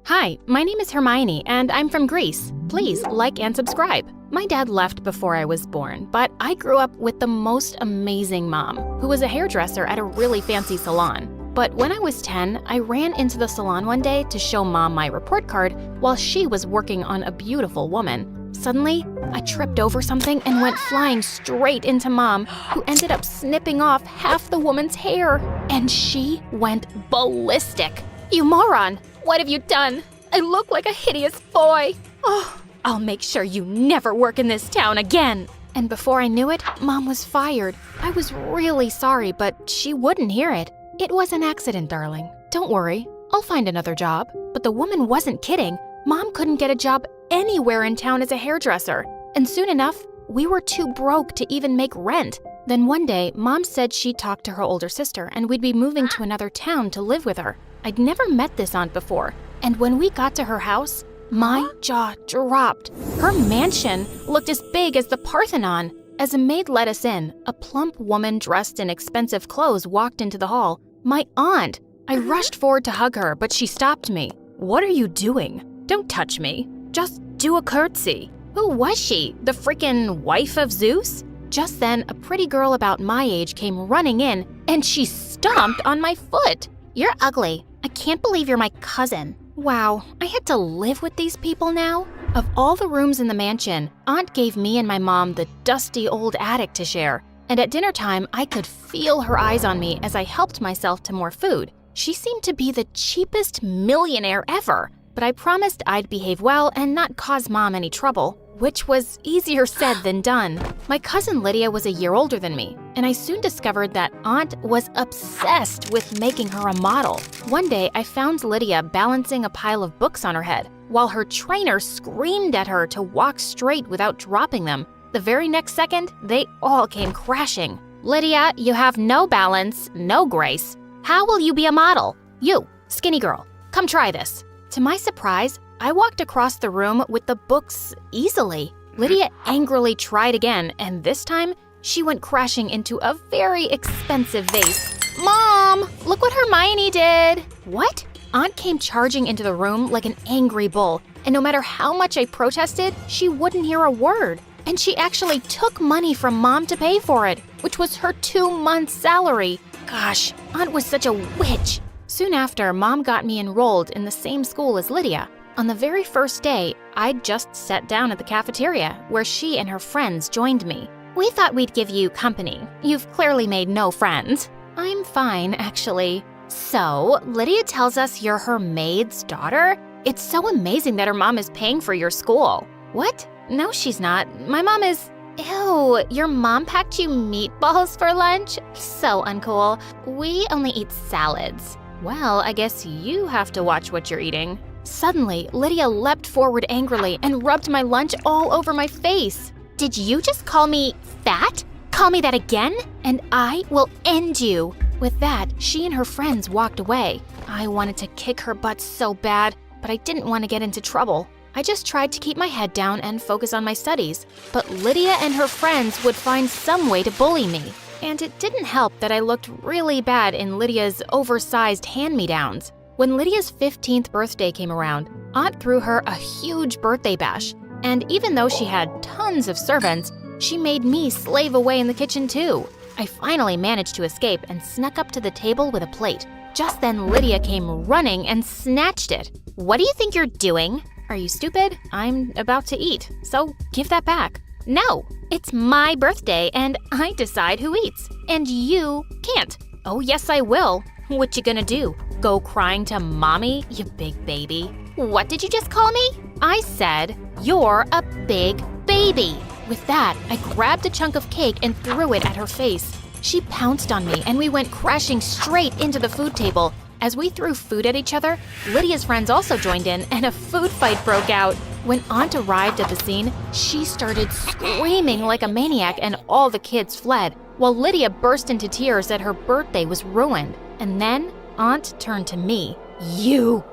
Hi, my name is Hermione, and I'm from Greece. Please like and subscribe. My dad left before I was born, but I grew up with the most amazing mom, who was a hairdresser at a really fancy salon. But when I was 10, I ran into the salon one day to show Mom my report card while she was working on a beautiful woman. Suddenly, I tripped over something and went flying straight into Mom, who ended up snipping off half the woman's hair. And she went ballistic. "You moron! What have you done? I look like a hideous boy. Oh, I'll make sure you never work in this town again." And before I knew it, Mom was fired. I was really sorry, but she wouldn't hear it. "It was an accident, darling. Don't worry, I'll find another job." But the woman wasn't kidding. Mom couldn't get a job anywhere in town as a hairdresser. And soon enough, we were too broke to even make rent. Then one day, Mom said she'd talked to her older sister and we'd be moving to another town to live with her. I'd never met this aunt before, and when we got to her house, my jaw dropped. Her mansion looked as big as the Parthenon. As a maid let us in, a plump woman dressed in expensive clothes walked into the hall. My aunt! I rushed forward to hug her, but she stopped me. "What are you doing? Don't touch me. Just do a curtsy." Who was she? The freaking wife of Zeus? Just then, a pretty girl about my age came running in, and she stomped on my foot. "You're ugly. I can't believe you're my cousin." Wow, I had to live with these people now? Of all the rooms in the mansion, Aunt gave me and my mom the dusty old attic to share. And at dinner time, I could feel her eyes on me as I helped myself to more food. She seemed to be the cheapest millionaire ever, but I promised I'd behave well and not cause Mom any trouble, which was easier said than done. My cousin Lydia was a year older than me, and I soon discovered that Aunt was obsessed with making her a model. One day, I found Lydia balancing a pile of books on her head, while her trainer screamed at her to walk straight without dropping them. The very next second, they all came crashing. "Lydia, you have no balance, no grace. How will you be a model? You, skinny girl, come try this." To my surprise, I walked across the room with the books easily. Lydia angrily tried again, and this time, she went crashing into a very expensive vase. "Mom, look what Hermione did!" "What?" Aunt came charging into the room like an angry bull, and no matter how much I protested, she wouldn't hear a word. And she actually took money from Mom to pay for it, which was her 2 months' salary. Gosh, Aunt was such a witch. Soon after, Mom got me enrolled in the same school as Lydia. On the very first day, I'd just sat down at the cafeteria, where she and her friends joined me. "We thought we'd give you company. You've clearly made no friends." "I'm fine, actually." "So, Lydia tells us you're her maid's daughter? It's so amazing that her mom is paying for your school." "What? No, she's not. My mom is..." "Ew, your mom packed you meatballs for lunch? So uncool. We only eat salads." "Well, I guess you have to watch what you're eating." Suddenly, Lydia leapt forward angrily and rubbed my lunch all over my face. "Did you just call me fat? Call me that again, and I will end you." With that, she and her friends walked away. I wanted to kick her butt so bad, but I didn't want to get into trouble. I just tried to keep my head down and focus on my studies, but Lydia and her friends would find some way to bully me. And it didn't help that I looked really bad in Lydia's oversized hand-me-downs. When Lydia's 15th birthday came around, Aunt threw her a huge birthday bash. And even though she had tons of servants, she made me slave away in the kitchen too. I finally managed to escape and snuck up to the table with a plate. Just then, Lydia came running and snatched it. "What do you think you're doing?" "Are you stupid? I'm about to eat, so give that back." "No, it's my birthday and I decide who eats, and you can't." "Oh yes, I will. What you gonna do? Go crying to mommy, you big baby?" "What did you just call me?" "I said, you're a big baby." With that, I grabbed a chunk of cake and threw it at her face. She pounced on me and we went crashing straight into the food table. As we threw food at each other, Lydia's friends also joined in and a food fight broke out. When Aunt arrived at the scene, she started screaming like a maniac and all the kids fled, while Lydia burst into tears that her birthday was ruined. And then Aunt turned to me. You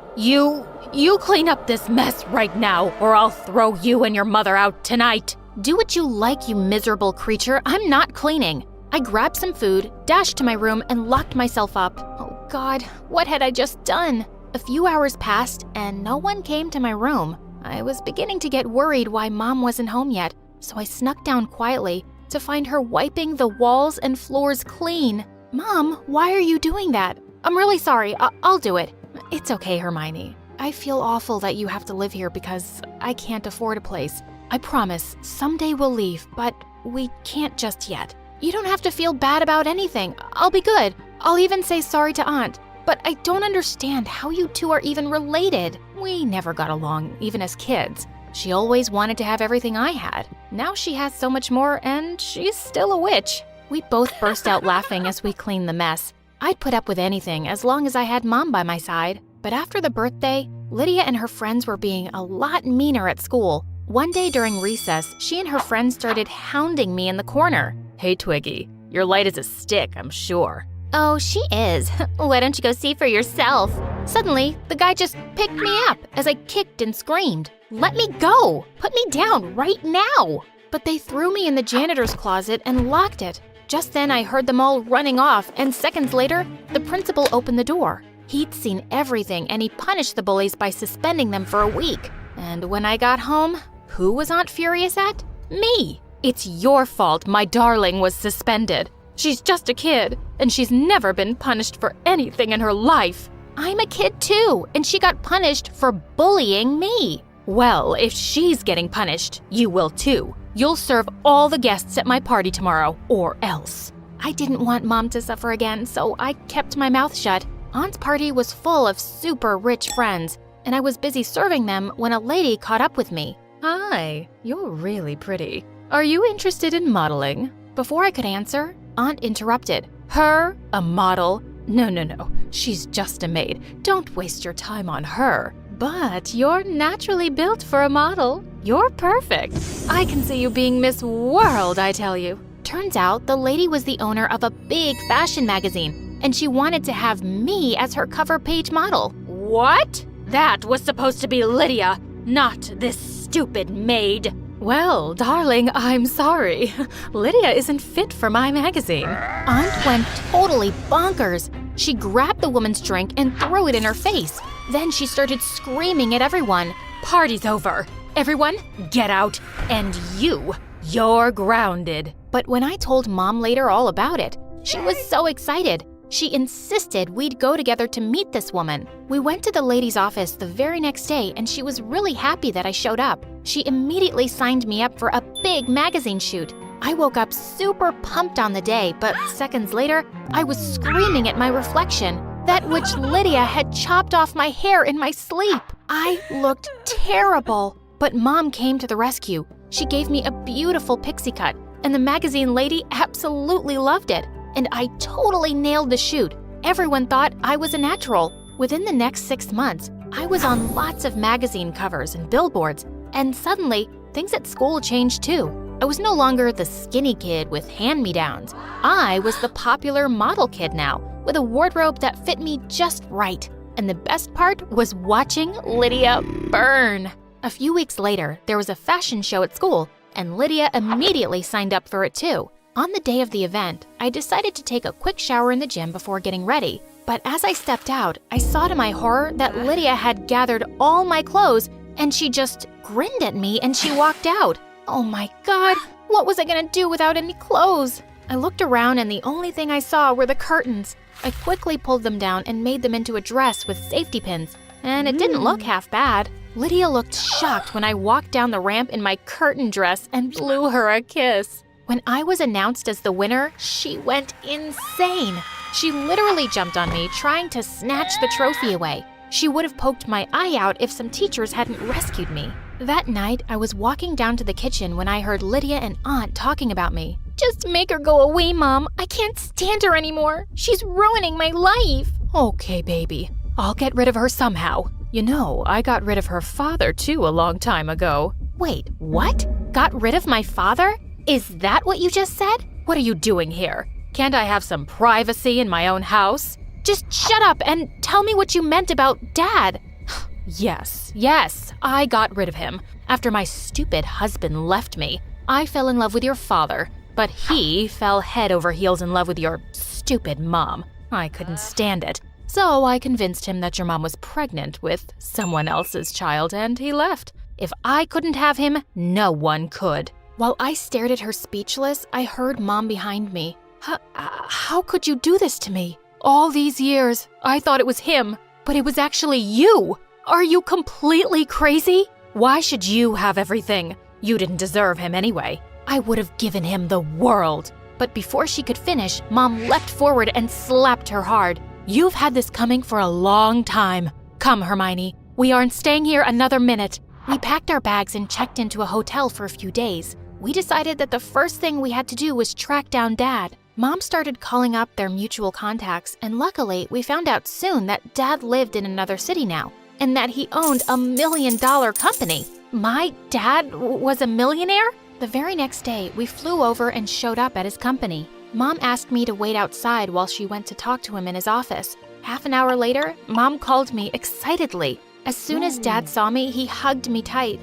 clean up this mess right now, or I'll throw you and your mother out tonight." "Do what you like, you miserable creature. I'm not cleaning." I grabbed some food, dashed to my room, and locked myself up. Oh God, what had I just done? A few hours passed and no one came to my room. I was beginning to get worried why Mom wasn't home yet, so I snuck down quietly to find her wiping the walls and floors clean. Mom, why are you doing that? I'm really sorry. I'll do it. It's okay, Hermione. I feel awful that you have to live here because I can't afford a place. I promise, someday we'll leave, but we can't just yet. You don't have to feel bad about anything. I'll be good. I'll even say sorry to Aunt. But I don't understand how you two are even related. We never got along, even as kids. She always wanted to have everything I had. Now she has so much more, and she's still a witch. We both burst out laughing as we cleaned the mess. I'd put up with anything as long as I had Mom by my side. But after the birthday, Lydia and her friends were being a lot meaner at school. One day during recess, she and her friends started hounding me in the corner. Hey, Twiggy, you're light as a stick, I'm sure. Oh, she is. Why don't you go see for yourself? Suddenly, the guy just picked me up as I kicked and screamed. Let me go! Put me down right now! But they threw me in the janitor's closet and locked it. Just then, I heard them all running off, and seconds later, the principal opened the door. He'd seen everything, and he punished the bullies by suspending them for a week. And when I got home, who was Aunt furious at? Me! It's your fault my darling was suspended. She's just a kid, and she's never been punished for anything in her life. I'm a kid too, and she got punished for bullying me. Well, if she's getting punished, you will too. You'll serve all the guests at my party tomorrow, or else. I didn't want Mom to suffer again, so I kept my mouth shut. Aunt's party was full of super rich friends, and I was busy serving them when a lady caught up with me. Hi, you're really pretty. Are you interested in modeling? Before I could answer, Aunt interrupted. Her? A model? No. She's just a maid. Don't waste your time on her. But you're naturally built for a model. You're perfect. I can see you being Miss World, I tell you. Turns out the lady was the owner of a big fashion magazine, and she wanted to have me as her cover page model. What? That was supposed to be Lydia, not this stupid maid. Well, darling, I'm sorry. Lydia isn't fit for my magazine. Aunt went totally bonkers. She grabbed the woman's drink and threw it in her face. Then she started screaming at everyone. Party's over. Everyone, get out. And you're grounded. But when I told Mom later all about it, she was so excited. She insisted we'd go together to meet this woman. We went to the lady's office the very next day, and she was really happy that I showed up. She immediately signed me up for a big magazine shoot. I woke up super pumped on the day, but seconds later, I was screaming at my reflection, that which Lydia had chopped off my hair in my sleep. I looked terrible, but Mom came to the rescue. She gave me a beautiful pixie cut, and the magazine lady absolutely loved it. And I totally nailed the shoot. Everyone thought I was a natural. Within the next 6 months, I was on lots of magazine covers and billboards, and suddenly, things at school changed too. I was no longer the skinny kid with hand-me-downs. I was the popular model kid now, with a wardrobe that fit me just right. And the best part was watching Lydia burn. A few weeks later, there was a fashion show at school, and Lydia immediately signed up for it too. On the day of the event, I decided to take a quick shower in the gym before getting ready. But as I stepped out, I saw to my horror that Lydia had gathered all my clothes, and she just grinned at me and she walked out. Oh my God, what was I gonna do without any clothes? I looked around and the only thing I saw were the curtains. I quickly pulled them down and made them into a dress with safety pins, and it didn't look half bad. Lydia looked shocked when I walked down the ramp in my curtain dress and blew her a kiss. When I was announced as the winner, she went insane. She literally jumped on me, trying to snatch the trophy away. She would have poked my eye out if some teachers hadn't rescued me. That night, I was walking down to the kitchen when I heard Lydia and Aunt talking about me. Just make her go away, Mom. I can't stand her anymore. She's ruining my life. Okay, baby. I'll get rid of her somehow. You know, I got rid of her father too a long time ago. Wait, what? Got rid of my father? Is that what you just said? What are you doing here? Can't I have some privacy in my own house? Just shut up and tell me what you meant about Dad. Yes, I got rid of him. After my stupid husband left me, I fell in love with your father, but he fell head over heels in love with your stupid mom. I couldn't stand it. So I convinced him that your mom was pregnant with someone else's child and he left. If I couldn't have him, no one could. While I stared at her speechless, I heard Mom behind me. How could you do this to me? All these years, I thought it was him, but it was actually you. Are you completely crazy? Why should you have everything? You didn't deserve him anyway. I would have given him the world. But before she could finish, Mom leapt forward and slapped her hard. You've had this coming for a long time. Come, Hermione. We aren't staying here another minute. We packed our bags and checked into a hotel for a few days. We decided that the first thing we had to do was track down Dad. Mom started calling up their mutual contacts, and luckily, we found out soon that Dad lived in another city now, and that he owned a $1 million company. My dad was a millionaire? The very next day, we flew over and showed up at his company. Mom asked me to wait outside while she went to talk to him in his office. Half an hour later, Mom called me excitedly. As soon as Dad saw me, he hugged me tight.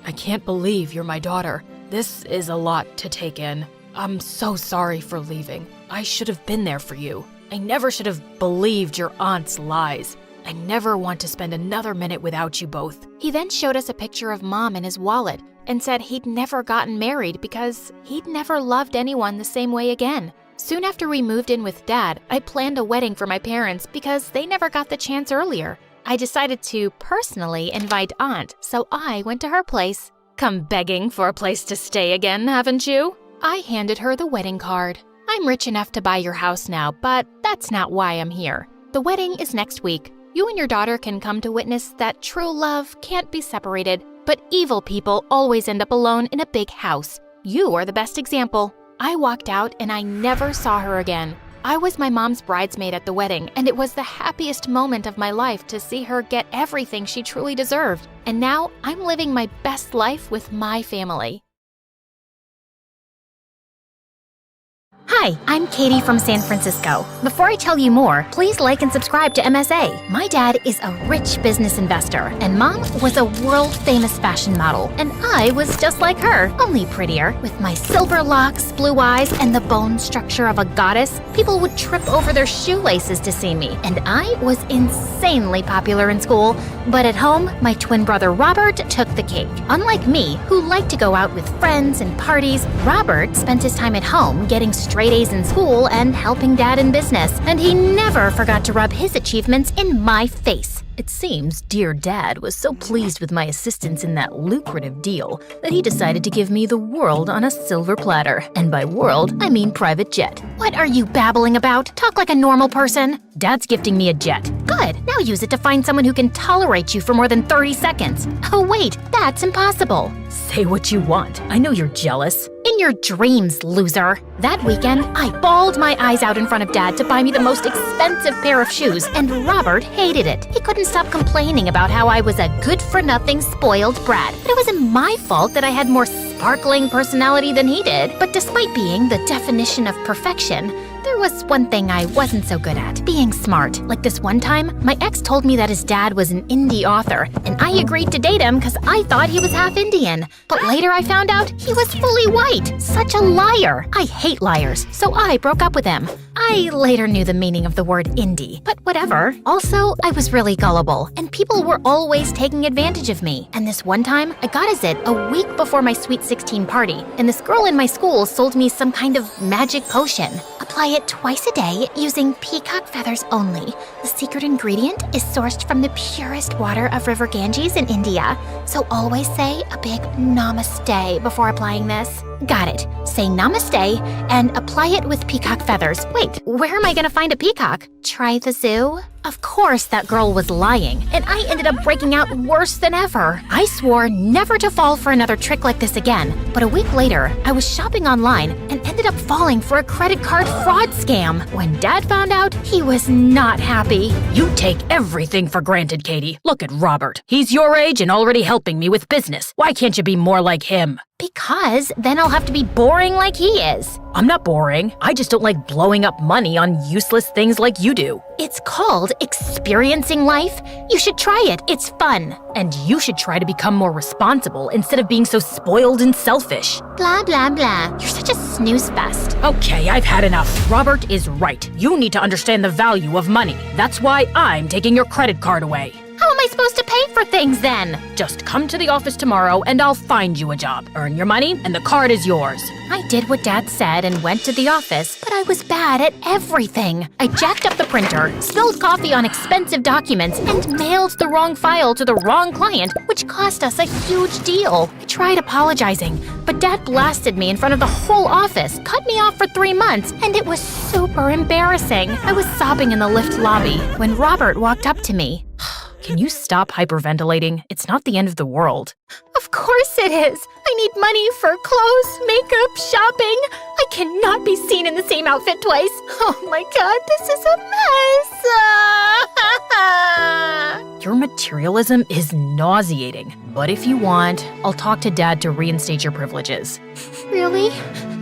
I can't believe you're my daughter. This is a lot to take in. I'm so sorry for leaving. I should have been there for you. I never should have believed your aunt's lies. I never want to spend another minute without you both. He then showed us a picture of Mom in his wallet and said he'd never gotten married because he'd never loved anyone the same way again. Soon after we moved in with Dad, I planned a wedding for my parents because they never got the chance earlier. I decided to personally invite Aunt, so I went to her place. Come begging for a place to stay again, haven't you? I handed her the wedding card. I'm rich enough to buy your house now, but that's not why I'm here. The wedding is next week. You and your daughter can come to witness that true love can't be separated, but evil people always end up alone in a big house. You are the best example. I walked out and I never saw her again. I was my mom's bridesmaid at the wedding, and it was the happiest moment of my life to see her get everything she truly deserved. And now I'm living my best life with my family. Hi, I'm Katie from San Francisco. Before I tell you more, please like and subscribe to MSA. My dad is a rich business investor, and Mom was a world-famous fashion model, and I was just like her, only prettier. With my silver locks, blue eyes, and the bone structure of a goddess, people would trip over their shoelaces to see me, and I was insanely popular in school. But at home, my twin brother Robert took the cake. Unlike me, who liked to go out with friends and parties, Robert spent his time at home getting straight A's in school and helping Dad in business, and he never forgot to rub his achievements in my face. It seems dear Dad was so pleased with my assistance in that lucrative deal that he decided to give me the world on a silver platter. And by world, I mean private jet. What are you babbling about? Talk like a normal person. Dad's gifting me a jet. Good, now use it to find someone who can tolerate you for more than 30 seconds. Oh wait, that's impossible. Say what you want. I know you're jealous. In your dreams, loser. That weekend, I bawled my eyes out in front of Dad to buy me the most expensive pair of shoes, and Robert hated it. He couldn't stop complaining about how I was a good-for-nothing spoiled brat. But it wasn't my fault that I had more sparkling personality than he did. But despite being the definition of perfection, there was one thing I wasn't so good at, being smart. Like this one time, my ex told me that his dad was an indie author, and I agreed to date him because I thought he was half Indian. But later I found out he was fully white. Such a liar. I hate liars, so I broke up with him. I later knew the meaning of the word indie, but whatever. Also, I was really gullible, and people were always taking advantage of me. And this one time, I got a zit a week before my Sweet 16 party, and this girl in my school sold me some kind of magic potion. Apply it twice a day using peacock feathers only. The secret ingredient is sourced from the purest water of River Ganges in India, so always say a big namaste before applying this. Got it. Say namaste and apply it with peacock feathers. Wait, where am I gonna find a peacock? Try the zoo? Of course that girl was lying, and I ended up breaking out worse than ever. I swore never to fall for another trick like this again, but a week later, I was shopping online and ended up falling for a credit card fraud scam. When Dad found out, he was not happy. You take everything for granted, Katie. Look at Robert. He's your age and already helping me with business. Why can't you be more like him? Because then I'll have to be boring like he is. I'm not boring. I just don't like blowing up money on useless things like you do. It's called called experiencing life. You should try it. It's fun. And you should try to become more responsible instead of being so spoiled and selfish. Blah, blah, blah. You're such a snooze fest. Okay, I've had enough. Robert is right. You need to understand the value of money. That's why I'm taking your credit card away. How am I supposed to pay for things then? Just come to the office tomorrow and I'll find you a job. Earn your money and the card is yours. I did what Dad said and went to the office, but I was bad at everything. I jacked up the printer, spilled coffee on expensive documents, and mailed the wrong file to the wrong client, which cost us a huge deal. I tried apologizing, but Dad blasted me in front of the whole office, cut me off for 3 months, and it was super embarrassing. I was sobbing in the lift lobby when Robert walked up to me. Can you stop hyperventilating? It's not the end of the world. Of course it is. I need money for clothes, makeup, shopping. I cannot be seen in the same outfit twice. Oh my God, this is a mess. Your materialism is nauseating. But if you want, I'll talk to Dad to reinstate your privileges. Really?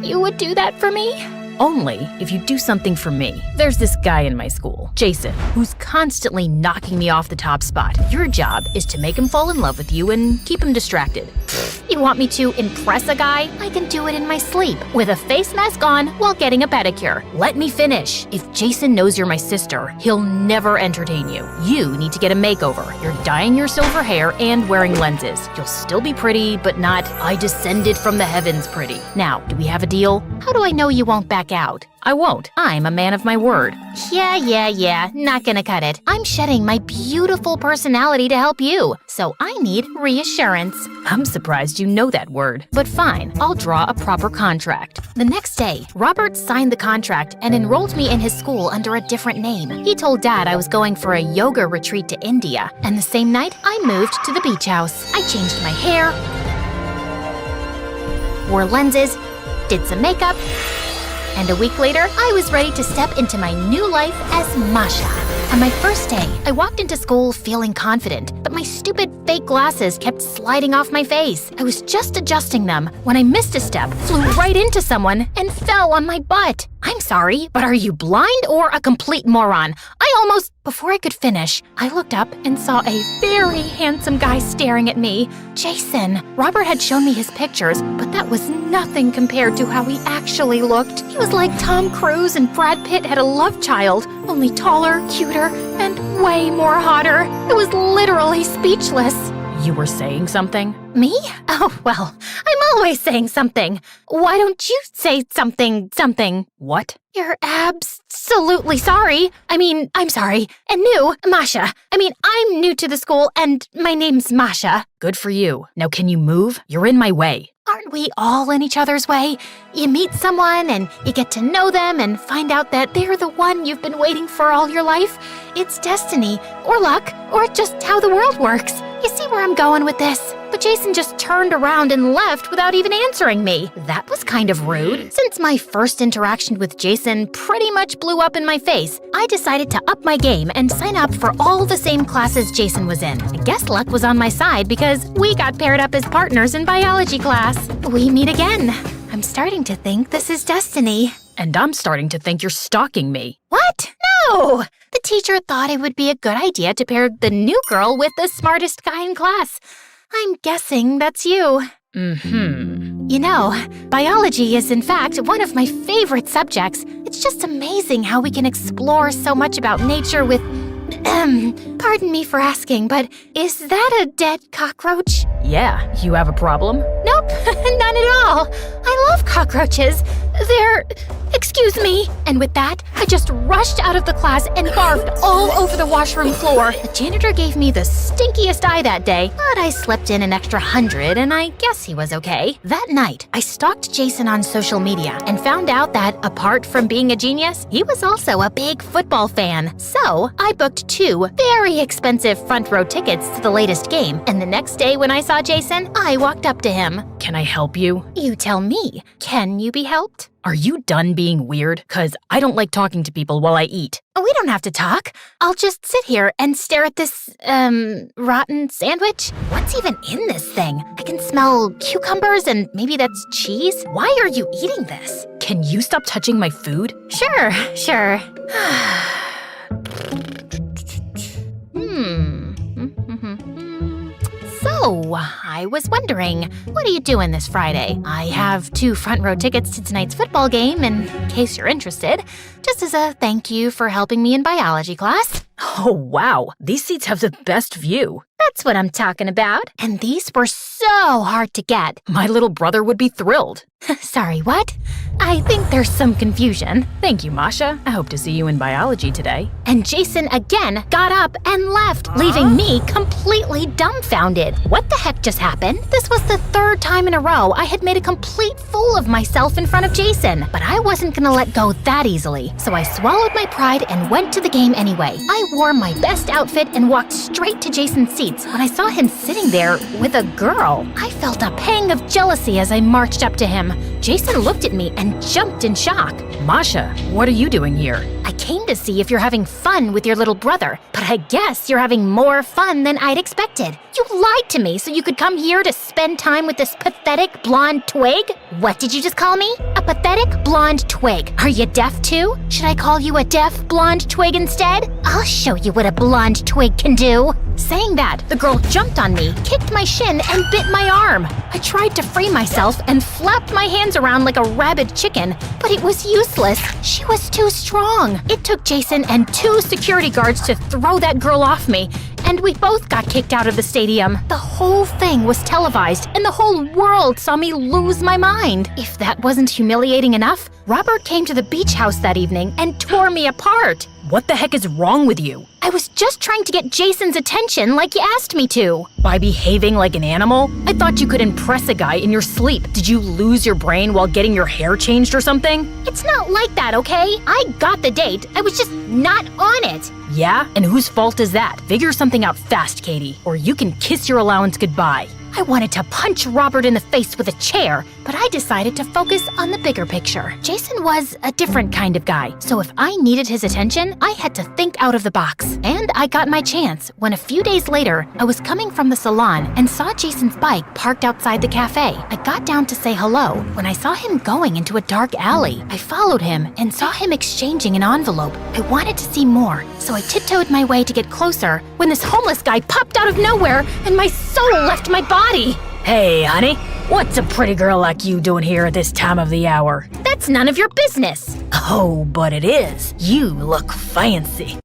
You would do that for me? Only if you do something for me. There's this guy in my school, Jason, who's constantly knocking me off the top spot. Your job is to make him fall in love with you and keep him distracted. You want me to impress a guy? I can do it in my sleep, with a face mask on while getting a pedicure. Let me finish. If Jason knows you're my sister, he'll never entertain you. You need to get a makeover. You're dyeing your silver hair and wearing lenses. You'll still be pretty, but not I descended from the heavens pretty. Now, do we have a deal? How do I know you won't back out? I won't. I'm a man of my word. Yeah, not gonna cut it. I'm shedding my beautiful personality to help you, so I need reassurance. I'm surprised you know that word. But fine, I'll draw a proper contract. The next day, Robert signed the contract and enrolled me in his school under a different name. He told Dad I was going for a yoga retreat to India, and the same night, I moved to the beach house. I changed my hair, wore lenses, did some makeup, and a week later, I was ready to step into my new life as Masha. On my first day, I walked into school feeling confident, but my stupid fake glasses kept sliding off my face. I was just adjusting them when I missed a step, flew right into someone, and fell on my butt. I'm sorry, but are you blind or a complete moron? Before I could finish, I looked up and saw a very handsome guy staring at me. Jason. Robert had shown me his pictures, but that was nothing compared to how he actually looked. He was like Tom Cruise and Brad Pitt had a love child, only taller, cuter, and way more hotter. I was literally speechless. You were saying something? Me? Oh, well, I'm always saying something. Why don't you say something? What? You're absolutely sorry. I'm sorry. And new, Masha. I'm new to the school and my name's Masha. Good for you. Now can you move? You're in my way. Aren't we all in each other's way? You meet someone and you get to know them and find out that they're the one you've been waiting for all your life. It's destiny, or luck, or just how the world works. You see where I'm going with this? But Jason just turned around and left without even answering me. That was kind of rude. Since my first interaction with Jason pretty much blew up in my face, I decided to up my game and sign up for all the same classes Jason was in. I guess luck was on my side because we got paired up as partners in biology class. We meet again. I'm starting to think this is destiny. And I'm starting to think you're stalking me. What? No! The teacher thought it would be a good idea to pair the new girl with the smartest guy in class. I'm guessing that's you. You know, biology is in fact one of my favorite subjects. It's just amazing how we can explore so much about nature with... pardon me for asking, but is that a dead cockroach? Yeah, you have a problem? Nope, none at all. I love cockroaches. They're... Excuse me. And with that, I just rushed out of the class and barfed all over the washroom floor. The janitor gave me the stinkiest eye that day, but I slipped in an extra 100 and I guess he was okay. That night, I stalked Jason on social media and found out that, apart from being a genius, he was also a big football fan. So, I booked 2 very expensive front row tickets to the latest game, and the next day when I saw Jason, I walked up to him. Can I help you? You tell me. Can you be helped? Are you done being weird? 'Cause I don't like talking to people while I eat. We don't have to talk. I'll just sit here and stare at this, rotten sandwich. What's even in this thing? I can smell cucumbers and maybe that's cheese. Why are you eating this? Can you stop touching my food? Sure. Oh, I was wondering, what are you doing this Friday? I have 2 front row tickets to tonight's football game, in case you're interested, just as a thank you for helping me in biology class. Oh, wow. These seats have the best view. That's what I'm talking about. And these were so hard to get. My little brother would be thrilled. Sorry, what? I think there's some confusion. Thank you, Masha. I hope to see you in biology today. And Jason again got up and left, leaving me completely dumbfounded. What the heck just happened? This was the 3rd time in a row I had made a complete fool of myself in front of Jason. But I wasn't gonna let go that easily. So I swallowed my pride and went to the game anyway. I wore my best outfit and walked straight to Jason's seats. When I saw him sitting there with a girl, I felt a pang of jealousy as I marched up to him. Jason looked at me and jumped in shock. Masha, what are you doing here? I came to see if you're having fun with your little brother, but I guess you're having more fun than I'd expected. You lied to me so you could come here to spend time with this pathetic blonde twig? What did you just call me? A pathetic blonde twig. Are you deaf too? Should I call you a deaf blonde twig instead? I'll show you what a blonde twig can do. Saying that, the girl jumped on me, kicked my shin, and bit my arm. I tried to free myself and flapped my hands around like a rabid chicken, but it was useless. She was too strong. It took Jason and 2 security guards to throw that girl off me, and we both got kicked out of the stadium. The whole thing was televised, and the whole world saw me lose my mind. If that wasn't humiliating enough, Robert came to the beach house that evening and tore me apart. What the heck is wrong with you? I was just trying to get Jason's attention like you asked me to. By behaving like an animal? I thought you could impress a guy in your sleep. Did you lose your brain while getting your hair changed or something? It's not like that, okay? I got the date. I was just not on it. Yeah? And whose fault is that? Figure something out fast, Katie, or you can kiss your allowance goodbye. I wanted to punch Robert in the face with a chair, but I decided to focus on the bigger picture. Jason was a different kind of guy, so if I needed his attention, I had to think out of the box. And I got my chance when a few days later, I was coming from the salon and saw Jason's bike parked outside the cafe. I got down to say hello when I saw him going into a dark alley. I followed him and saw him exchanging an envelope. I wanted to see more, so I tiptoed my way to get closer when this homeless guy popped out of nowhere and my soul left my body. Hey, honey, what's a pretty girl like you doing here at this time of the hour? That's none of your business. Oh, but it is. You look fancy.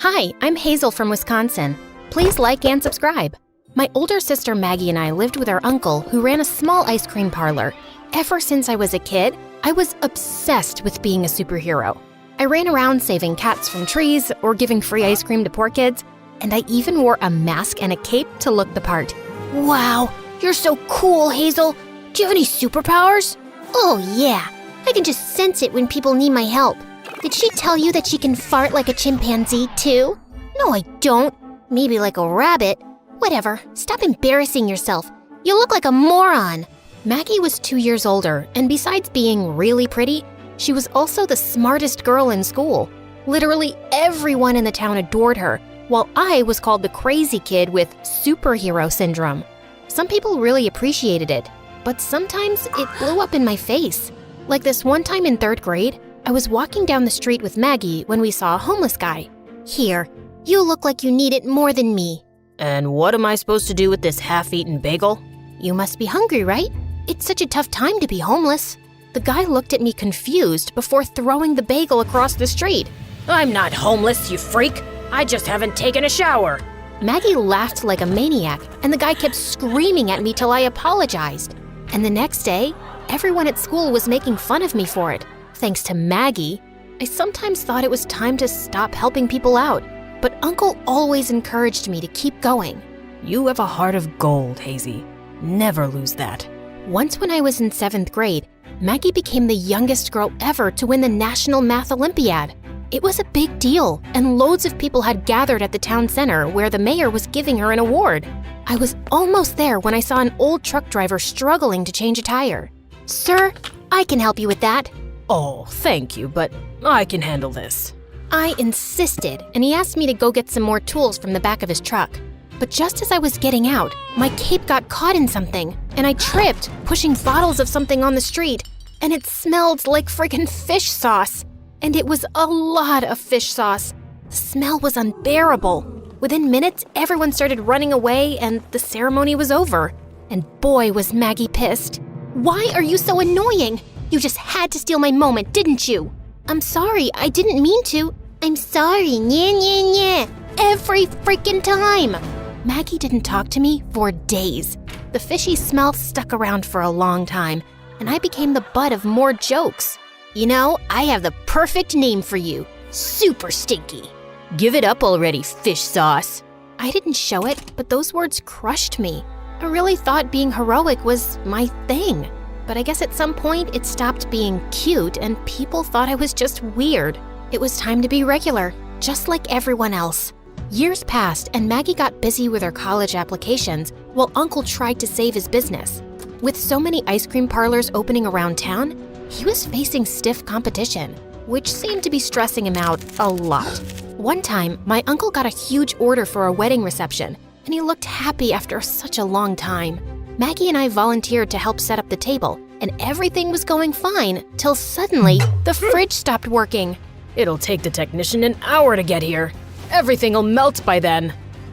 Hi, I'm Hazel from Wisconsin. Please like and subscribe. My older sister Maggie and I lived with our uncle who ran a small ice cream parlor. Ever since I was a kid, I was obsessed with being a superhero. I ran around saving cats from trees or giving free ice cream to poor kids, and I even wore a mask and a cape to look the part. Wow, you're so cool, Hazel. Do you have any superpowers? Oh yeah, I can just sense it when people need my help. Did she tell you that she can fart like a chimpanzee too? No, I don't. Maybe like a rabbit. Whatever, stop embarrassing yourself. You look like a moron. Maggie was 2 years older, and besides being really pretty, she was also the smartest girl in school. Literally everyone in the town adored her, while I was called the crazy kid with superhero syndrome. Some people really appreciated it, but sometimes it blew up in my face. Like this one time in 3rd grade, I was walking down the street with Maggie when we saw a homeless guy. Here, you look like you need it more than me. And what am I supposed to do with this half-eaten bagel? You must be hungry, right? It's such a tough time to be homeless. The guy looked at me confused before throwing the bagel across the street. I'm not homeless, you freak. I just haven't taken a shower. Maggie laughed like a maniac, and the guy kept screaming at me till I apologized. And the next day, everyone at school was making fun of me for it. Thanks to Maggie, I sometimes thought it was time to stop helping people out, but Uncle always encouraged me to keep going. You have a heart of gold, Hazy. Never lose that. Once when I was in 7th grade, Maggie became the youngest girl ever to win the National Math Olympiad. It was a big deal, and loads of people had gathered at the town center where the mayor was giving her an award. I was almost there when I saw an old truck driver struggling to change a tire. Sir, I can help you with that. Oh, thank you, but I can handle this. I insisted, and he asked me to go get some more tools from the back of his truck. But just as I was getting out, my cape got caught in something, and I tripped, pushing bottles of something on the street, and it smelled like friggin' fish sauce. and it was a lot of fish sauce. The smell was unbearable. Within minutes, everyone started running away and the ceremony was over. And boy, was Maggie pissed. Why are you so annoying? You just had to steal my moment, didn't you? I'm sorry, I didn't mean to. I'm sorry, nye. Every freaking time. Maggie didn't talk to me for days. The fishy smell stuck around for a long time, and I became the butt of more jokes. You know, I have the perfect name for you. Super stinky. Give it up already, fish sauce. I didn't show it, but those words crushed me. I really thought being heroic was my thing. But I guess at some point it stopped being cute and people thought I was just weird. It was time to be regular, just like everyone else. Years passed and Maggie got busy with her college applications while Uncle tried to save his business. With so many ice cream parlors opening around town, he was facing stiff competition, which seemed to be stressing him out a lot. One time, my uncle got a huge order for a wedding reception, and he looked happy after such a long time. Maggie and I volunteered to help set up the table, and everything was going fine till suddenly the fridge stopped working. It'll take the technician an hour to get here. Everything'll melt by then.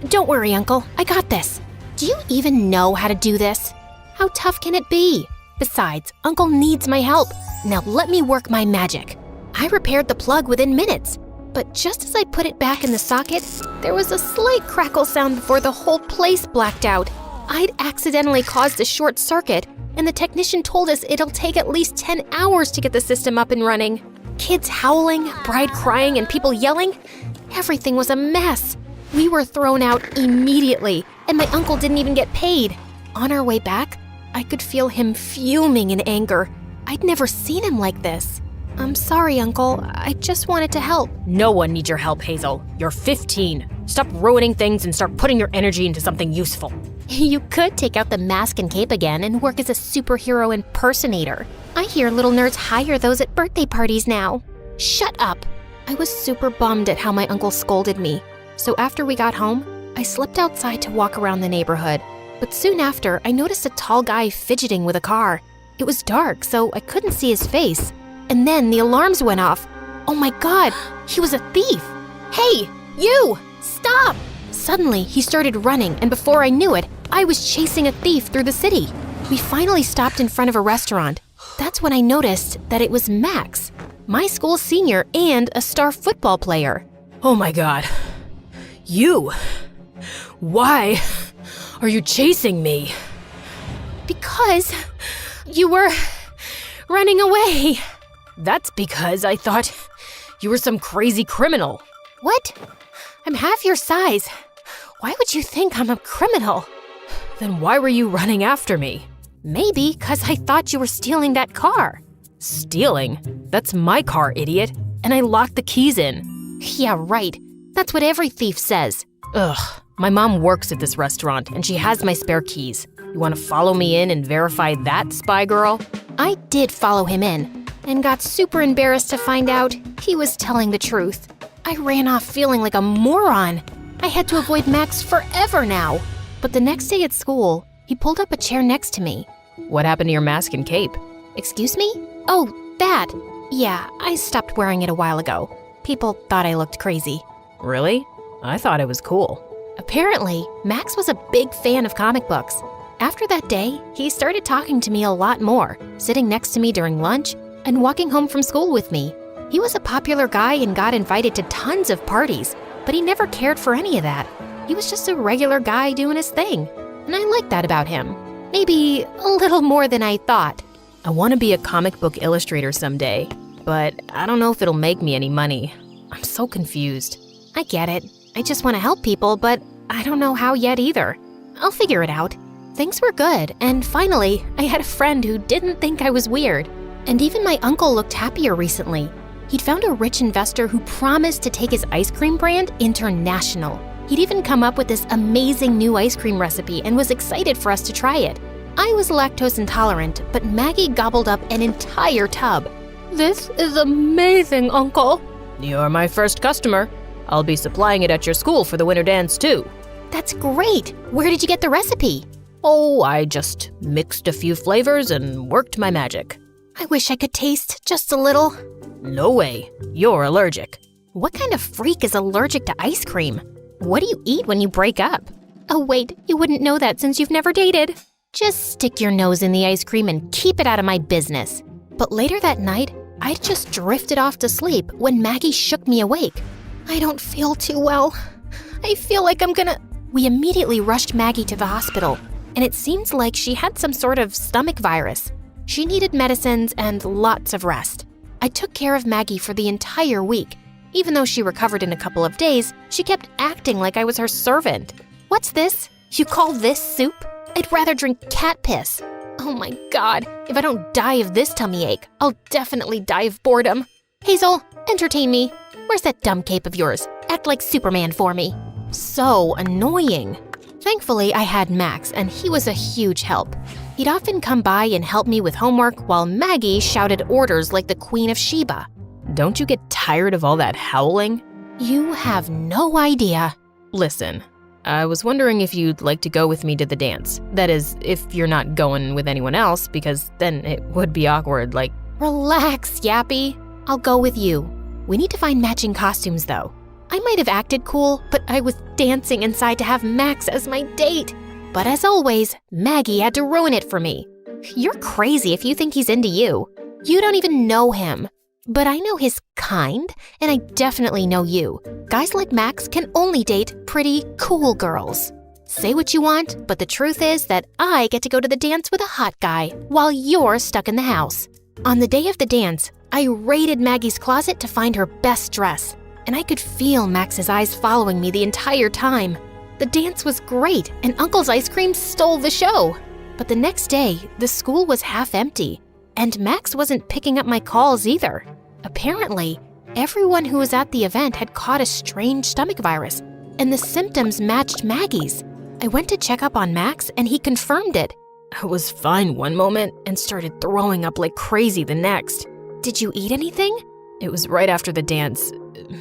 Don't worry, Uncle, I got this. Do you even know how to do this? How tough can it be? Besides, Uncle needs my help. Now let me work my magic. I repaired the plug within minutes, but just as I put it back in the socket, there was a slight crackle sound before the whole place blacked out. I'd accidentally caused a short circuit, and the technician told us it'll take at least 10 hours to get the system up and running. Kids howling, bride crying, and people yelling. Everything was a mess. We were thrown out immediately, and my uncle didn't even get paid. On our way back, I could feel him fuming in anger. I'd never seen him like this. I'm sorry, Uncle. I just wanted to help. No one needs your help, Hazel. You're 15. Stop ruining things and start putting your energy into something useful. You could take out the mask and cape again and work as a superhero impersonator. I hear little nerds hire those at birthday parties now. Shut up. I was super bummed at how my uncle scolded me. So after we got home, I slipped outside to walk around the neighborhood. But soon after, I noticed a tall guy fidgeting with a car. It was dark, so I couldn't see his face. And then the alarms went off. Oh my God, he was a thief. Hey, you, stop! Suddenly, he started running, and before I knew it, I was chasing a thief through the city. We finally stopped in front of a restaurant. That's when I noticed that it was Max, my school senior and a star football player. Oh my God. You? Why are you chasing me? Because you were running away. That's because I thought you were some crazy criminal. What? I'm half your size. Why would you think I'm a criminal? Then why were you running after me? Maybe because I thought you were stealing that car. Stealing? That's my car, idiot. And I locked the keys in. Yeah, right. That's what every thief says. Ugh. My mom works at this restaurant and she has my spare keys. You want to follow me in and verify that, spy girl? I did follow him in and got super embarrassed to find out he was telling the truth. I ran off feeling like a moron. I had to avoid Max forever now. But the next day at school, he pulled up a chair next to me. What happened to your mask and cape? Excuse me? Oh, that. Yeah, I stopped wearing it a while ago. People thought I looked crazy. Really? I thought it was cool. Apparently, Max was a big fan of comic books. After that day, he started talking to me a lot more, sitting next to me during lunch and walking home from school with me. He was a popular guy and got invited to tons of parties, but he never cared for any of that. He was just a regular guy doing his thing, and I liked that about him. Maybe a little more than I thought. I want to be a comic book illustrator someday, but I don't know if it'll make me any money. I'm so confused. I get it. I just want to help people, but I don't know how yet either. I'll figure it out. Things were good, and finally, I had a friend who didn't think I was weird. And even my uncle looked happier recently. He'd found a rich investor who promised to take his ice cream brand international. He'd even come up with this amazing new ice cream recipe and was excited for us to try it. I was lactose intolerant, but Maggie gobbled up an entire tub. This is amazing, Uncle. You're my first customer. I'll be supplying it at your school for the winter dance too. That's great. Where did you get the recipe? Oh, I just mixed a few flavors and worked my magic. I wish I could taste just a little. No way. You're allergic. What kind of freak is allergic to ice cream? What do you eat when you break up? Oh wait, you wouldn't know that since you've never dated. Just stick your nose in the ice cream and keep it out of my business. But later that night, I just drifted off to sleep when Maggie shook me awake. I don't feel too well. I feel like I'm gonna... We immediately rushed Maggie to the hospital, and it seems like she had some sort of stomach virus. She needed medicines and lots of rest. I took care of Maggie for the entire week. Even though she recovered in a couple of days, she kept acting like I was her servant. What's this? You call this soup? I'd rather drink cat piss. Oh my God, if I don't die of this tummy ache, I'll definitely die of boredom. Hazel, entertain me. Where's that dumb cape of yours? Act like Superman for me. So annoying. Thankfully, I had Max, and he was a huge help. He'd often come by and help me with homework while Maggie shouted orders like the Queen of Sheba. Don't you get tired of all that howling? You have no idea. Listen, I was wondering if you'd like to go with me to the dance. That is, if you're not going with anyone else, because then it would be awkward, like... Relax, Yappy. I'll go with you. We need to find matching costumes, though. I might have acted cool, but I was dancing inside to have Max as my date. But as always, Maggie had to ruin it for me. You're crazy if you think he's into you. You don't even know him. But I know his kind, and I definitely know you. Guys like Max can only date pretty cool girls. Say what you want, but the truth is that I get to go to the dance with a hot guy while you're stuck in the house. On the day of the dance, I raided Maggie's closet to find her best dress, and I could feel Max's eyes following me the entire time. The dance was great, and Uncle's ice cream stole the show. But the next day, the school was half empty, and Max wasn't picking up my calls either. Apparently, everyone who was at the event had caught a strange stomach virus, and the symptoms matched Maggie's. I went to check up on Max, and he confirmed it. I was fine one moment and started throwing up like crazy the next. Did you eat anything? It was right after the dance.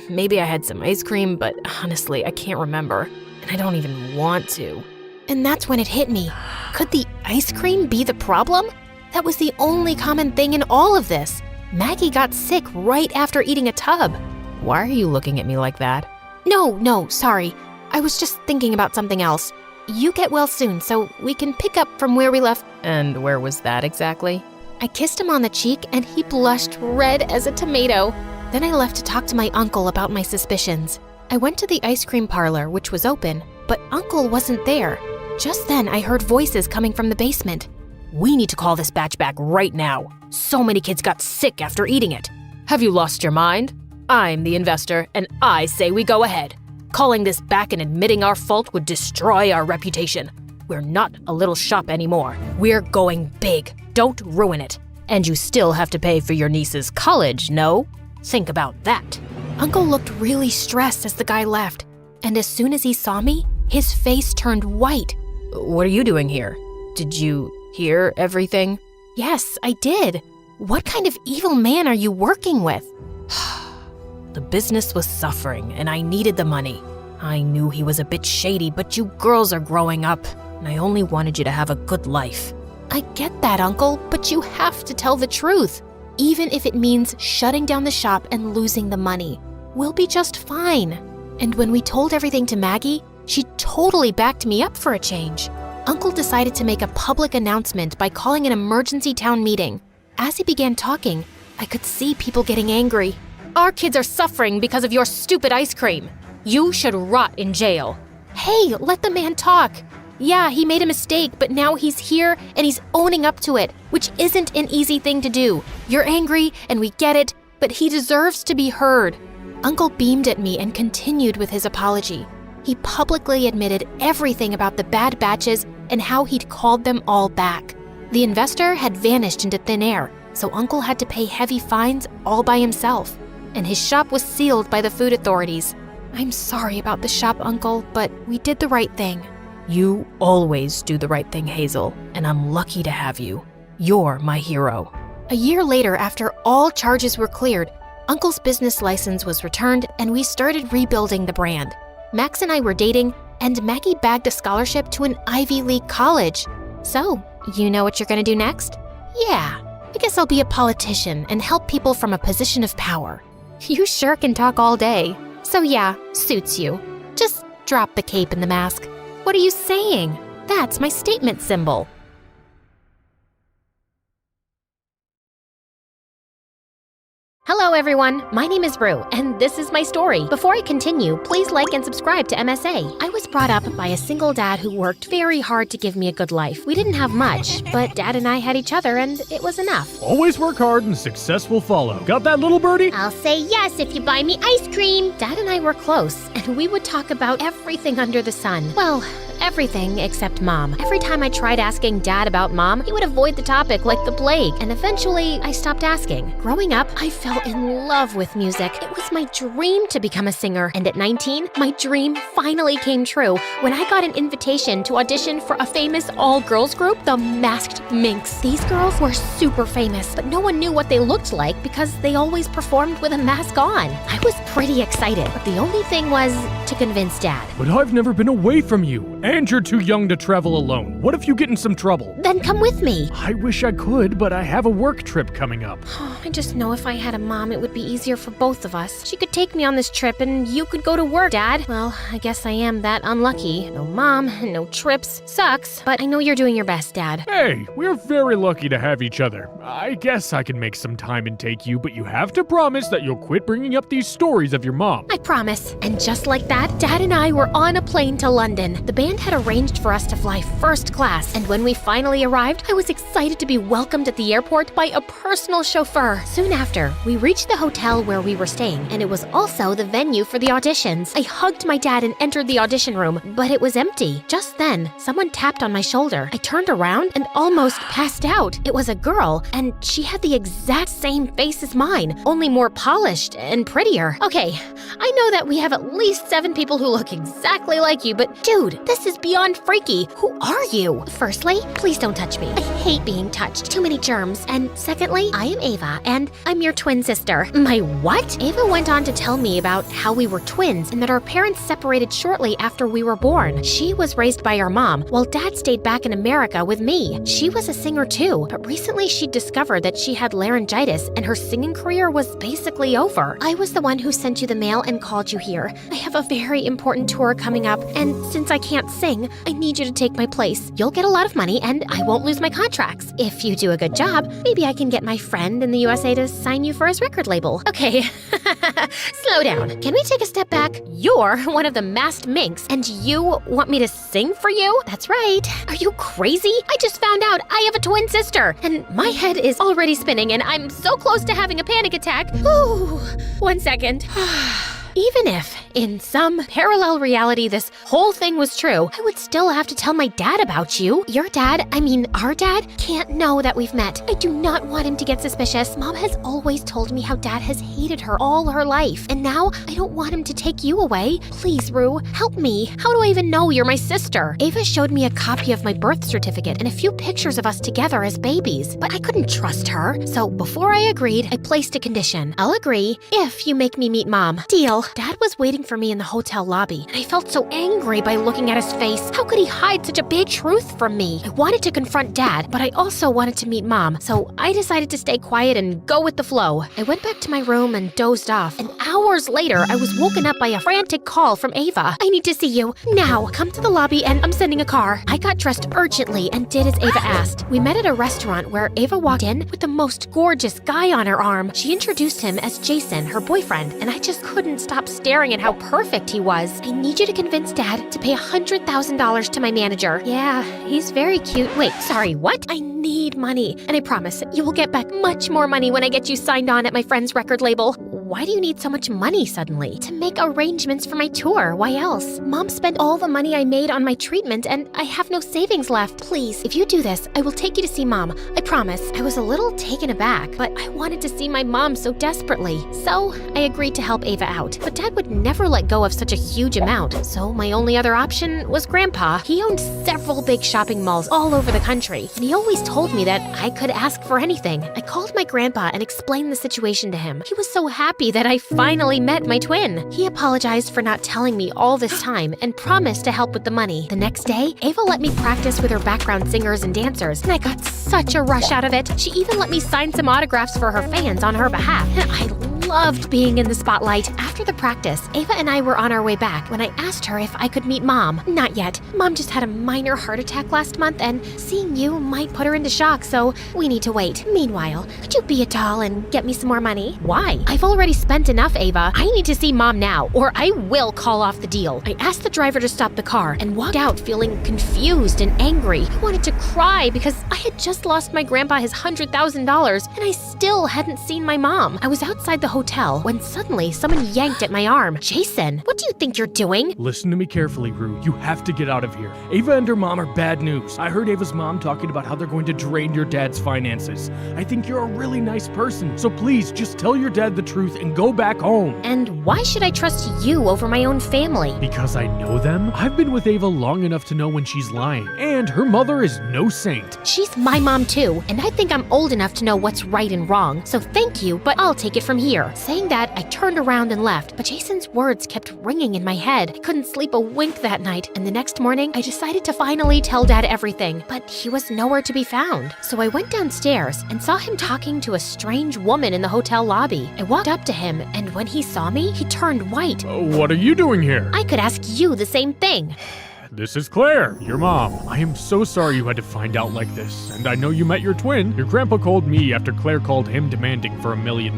Maybe I had some ice cream, but honestly, I can't remember, and I don't even want to. And that's when it hit me. Could the ice cream be the problem? That was the only common thing in all of this. Maggie got sick right after eating a tub. Why are you looking at me like that? No, sorry. I was just thinking about something else. You get well soon, so we can pick up from where we left. And where was that exactly? I kissed him on the cheek, and he blushed red as a tomato. Then I left to talk to my uncle about my suspicions. I went to the ice cream parlor, which was open, but Uncle wasn't there. Just then, I heard voices coming from the basement. We need to call this batch back right now. So many kids got sick after eating it. Have you lost your mind? I'm the investor, and I say we go ahead. Calling this back and admitting our fault would destroy our reputation. We're not a little shop anymore. We're going big. Don't ruin it. And you still have to pay for your niece's college, no? Think about that. Uncle looked really stressed as the guy left, and as soon as he saw me, his face turned white. What are you doing here? Did you hear everything? Yes, I did. What kind of evil man are you working with? The business was suffering, and I needed the money. I knew he was a bit shady, but you girls are growing up, and I only wanted you to have a good life. I get that, Uncle, but you have to tell the truth. Even if it means shutting down the shop and losing the money. We'll be just fine. And when we told everything to Maggie, she totally backed me up for a change. Uncle decided to make a public announcement by calling an emergency town meeting. As he began talking, I could see people getting angry. Our kids are suffering because of your stupid ice cream. You should rot in jail. Hey, let the man talk. Yeah, he made a mistake, but now he's here and he's owning up to it, which isn't an easy thing to do. You're angry and we get it, but he deserves to be heard. Uncle beamed at me and continued with his apology. He publicly admitted everything about the bad batches and how he'd called them all back. The investor had vanished into thin air, so Uncle had to pay heavy fines all by himself, and his shop was sealed by the food authorities. I'm sorry about the shop, Uncle, but we did the right thing. You always do the right thing, Hazel, and I'm lucky to have you. You're my hero. A year later, after all charges were cleared, Uncle's business license was returned and we started rebuilding the brand. Max and I were dating, and Maggie bagged a scholarship to an Ivy League college. So, you know what you're gonna do next? Yeah, I guess I'll be a politician and help people from a position of power. You sure can talk all day. So yeah, suits you. Just drop the cape and the mask. What are you saying? That's my statement symbol. Hello everyone, my name is Rue, and this is my story. Before I continue, please like and subscribe to MSA. I was brought up by a single dad who worked very hard to give me a good life. We didn't have much, but Dad and I had each other and it was enough. Always work hard and success will follow. Got that, little birdie? I'll say yes if you buy me ice cream. Dad and I were close, and we would talk about everything under the sun. Well, everything except Mom. Every time I tried asking Dad about Mom, he would avoid the topic like the plague, and eventually I stopped asking. Growing up, I fell in love with music. It was my dream to become a singer, and at 19, my dream finally came true when I got an invitation to audition for a famous all-girls group, the Masked Minx. These girls were super famous, but no one knew what they looked like because they always performed with a mask on. I was pretty excited, but the only thing was to convince Dad. But I've never been away from you, and you're too young to travel alone. What if you get in some trouble? Then come with me. I wish I could, but I have a work trip coming up. I just know if I had a mom, it would be easier for both of us. She could take me on this trip and you could go to work, Dad. Well, I guess I am that unlucky. No mom, no trips. Sucks, but I know you're doing your best, Dad. Hey, we're very lucky to have each other. I guess I can make some time and take you, but you have to promise that you'll quit bringing up these stories of your mom. I promise. And just like that, Dad and I were on a plane to London. The band had arranged for us to fly first class, and when we finally arrived, I was excited to be welcomed at the airport by a personal chauffeur. Soon after, we reached the hotel where we were staying, and it was also the venue for the auditions. I hugged my dad and entered the audition room, but it was empty. Just then, someone tapped on my shoulder. I turned around and almost passed out. It was a girl, and she had the exact same face as mine, only more polished and prettier. Okay, I know that we have at least 7 people who look exactly like you, but dude, this is beyond freaky. Who are you? Firstly, please don't touch me. I hate being touched. Too many germs. And secondly, I am Ava, and I'm your twin sister. My what? Ava went on to tell me about how we were twins and that our parents separated shortly after we were born. She was raised by our mom, while Dad stayed back in America with me. She was a singer too, but recently she discovered that she had laryngitis and her singing career was basically over. I was the one who sent you the mail and called you here. I have a very important tour coming up, and since I can't sing, I need you to take my place. You'll get a lot of money, and I won't lose my contracts. If you do a good job, maybe I can get my friend in the USA to sign you for his record label. Okay, slow down. Can we take a step back? You're one of the Masked Minx, and you want me to sing for you? That's right. Are you crazy? I just found out I have a twin sister, and my head is already spinning, and I'm so close to having a panic attack. Ooh, 1 second. Even if, in some parallel reality, this whole thing was true, I would still have to tell my dad about you. Your dad, our dad, can't know that we've met. I do not want him to get suspicious. Mom has always told me how Dad has hated her all her life, and now I don't want him to take you away. Please, Rue, help me. How do I even know you're my sister? Ava showed me a copy of my birth certificate and a few pictures of us together as babies, but I couldn't trust her. So before I agreed, I placed a condition. I'll agree if you make me meet Mom. Deal. Dad was waiting for me in the hotel lobby, and I felt so angry by looking at his face. How could he hide such a big truth from me? I wanted to confront Dad, but I also wanted to meet Mom, so I decided to stay quiet and go with the flow. I went back to my room and dozed off, and hours later, I was woken up by a frantic call from Ava. I need to see you. Now, come to the lobby and I'm sending a car. I got dressed urgently and did as Ava asked. We met at a restaurant where Ava walked in with the most gorgeous guy on her arm. She introduced him as Jason, her boyfriend, and I just couldn't stop staring at how perfect he was. I need you to convince Dad to pay $100,000 to my manager. Yeah, he's very cute. Wait, sorry, what? I need money, and I promise you will get back much more money when I get you signed on at my friend's record label. Why do you need so much money suddenly? To make arrangements for my tour. Why else? Mom spent all the money I made on my treatment, and I have no savings left. Please, if you do this, I will take you to see Mom. I promise. I was a little taken aback, but I wanted to see my mom so desperately. So I agreed to help Ava out. But Dad would never let go of such a huge amount, so my only other option was Grandpa. He owned several big shopping malls all over the country, and he always told me that I could ask for anything. I called my grandpa and explained the situation to him. He was so happy happy that I finally met my twin. He apologized for not telling me all this time and promised to help with the money. The next day, Ava let me practice with her background singers and dancers, and I got such a rush out of it. She even let me sign some autographs for her fans on her behalf, and I loved being in the spotlight. After the practice, Ava and I were on our way back when I asked her if I could meet Mom. Not yet. Mom just had a minor heart attack last month, and seeing you might put her into shock, so we need to wait. Meanwhile, could you be a doll and get me some more money? Why? I've already spent enough, Ava. I need to see Mom now, or I will call off the deal. I asked the driver to stop the car and walked out feeling confused and angry. I wanted to cry because I had just lost my grandpa his $100,000 and I still hadn't seen my mom. I was outside the hotel when suddenly someone yanked at my arm. Jason, what do you think you're doing? Listen to me carefully, Rue. You have to get out of here. Ava and her mom are bad news. I heard Ava's mom talking about how they're going to drain your dad's finances. I think you're a really nice person, so please just tell your dad the truth and go back home. And why should I trust you over my own family? Because I know them. I've been with Ava long enough to know when she's lying, and her mother is no saint. She's my mom too, and I think I'm old enough to know what's right and wrong, so thank you, but I'll take it from here. Saying that, I turned around and left, but Jason's words kept ringing in my head. I couldn't sleep a wink that night, and the next morning, I decided to finally tell Dad everything, but he was nowhere to be found. So I went downstairs and saw him talking to a strange woman in the hotel lobby. I walked up to him, and when he saw me, he turned white. What are you doing here? I could ask you the same thing. This is Claire, your mom. I am so sorry you had to find out like this, and I know you met your twin. Your grandpa called me after Claire called him demanding for $1 million.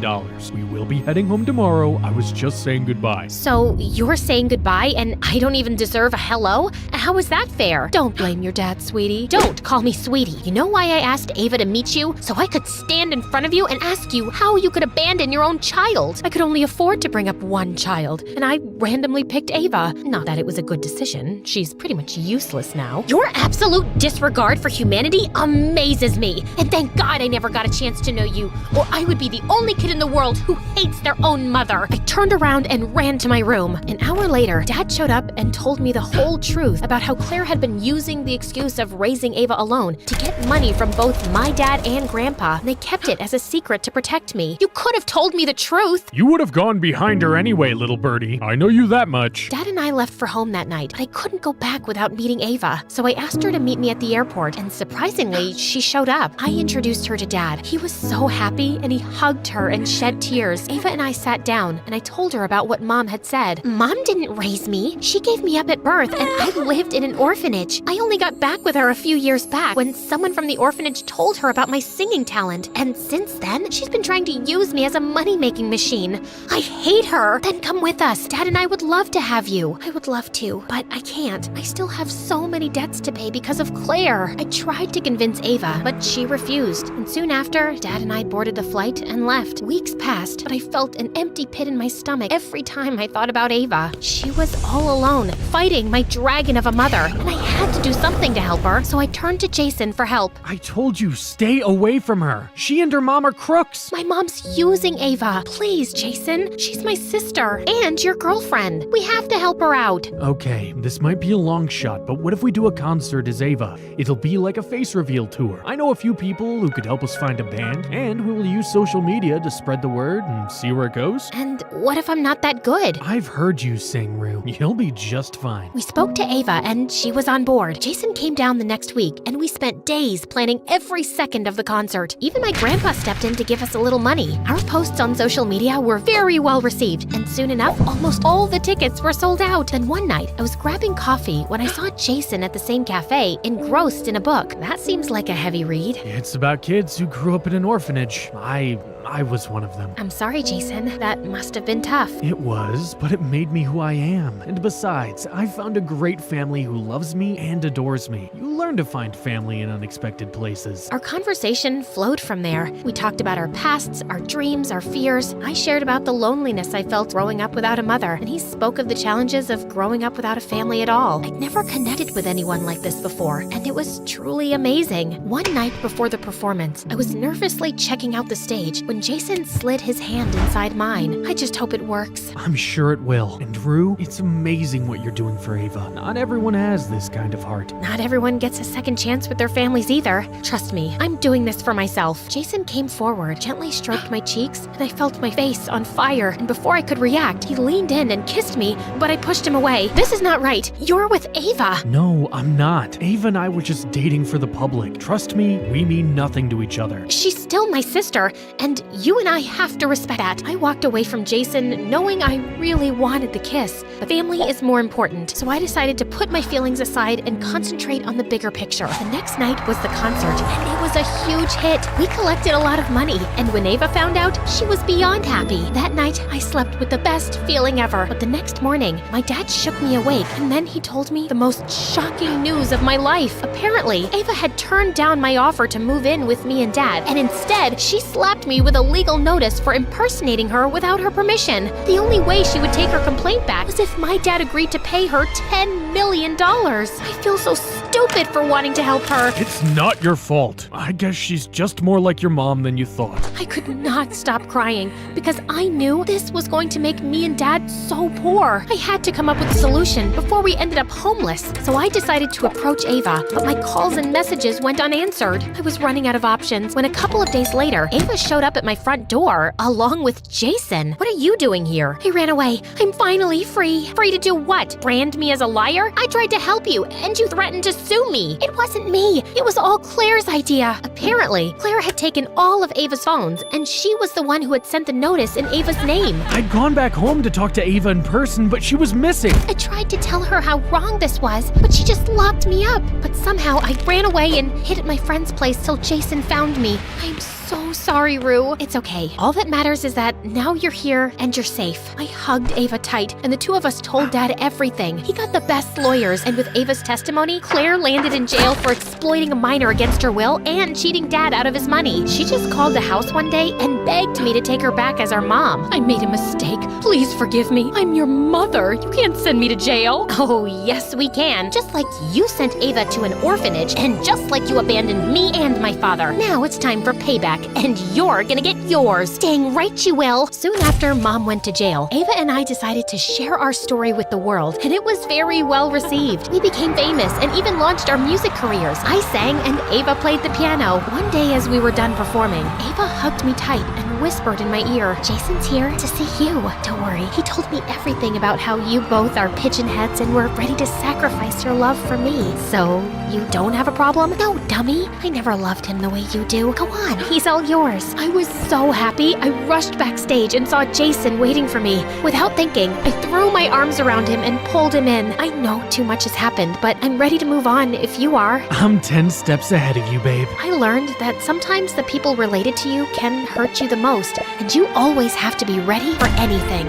We will be heading home tomorrow. I was just saying goodbye. So you're saying goodbye and I don't even deserve a hello? How is that fair? Don't blame your dad, sweetie. Don't call me sweetie. You know why I asked Ava to meet you? So I could stand in front of you and ask you how you could abandon your own child. I could only afford to bring up one child, and I randomly picked Ava. Not that it was a good decision. She's pretty much useless now. Your absolute disregard for humanity amazes me. And thank God I never got a chance to know you, or I would be the only kid in the world who hates their own mother. I turned around and ran to my room. An hour later, Dad showed up and told me the whole truth about how Claire had been using the excuse of raising Ava alone to get money from both my dad and Grandpa, and they kept it as a secret to protect me. You could have told me the truth. You would have gone behind her anyway, little birdie. I know you that much. Dad and I left for home that night, but I couldn't go back without meeting Ava, so I asked her to meet me at the airport, and surprisingly, she showed up. I introduced her to Dad. He was so happy, and he hugged her and shed tears. Ava and I sat down, and I told her about what Mom had said. Mom didn't raise me. She gave me up at birth, and I lived in an orphanage. I only got back with her a few years back when someone from the orphanage told her about my singing talent, and since then, she's been trying to use me as a money-making machine. I hate her. Then come with us. Dad and I would love to have you. I would love to, but I can't. I still have so many debts to pay because of Claire. I tried to convince Ava, but she refused. And soon after, Dad and I boarded the flight and left. Weeks passed, but I felt an empty pit in my stomach every time I thought about Ava. She was all alone, fighting my dragon of a mother, and I had to do something to help her, so I turned to Jason for help. I told you, stay away from her. She and her mom are crooks. My mom's using Ava. Please, Jason. She's my sister and your girlfriend. We have to help her out. Okay, this might be a long shot, but what if we do a concert as Ava? It'll be like a face reveal tour. I know a few people who could help us find a band, and we will use social media to spread the word and see where it goes. And what if I'm not that good? I've heard you sing, Rue. You'll be just fine. We spoke to Ava, and she was on board. Jason came down the next week, and we spent days planning every second of the concert. Even my grandpa stepped in to give us a little money. Our posts on social media were very well received, and soon enough, almost all the tickets were sold out. Then one night, I was grabbing coffee when I saw Jason at the same cafe, engrossed in a book. That seems like a heavy read. It's about kids who grew up in an orphanage. I was one of them. I'm sorry, Jason. That must have been tough. It was, but it made me who I am. And besides, I found a great family who loves me and adores me. You learn to find family in unexpected places. Our conversation flowed from there. We talked about our pasts, our dreams, our fears. I shared about the loneliness I felt growing up without a mother, and he spoke of the challenges of growing up without a family at all. I'd never connected with anyone like this before, and it was truly amazing. One night before the performance, I was nervously checking out the stage when when Jason slid his hand inside mine. I just hope it works. I'm sure it will. And Rue, it's amazing what you're doing for Ava. Not everyone has this kind of heart. Not everyone gets a second chance with their families either. Trust me, I'm doing this for myself. Jason came forward, gently stroked my cheeks, and I felt my face on fire. And before I could react, he leaned in and kissed me, but I pushed him away. This is not right. You're with Ava. No, I'm not. Ava and I were just dating for the public. Trust me, we mean nothing to each other. She's still my sister, and you and I have to respect that. I walked away from Jason knowing I really wanted the kiss, but family is more important, so I decided to put my feelings aside and concentrate on the bigger picture. The next night was the concert, and it was a huge hit. We collected a lot of money, and when Ava found out, she was beyond happy. That night, I slept with the best feeling ever, but the next morning, my dad shook me awake, and then he told me the most shocking news of my life. Apparently, Ava had turned down my offer to move in with me and Dad, and instead, she slapped me with a legal notice for impersonating her without her permission. The only way she would take her complaint back was if my dad agreed to pay her $10 million. I feel so stupid for wanting to help her. It's not your fault. I guess she's just more like your mom than you thought. I could not stop crying because I knew this was going to make me and Dad so poor. I had to come up with a solution before we ended up homeless. So I decided to approach Ava, but my calls and messages went unanswered. I was running out of options when a couple of days later, Ava showed up at my front door along with Jason. What are you doing here? I ran away. I'm finally free. Free to do what? Brand me as a liar? I tried to help you, and you threatened to sue me. It wasn't me. It was all Claire's idea. Apparently, Claire had taken all of Ava's phones, and she was the one who had sent the notice in Ava's name. I'd gone back home to talk to Ava in person, but she was missing. I tried to tell her how wrong this was, but she just locked me up. But somehow I ran away and hid at my friend's place till Jason found me. I'm so sorry, Rue. It's okay. All that matters is that now you're here and you're safe. I hugged Ava tight, and the two of us told Dad everything. He got the best lawyers, and with Ava's testimony, Claire landed in jail for exploiting a minor against her will and cheating Dad out of his money. She just called the house one day and begged me to take her back as our mom. I made a mistake. Please forgive me. I'm your mother. You can't send me to jail. Oh, yes, we can. Just like you sent Ava to an orphanage, and just like you abandoned me and my father. Now it's time for payback, and you're gonna get yours. Dang right you will. Soon after Mom went to jail, Ava and I decided to share our story with the world, and it was very well received. We became famous and even launched our music careers. I sang and Ava played the piano. One day as we were done performing, Ava hugged me tight and whispered in my ear, "Jason's here to see you. Don't worry. He told me everything about how you both are pigeon heads and were ready to sacrifice your love for me. So, you don't have a problem?" "No, dummy. I never loved him the way you do. Go on. He's all yours." I was so happy. I rushed backstage and saw Jason waiting for me. Without thinking, I threw my arms around him and pulled him in. I know too much has happened, but I'm ready to move on if you are. I'm 10 steps ahead of you, babe. I learned that sometimes the people related to you can hurt you the most, and you always have to be ready for anything.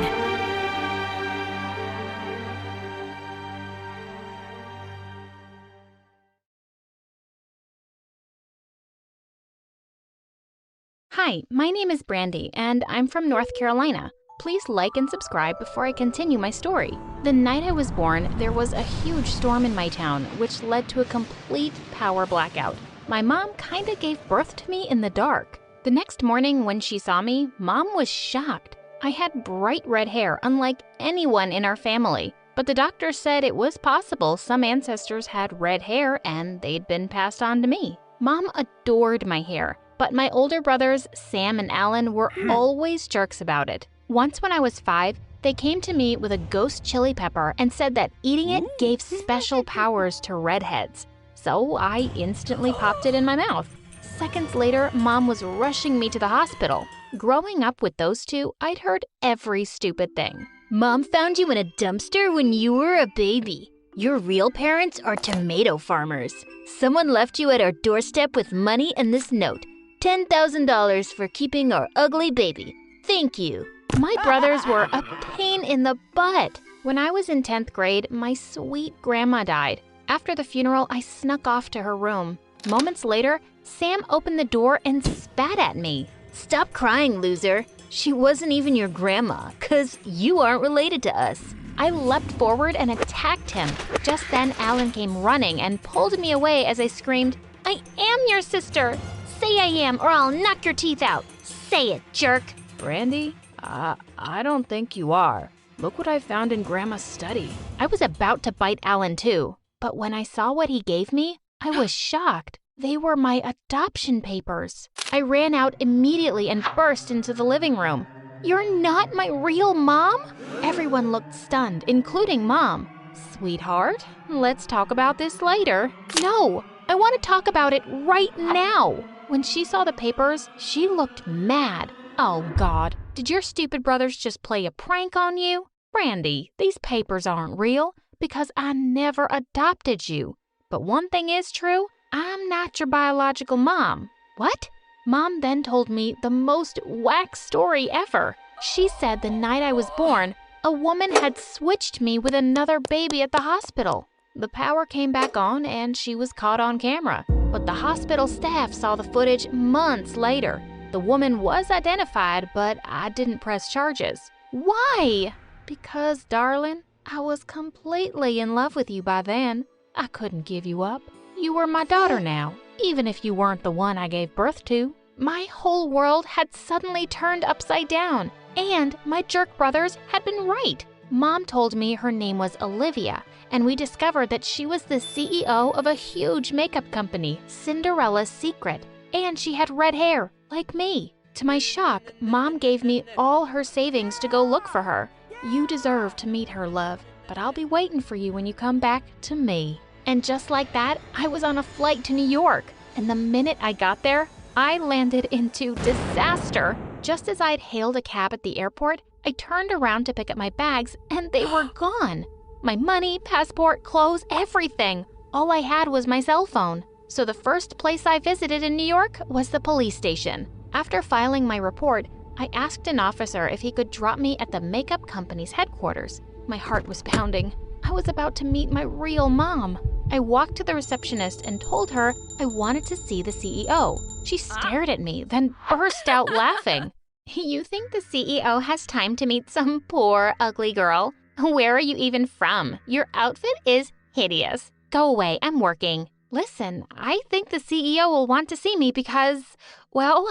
Hi, my name is Brandy, and I'm from North Carolina. Please like and subscribe before I continue my story. The night I was born, there was a huge storm in my town, which led to a complete power blackout. My mom kinda gave birth to me in the dark. The next morning when she saw me, Mom was shocked. I had bright red hair, unlike anyone in our family. But the doctor said it was possible some ancestors had red hair and they'd been passed on to me. Mom adored my hair, but my older brothers, Sam and Alan, were always jerks about it. Once when I was 5, they came to me with a ghost chili pepper and said that eating it gave special powers to redheads. So I instantly popped it in my mouth. Seconds later, Mom was rushing me to the hospital. Growing up with those two, I'd heard every stupid thing. Mom found you in a dumpster when you were a baby. Your real parents are tomato farmers. Someone left you at our doorstep with money and this note. $10,000 for keeping our ugly baby. Thank you. My brothers were a pain in the butt. When I was in 10th grade, my sweet grandma died. After the funeral, I snuck off to her room. Moments later, Sam opened the door and spat at me. Stop crying, loser. She wasn't even your grandma, 'cause you aren't related to us. I leapt forward and attacked him. Just then, Alan came running and pulled me away as I screamed, "I am your sister! Say I am, or I'll knock your teeth out!" Say it, jerk. Brandy? I don't think you are. Look what I found in Grandma's study. I was about to bite Alan too, but when I saw what he gave me, I was shocked. They were my adoption papers. I ran out immediately and burst into the living room. You're not my real mom? Everyone looked stunned, including Mom. Sweetheart, let's talk about this later. No, I want to talk about it right now. When she saw the papers, she looked mad. Oh God, did your stupid brothers just play a prank on you? Brandy, these papers aren't real because I never adopted you. But one thing is true, I'm not your biological mom. What? Mom then told me the most whack story ever. She said the night I was born, a woman had switched me with another baby at the hospital. The power came back on and she was caught on camera. But the hospital staff saw the footage months later. The woman was identified, but I didn't press charges. Why? Because, darling, I was completely in love with you by then. I couldn't give you up. You were my daughter now, even if you weren't the one I gave birth to. My whole world had suddenly turned upside down, and my jerk brothers had been right. Mom told me her name was Olivia, and we discovered that she was the CEO of a huge makeup company, Cinderella's Secret, and she had red hair, like me. To my shock, Mom gave me all her savings to go look for her. You deserve to meet her, love, but I'll be waiting for you when you come back to me. And just like that, I was on a flight to New York, and the minute I got there, I landed into disaster. Just as I'd hailed a cab at the airport, I turned around to pick up my bags, and they were gone. My money, passport, clothes, everything. All I had was my cell phone. So the first place I visited in New York was the police station. After filing my report, I asked an officer if he could drop me at the makeup company's headquarters. My heart was pounding. I was about to meet my real mom. I walked to the receptionist and told her I wanted to see the CEO. She stared at me, then burst out laughing. You think the CEO has time to meet some poor, ugly girl? Where are you even from? Your outfit is hideous. Go away, I'm working. Listen, I think the CEO will want to see me because, well,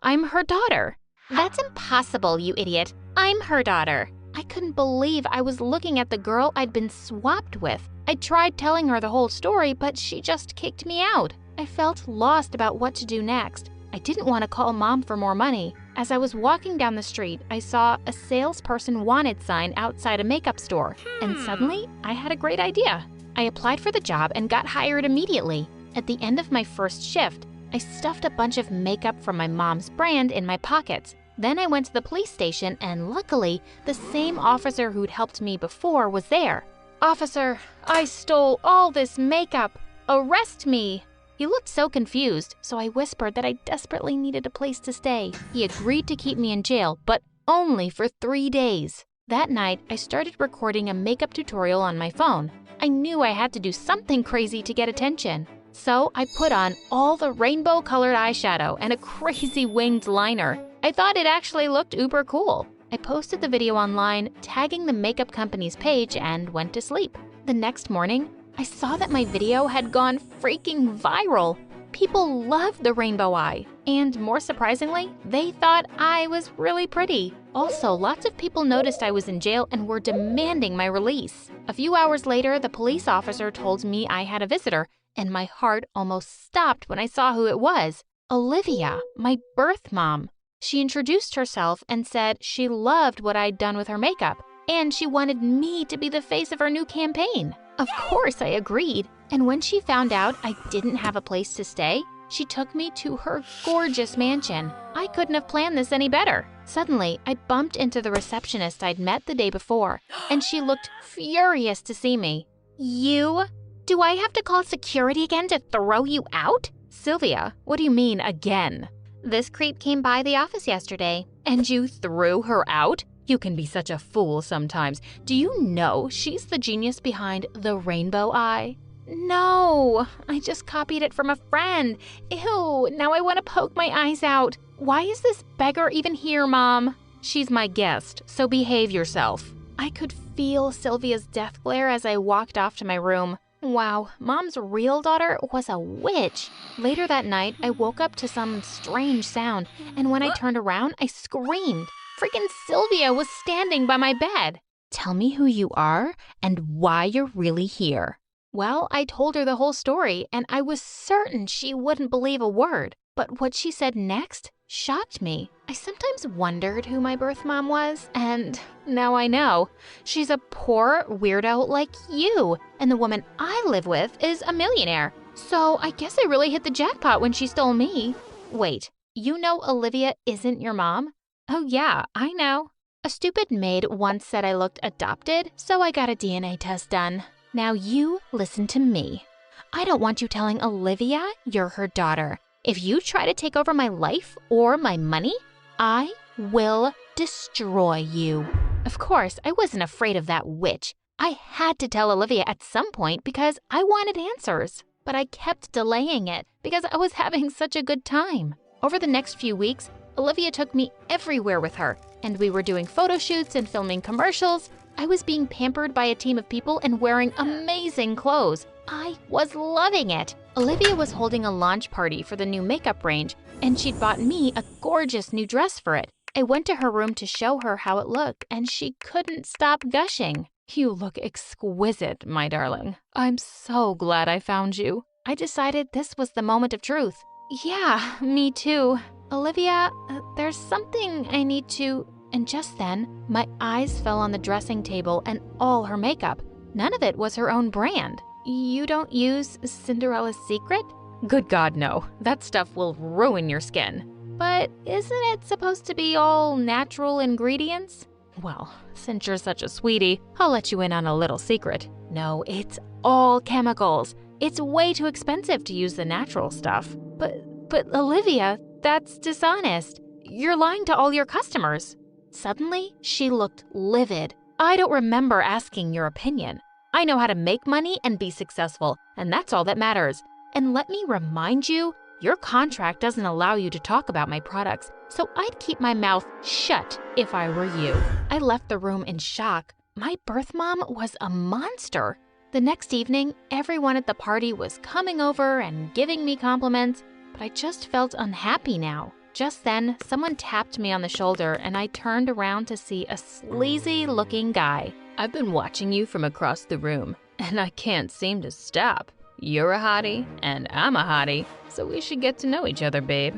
I'm her daughter. That's impossible, you idiot. I'm her daughter. I couldn't believe I was looking at the girl I'd been swapped with. I tried telling her the whole story, but she just kicked me out. I felt lost about what to do next. I didn't want to call Mom for more money. As I was walking down the street, I saw a salesperson wanted sign outside a makeup store, and suddenly I had a great idea. I applied for the job and got hired immediately. At the end of my first shift, I stuffed a bunch of makeup from my mom's brand in my pockets. Then I went to the police station, and luckily, the same officer who'd helped me before was there. Officer, I stole all this makeup. Arrest me. He looked so confused, so I whispered that I desperately needed a place to stay. He agreed to keep me in jail, but only for 3 days. That night, I started recording a makeup tutorial on my phone. I knew I had to do something crazy to get attention. So I put on all the rainbow-colored eyeshadow and a crazy winged liner. I thought it actually looked uber cool. I posted the video online, tagging the makeup company's page, and went to sleep. The next morning, I saw that my video had gone freaking viral. People loved the rainbow eye, and more surprisingly, they thought I was really pretty. Also, lots of people noticed I was in jail and were demanding my release. A few hours later, the police officer told me I had a visitor, and my heart almost stopped when I saw who it was. Olivia, my birth mom. She introduced herself and said she loved what I'd done with her makeup, and she wanted me to be the face of her new campaign. Of course, I agreed. And when she found out I didn't have a place to stay, she took me to her gorgeous mansion. I couldn't have planned this any better. Suddenly, I bumped into the receptionist I'd met the day before, and she looked furious to see me. You? Do I have to call security again to throw you out? Sylvia, what do you mean again? This creep came by the office yesterday. And you threw her out? You can be such a fool sometimes. Do you know she's the genius behind the rainbow eye? No, I just copied it from a friend. Ew, now I want to poke my eyes out. Why is this beggar even here, Mom? She's my guest, so behave yourself. I could feel Sylvia's death glare as I walked off to my room. Wow, Mom's real daughter was a witch. Later that night, I woke up to some strange sound, and when I turned around, I screamed. Freaking Sylvia was standing by my bed. Tell me who you are and why you're really here. Well, I told her the whole story, and I was certain she wouldn't believe a word. But what she said next shocked me. I sometimes wondered who my birth mom was, and now I know. She's a poor weirdo like you, and the woman I live with is a millionaire. So I guess I really hit the jackpot when she stole me. Wait, you know Olivia isn't your mom? Oh yeah, I know. A stupid maid once said I looked adopted, so I got a DNA test done. Now you listen to me. I don't want you telling Olivia you're her daughter. If you try to take over my life or my money, I will destroy you. Of course, I wasn't afraid of that witch. I had to tell Olivia at some point because I wanted answers. But I kept delaying it because I was having such a good time. Over the next few weeks, Olivia took me everywhere with her, and we were doing photo shoots and filming commercials. I was being pampered by a team of people and wearing amazing clothes. I was loving it. Olivia was holding a launch party for the new makeup range, and she'd bought me a gorgeous new dress for it. I went to her room to show her how it looked, and she couldn't stop gushing. You look exquisite, my darling. I'm so glad I found you. I decided this was the moment of truth. Yeah, me too. Olivia, there's something I need to... And just then, my eyes fell on the dressing table and all her makeup. None of it was her own brand. You don't use Cinderella's Secret? Good God, no. That stuff will ruin your skin. But isn't it supposed to be all natural ingredients? Well, since you're such a sweetie, I'll let you in on a little secret. No, it's all chemicals. It's way too expensive to use the natural stuff. But Olivia, that's dishonest. You're lying to all your customers. Suddenly, she looked livid. I don't remember asking your opinion. I know how to make money and be successful, and that's all that matters. And let me remind you, your contract doesn't allow you to talk about my products, so I'd keep my mouth shut if I were you. I left the room in shock. My birth mom was a monster. The next evening, everyone at the party was coming over and giving me compliments, but I just felt unhappy now. Just then, someone tapped me on the shoulder and I turned around to see a sleazy-looking guy. I've been watching you from across the room, and I can't seem to stop. You're a hottie, and I'm a hottie, so we should get to know each other, babe.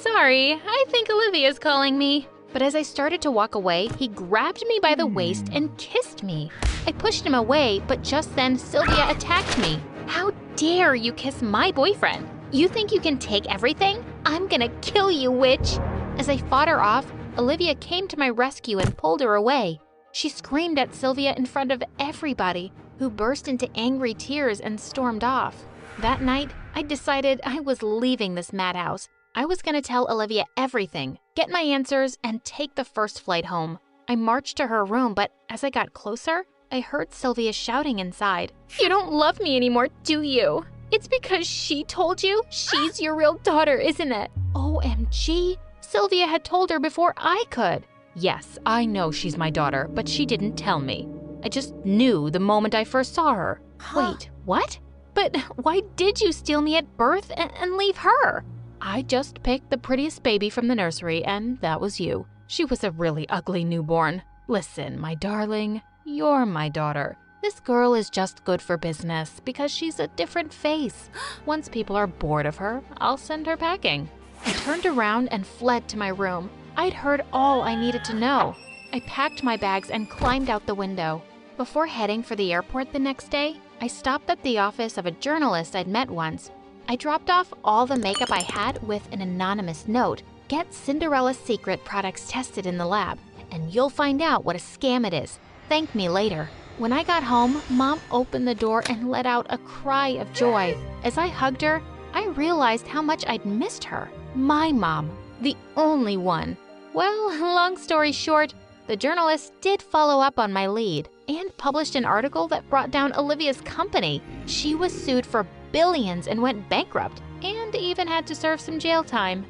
Sorry, I think Olivia's calling me. But as I started to walk away, he grabbed me by the waist and kissed me. I pushed him away, but just then Sylvia attacked me. How dare you kiss my boyfriend? You think you can take everything? I'm gonna kill you, witch! As I fought her off, Olivia came to my rescue and pulled her away. She screamed at Sylvia in front of everybody, who burst into angry tears and stormed off. That night, I decided I was leaving this madhouse. I was gonna tell Olivia everything, get my answers, and take the first flight home. I marched to her room, but as I got closer, I heard Sylvia shouting inside. You don't love me anymore, do you? It's because she told you she's your real daughter, isn't it? OMG, Sylvia had told her before I could. Yes, I know she's my daughter, but she didn't tell me. I just knew the moment I first saw her. Wait, what? But why did you steal me at birth and leave her? I just picked the prettiest baby from the nursery, and that was you. She was a really ugly newborn. Listen, my darling, you're my daughter. This girl is just good for business because she's a different face. Once people are bored of her, I'll send her packing. I turned around and fled to my room. I'd heard all I needed to know. I packed my bags and climbed out the window. Before heading for the airport the next day, I stopped at the office of a journalist I'd met once. I dropped off all the makeup I had with an anonymous note. Get Cinderella's Secret products tested in the lab, and you'll find out what a scam it is. Thank me later. When I got home, Mom opened the door and let out a cry of joy. As I hugged her, I realized how much I'd missed her. My mom, the only one. Well, long story short, the journalist did follow up on my lead and published an article that brought down Olivia's company. She was sued for billions and went bankrupt, and even had to serve some jail time.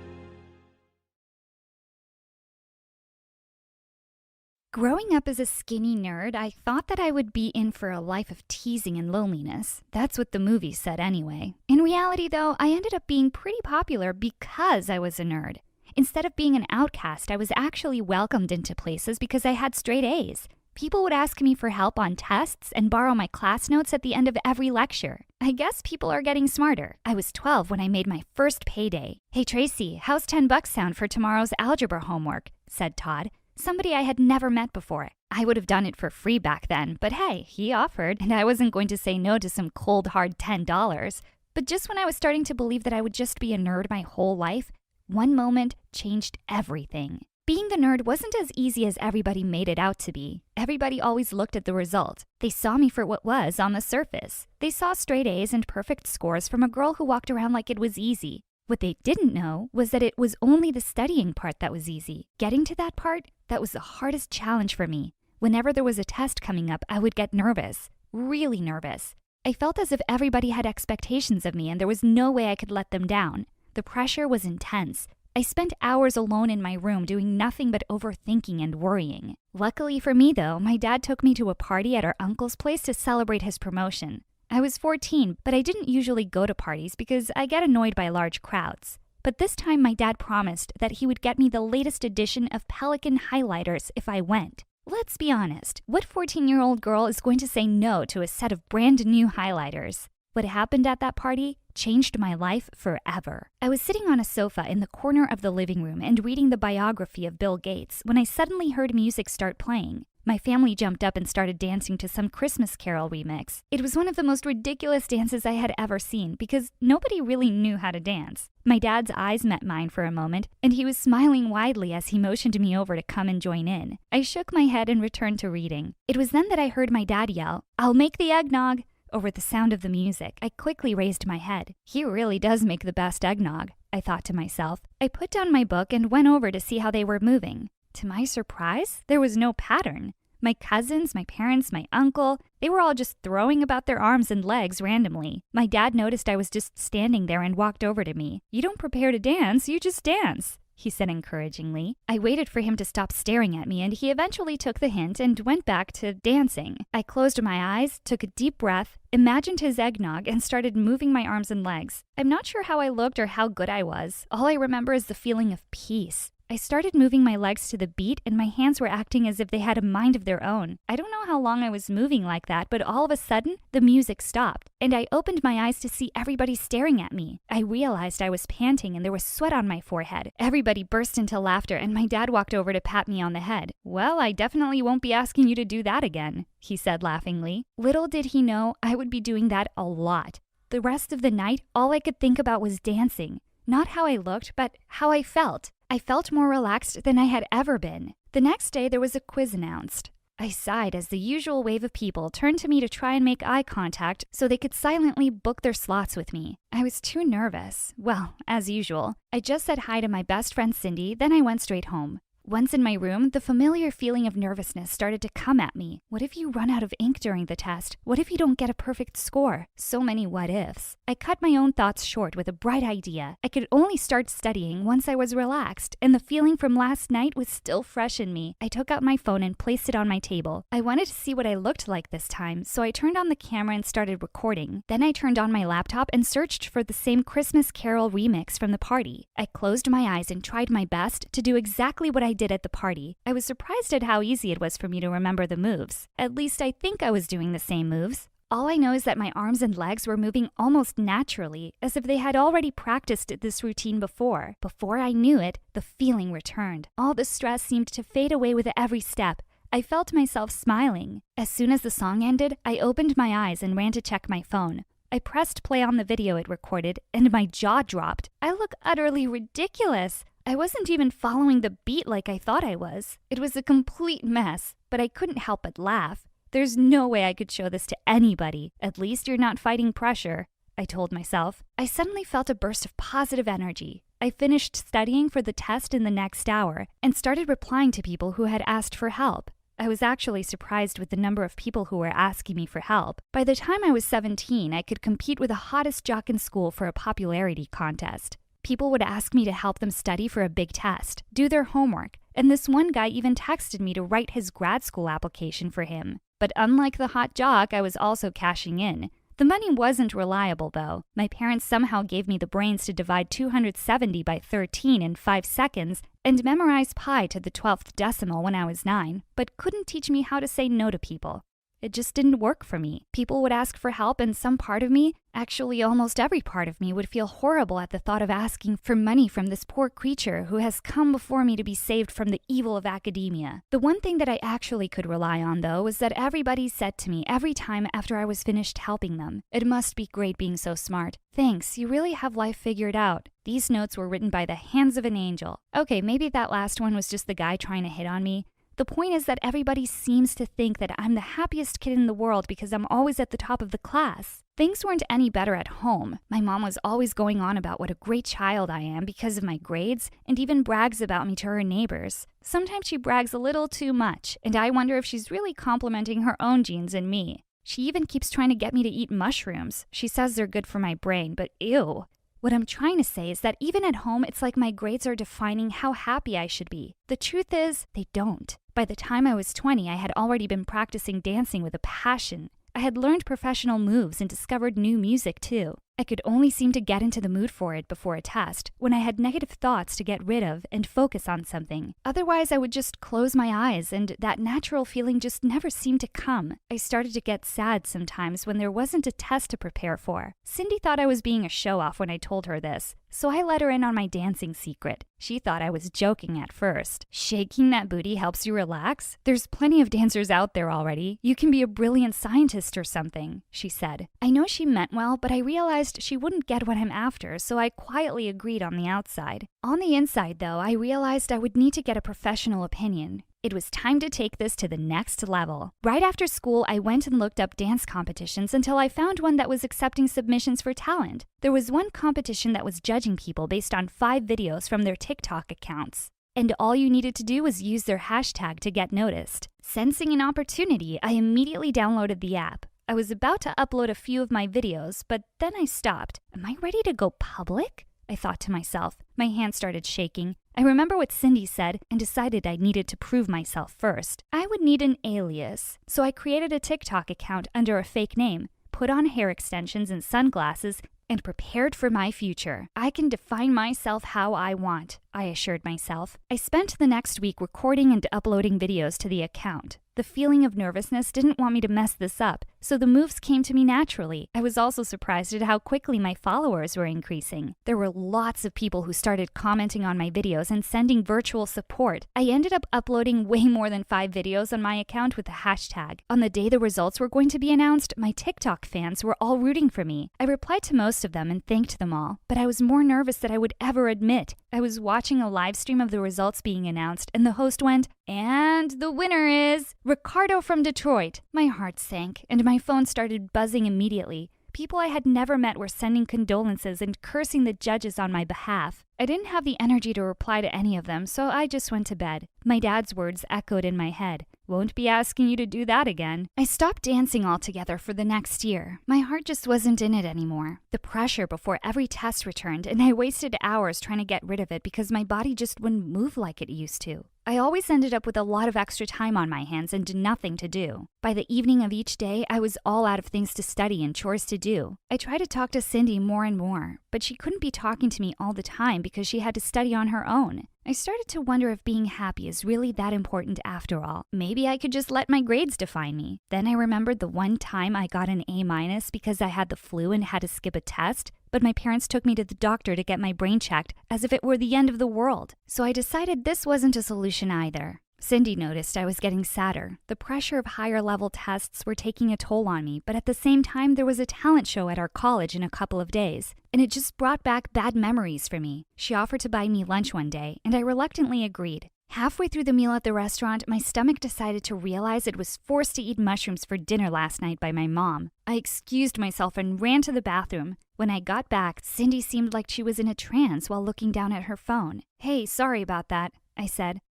Growing up as a skinny nerd, I thought that I would be in for a life of teasing and loneliness. That's what the movies said anyway. In reality, though, I ended up being pretty popular because I was a nerd. Instead of being an outcast, I was actually welcomed into places because I had straight A's. People would ask me for help on tests and borrow my class notes at the end of every lecture. I guess people are getting smarter. I was 12 when I made my first payday. "Hey Tracy, how's $10 sound for tomorrow's algebra homework?" said Todd, somebody I had never met before. I would have done it for free back then, but hey, he offered, and I wasn't going to say no to some cold hard $10. But just when I was starting to believe that I would just be a nerd my whole life, one moment changed everything. Being the nerd wasn't as easy as everybody made it out to be. Everybody always looked at the result. They saw me for what was on the surface. They saw straight A's and perfect scores from a girl who walked around like it was easy. What they didn't know was that it was only the studying part that was easy. Getting to that part, that was the hardest challenge for me. Whenever there was a test coming up, I would get nervous. Really nervous. I felt as if everybody had expectations of me and there was no way I could let them down. The pressure was intense. I spent hours alone in my room doing nothing but overthinking and worrying. Luckily for me, though, my dad took me to a party at our uncle's place to celebrate his promotion. I was 14, but I didn't usually go to parties because I get annoyed by large crowds. But this time my dad promised that he would get me the latest edition of Pelican highlighters if I went. Let's be honest, what 14-year-old girl is going to say no to a set of brand new highlighters? What happened at that party changed my life forever. I was sitting on a sofa in the corner of the living room and reading the biography of Bill Gates when I suddenly heard music start playing. My family jumped up and started dancing to some Christmas Carol remix. It was one of the most ridiculous dances I had ever seen because nobody really knew how to dance. My dad's eyes met mine for a moment, and he was smiling widely as he motioned me over to come and join in. I shook my head and returned to reading. It was then that I heard my dad yell, "I'll make the eggnog!" Over the sound of the music. I quickly raised my head. He really does make the best eggnog, I thought to myself. I put down my book and went over to see how they were moving. To my surprise, there was no pattern. My cousins, my parents, my uncle, they were all just throwing about their arms and legs randomly. My dad noticed I was just standing there and walked over to me. "You don't prepare to dance, you just dance," he said encouragingly. I waited for him to stop staring at me, and he eventually took the hint and went back to dancing. I closed my eyes, took a deep breath, imagined his eggnog, and started moving my arms and legs. I'm not sure how I looked or how good I was. All I remember is the feeling of peace. I started moving my legs to the beat, and my hands were acting as if they had a mind of their own. I don't know how long I was moving like that, but all of a sudden, the music stopped, and I opened my eyes to see everybody staring at me. I realized I was panting, and there was sweat on my forehead. Everybody burst into laughter, and my dad walked over to pat me on the head. "Well, I definitely won't be asking you to do that again," he said laughingly. Little did he know I would be doing that a lot. The rest of the night, all I could think about was dancing. Not how I looked, but how I felt. I felt more relaxed than I had ever been. The next day, there was a quiz announced. I sighed as the usual wave of people turned to me to try and make eye contact so they could silently book their slots with me. I was too nervous. Well, as usual. I just said hi to my best friend Cindy, then I went straight home. Once in my room, the familiar feeling of nervousness started to come at me. What if you run out of ink during the test? What if you don't get a perfect score? So many what ifs. I cut my own thoughts short with a bright idea. I could only start studying once I was relaxed, and the feeling from last night was still fresh in me. I took out my phone and placed it on my table. I wanted to see what I looked like this time, so I turned on the camera and started recording. Then I turned on my laptop and searched for the same Christmas Carol remix from the party. I closed my eyes and tried my best to do exactly what I did at the party. I was surprised at how easy it was for me to remember the moves. At least I think I was doing the same moves. All I know is that my arms and legs were moving almost naturally, as if they had already practiced this routine before. Before I knew it, the feeling returned. All the stress seemed to fade away with every step. I felt myself smiling. As soon as the song ended, I opened my eyes and ran to check my phone. I pressed play on the video it recorded, and my jaw dropped. I look utterly ridiculous. I wasn't even following the beat like I thought I was. It was a complete mess, but I couldn't help but laugh. There's no way I could show this to anybody. At least you're not fighting pressure, I told myself. I suddenly felt a burst of positive energy. I finished studying for the test in the next hour and started replying to people who had asked for help. I was actually surprised with the number of people who were asking me for help. By the time I was 17, I could compete with the hottest jock in school for a popularity contest. People would ask me to help them study for a big test, do their homework, and this one guy even texted me to write his grad school application for him. But unlike the hot jock, I was also cashing in. The money wasn't reliable, though. My parents somehow gave me the brains to divide 270 by 13 in 5 seconds and memorize pi to the 12th decimal when I was 9, but couldn't teach me how to say no to people. It just didn't work for me. People would ask for help, and some part of me, actually almost every part of me, would feel horrible at the thought of asking for money from this poor creature who has come before me to be saved from the evil of academia. The one thing that I actually could rely on, though, was that everybody said to me every time after I was finished helping them, "It must be great being so smart. Thanks, you really have life figured out." These notes were written by the hands of an angel. Okay, maybe that last one was just the guy trying to hit on me. The point is that everybody seems to think that I'm the happiest kid in the world because I'm always at the top of the class. Things weren't any better at home. My mom was always going on about what a great child I am because of my grades, and even brags about me to her neighbors. Sometimes she brags a little too much, and I wonder if she's really complimenting her own genes in me. She even keeps trying to get me to eat mushrooms. She says they're good for my brain, but ew. What I'm trying to say is that even at home, it's like my grades are defining how happy I should be. The truth is, they don't. By the time I was 20, I had already been practicing dancing with a passion. I had learned professional moves and discovered new music too. I could only seem to get into the mood for it before a test, when I had negative thoughts to get rid of and focus on something. Otherwise, I would just close my eyes, and that natural feeling just never seemed to come. I started to get sad sometimes when there wasn't a test to prepare for. Cindy thought I was being a show-off when I told her this, so I let her in on my dancing secret. She thought I was joking at first. Shaking that booty helps you relax? There's plenty of dancers out there already. You can be a brilliant scientist or something, she said. I know she meant well, but I realized she wouldn't get what I'm after, so I quietly agreed on the outside. On the inside, though, I realized I would need to get a professional opinion. It was time to take this to the next level. Right after school, I went and looked up dance competitions until I found one that was accepting submissions for talent. There was one competition that was judging people based on 5 videos from their TikTok accounts. And all you needed to do was use their hashtag to get noticed. Sensing an opportunity, I immediately downloaded the app. I was about to upload a few of my videos, but then I stopped. Am I ready to go public? I thought to myself. My hands started shaking. I remember what Cindy said and decided I needed to prove myself first. I would need an alias, so I created a TikTok account under a fake name, put on hair extensions and sunglasses, and prepared for my future. I can define myself how I want, I assured myself. I spent the next week recording and uploading videos to the account. The feeling of nervousness didn't want me to mess this up, so the moves came to me naturally. I was also surprised at how quickly my followers were increasing. There were lots of people who started commenting on my videos and sending virtual support. I ended up uploading way more than 5 videos on my account with the hashtag. On the day the results were going to be announced, my TikTok fans were all rooting for me. I replied to most of them and thanked them all, but I was more nervous than I would ever admit. I was watching a live stream of the results being announced, and the host went, "And the winner is Ricardo from Detroit." My heart sank, and my phone started buzzing immediately. People I had never met were sending condolences and cursing the judges on my behalf. I didn't have the energy to reply to any of them, so I just went to bed. My dad's words echoed in my head. "Won't be asking you to do that again." I stopped dancing altogether for the next year. My heart just wasn't in it anymore. The pressure before every test returned, and I wasted hours trying to get rid of it because my body just wouldn't move like it used to. I always ended up with a lot of extra time on my hands and nothing to do. By the evening of each day, I was all out of things to study and chores to do. I tried to talk to Cindy more and more, but she couldn't be talking to me all the time because she had to study on her own. I started to wonder if being happy is really that important after all. Maybe I could just let my grades define me. Then I remembered the one time I got an A- because I had the flu and had to skip a test, but my parents took me to the doctor to get my brain checked as if it were the end of the world. So I decided this wasn't a solution either. Cindy noticed I was getting sadder. The pressure of higher-level tests were taking a toll on me, but at the same time, there was a talent show at our college in a couple of days, and it just brought back bad memories for me. She offered to buy me lunch one day, and I reluctantly agreed. Halfway through the meal at the restaurant, my stomach decided to realize it was forced to eat mushrooms for dinner last night by my mom. I excused myself and ran to the bathroom. When I got back, Cindy seemed like she was in a trance while looking down at her phone. "Hey, sorry about that," I said.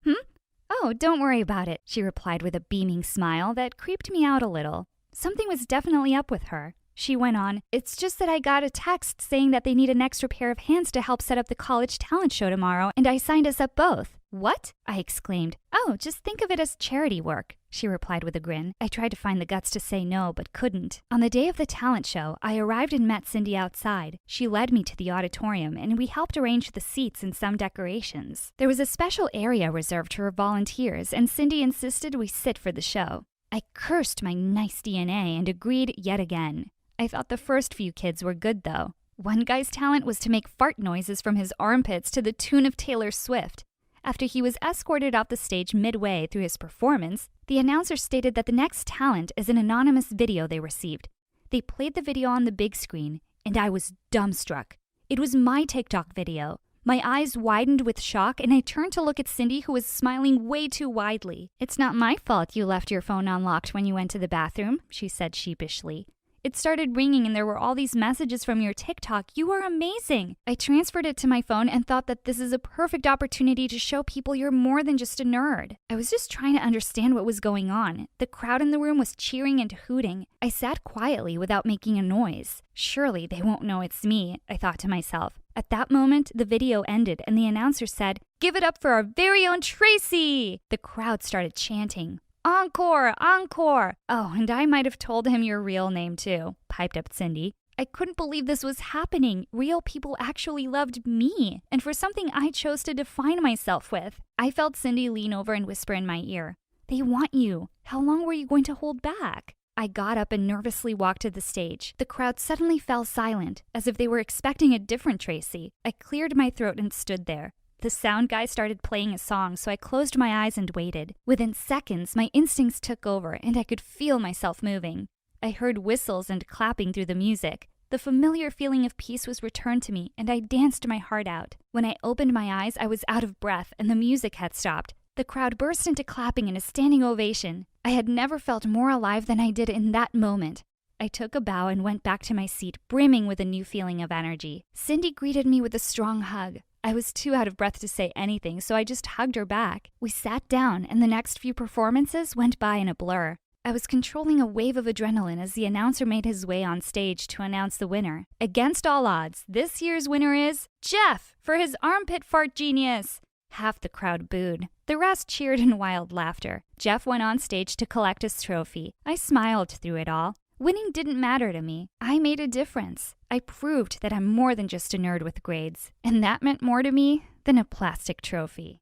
"Oh, don't worry about it," she replied with a beaming smile that creeped me out a little. Something was definitely up with her. She went on, "It's just that I got a text saying that they need an extra pair of hands to help set up the college talent show tomorrow, and I signed us up both." "What?" I exclaimed. "Oh, just think of it as charity work," she replied with a grin. I tried to find the guts to say no, but couldn't. On the day of the talent show, I arrived and met Cindy outside. She led me to the auditorium, and we helped arrange the seats and some decorations. There was a special area reserved for volunteers, and Cindy insisted we sit for the show. I cursed my nice DNA and agreed yet again. I thought the first few kids were good, though. One guy's talent was to make fart noises from his armpits to the tune of Taylor Swift. After he was escorted off the stage midway through his performance, the announcer stated that the next talent is an anonymous video they received. They played the video on the big screen, and I was dumbstruck. It was my TikTok video. My eyes widened with shock, and I turned to look at Cindy, who was smiling way too widely. "It's not my fault you left your phone unlocked when you went to the bathroom," she said sheepishly. "It started ringing and there were all these messages from your TikTok. You are amazing." I transferred it to my phone and thought that this is a perfect opportunity to show people you're more than just a nerd. I was just trying to understand what was going on. The crowd in the room was cheering and hooting. I sat quietly without making a noise. Surely they won't know it's me, I thought to myself. At that moment, the video ended and the announcer said, "Give it up for our very own Tracy!" The crowd started chanting. "Encore! Encore!" "Oh, and I might have told him your real name too," piped up Cindy. I couldn't believe this was happening. Real people actually loved me, and for something I chose to define myself with. I felt Cindy lean over and whisper in my ear, "They want you. How long were you going to hold back?" I got up and nervously walked to the stage. The crowd suddenly fell silent, as if they were expecting a different Tracy. I cleared my throat and stood there. The sound guy started playing a song, so I closed my eyes and waited. Within seconds, my instincts took over, and I could feel myself moving. I heard whistles and clapping through the music. The familiar feeling of peace was returned to me, and I danced my heart out. When I opened my eyes, I was out of breath, and the music had stopped. The crowd burst into clapping and a standing ovation. I had never felt more alive than I did in that moment. I took a bow and went back to my seat, brimming with a new feeling of energy. Cindy greeted me with a strong hug. I was too out of breath to say anything, so I just hugged her back. We sat down, and the next few performances went by in a blur. I was controlling a wave of adrenaline as the announcer made his way on stage to announce the winner. Against all odds, this year's winner is Jeff for his armpit fart genius. Half the crowd booed. The rest cheered in wild laughter. Jeff went on stage to collect his trophy. I smiled through it all. Winning didn't matter to me. I made a difference. I proved that I'm more than just a nerd with grades, and that meant more to me than a plastic trophy.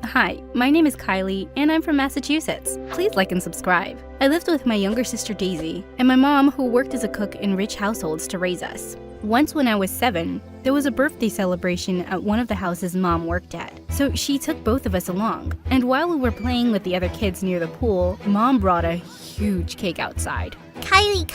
Hi, my name is Kylie, and I'm from Massachusetts. Please like and subscribe. I lived with my younger sister Daisy, and my mom, who worked as a cook in rich households to raise us. Once when I was 7, there was a birthday celebration at one of the houses Mom worked at, so she took both of us along. And while we were playing with the other kids near the pool, Mom brought a huge cake outside. Kylie,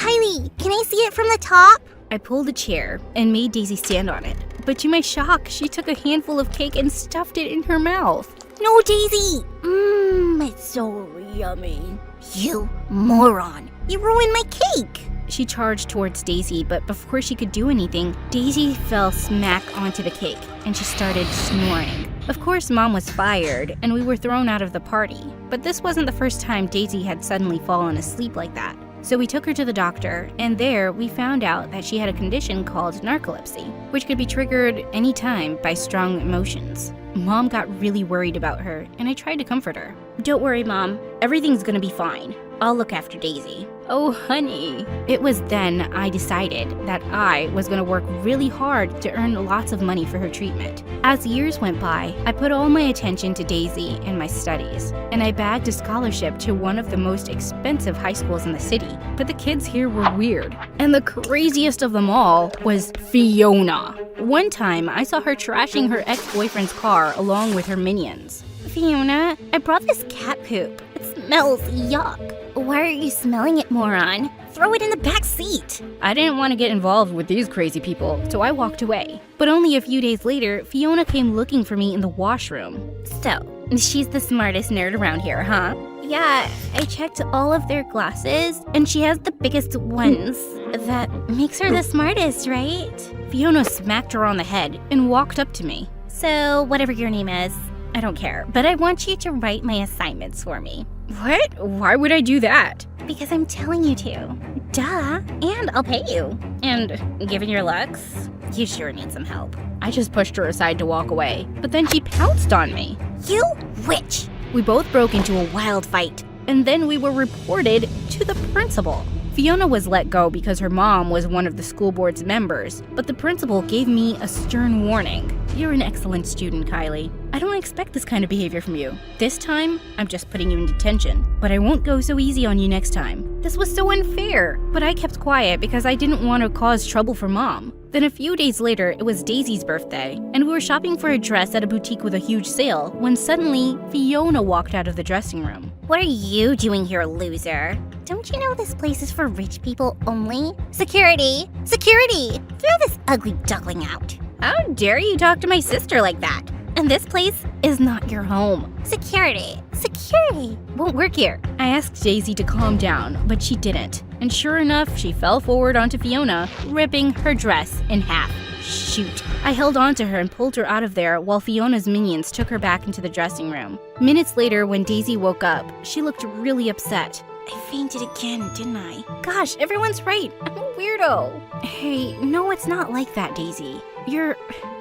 can I see it from the top? I pulled a chair and made Daisy stand on it, but to my shock, she took a handful of cake and stuffed it in her mouth. No, Daisy! It's so yummy. You moron! You ruined my cake! She charged towards Daisy, but before she could do anything, Daisy fell smack onto the cake, and she started snoring. Of course, Mom was fired, and we were thrown out of the party. But this wasn't the first time Daisy had suddenly fallen asleep like that. So we took her to the doctor, and there we found out that she had a condition called narcolepsy, which could be triggered anytime by strong emotions. Mom got really worried about her, and I tried to comfort her. Don't worry, Mom. Everything's gonna be fine. I'll look after Daisy. Oh, honey. It was then I decided that I was going to work really hard to earn lots of money for her treatment. As years went by, I put all my attention to Daisy and my studies, and I bagged a scholarship to one of the most expensive high schools in the city. But the kids here were weird, and the craziest of them all was Fiona. One time, I saw her trashing her ex-boyfriend's car along with her minions. Fiona, I brought this cat poop. It smells yuck. Why are you smelling it, moron? Throw it in the back seat. I didn't want to get involved with these crazy people, so I walked away. But only a few days later, Fiona came looking for me in the washroom. So, she's the smartest nerd around here, huh? Yeah, I checked all of their glasses, and she has the biggest ones. That makes her the smartest, right? Fiona smacked her on the head and walked up to me. So, whatever your name is, I don't care, but I want you to write my assignments for me. What? Why would I do that? Because I'm telling you to. Duh. And I'll pay you. And given your looks, you sure need some help. I just pushed her aside to walk away, but then she pounced on me. You witch! We both broke into a wild fight, and then we were reported to the principal. Fiona was let go because her mom was one of the school board's members, but the principal gave me a stern warning. You're an excellent student, Kylie. I don't expect this kind of behavior from you. This time, I'm just putting you in detention, but I won't go so easy on you next time. This was so unfair, but I kept quiet because I didn't want to cause trouble for Mom. Then a few days later, it was Daisy's birthday, and we were shopping for a dress at a boutique with a huge sale when suddenly Fiona walked out of the dressing room. What are you doing here, loser? Don't you know this place is for rich people only? Security! Security! Throw this ugly duckling out. How dare you talk to my sister like that? And this place is not your home. Security! Security! Won't work here. I asked Daisy to calm down, but she didn't. And sure enough, she fell forward onto Fiona, ripping her dress in half. Shoot. I held on to her and pulled her out of there while Fiona's minions took her back into the dressing room. Minutes later, when Daisy woke up, she looked really upset. I fainted again, didn't I? Gosh, everyone's right. I'm a weirdo. Hey, no, it's not like that, Daisy. You're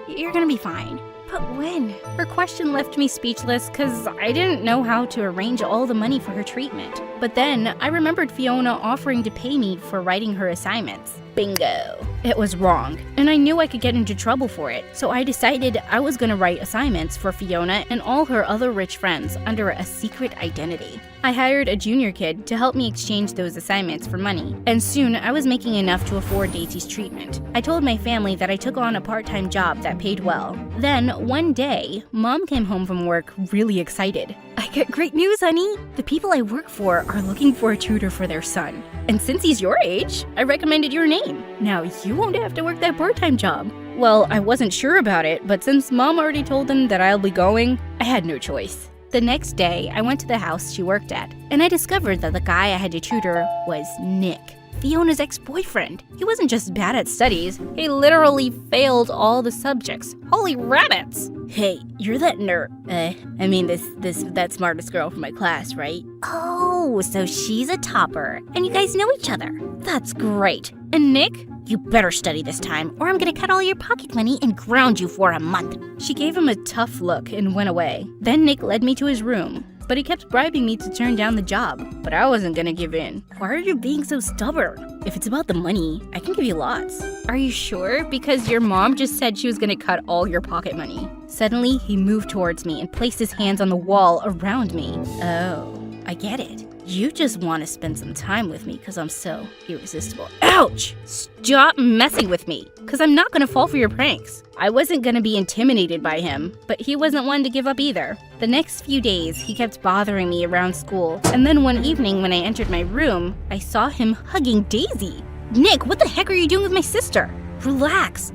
gonna be fine. But when? Her question left me speechless because I didn't know how to arrange all the money for her treatment. But then I remembered Fiona offering to pay me for writing her assignments. Bingo. It was wrong, and I knew I could get into trouble for it, so I decided I was going to write assignments for Fiona and all her other rich friends under a secret identity. I hired a junior kid to help me exchange those assignments for money, and soon I was making enough to afford Daisy's treatment. I told my family that I took on a part-time job that paid well. Then, one day, Mom came home from work really excited. I get great news, honey! The people I work for are looking for a tutor for their son. And since he's your age, I recommended your name. Now you won't have to work that part-time job. Well, I wasn't sure about it, but since Mom already told them that I'll be going, I had no choice. The next day, I went to the house she worked at, and I discovered that the guy I had to tutor was Nick, Fiona's ex-boyfriend. He wasn't just bad at studies, he literally failed all the subjects. Holy rabbits! Hey, you're that that smartest girl from my class, right? Oh, so she's a topper, and you guys know each other. That's great. And Nick? You better study this time, or I'm gonna cut all your pocket money and ground you for a month. She gave him a tough look and went away. Then Nick led me to his room, but he kept bribing me to turn down the job. But I wasn't gonna give in. Why are you being so stubborn? If it's about the money, I can give you lots. Are you sure? Because your mom just said she was gonna cut all your pocket money. Suddenly, he moved towards me and placed his hands on the wall around me. Oh, I get it. You just want to spend some time with me because I'm so irresistible. Ouch! Stop messing with me, because I'm not going to fall for your pranks. I wasn't going to be intimidated by him, but he wasn't one to give up either. The next few days, he kept bothering me around school, and then one evening when I entered my room, I saw him hugging Daisy. Nick, what the heck are you doing with my sister? Relax.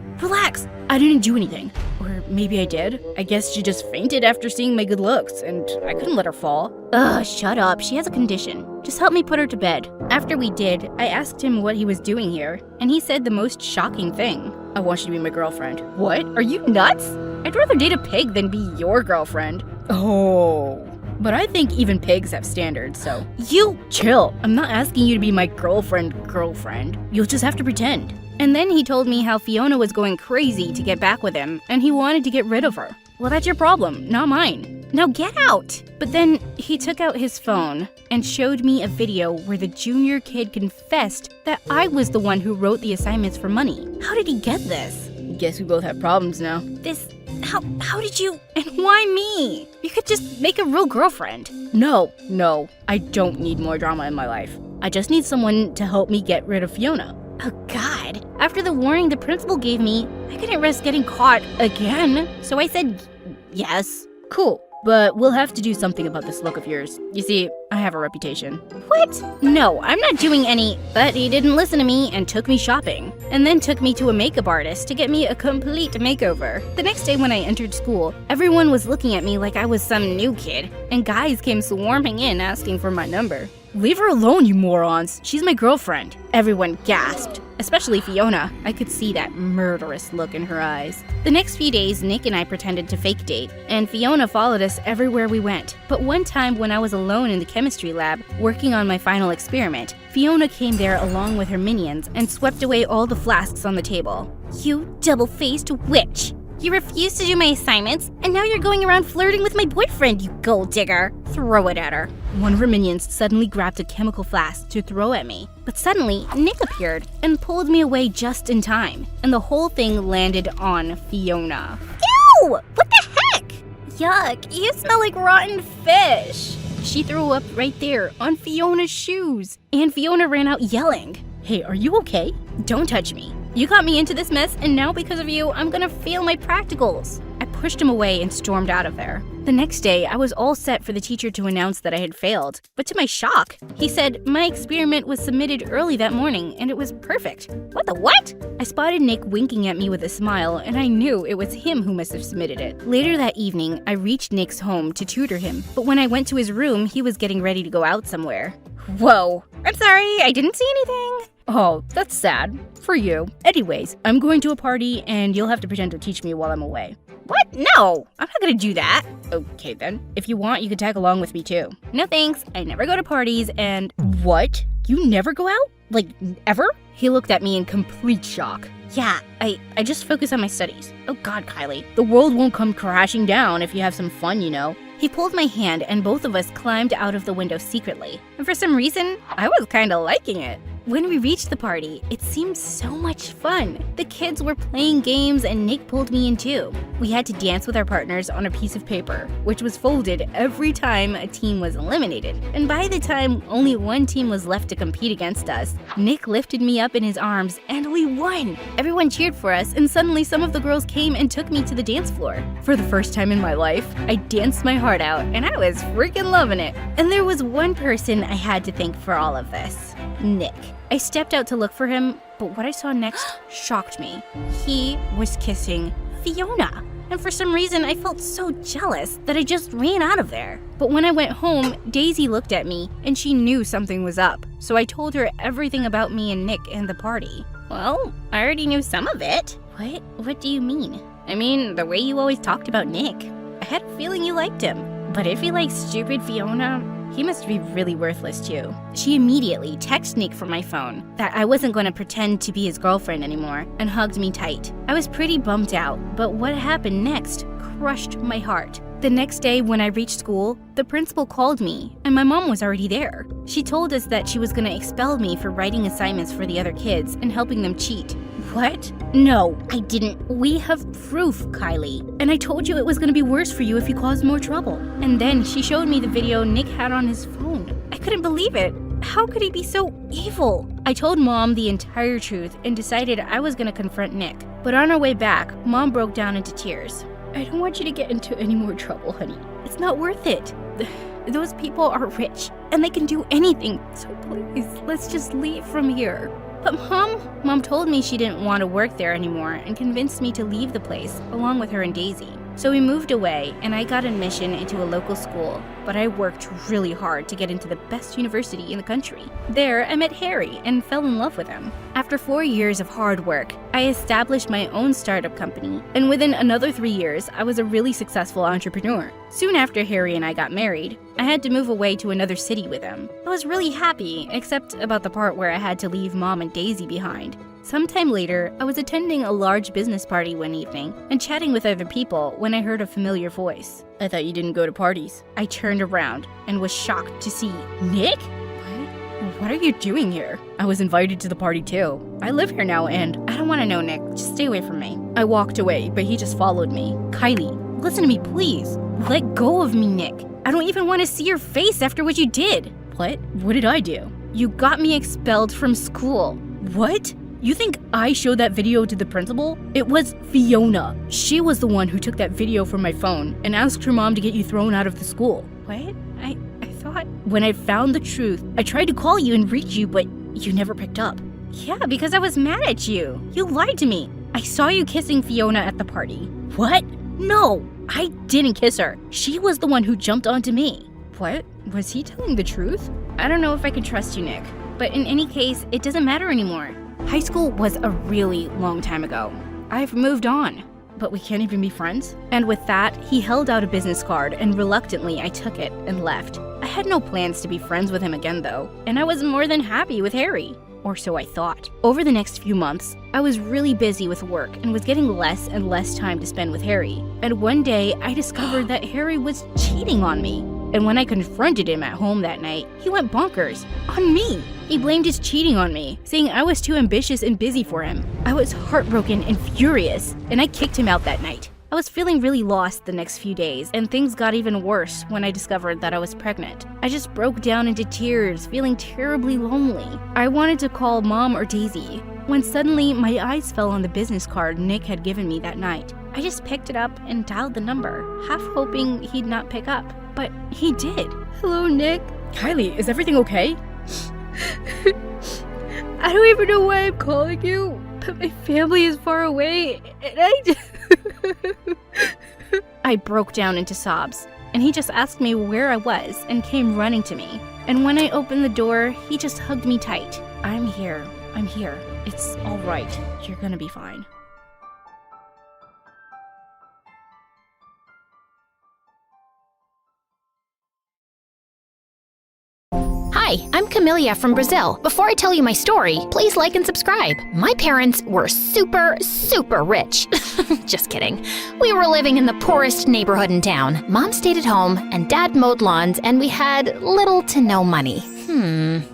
I didn't do anything. Or maybe I did. I guess she just fainted after seeing my good looks, and I couldn't let her fall. Ugh, shut up. She has a condition. Just help me put her to bed. After we did, I asked him what he was doing here, and he said the most shocking thing. I want you to be my girlfriend. What? Are you nuts? I'd rather date a pig than be your girlfriend. Oh. But I think even pigs have standards, so... You chill. I'm not asking you to be my girlfriend. You'll just have to pretend. And then he told me how Fiona was going crazy to get back with him, and he wanted to get rid of her. Well, that's your problem, not mine. Now get out! But then he took out his phone and showed me a video where the junior kid confessed that I was the one who wrote the assignments for money. How did he get this? Guess we both have problems now. How did you? And why me? You could just make a real girlfriend. No, I don't need more drama in my life. I just need someone to help me get rid of Fiona. Oh God. After the warning the principal gave me, I couldn't risk getting caught again. So I said yes. Cool. But we'll have to do something about this look of yours. You see, I have a reputation. What? No, I'm not doing any... But he didn't listen to me and took me shopping. And then took me to a makeup artist to get me a complete makeover. The next day when I entered school, everyone was looking at me like I was some new kid. And guys came swarming in asking for my number. Leave her alone, you morons. She's my girlfriend. Everyone gasped. especially Fiona. I could see that murderous look in her eyes. The next few days, Nick and I pretended to fake date, and Fiona followed us everywhere we went. But one time when I was alone in the chemistry lab, working on my final experiment, Fiona came there along with her minions and swept away all the flasks on the table. You double-faced witch! You refused to do my assignments, and now you're going around flirting with my boyfriend, you gold digger! Throw it at her. One of her minions suddenly grabbed a chemical flask to throw at me. But suddenly, Nick appeared and pulled me away just in time, and the whole thing landed on Fiona. Ew! What the heck? Yuck, you smell like rotten fish! She threw up right there on Fiona's shoes, and Fiona ran out yelling. Hey, are you okay? Don't touch me. You got me into this mess, and now because of you, I'm gonna fail my practicals. I pushed him away and stormed out of there. The next day, I was all set for the teacher to announce that I had failed. But to my shock, he said my experiment was submitted early that morning, and it was perfect. What the what? I spotted Nick winking at me with a smile, and I knew it was him who must have submitted it. Later that evening, I reached Nick's home to tutor him, but when I went to his room, he was getting ready to go out somewhere. Whoa, I'm sorry, I didn't see anything. Oh, that's sad. For you. Anyways, I'm going to a party and you'll have to pretend to teach me while I'm away. What? No, I'm not gonna do that. Okay then. If you want, you can tag along with me too. No thanks, I never go to parties and… What? You never go out? Like, ever? He looked at me in complete shock. Yeah, I just focus on my studies. Oh god, Kylie. The world won't come crashing down if you have some fun, you know. He pulled my hand and both of us climbed out of the window secretly. And for some reason, I was kinda liking it. When we reached the party, it seemed so much fun. The kids were playing games and Nick pulled me in too. We had to dance with our partners on a piece of paper, which was folded every time a team was eliminated. And by the time only one team was left to compete against us, Nick lifted me up in his arms and we won. Everyone cheered for us and suddenly some of the girls came and took me to the dance floor. For the first time in my life, I danced my heart out and I was freaking loving it. And there was one person I had to thank for all of this. Nick. I stepped out to look for him, but what I saw next shocked me. He was kissing Fiona. And for some reason, I felt so jealous that I just ran out of there. But when I went home, Daisy looked at me and she knew something was up. So I told her everything about me and Nick and the party. Well, I already knew some of it. What? What do you mean? I mean, the way you always talked about Nick. I had a feeling you liked him. But if he likes stupid Fiona, he must be really worthless too. She immediately texted Nick from my phone that I wasn't going to pretend to be his girlfriend anymore and hugged me tight. I was pretty bummed out, but what happened next crushed my heart. The next day when I reached school, the principal called me and my mom was already there. She told us that she was going to expel me for writing assignments for the other kids and helping them cheat. What? No, I didn't. We have proof, Kylie. And I told you it was going to be worse for you if you caused more trouble. And then she showed me the video Nick had on his phone. I couldn't believe it. How could he be so evil? I told Mom the entire truth and decided I was going to confront Nick. But on our way back, Mom broke down into tears. I don't want you to get into any more trouble, honey. It's not worth it. Those people are rich and they can do anything. So please, let's just leave from here. But Mom told me she didn't want to work there anymore and convinced me to leave the place along with her and Daisy. So we moved away and I got admission into a local school, but I worked really hard to get into the best university in the country. There, I met Harry and fell in love with him. After 4 years of hard work, I established my own startup company, and within another 3 years, I was a really successful entrepreneur. Soon after Harry and I got married, I had to move away to another city with him. I was really happy, except about the part where I had to leave Mom and Daisy behind. Sometime later, I was attending a large business party one evening and chatting with other people when I heard a familiar voice. I thought you didn't go to parties. I turned around and was shocked to see Nick? What are you doing here? I was invited to the party too. I live here now and I don't want to know, Nick. Just stay away from me. I walked away, but he just followed me. Kylie, listen to me, please. Let go of me, Nick. I don't even want to see your face after what you did. What? What did I do? You got me expelled from school. What? You think I showed that video to the principal? It was Fiona. She was the one who took that video from my phone and asked her mom to get you thrown out of the school. What? I thought when I found the truth, I tried to call you and reach you, but you never picked up. Yeah, because I was mad at you. You lied to me. I saw you kissing Fiona at the party. What? No, I didn't kiss her. She was the one who jumped onto me. What? Was he telling the truth? I don't know if I can trust you, Nick. But in any case, it doesn't matter anymore. High school was a really long time ago. I've moved on. But we can't even be friends? And with that, he held out a business card, and reluctantly I took it and left. I had no plans to be friends with him again though, and I was more than happy with Harry. Or so I thought. Over the next few months, I was really busy with work and was getting less and less time to spend with Harry. And one day, I discovered that Harry was cheating on me. And when I confronted him at home that night, he went bonkers. On me! He blamed his cheating on me, saying I was too ambitious and busy for him. I was heartbroken and furious, and I kicked him out that night. I was feeling really lost the next few days, and things got even worse when I discovered that I was pregnant. I just broke down into tears, feeling terribly lonely. I wanted to call Mom or Daisy, when suddenly my eyes fell on the business card Nick had given me that night. I just picked it up and dialed the number, half hoping he'd not pick up. But he did. Hello, Nick. Kylie, is everything okay? I don't even know why I'm calling you, but my family is far away, and I broke down into sobs, and he just asked me where I was and came running to me. And when I opened the door, he just hugged me tight. I'm here. It's all right. You're gonna be fine. Hi, I'm Camellia from Brazil. Before I tell you my story, please like and subscribe. My parents were super rich. Just kidding. We were living in the poorest neighborhood in town. Mom stayed at home, and Dad mowed lawns, and we had little to no money.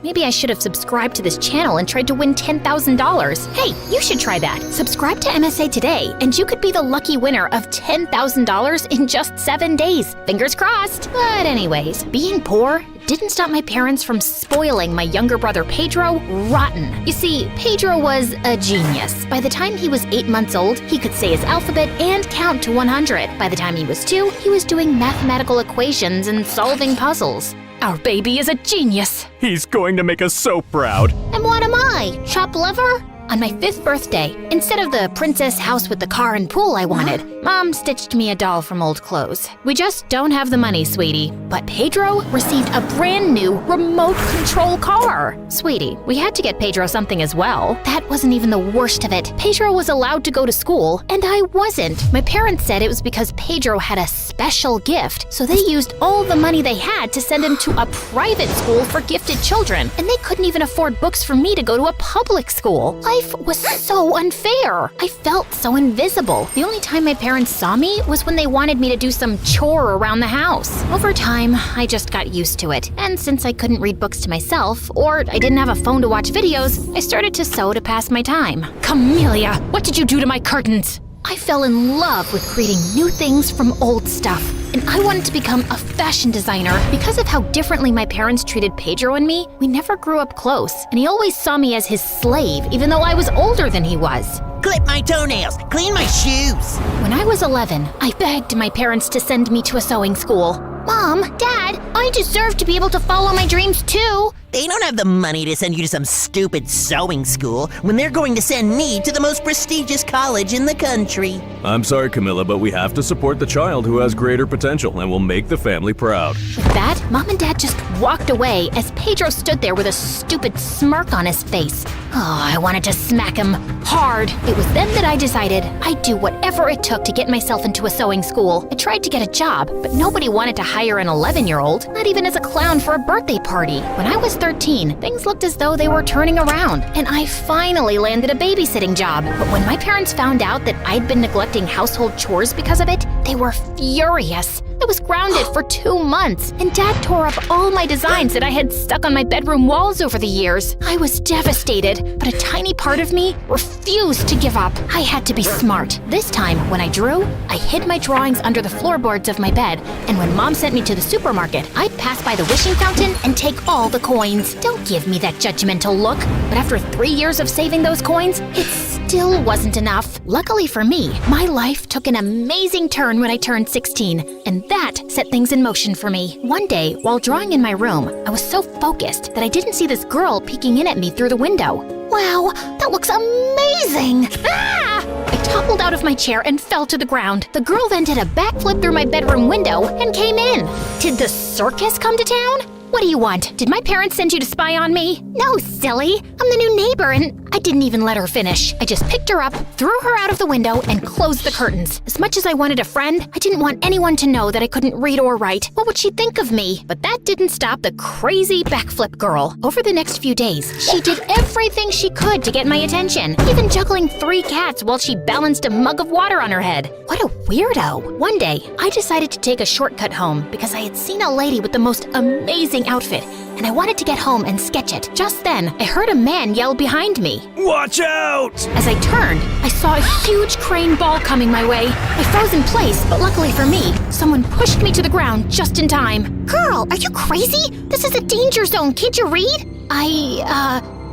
Maybe I should have subscribed to this channel and tried to win $10,000. Hey, you should try that. Subscribe to MSA today, and you could be the lucky winner of $10,000 in just 7 days. Fingers crossed. But anyways, being poor didn't stop my parents from spoiling my younger brother Pedro rotten. You see, Pedro was a genius. By the time he was 8 months old, he could say his alphabet and count to 100. By the time he was 2, he was doing mathematical equations and solving puzzles. Our baby is a genius. He's going to make us so proud. And what am I? Chopped liver? On my 5th birthday, instead of the princess house with the car and pool I wanted, Mom stitched me a doll from old clothes. We just don't have the money, sweetie. But Pedro received a brand new remote control car. Sweetie, we had to get Pedro something as well. That wasn't even the worst of it. Pedro was allowed to go to school, and I wasn't. My parents said it was because Pedro had a special gift, so they used all the money they had to send him to a private school for gifted children, and they couldn't even afford books for me to go to a public school. Life was so unfair. I felt so invisible. The only time my parents saw me was when they wanted me to do some chore around the house. Over time, I just got used to it. And since I couldn't read books to myself, or I didn't have a phone to watch videos, I started to sew to pass my time. Camellia, what did you do to my curtains? I fell in love with creating new things from old stuff, and I wanted to become a fashion designer. Because of how differently my parents treated Pedro and me, we never grew up close, and he always saw me as his slave, even though I was older than he was. Clip my toenails, clean my shoes. When I was 11, I begged my parents to send me to a sewing school. Mom, Dad, I deserve to be able to follow my dreams too. They don't have the money to send you to some stupid sewing school when they're going to send me to the most prestigious college in the country. I'm sorry, Camilla, but we have to support the child who has greater potential and will make the family proud. With that, Mom and Dad just walked away as Pedro stood there with a stupid smirk on his face. Oh, I wanted to smack him hard. It was then that I decided I'd do whatever it took to get myself into a sewing school. I tried to get a job, but nobody wanted to hire an 11-year-old, not even as a clown for a birthday party. When I was 13, things looked as though they were turning around, and I finally landed a babysitting job. But when my parents found out that I'd been neglecting household chores because of it, they were furious. I was grounded for 2 months, and Dad tore up all my designs that I had stuck on my bedroom walls over the years. I was devastated, but a tiny part of me refused to give up. I had to be smart. This time, when I drew, I hid my drawings under the floorboards of my bed, and when Mom sent me to the supermarket, I'd pass by the wishing fountain and take all the coins. Don't give me that judgmental look. But after 3 years of saving those coins, it still wasn't enough. Luckily for me, my life took an amazing turn when I turned 16, and that set things in motion for me. One day, while drawing in my room, I was so focused that I didn't see this girl peeking in at me through the window. Wow, that looks amazing! Ah! I toppled out of my chair and fell to the ground. The girl then did a backflip through my bedroom window and came in. Did the circus come to town? What do you want? Did my parents send you to spy on me? No, silly. I'm the new neighbor, and I didn't even let her finish. I just picked her up, threw her out of the window, and closed the curtains. As much as I wanted a friend, I didn't want anyone to know that I couldn't read or write. What would she think of me? But that didn't stop the crazy backflip girl. Over the next few days, she did everything she could to get my attention, even juggling 3 cats while she balanced a mug of water on her head. What a weirdo. One day, I decided to take a shortcut home because I had seen a lady with the most amazing outfit, and I wanted to get home and sketch it. Just then, I heard a man yell behind me. Watch out! As I turned, I saw a huge crane ball coming my way. I froze in place, but luckily for me, someone pushed me to the ground just in time. Girl, are you crazy? This is a danger zone. Can't you read?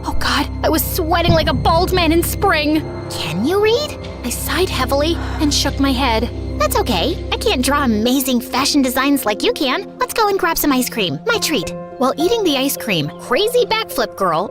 Oh God, I was sweating like a bald man in spring. Can you read? I sighed heavily and shook my head. That's okay. I can't draw amazing fashion designs like you can. Let's go and grab some ice cream. My treat. While eating the ice cream, crazy backflip girl,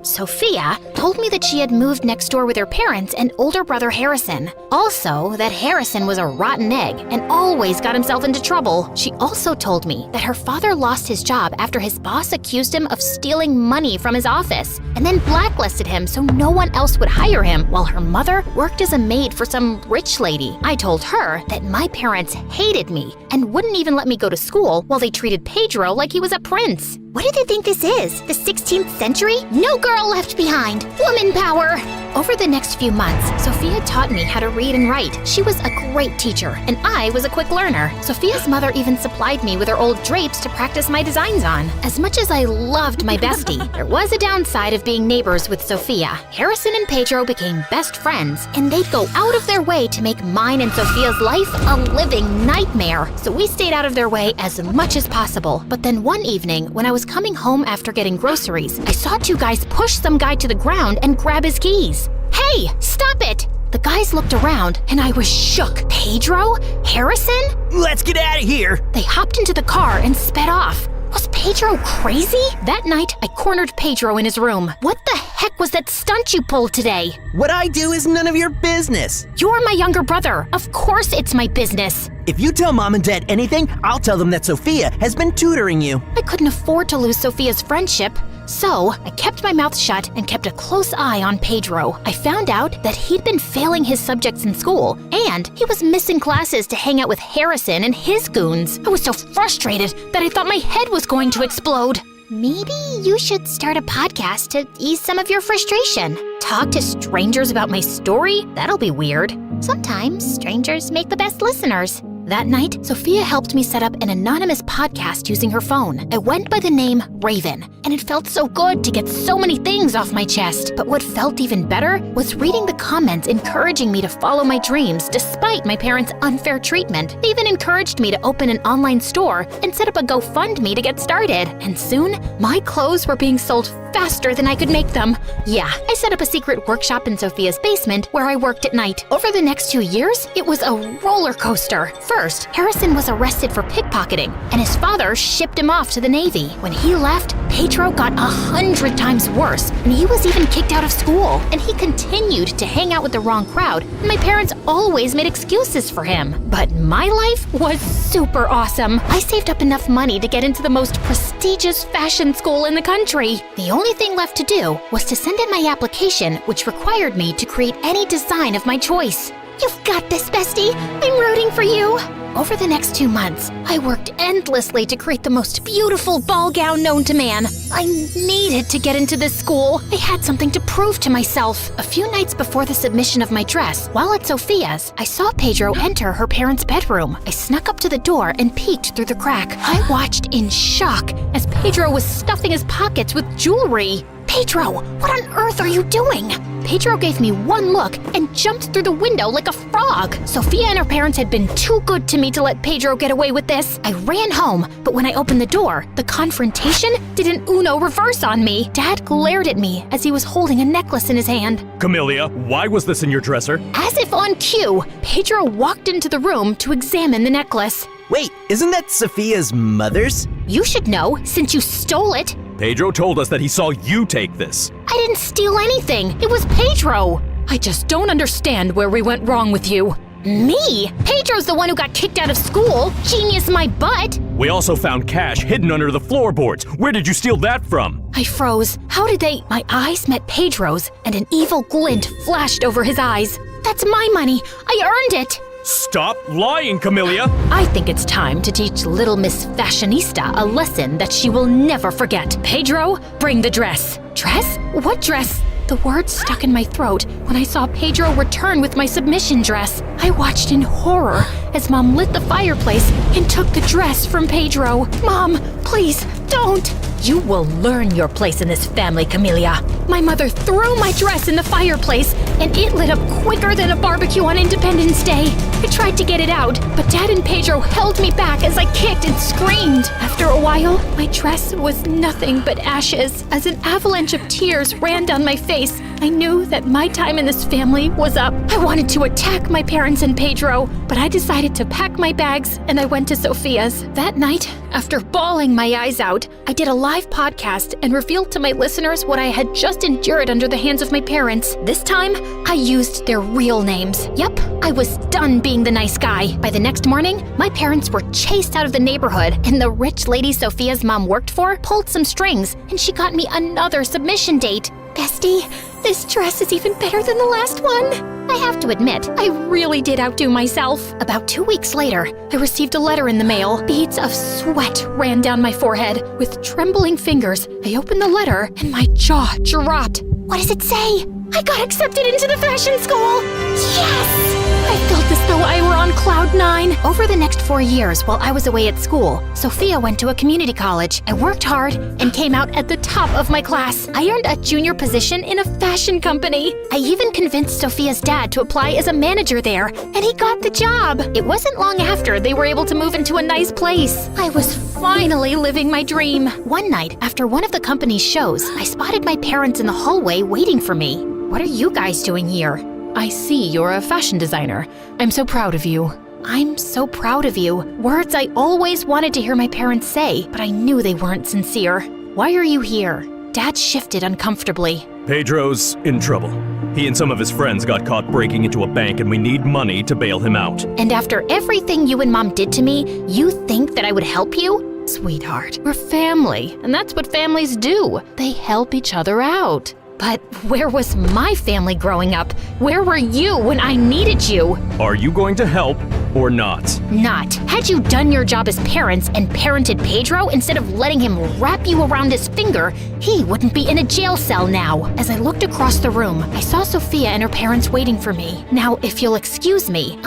Sophia, told me that she had moved next door with her parents and older brother Harrison. Also, that Harrison was a rotten egg and always got himself into trouble. She also told me that her father lost his job after his boss accused him of stealing money from his office and then blacklisted him so no one else would hire him, while her mother worked as a maid for some rich lady. I told her that my parents hated me and wouldn't even let me go to school while they treated Pedro like he was a prince. What do they think this is? The 16th century? No girl left behind. Woman power! Over the next few months, Sophia taught me how to read and write. She was a great teacher, and I was a quick learner. Sophia's mother even supplied me with her old drapes to practice my designs on. As much as I loved my bestie, there was a downside of being neighbors with Sophia. Harrison and Pedro became best friends, and they'd go out of their way to make mine and Sophia's life a living nightmare. So we stayed out of their way as much as possible. But then one evening, when I was coming home after getting groceries, I saw 2 guys push some guy to the ground and grab his keys. Hey, stop it! The guys looked around, and I was shook. Pedro? Harrison? Let's get out of here! They hopped into the car and sped off. Was Pedro crazy? That night, I cornered Pedro in his room. What the heck was that stunt you pulled today? What I do is none of your business. You're my younger brother. Of course it's my business. If you tell Mom and Dad anything, I'll tell them that Sophia has been tutoring you. I couldn't afford to lose Sophia's friendship. So, I kept my mouth shut and kept a close eye on Pedro. I found out that he'd been failing his subjects in school, and he was missing classes to hang out with Harrison and his goons. I was so frustrated that I thought my head was going to explode. Maybe you should start a podcast to ease some of your frustration. Talk to strangers about my story? That'll be weird. Sometimes strangers make the best listeners. That night, Sophia helped me set up an anonymous podcast using her phone. I went by the name Raven, and it felt so good to get so many things off my chest. But what felt even better was reading the comments encouraging me to follow my dreams despite my parents' unfair treatment. They even encouraged me to open an online store and set up a GoFundMe to get started. And soon, my clothes were being sold faster than I could make them. Yeah, I set up a secret workshop in Sophia's basement where I worked at night. Over the next 2 years, it was a roller coaster. First, Harrison was arrested for pickpocketing, and his father shipped him off to the Navy. When he left, Pedro got 100 times worse, and he was even kicked out of school. And he continued to hang out with the wrong crowd, and my parents always made excuses for him. But my life was super awesome. I saved up enough money to get into the most prestigious fashion school in the country. The only thing left to do was to send in my application, which required me to create any design of my choice. You've got this, bestie. I'm rooting for you. Over the next 2 months, I worked endlessly to create the most beautiful ball gown known to man. I needed to get into this school. I had something to prove to myself. A few nights before the submission of my dress, while at Sophia's, I saw Pedro enter her parents' bedroom. I snuck up to the door and peeked through the crack. I watched in shock as Pedro was stuffing his pockets with jewelry. Pedro, what on earth are you doing? Pedro gave me one look and jumped through the window like a frog. Sophia and her parents had been too good to me to let Pedro get away with this. I ran home, but when I opened the door, the confrontation did an Uno reverse on me. Dad glared at me as he was holding a necklace in his hand. Camellia, why was this in your dresser? As if on cue, Pedro walked into the room to examine the necklace. Wait, isn't that Sophia's mother's? You should know, since you stole it. Pedro told us that he saw you take this. I didn't steal anything. It was Pedro. I just don't understand where we went wrong with you. Me? Pedro's the one who got kicked out of school. Genius my butt. We also found cash hidden under the floorboards. Where did you steal that from? I froze. How did they? My eyes met Pedro's, and an evil glint flashed over his eyes. That's my money. I earned it. Stop lying, Camellia! I think it's time to teach little Miss Fashionista a lesson that she will never forget. Pedro, bring the dress. Dress? What dress? The words stuck in my throat when I saw Pedro return with my submission dress. I watched in horror as Mom lit the fireplace and took the dress from Pedro. Mom, please, don't! You will learn your place in this family, Camellia. My mother threw my dress in the fireplace, and it lit up quicker than a barbecue on Independence Day. I tried to get it out, but Dad and Pedro held me back as I kicked and screamed. After a while, my dress was nothing but ashes. As an avalanche of tears ran down my face, I knew that my time in this family was up. I wanted to attack my parents and Pedro, but I decided to pack my bags and I went to Sophia's. That night, after bawling my eyes out, I did a live podcast and revealed to my listeners what I had just endured under the hands of my parents. This time, I used their real names. Yep, I was done being the nice guy. By the next morning, my parents were chased out of the neighborhood, and the rich lady Sophia's mom worked for pulled some strings, and she got me another submission date. Bestie, this dress is even better than the last one. I have to admit, I really did outdo myself. About 2 weeks later, I received a letter in the mail. Beads of sweat ran down my forehead. With trembling fingers, I opened the letter and my jaw dropped. What does it say? I got accepted into the fashion school! Yes! I felt as though I were on cloud 9. Over the next 4 years while I was away at school, Sophia went to a community college. I worked hard and came out at the top of my class. I earned a junior position in a fashion company. I even convinced Sophia's dad to apply as a manager there, and he got the job. It wasn't long after they were able to move into a nice place. I was finally living my dream. One night, after one of the company's shows, I spotted my parents in the hallway waiting for me. What are you guys doing here? I see you're a fashion designer. I'm so proud of you. I'm so proud of you. Words I always wanted to hear my parents say, but I knew they weren't sincere. Why are you here? Dad shifted uncomfortably. Pedro's in trouble. He and some of his friends got caught breaking into a bank and we need money to bail him out. And after everything you and Mom did to me, you think that I would help you? Sweetheart, we're family, and that's what families do. They help each other out. But where was my family growing up? Where were you when I needed you? Are you going to help or not? Not. Had you done your job as parents and parented Pedro instead of letting him wrap you around his finger, he wouldn't be in a jail cell now. As I looked across the room, I saw Sophia and her parents waiting for me. Now, if you'll excuse me.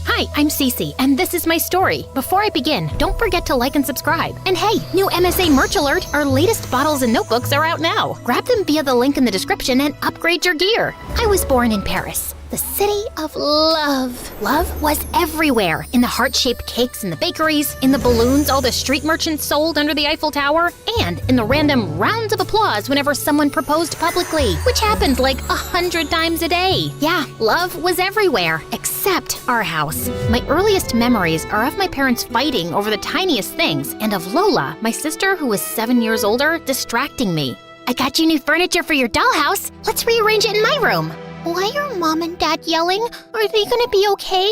Hi, I'm Cece, and this is my story. Before I begin, don't forget to like and subscribe. And hey, new MSA merch alert! Our latest bottles and notebooks are out now. Grab them via the link in the description and upgrade your gear. I was born in Paris, the city of love. Love was everywhere. In the heart-shaped cakes in the bakeries, in the balloons all the street merchants sold under the Eiffel Tower, and in the random rounds of applause whenever someone proposed publicly, which happened like 100 times a day. Yeah, love was everywhere, except our house. My earliest memories are of my parents fighting over the tiniest things, and of Lola, my sister who was 7 years older, distracting me. I got you new furniture for your dollhouse. Let's rearrange it in my room. Why are Mom and Dad yelling? Are they gonna be okay?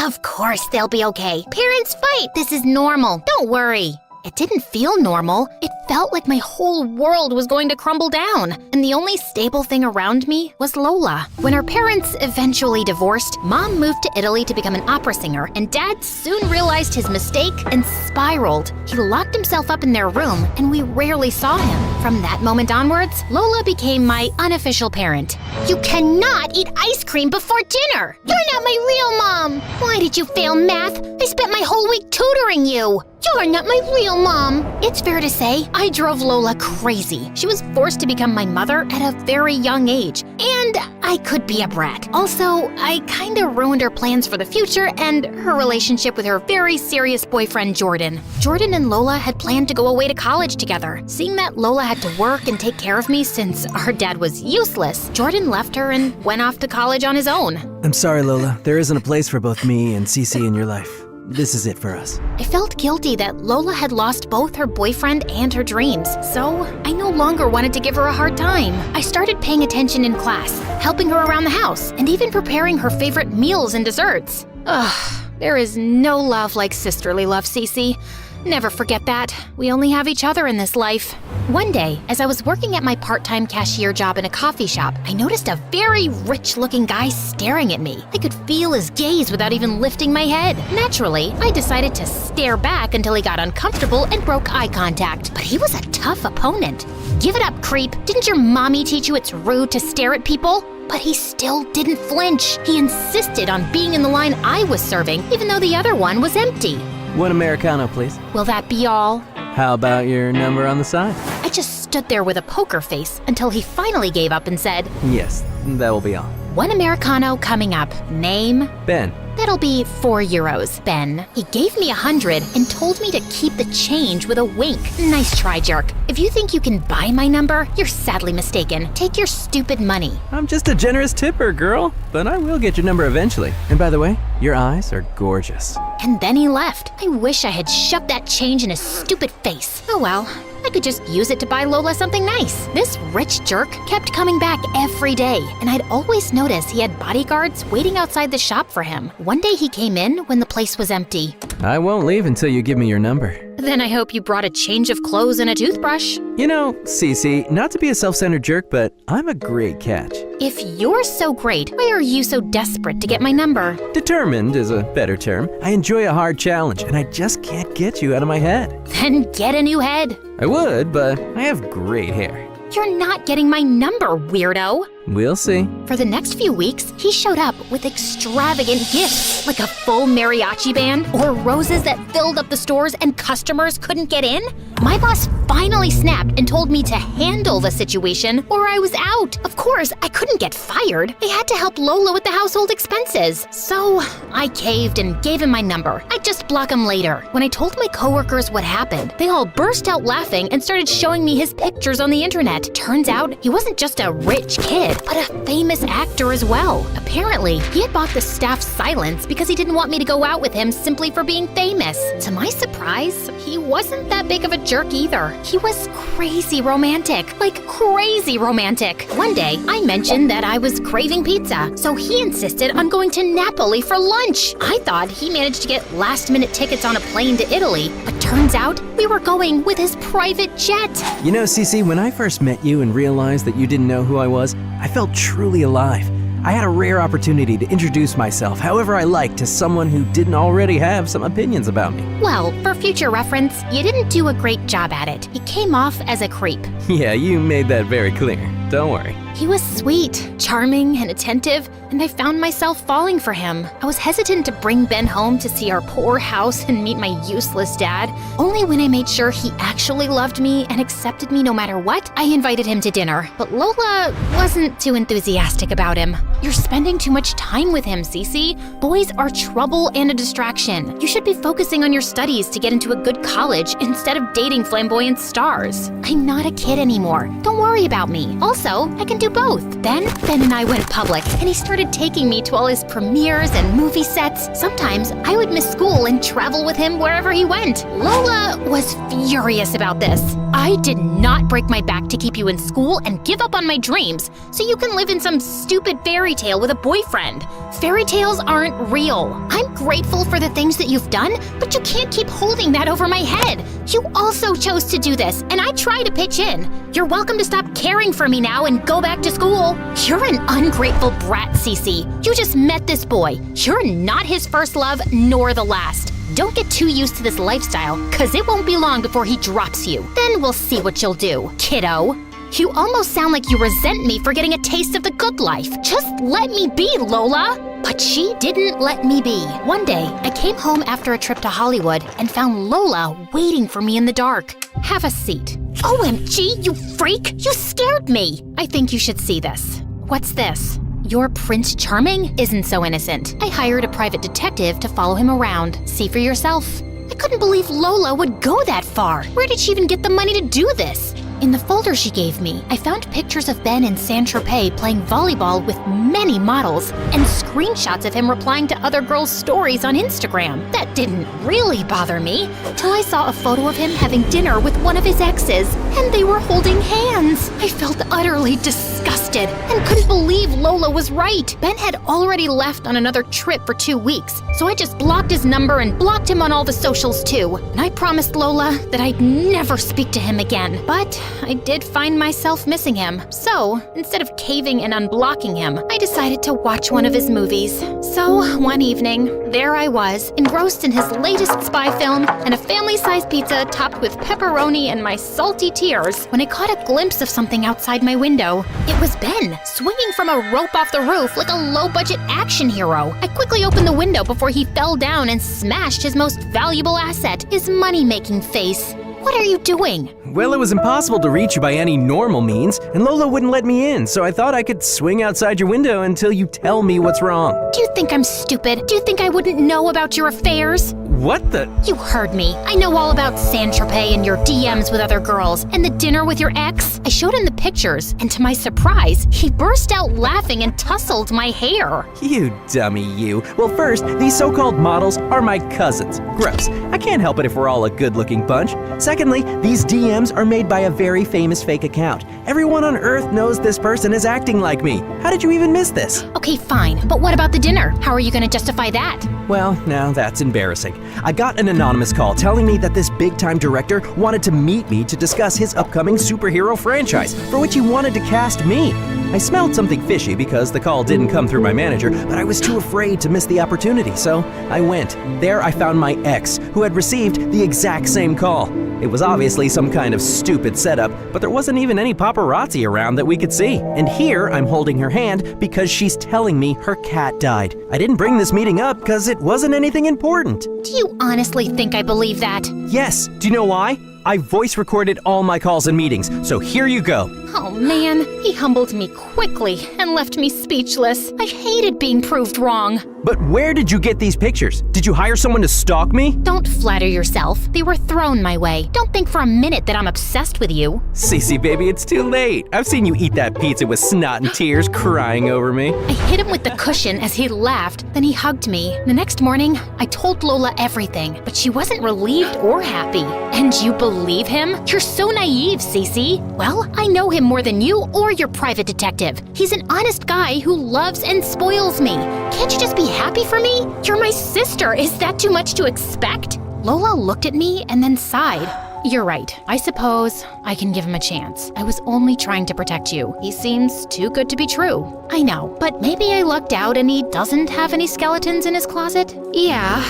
Of course they'll be okay. Parents fight. This is normal. Don't worry. It didn't feel normal. It felt like my whole world was going to crumble down, and the only stable thing around me was Lola. When our parents eventually divorced, Mom moved to Italy to become an opera singer, and Dad soon realized his mistake and spiraled. He locked himself up in their room, and we rarely saw him. From that moment onwards, Lola became my unofficial parent. You cannot eat ice cream before dinner! You're not my real mom! Why did you fail math? I spent my whole week tutoring you! You're not my real mom! It's fair to say, I drove Lola crazy. She was forced to become my mother at a very young age, and I could be a brat. Also, I kinda ruined her plans for the future and her relationship with her very serious boyfriend, Jordan. Jordan and Lola had planned to go away to college together. Seeing that Lola had to work and take care of me since our dad was useless, Jordan left her and went off to college on his own. I'm sorry, Lola. There isn't a place for both me and Cece in your life. This is it for us. I felt guilty that Lola had lost both her boyfriend and her dreams, so I no longer wanted to give her a hard time. I started paying attention in class, helping her around the house, and even preparing her favorite meals and desserts. Ugh, there is no love like sisterly love, Cece. Never forget that. We only have each other in this life. One day, as I was working at my part-time cashier job in a coffee shop, I noticed a very rich-looking guy staring at me. I could feel his gaze without even lifting my head. Naturally, I decided to stare back until he got uncomfortable and broke eye contact. But he was a tough opponent. Give it up, creep. Didn't your mommy teach you it's rude to stare at people? But he still didn't flinch. He insisted on being in the line I was serving, even though the other one was empty. One Americano, please. Will that be all? How about your number on the side? I just stood there with a poker face until he finally gave up and said, Yes, that will be all. One Americano coming up. Name? Ben. That'll be €4, Ben. He gave me 100 and told me to keep the change with a wink. Nice try, jerk. If you think you can buy my number, you're sadly mistaken. Take your stupid money. I'm just a generous tipper, girl. But I will get your number eventually. And by the way, your eyes are gorgeous. And then he left. I wish I had shoved that change in his stupid face. Oh well. I could just use it to buy Lola something nice. This rich jerk kept coming back every day, and I'd always notice he had bodyguards waiting outside the shop for him. One day he came in when the place was empty. I won't leave until you give me your number. Then I hope you brought a change of clothes and a toothbrush. You know, Cece, not to be a self-centered jerk, but I'm a great catch. If you're so great, why are you so desperate to get my number? Determined is a better term. I enjoy a hard challenge, and I just can't get you out of my head. Then get a new head. I would, but I have great hair. You're not getting my number, weirdo. We'll see. For the next few weeks, he showed up with extravagant gifts, like a full mariachi band or roses that filled up the stores and customers couldn't get in. My boss finally snapped and told me to handle the situation or I was out. Of course, I couldn't get fired. I had to help Lola with the household expenses. So I caved and gave him my number. I'd just block him later. When I told my coworkers what happened, they all burst out laughing and started showing me his pictures on the internet. Turns out he wasn't just a rich kid, but a famous actor as well. Apparently, he had bought the staff's silence because he didn't want me to go out with him simply for being famous. To my surprise, he wasn't that big of a jerk either. He was crazy romantic, like crazy romantic. One day, I mentioned that I was craving pizza, so he insisted on going to Napoli for lunch. I thought he managed to get last-minute tickets on a plane to Italy, but turns out we were going with his private jet. You know, Cece, when I first met you and realized that you didn't know who I was, I felt truly alive. I had a rare opportunity to introduce myself however I liked to someone who didn't already have some opinions about me. Well, for future reference, you didn't do a great job at it. He came off as a creep. Yeah, you made that very clear. Don't worry. He was sweet, charming, and attentive, and I found myself falling for him. I was hesitant to bring Ben home to see our poor house and meet my useless dad. Only when I made sure he actually loved me and accepted me no matter what, I invited him to dinner. But Lola wasn't too enthusiastic about him. You're spending too much time with him, Cece. Boys are trouble and a distraction. You should be focusing on your studies to get into a good college instead of dating flamboyant stars. I'm not a kid anymore. Don't worry about me. Also, I can do both. Then, Ben and I went public, and he started taking me to all his premieres and movie sets. Sometimes, I would miss school and travel with him wherever he went. Lola was furious about this. I did not break my back to keep you in school and give up on my dreams so you can live in some stupid fairy tale with a boyfriend. Fairy tales aren't real. I'm grateful for the things that you've done, but you can't keep holding that over my head. You also chose to do this, and I try to pitch in. You're welcome to stop caring for me now and go back to school. You're an ungrateful brat, Cece. You just met this boy. You're not his first love, nor the last. Don't get too used to this lifestyle, cause it won't be long before he drops you. Then we'll see what you'll do, kiddo. You almost sound like you resent me for getting a taste of the good life. Just let me be, Lola. But she didn't let me be. One day, I came home after a trip to Hollywood and found Lola waiting for me in the dark. Have a seat. OMG, you freak! You scared me! I think you should see this. What's this? Your Prince Charming isn't so innocent. I hired a private detective to follow him around. See for yourself. I couldn't believe Lola would go that far. Where did she even get the money to do this? In the folder she gave me, I found pictures of Ben in Saint-Tropez playing volleyball with many models and screenshots of him replying to other girls' stories on Instagram. That didn't really bother me, till I saw a photo of him having dinner with one of his exes, and they were holding hands. I felt utterly disgusted disgusted and couldn't believe Lola was right. Ben had already left on another trip for 2 weeks, so I just blocked his number and blocked him on all the socials too. And I promised Lola that I'd never speak to him again. But I did find myself missing him. So instead of caving and unblocking him, I decided to watch one of his movies. So one evening, there I was, engrossed in his latest spy film and a family-sized pizza topped with pepperoni and my salty tears, when I caught a glimpse of something outside my window. It was Ben, swinging from a rope off the roof like a low-budget action hero. I quickly opened the window before he fell down and smashed his most valuable asset, his money-making face. What are you doing? Well, it was impossible to reach you by any normal means, and Lola wouldn't let me in, so I thought I could swing outside your window until you tell me what's wrong. Do you think I'm stupid? Do you think I wouldn't know about your affairs? What the? You heard me. I know all about Saint-Tropez and your DMs with other girls, and the dinner with your ex. I showed him the pictures, and to my surprise, he burst out laughing and tussled my hair. You dummy, you. Well, first, these so-called models are my cousins. Gross. I can't help it if we're all a good-looking bunch. Secondly, these DMs are made by a very famous fake account. Everyone on Earth knows this person is acting like me. How did you even miss this? Okay, fine, but what about the dinner? How are you going to justify that? Well, now that's embarrassing. I got an anonymous call telling me that this big-time director wanted to meet me to discuss his upcoming superhero franchise, for which he wanted to cast me. I smelled something fishy because the call didn't come through my manager, but I was too afraid to miss the opportunity, so I went. There I found my ex, who had received the exact same call. It was obviously some kind of stupid setup, but there wasn't even any paparazzi around that we could see. And here I'm holding her hand because she's telling me her cat died. I didn't bring this meeting up because it wasn't anything important. Do you honestly think I believe that? Yes. Do you know why? I voice recorded all my calls and meetings, so here you go. Oh man, he humbled me quickly and left me speechless. I hated being proved wrong. But where did you get these pictures? Did you hire someone to stalk me? Don't flatter yourself. They were thrown my way. Don't think for a minute that I'm obsessed with you. Cece, baby, it's too late. I've seen you eat that pizza with snot and tears crying over me. I hit him with the cushion as he laughed, then he hugged me. The next morning, I told Lola everything, but she wasn't relieved or happy. And you believe him? You're so naive, Cece. Well, I know him more than you or your private detective. He's an honest guy who loves and spoils me. Can't you just be happy for me? You're my sister. Is that too much to expect? Lola looked at me and then sighed. You're right. I suppose I can give him a chance. I was only trying to protect you. He seems too good to be true. I know, but maybe I lucked out and he doesn't have any skeletons in his closet? Yeah,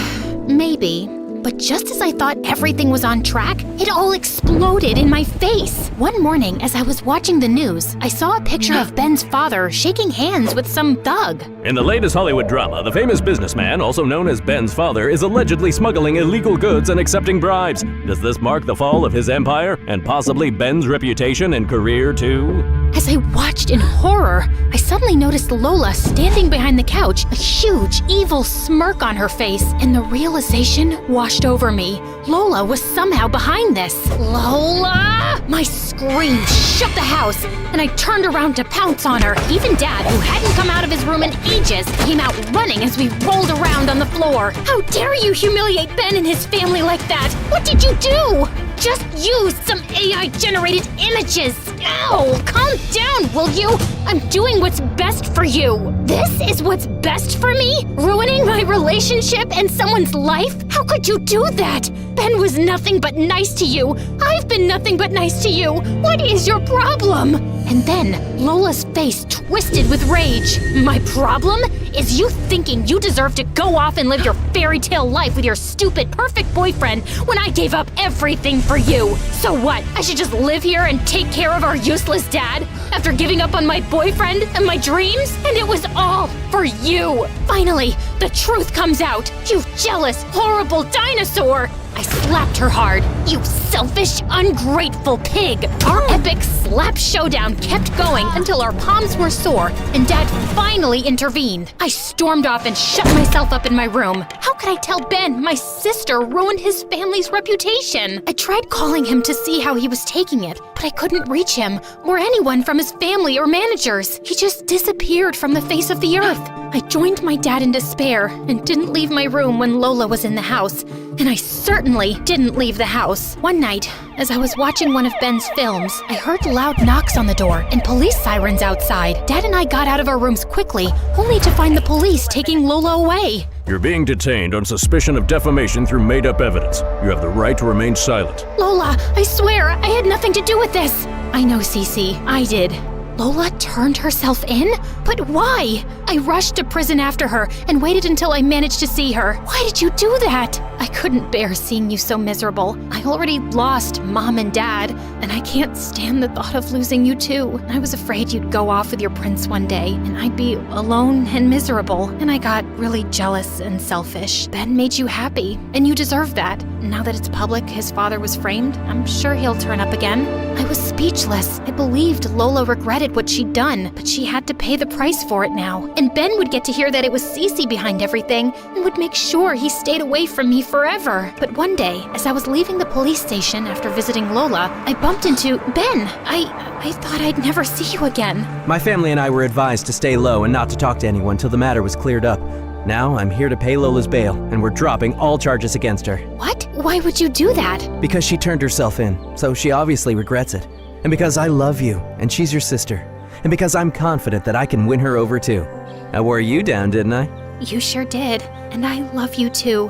maybe. But just as I thought everything was on track, it all exploded in my face. One morning, as I was watching the news, I saw a picture of Ben's father shaking hands with some thug. In the latest Hollywood drama, the famous businessman, also known as Ben's father, is allegedly smuggling illegal goods and accepting bribes. Does this mark the fall of his empire and possibly Ben's reputation and career too? As I watched in horror, I suddenly noticed Lola standing behind the couch, a huge, evil smirk on her face, and the realization washed over me. Lola was somehow behind this. Lola! My scream shook the house, and I turned around to pounce on her. Even Dad, who hadn't come out of his room in ages, came out running as we rolled around on the floor. How dare you humiliate Ben and his family like that? What did you do? Just used some AI-generated images. Ow! Calm down, will you? I'm doing what's best for you. This is what's best for me? Ruining my relationship and someone's life? How could you do that? Ben was nothing but nice to you. I've been nothing but nice to you. What is your problem? And then Lola's face twisted with rage. My problem is you thinking you deserve to go off and live your fairy tale life with your stupid perfect boyfriend when I gave up everything for you. So what? I should just live here and take care of our useless dad after giving up on my boyfriend and my dreams? And it was all for you. Finally, the truth comes out. You jealous, horrible dinosaur. I slapped her hard. You selfish, ungrateful pig. Our epic slap showdown kept going until our palms were sore and Dad finally intervened. I stormed off and shut myself up in my room. How could I tell Ben my sister ruined his family's reputation? I tried calling him to see how he was taking it, but I couldn't reach him or anyone from his family or managers. He just disappeared from the face of the earth. I joined my dad in despair and didn't leave my room when Lola was in the house. And I certainly didn't leave the house. One night, as I was watching one of Ben's films, I heard loud knocks on the door and police sirens outside. Dad and I got out of our rooms quickly, only to find the police taking Lola away. You're being detained on suspicion of defamation through made-up evidence. You have the right to remain silent. Lola, I swear, I had nothing to do with this. I know, Cece, I did. Lola turned herself in? But why? I rushed to prison after her and waited until I managed to see her. Why did you do that? I couldn't bear seeing you so miserable. I already lost Mom and Dad, and I can't stand the thought of losing you too. I was afraid you'd go off with your prince one day, and I'd be alone and miserable, and I got really jealous and selfish. Ben made you happy, and you deserve that. Now that it's public his father was framed, I'm sure he'll turn up again. I was speechless. I believed Lola regretted what she'd done, but she had to pay the price for it now. And Ben would get to hear that it was Cece behind everything and would make sure he stayed away from me forever. But one day, as I was leaving the police station after visiting Lola, I bumped into Ben. I thought I'd never see you again. My family and I were advised to stay low and not to talk to anyone till the matter was cleared up. Now I'm here to pay Lola's bail, and we're dropping all charges against her. What? Why would you do that? Because she turned herself in, so she obviously regrets it. And because I love you, and she's your sister. And because I'm confident that I can win her over too. I wore you down, didn't I? You sure did, and I love you too.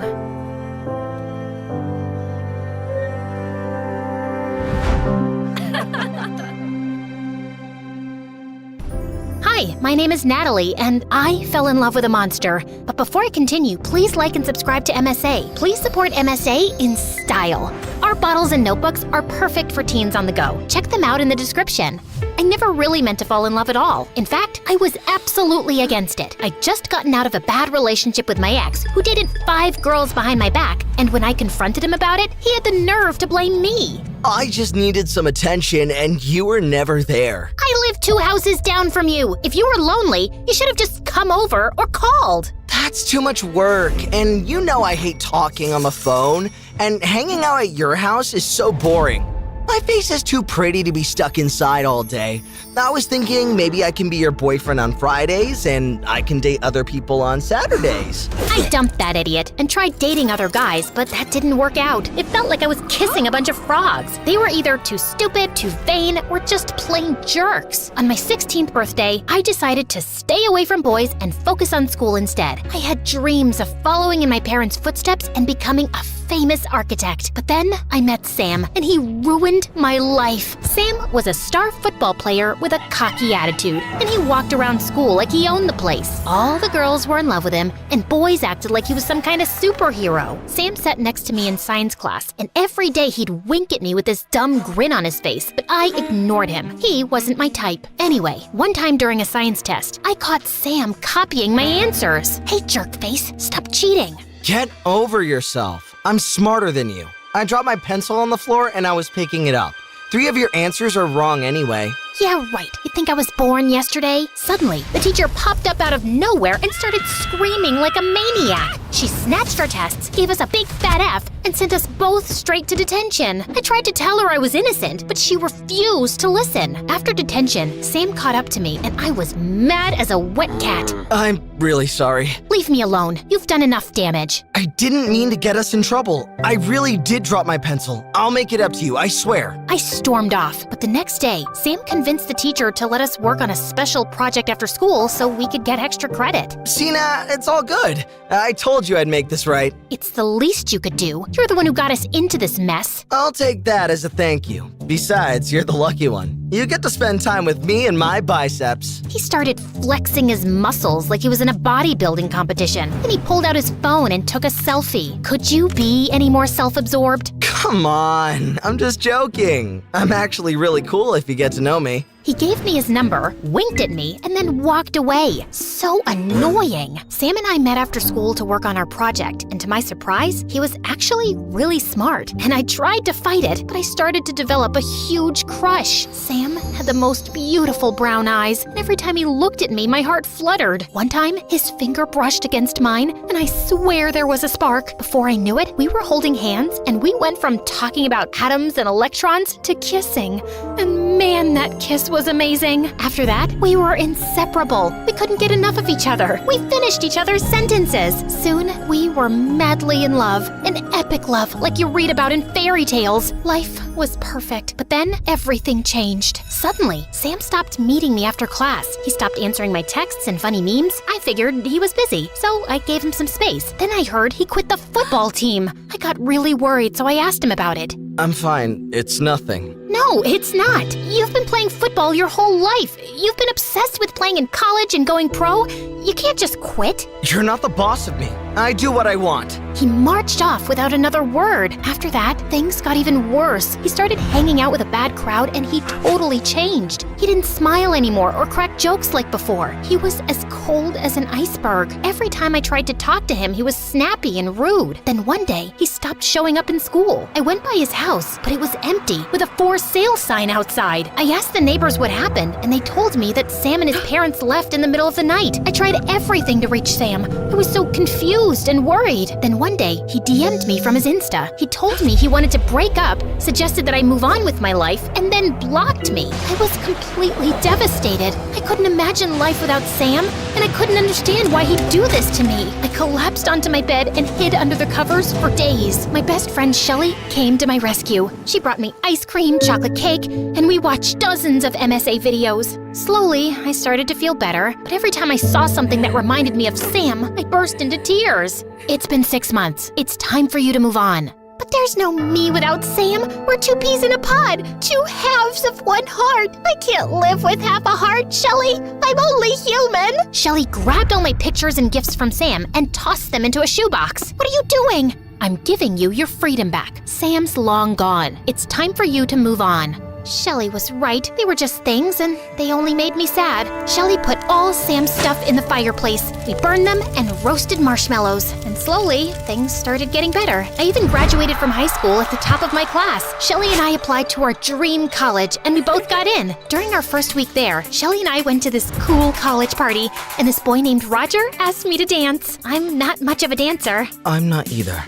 Hi, my name is Natalie, and I fell in love with a monster. But before I continue, please like and subscribe to MSA. Please support MSA in style. Our bottles and notebooks are perfect for teens on the go. Check them out in the description. I never really meant to fall in love at all. In fact, I was absolutely against it. I'd just gotten out of a bad relationship with my ex, who dated 5 girls behind my back, and when I confronted him about it, he had the nerve to blame me. I just needed some attention, and you were never there. I live 2 houses down from you. If you were lonely, you should have just come over or called. That's too much work, and you know I hate talking on the phone, and hanging out at your house is so boring. My face is too pretty to be stuck inside all day. I was thinking maybe I can be your boyfriend on Fridays and I can date other people on Saturdays. I dumped that idiot and tried dating other guys, but that didn't work out. It felt like I was kissing a bunch of frogs. They were either too stupid, too vain, or just plain jerks. On my 16th birthday, I decided to stay away from boys and focus on school instead. I had dreams of following in my parents' footsteps and becoming a famous architect. But then I met Sam, and he ruined my life. Sam was a star football player with a cocky attitude, and he walked around school like he owned the place. All the girls were in love with him, and boys acted like he was some kind of superhero. Sam sat next to me in science class, and every day he'd wink at me with this dumb grin on his face, but I ignored him. He wasn't my type. Anyway, one time during a science test, I caught Sam copying my answers. Hey, jerkface, stop cheating. Get over yourself. I'm smarter than you. I dropped my pencil on the floor and I was picking it up. 3 of your answers are wrong anyway. Yeah, right. You think I was born yesterday? Suddenly, the teacher popped up out of nowhere and started screaming like a maniac. She snatched our tests, gave us a big fat F, and sent us both straight to detention. I tried to tell her I was innocent, but she refused to listen. After detention, Sam caught up to me, and I was mad as a wet cat. I'm really sorry. Leave me alone. You've done enough damage. I didn't mean to get us in trouble. I really did drop my pencil. I'll make it up to you, I swear. I stormed off, but the next day, Sam convinced the teacher to let us work on a special project after school so we could get extra credit. Sina, it's all good. I told you I'd make this right. It's the least you could do. You're the one who got us into this mess. I'll take that as a thank you. Besides, you're the lucky one. You get to spend time with me and my biceps. He started flexing his muscles like he was in a bodybuilding competition. Then he pulled out his phone and took a selfie. Could you be any more self-absorbed? Come on, I'm just joking. I'm actually really cool if you get to know me. He gave me his number, winked at me, and then walked away. So annoying. Sam and I met after school to work on our project, and to my surprise, he was actually really smart. And I tried to fight it, but I started to develop a huge crush. Sam had the most beautiful brown eyes, and every time he looked at me, my heart fluttered. One time, his finger brushed against mine, and I swear there was a spark. Before I knew it, we were holding hands, and we went from talking about atoms and electrons to kissing. And Man, that kiss was amazing. After that, we were inseparable. We couldn't get enough of each other. We finished each other's sentences. Soon, we were madly in love. An epic love like you read about in fairy tales. Life was perfect, but then everything changed. Suddenly, Sam stopped meeting me after class. He stopped answering my texts and funny memes. I figured he was busy, so I gave him some space. Then I heard he quit the football team. I got really worried, so I asked him about it. I'm fine. It's nothing. No, it's not. You've been playing football your whole life. You've been obsessed with playing in college and going pro. You can't just quit. You're not the boss of me. I do what I want. He marched off without another word. After that, things got even worse. He started hanging out with a bad crowd and he totally changed. He didn't smile anymore or crack jokes like before. He was as cold as an iceberg. Every time I tried to talk to him, he was snappy and rude. Then one day, he stopped showing up in school. I went by his house, but it was empty with a for sale sign outside. I asked the neighbors what happened and they told me that Sam and his parents left in the middle of the night. I tried everything to reach Sam. I was so confused and worried. Then one day, he DM'd me from his Insta. He told me he wanted to break up, suggested that I move on with my life, and then blocked me. I was completely devastated. I couldn't imagine life without Sam, and I couldn't understand why he'd do this to me. I collapsed onto my bed and hid under the covers for days. My best friend Shelly came to my rescue. She brought me ice cream, chocolate cake, and we watched dozens of MSA videos. Slowly, I started to feel better, but every time I saw something that reminded me of Sam, I burst into tears. It's been 6 months. It's time for you to move on. But there's no me without Sam. We're two peas in a pod, two halves of one heart. I can't live with half a heart, Shelly. I'm only human. Shelly grabbed all my pictures and gifts from Sam and tossed them into a shoebox. What are you doing? I'm giving you your freedom back. Sam's long gone. It's time for you to move on. Shelly was right. They were just things, and they only made me sad. Shelly put all Sam's stuff in the fireplace. We burned them and roasted marshmallows. And slowly, things started getting better. I even graduated from high school at the top of my class. Shelly and I applied to our dream college, and we both got in. During our first week there, Shelly and I went to this cool college party, and this boy named Roger asked me to dance. I'm not much of a dancer. I'm not either.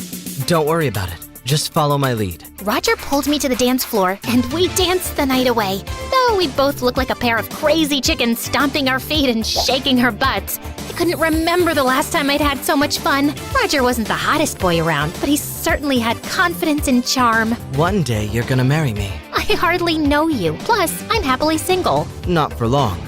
Don't worry about it. Just follow my lead. Roger pulled me to the dance floor, and we danced the night away. Though we both looked like a pair of crazy chickens stomping our feet and shaking our butts. I couldn't remember the last time I'd had so much fun. Roger wasn't the hottest boy around, but he certainly had confidence and charm. One day you're gonna marry me. I hardly know you. Plus, I'm happily single. Not for long.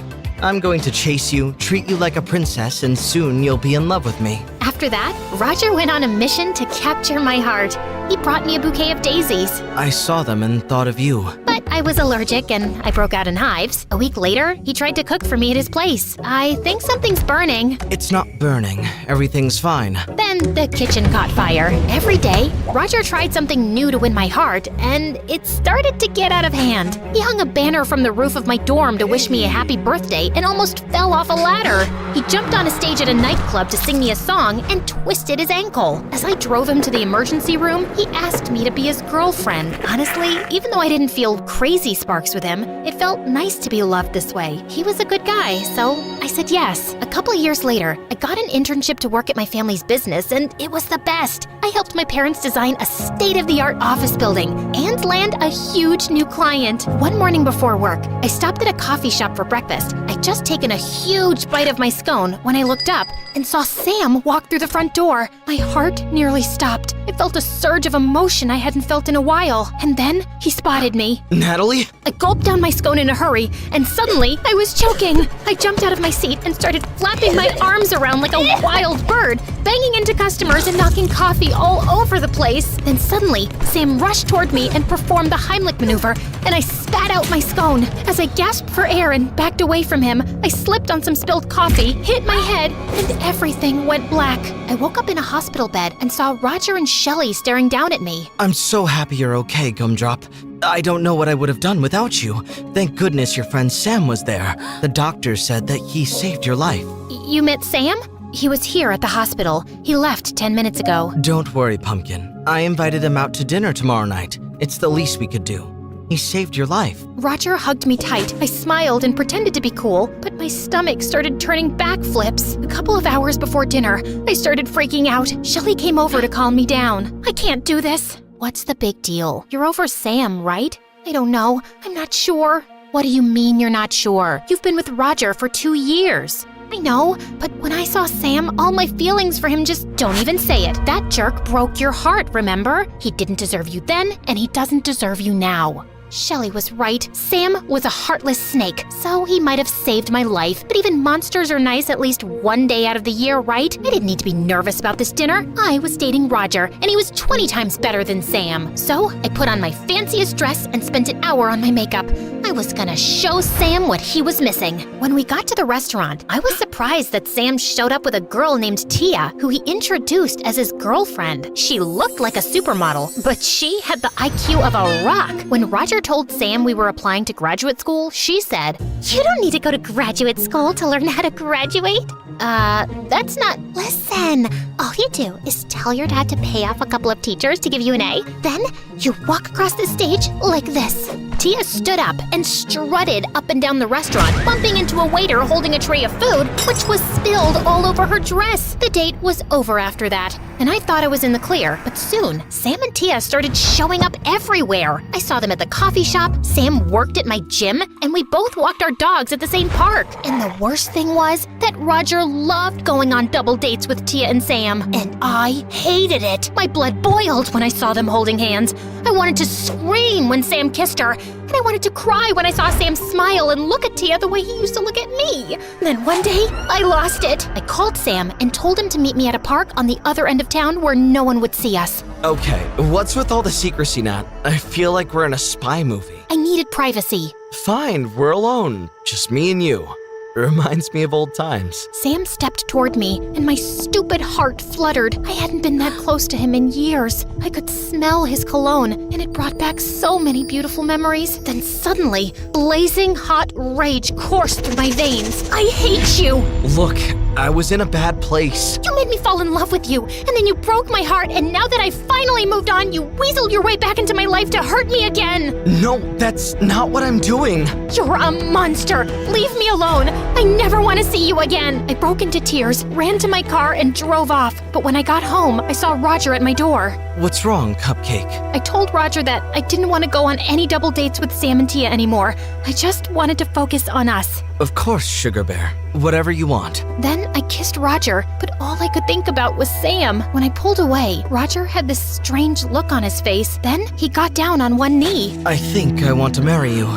I'm going to chase you, treat you like a princess, and soon you'll be in love with me. After that, Roger went on a mission to capture my heart. He brought me a bouquet of daisies. I saw them and thought of you. But I was allergic and I broke out in hives. A week later, he tried to cook for me at his place. I think something's burning. It's not burning. Everything's fine. Then the kitchen caught fire. Every day, Roger tried something new to win my heart, and it started to get out of hand. He hung a banner from the roof of my dorm to wish me a happy birthday and almost fell off a ladder. He jumped on a stage at a nightclub to sing me a song and twisted his ankle. As I drove him to the emergency room, he asked me to be his girlfriend. Honestly, even though I didn't feel crazy sparks with him, it felt nice to be loved this way. He was a good guy, so I said yes. A couple of years later, I got an internship to work at my family's business, and it was the best. I helped my parents design a state-of-the-art office building and land a huge new client. One morning before work, I stopped at a coffee shop for breakfast. I'd just taken a huge bite of my scone when I looked up and saw Sam walk through the front door. My heart nearly stopped. I felt a surge of emotion I hadn't felt in a while. And then he spotted me. Natalie? I gulped down my scone in a hurry, and suddenly I was choking. I jumped out of my seat and started flapping my arms around like a wild bird, banging into customers and knocking coffee all over the place. Then suddenly, Sam rushed toward me and performed the Heimlich maneuver, and I spat out my scone. As I gasped for air and backed away from him, I slipped on some spilled coffee, hit my head, and everything went black. I woke up in a hospital bed and saw Roger and Shelly staring down at me. I'm so happy you're okay, Gumdrop. I don't know what I would have done without you. Thank goodness your friend Sam was there. The doctor said that he saved your life. You met Sam? He was here at the hospital. He left 10 minutes ago. Don't worry, Pumpkin. I invited him out to dinner tomorrow night. It's the least we could do. He saved your life. Roger hugged me tight. I smiled and pretended to be cool, but my stomach started turning backflips. A couple of hours before dinner, I started freaking out. Shelly came over to calm me down. I can't do this. What's the big deal? You're over Sam, right? I don't know. I'm not sure. What do you mean you're not sure? You've been with Roger for 2 years. I know, but when I saw Sam, all my feelings for him just don't even say it. That jerk broke your heart, remember? He didn't deserve you then, and he doesn't deserve you now. Shelley was right. Sam was a heartless snake, so he might have saved my life. But even monsters are nice at least one day out of the year, right? I didn't need to be nervous about this dinner. I was dating Roger, and he was 20 times better than Sam. So I put on my fanciest dress and spent an hour on my makeup. I was gonna show Sam what he was missing. When we got to the restaurant, I was surprised that Sam showed up with a girl named Tia, who he introduced as his girlfriend. She looked like a supermodel, but she had the IQ of a rock. When Roger told Sam we were applying to graduate school, she said, You don't need to go to graduate school to learn how to graduate. that's not... Listen, all you do is tell your dad to pay off a couple of teachers to give you an A. Then you walk across the stage like this. Tia stood up and strutted up and down the restaurant, bumping into a waiter holding a tray of food, which was spilled all over her dress. The date was over after that, and I thought I was in the clear, but soon, Sam and Tia started showing up everywhere. I saw them at the coffee shop, Sam worked at my gym, and we both walked our dogs at the same park. And the worst thing was that Roger loved going on double dates with Tia and Sam, and I hated it. My blood boiled when I saw them holding hands. I wanted to scream when Sam kissed her, and I wanted to cry when I saw Sam smile and look at Tia the way he used to look at me. Then one day, I lost it. I called Sam and told him to meet me at a park on the other end of town where no one would see us. Okay, what's with all the secrecy, Nat? I feel like we're in a spy movie. I needed privacy. Fine, we're alone. Just me and you. Reminds me of old times. Sam stepped toward me, and my stupid heart fluttered. I hadn't been that close to him in years. I could smell his cologne, and it brought back so many beautiful memories. Then suddenly, blazing hot rage coursed through my veins. I hate you! Look, I was in a bad place. You made me fall in love with you, and then you broke my heart, and now that I've finally moved on, you weaseled your way back into my life to hurt me again! No, that's not what I'm doing. You're a monster! Leave me alone! I never want to see you again! I broke into tears, ran to my car, and drove off. But when I got home, I saw Roger at my door. What's wrong, Cupcake? I told Roger that I didn't want to go on any double dates with Sam and Tia anymore. I just wanted to focus on us. Of course, Sugar Bear. Whatever you want. Then I kissed Roger, but all I could think about was Sam. When I pulled away, Roger had this strange look on his face. Then he got down on one knee. I think I want to marry you.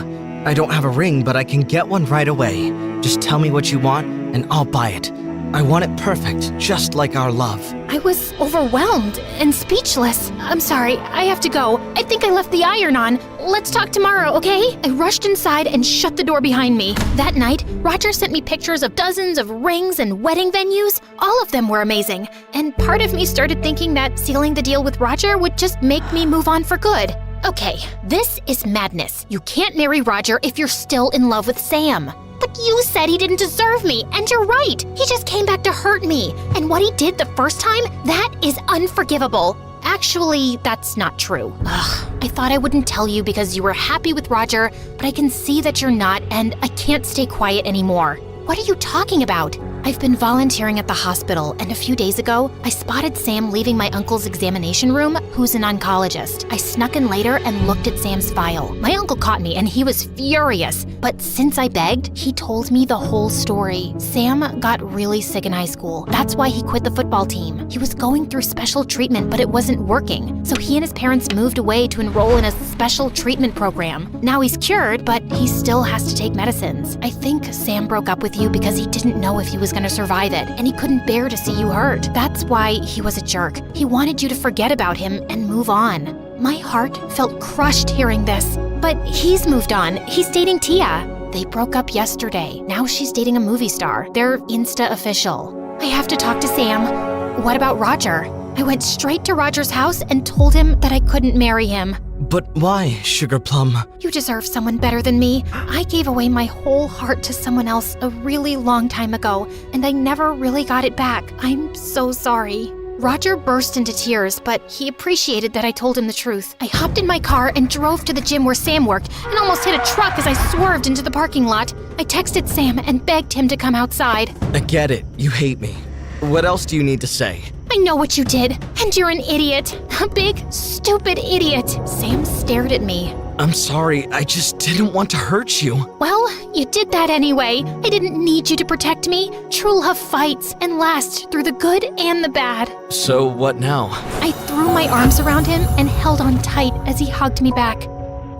I don't have a ring, but I can get one right away. Just tell me what you want, and I'll buy it. I want it perfect, just like our love. I was overwhelmed and speechless. I'm sorry, I have to go. I think I left the iron on. Let's talk tomorrow, okay? I rushed inside and shut the door behind me. That night, Roger sent me pictures of dozens of rings and wedding venues. All of them were amazing. And part of me started thinking that sealing the deal with Roger would just make me move on for good. Okay, this is madness. You can't marry Roger if you're still in love with Sam. But you said he didn't deserve me, and you're right. He just came back to hurt me. And what he did the first time, that is unforgivable. Actually, that's not true. I thought I wouldn't tell you because you were happy with Roger, but I can see that you're not, and I can't stay quiet anymore. What are you talking about? I've been volunteering at the hospital, and a few days ago, I spotted Sam leaving my uncle's examination room, who's an oncologist. I snuck in later and looked at Sam's file. My uncle caught me, and he was furious. But since I begged, he told me the whole story. Sam got really sick in high school. That's why he quit the football team. He was going through special treatment, but it wasn't working. So he and his parents moved away to enroll in a special treatment program. Now he's cured, but he still has to take medicines. I think Sam broke up with you because he didn't know if he was going to survive it, and he couldn't bear to see you hurt. That's why he was a jerk. He wanted you to forget about him and move on. My heart felt crushed hearing this. But he's moved on. He's dating Tia. They broke up yesterday. Now she's dating a movie star. They're Insta official. I have to talk to Sam. What about Roger? I went straight to Roger's house and told him that I couldn't marry him. But why, Sugar Plum? You deserve someone better than me. I gave away my whole heart to someone else a really long time ago, and I never really got it back. I'm so sorry. Roger burst into tears, but he appreciated that I told him the truth. I hopped in my car and drove to the gym where Sam worked and almost hit a truck as I swerved into the parking lot. I texted Sam and begged him to come outside. I get it. You hate me. What else do you need to say? I know what you did, and you're an idiot. A big, stupid idiot. Sam stared at me. I'm sorry, I just didn't want to hurt you. Well, you did that anyway. I didn't need you to protect me. True love fights and lasts through the good and the bad. So what now? I threw my arms around him and held on tight as he hugged me back.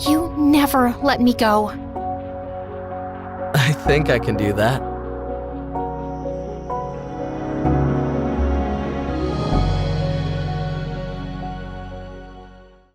You never let me go. I think I can do that.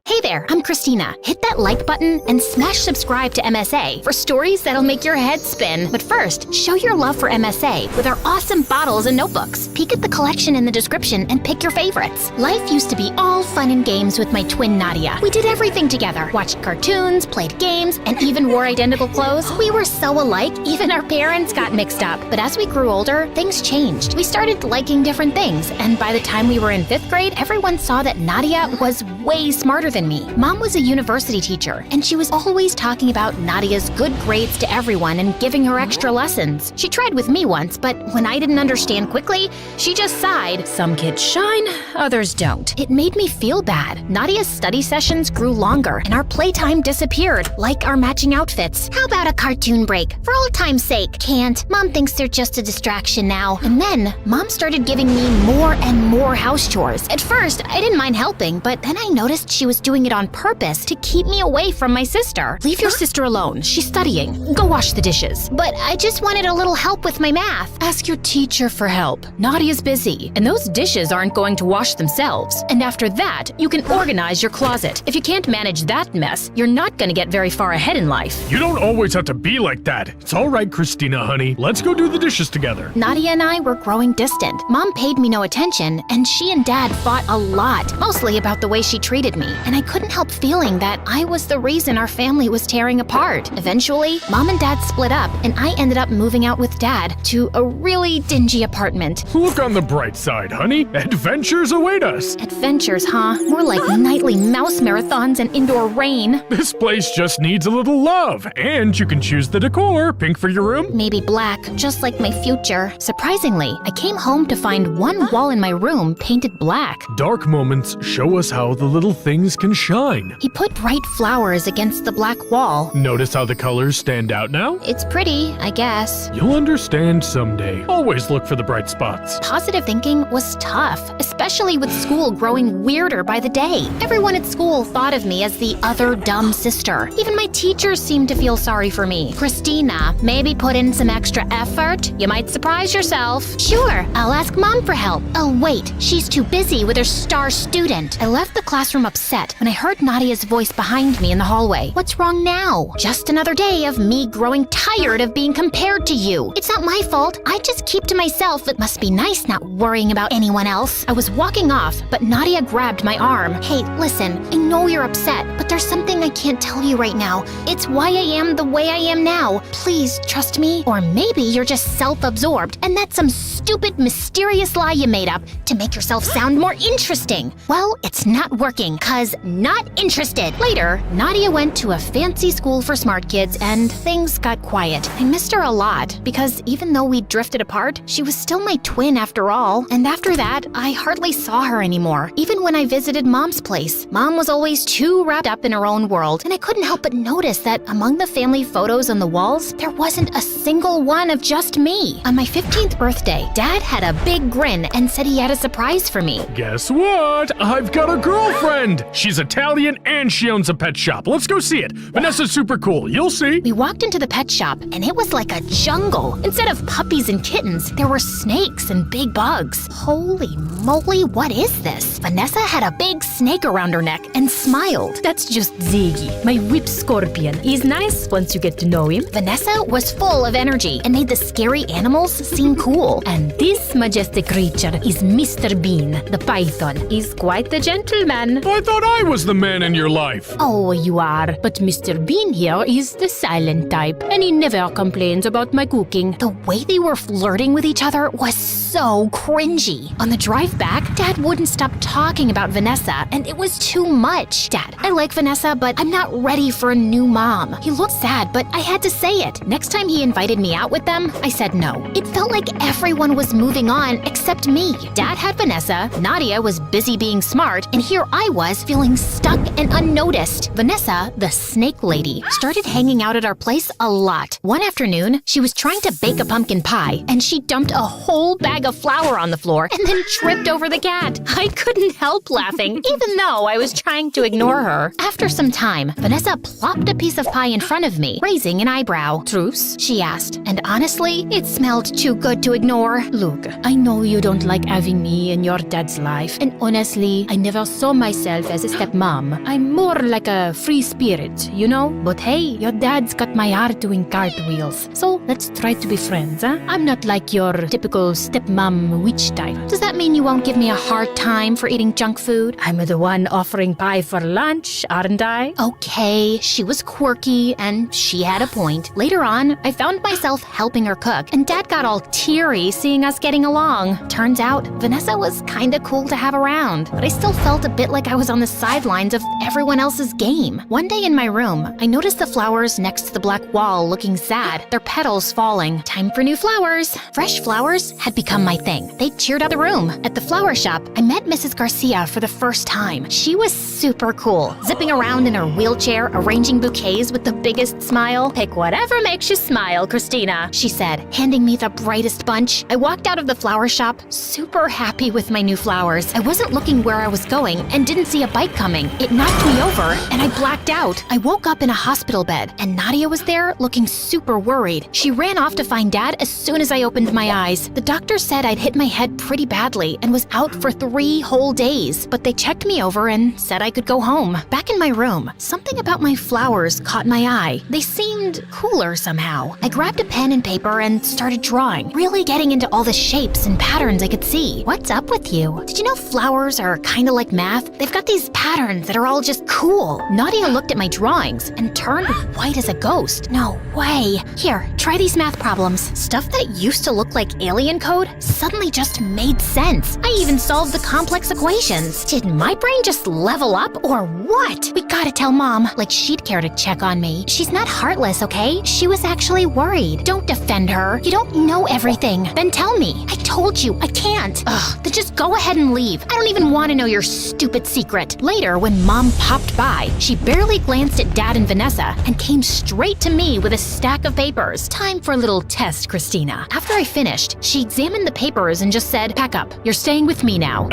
Hey there, I'm Christina. Hit that like button and smash subscribe to MSA for stories that'll make your head spin. But first, show your love for MSA with our awesome bottles and notebooks. Peek at the collection in the description and pick your favorites. Life used to be all fun and games with my twin Nadia. We did everything together. Watched cartoons, played games, and even wore identical clothes. We were so alike, even our parents got mixed up. But as we grew older, things changed. We started liking different things, and by the time we were in 5th grade, everyone saw that Nadia was way smarter than me. Mom was a university teacher, and she was always talking about Nadia's good grades to everyone and giving her extra lessons. She tried with me once, but when I didn't understand quickly, she just sighed. Some kids shine, others don't. It made me feel bad. Nadia's study sessions grew longer, and our playtime disappeared, like our matching outfits. How about a cartoon break? For old time's sake. Can't. Mom thinks they're just a distraction now. And then, Mom started giving me more and more house chores. At first, I didn't mind helping, but then I noticed she was doing it on purpose to keep me away from my sister. Leave your sister alone. She's studying. Go wash the dishes. But I just wanted a little help with my math. Ask your teacher for help. Nadia's busy, and those dishes aren't going to wash themselves. And after that, you can organize your closet. If you can't manage that mess, you're not going to get very far ahead in life. You don't always have to be like that. It's all right, Christina, honey. Let's go do the dishes together. Nadia and I were growing distant. Mom paid me no attention, and she and Dad fought a lot, mostly about the way she treated me. And I couldn't help feeling that I was the reason our family was tearing apart. Eventually, Mom and Dad split up, and I ended up moving out with Dad to a really dingy apartment. Look on the bright side, honey. Adventures await us. Adventures, huh? More like nightly mouse marathons and indoor rain. This place just needs a little love. And you can choose the decor. Pink for your room? Maybe black, just like my future. Surprisingly, I came home to find one wall in my room painted black. Dark moments show us how the little things can shine. He put bright flowers against the black wall. Notice how the colors stand out now? It's pretty, I guess. You'll understand someday. Always look for the bright spots. Positive thinking was tough, especially with school growing weirder by the day. Everyone at school thought of me as the other dumb sister. Even my teachers seemed to feel sorry for me. Christina, maybe put in some extra effort? You might surprise yourself. Sure, I'll ask Mom for help. Oh wait, she's too busy with her star student. I left the classroom upset when I heard Nadia's voice behind me in the hallway. What's wrong now? Just another day of me growing tired of being compared to you. It's not my fault. I just keep to myself. It must be nice not worrying about anyone else. I was walking off, but Nadia grabbed my arm. Hey, listen, I know you're upset, but there's something I can't tell you right now. It's why I am the way I am now. Please trust me. Or maybe you're just self-absorbed, and that's some stupid, mysterious lie you made up to make yourself sound more interesting. Well, it's not working, 'cause not interested. Later, Nadia went to a fancy school for smart kids, and things got quiet. I missed her a lot, because even though we drifted apart, she was still my twin after all. And after that, I hardly saw her anymore. Even when I visited Mom's place, Mom was always too wrapped up in her own world, and I couldn't help but notice that among the family photos on the walls, there wasn't a single one of just me. On my 15th birthday, Dad had a big grin and said he had a surprise for me. Guess what? I've got a girlfriend. She's Italian and she owns a pet shop. Let's go see it. Vanessa's super cool. You'll see. We walked into the pet shop, and it was like a jungle. Instead of puppies and kittens, there were snakes and big bugs. Holy moly, what is this? Vanessa had a big snake around her neck and smiled. That's just Ziggy, my whip scorpion. He's nice once you get to know him. Vanessa was full of energy and made the scary animals seem cool. And this majestic creature is Mr. Bean, the python. He's quite the gentleman. I thought I was the man in your life. Oh, you are. But Mr. Bean here is the silent type, and he never complains about my cooking. The way they were flirting with each other was so cringy. On the drive back, Dad wouldn't stop talking about Vanessa, and it was too much. Dad, I like Vanessa. Vanessa, but I'm not ready for a new mom. He looked sad, but I had to say it. Next time he invited me out with them, I said no. It felt like everyone was moving on except me. Dad had Vanessa, Nadia was busy being smart, and here I was feeling stuck and unnoticed. Vanessa, the snake lady, started hanging out at our place a lot. One afternoon, she was trying to bake a pumpkin pie, and she dumped a whole bag of flour on the floor and then tripped over the cat. I couldn't help laughing, even though I was trying to ignore her. After some time, Vanessa plopped a piece of pie in front of me, raising an eyebrow. Truce? She asked, and honestly, it smelled too good to ignore. Look, I know you don't like having me in your dad's life, and honestly, I never saw myself as a stepmom. I'm more like a free spirit, you know? But hey, your dad's got my heart doing cartwheels, so let's try to be friends, huh? I'm not like your typical stepmom witch type. Does that mean you won't give me a hard time for eating junk food? I'm the one offering pie for lunch, aren't I? Okay, she was quirky, and she had a point. Later on, I found myself helping her cook, and Dad got all teary seeing us getting along. Turns out, Vanessa was kinda cool to have around, but I still felt a bit like I was on the sidelines of everyone else's game. One day in my room, I noticed the flowers next to the black wall looking sad, their petals falling. Time for new flowers. Fresh flowers had become my thing. They cheered up the room. At the flower shop, I met Mrs. Garcia for the first time. She was super cool, zipping around in her wheelchair, arranging bouquets with the biggest smile. Pick whatever makes you smile, Christina, she said, handing me the brightest bunch. I walked out of the flower shop, super happy with my new flowers. I wasn't looking where I was going and didn't see a bike coming. It knocked me over, and I blacked out. I woke up in a hospital bed, and Nadia was there looking super worried. She ran off to find Dad as soon as I opened my eyes. The doctor said I'd hit my head pretty badly and was out for 3 whole days, but they checked me over and said I could go home. Back in my room, something about my flowers caught my eye. They seemed cooler somehow. I grabbed a pen and paper and started drawing, really getting into all the shapes and patterns I could see. What's up with you? Did you know flowers are kinda like math? They've got these patterns that are all just cool. Nadia looked at my drawings and turned white as a ghost. No way. Here, try these math problems. Stuff that used to look like alien code suddenly just made sense. I even solved the complex equations. Did my brain just level up or what? We gotta tell Mom, like she'd care to check on me. She's not heartless, okay? She was actually worried. Don't defend her. You don't know everything. Then tell me. I told you, I can't. Ugh, then just go ahead and leave. I don't even want to know your stupid secret. Later, when Mom popped by, she barely glanced at Dad and Vanessa and came straight to me with a stack of papers. Time for a little test, Christina. After I finished, she examined the papers and just said, pack up. You're staying with me now.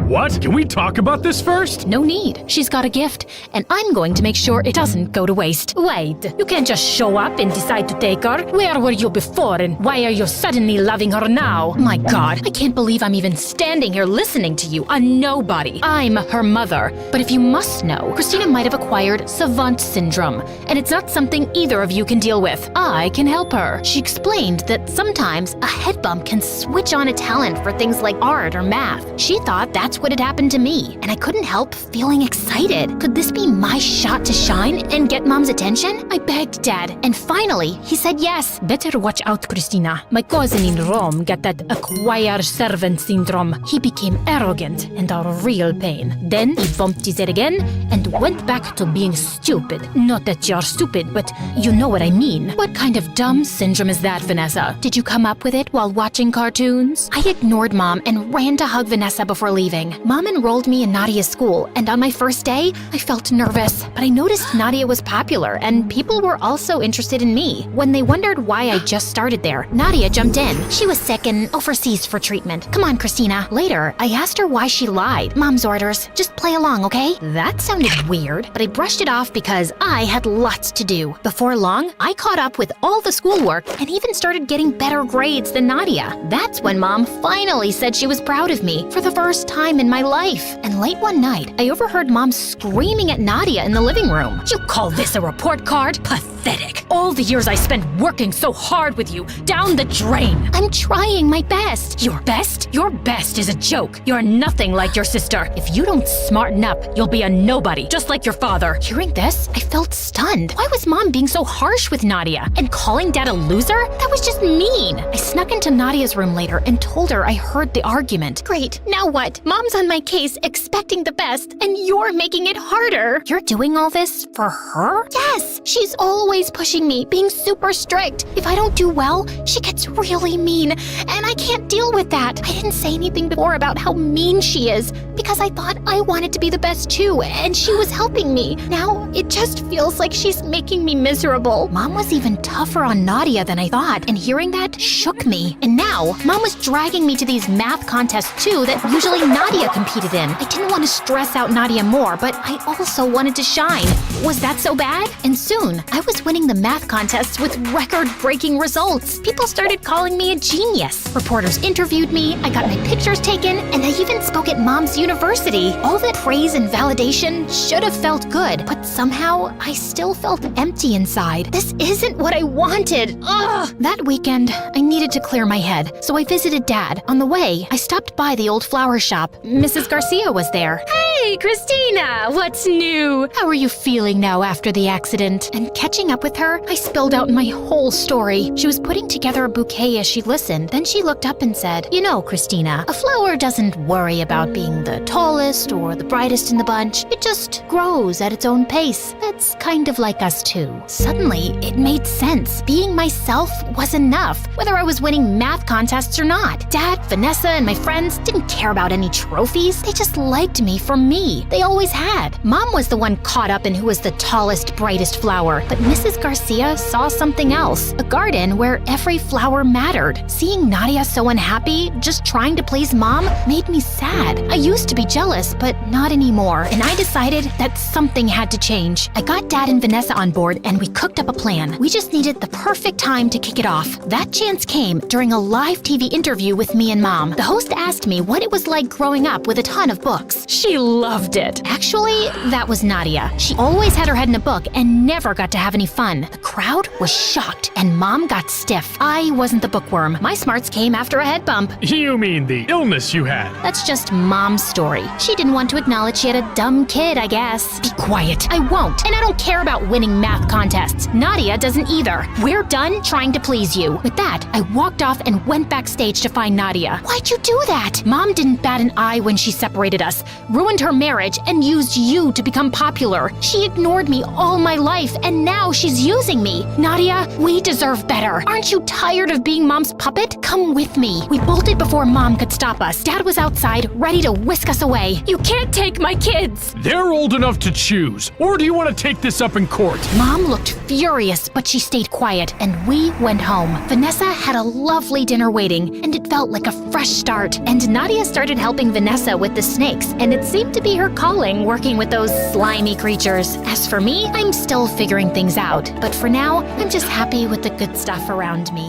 What? Can we talk about this first? No need. She's got a gift, and I'm going to make sure it doesn't go to waste. Wait, you can't just show up and decide to take her. Where were you before, and why are you suddenly loving her now? My God, I can't believe I'm even standing here listening to you, a nobody. I'm her mother. But if you must know, Christina might have acquired savant syndrome, and it's not something either of you can deal with. I can help her. She explained that sometimes a head bump can switch on a talent for things like art or math. She thought that's what had happened to me, and I couldn't help feeling excited. Could this be my shot to shine and get Mom's attention? I begged Dad, and finally, he said yes. Better watch out, Christina. My cousin in Rome got that acquire servant syndrome. He became arrogant and a real pain. Then he bumped his head again and went back to being stupid. Not that you're stupid, but you know what I mean. What kind of dumb syndrome is that, Vanessa? Did you come up with it while watching cartoons? I ignored Mom and ran to hug Vanessa before leaving. Mom enrolled me in Nadia's school, and on my first day, I felt nervous. But I noticed Nadia was popular, and people were also interested in me. When they wondered why I just started there, Nadia jumped in. She was sick and overseas for treatment. Come on, Christina. Later, I asked her why she lied. Mom's orders. Just play along, okay? That sounded weird, but I brushed it off because I had lots to do. Before long, I caught up with all the schoolwork and even started getting better grades than Nadia. That's when Mom finally said she was proud of me for the first time in my life. And late one night, I overheard Mom screaming at Nadia in the living room. You call this a report card? Pathetic. All the years I spent working so hard with you, down the drain. I'm trying my best. Your best? Your best is a joke. You're nothing like your sister. If you don't smarten up, you'll be a nobody, just like your father. Hearing this, I felt stunned. Why was Mom being so harsh with Nadia and calling calling Dad a loser? That was just mean. I snuck into Nadia's room later and told her I heard the argument. Great, now what? Mom's on my case expecting the best, and you're making it harder. You're doing all this for her? Yes, she's always pushing me, being super strict. If I don't do well, she gets really mean, and I can't deal with that. I didn't say anything before about how mean she is, because I thought I wanted to be the best too, and she was helping me. Now, it just feels like she's making me miserable. Mom was even tougher on Nadia than I thought, and hearing that shook me. And now, Mom was dragging me to these math contests too that usually Nadia competed in. I didn't want to stress out Nadia more, but I also wanted to shine. Was that so bad? And soon, I was winning the math contests with record-breaking results. People started calling me a genius. Reporters interviewed me, I got my pictures taken, and I even spoke at Mom's university. All that praise and validation should have felt good, but somehow I still felt empty inside. This isn't what I wanted. Ugh! That weekend, I needed to clear my head, so I visited Dad. On the way, I stopped by the old flower shop. Mrs. Garcia was there. Hey, Christina! What's new? How are you feeling now after the accident? And catching up with her, I spilled out my whole story. She was putting together a bouquet as she listened. Then she looked up and said, "You know, Christina, a flower doesn't worry about being the tallest or the brightest in the bunch. It just grows at its own pace. That's kind of like us too." Suddenly, it made sense. Being myself was enough, whether I was winning math contests or not. Dad, Vanessa, and my friends didn't care about any trophies. They just liked me for me. They always had. Mom was the one caught up in who was the tallest, brightest flower. But Mrs. Garcia saw something else. A garden where every flower mattered. Seeing Nadia so unhappy, just trying to please Mom, made me sad. I used to be jealous, but not anymore. And I decided that something had to change. I got Dad and Vanessa on board and we cooked up a plan. We just needed the perfect time to kick it off. That chance came during a live TV interview with me and Mom. The host asked me what it was like growing up with a ton of books. She loved it. Actually, that was Nadia. She always had her head in a book and never got to have any fun. The crowd was shocked and Mom got stiff. I wasn't the bookworm. My smarts came after a head bump. You mean the illness you had? That's just Mom's story. She didn't want to acknowledge she had a dumb kid, I guess. Be quiet. I won't. And I don't care about winning math contests. Nadia doesn't either. We're done trying to please you. With that, I walked off and went backstage to find Nadia. Why'd you do that? Mom didn't bat an eye when she separated us, ruined her marriage, and used you to become popular. She ignored me all my life, and now she's using me. Nadia, we deserve better. Aren't you tired of being Mom's puppet? Come with me. We bolted before Mom could stop us. Dad was outside, ready to whisk us away. You can't take my kids. They're old enough to choose. Or do you want to take this up in court? Mom looked furious, but she stayed quiet, and we went home. Vanessa had a lovely dinner waiting, and it felt like a fresh start. And Nadia started helping Vanessa with the snakes, and it seemed to be her calling working with those slimy creatures. As for me, I'm still figuring things out, but for now, I'm just happy with the good stuff around me.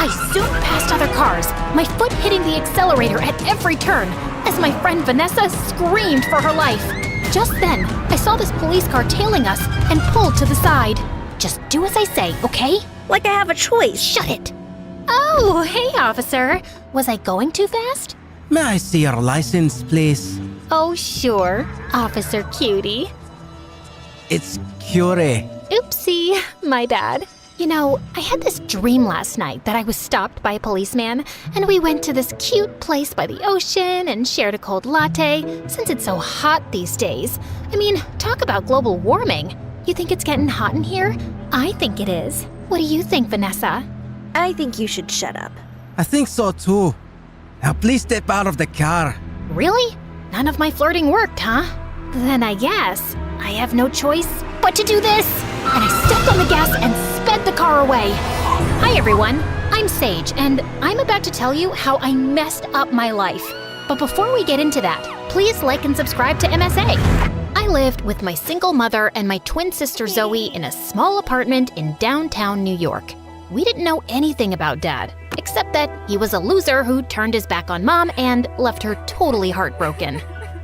I zoomed past other cars, my foot hitting the accelerator at every turn, as my friend Vanessa screamed for her life. Just then, I saw this police car tailing us and pulled to the side. Just do as I say, okay? Like I have a choice. Shut it! Oh, hey, officer. Was I going too fast? May I see your license, please? Oh, sure, Officer Cutie. It's Curie. Oopsie, my bad. You know, I had this dream last night that I was stopped by a policeman, and we went to this cute place by the ocean and shared a cold latte, since it's so hot these days. I mean, talk about global warming. You think it's getting hot in here? I think it is. What do you think, Vanessa? I think you should shut up. I think so too. Now please step out of the car. Really? None of my flirting worked, huh? Then I guess I have no choice but to do this. And I stepped on the gas and sped the car away. Hi everyone, I'm Sage, and I'm about to tell you how I messed up my life. But before we get into that, please like and subscribe to MSA. I lived with my single mother and my twin sister Zoe in a small apartment in downtown New York. We didn't know anything about Dad, except that he was a loser who turned his back on Mom and left her totally heartbroken.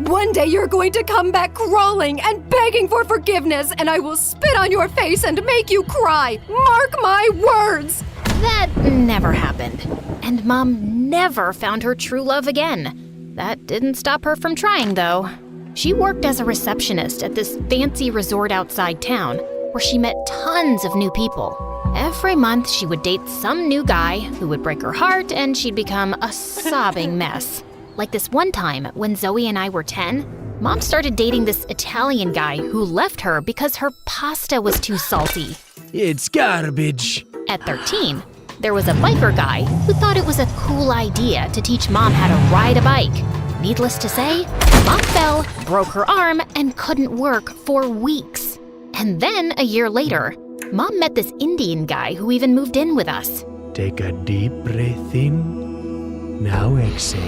One day you're going to come back crawling and begging for forgiveness, and I will spit on your face and make you cry. Mark my words! That never happened. And Mom never found her true love again. That didn't stop her from trying, though. She worked as a receptionist at this fancy resort outside town, where she met tons of new people. Every month, she would date some new guy who would break her heart and she'd become a sobbing mess. Like this one time when Zoe and I were 10, Mom started dating this Italian guy who left her because her pasta was too salty. It's garbage. At 13, there was a biker guy who thought it was a cool idea to teach Mom how to ride a bike. Needless to say, Mom fell, broke her arm, and couldn't work for weeks. And then, a year later, Mom met this Indian guy who even moved in with us. Take a deep breath in. Now exhale.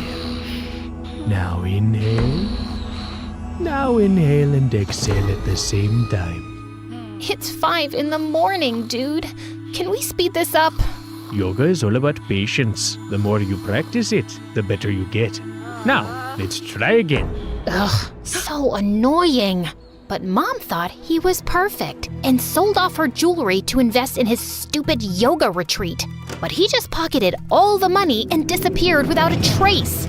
Now inhale. Now inhale and exhale at the same time. It's 5 in the morning, dude. Can we speed this up? Yoga is all about patience. The more you practice it, the better you get. Now, let's try again. Ugh, so annoying. But Mom thought he was perfect and sold off her jewelry to invest in his stupid yoga retreat. But he just pocketed all the money and disappeared without a trace.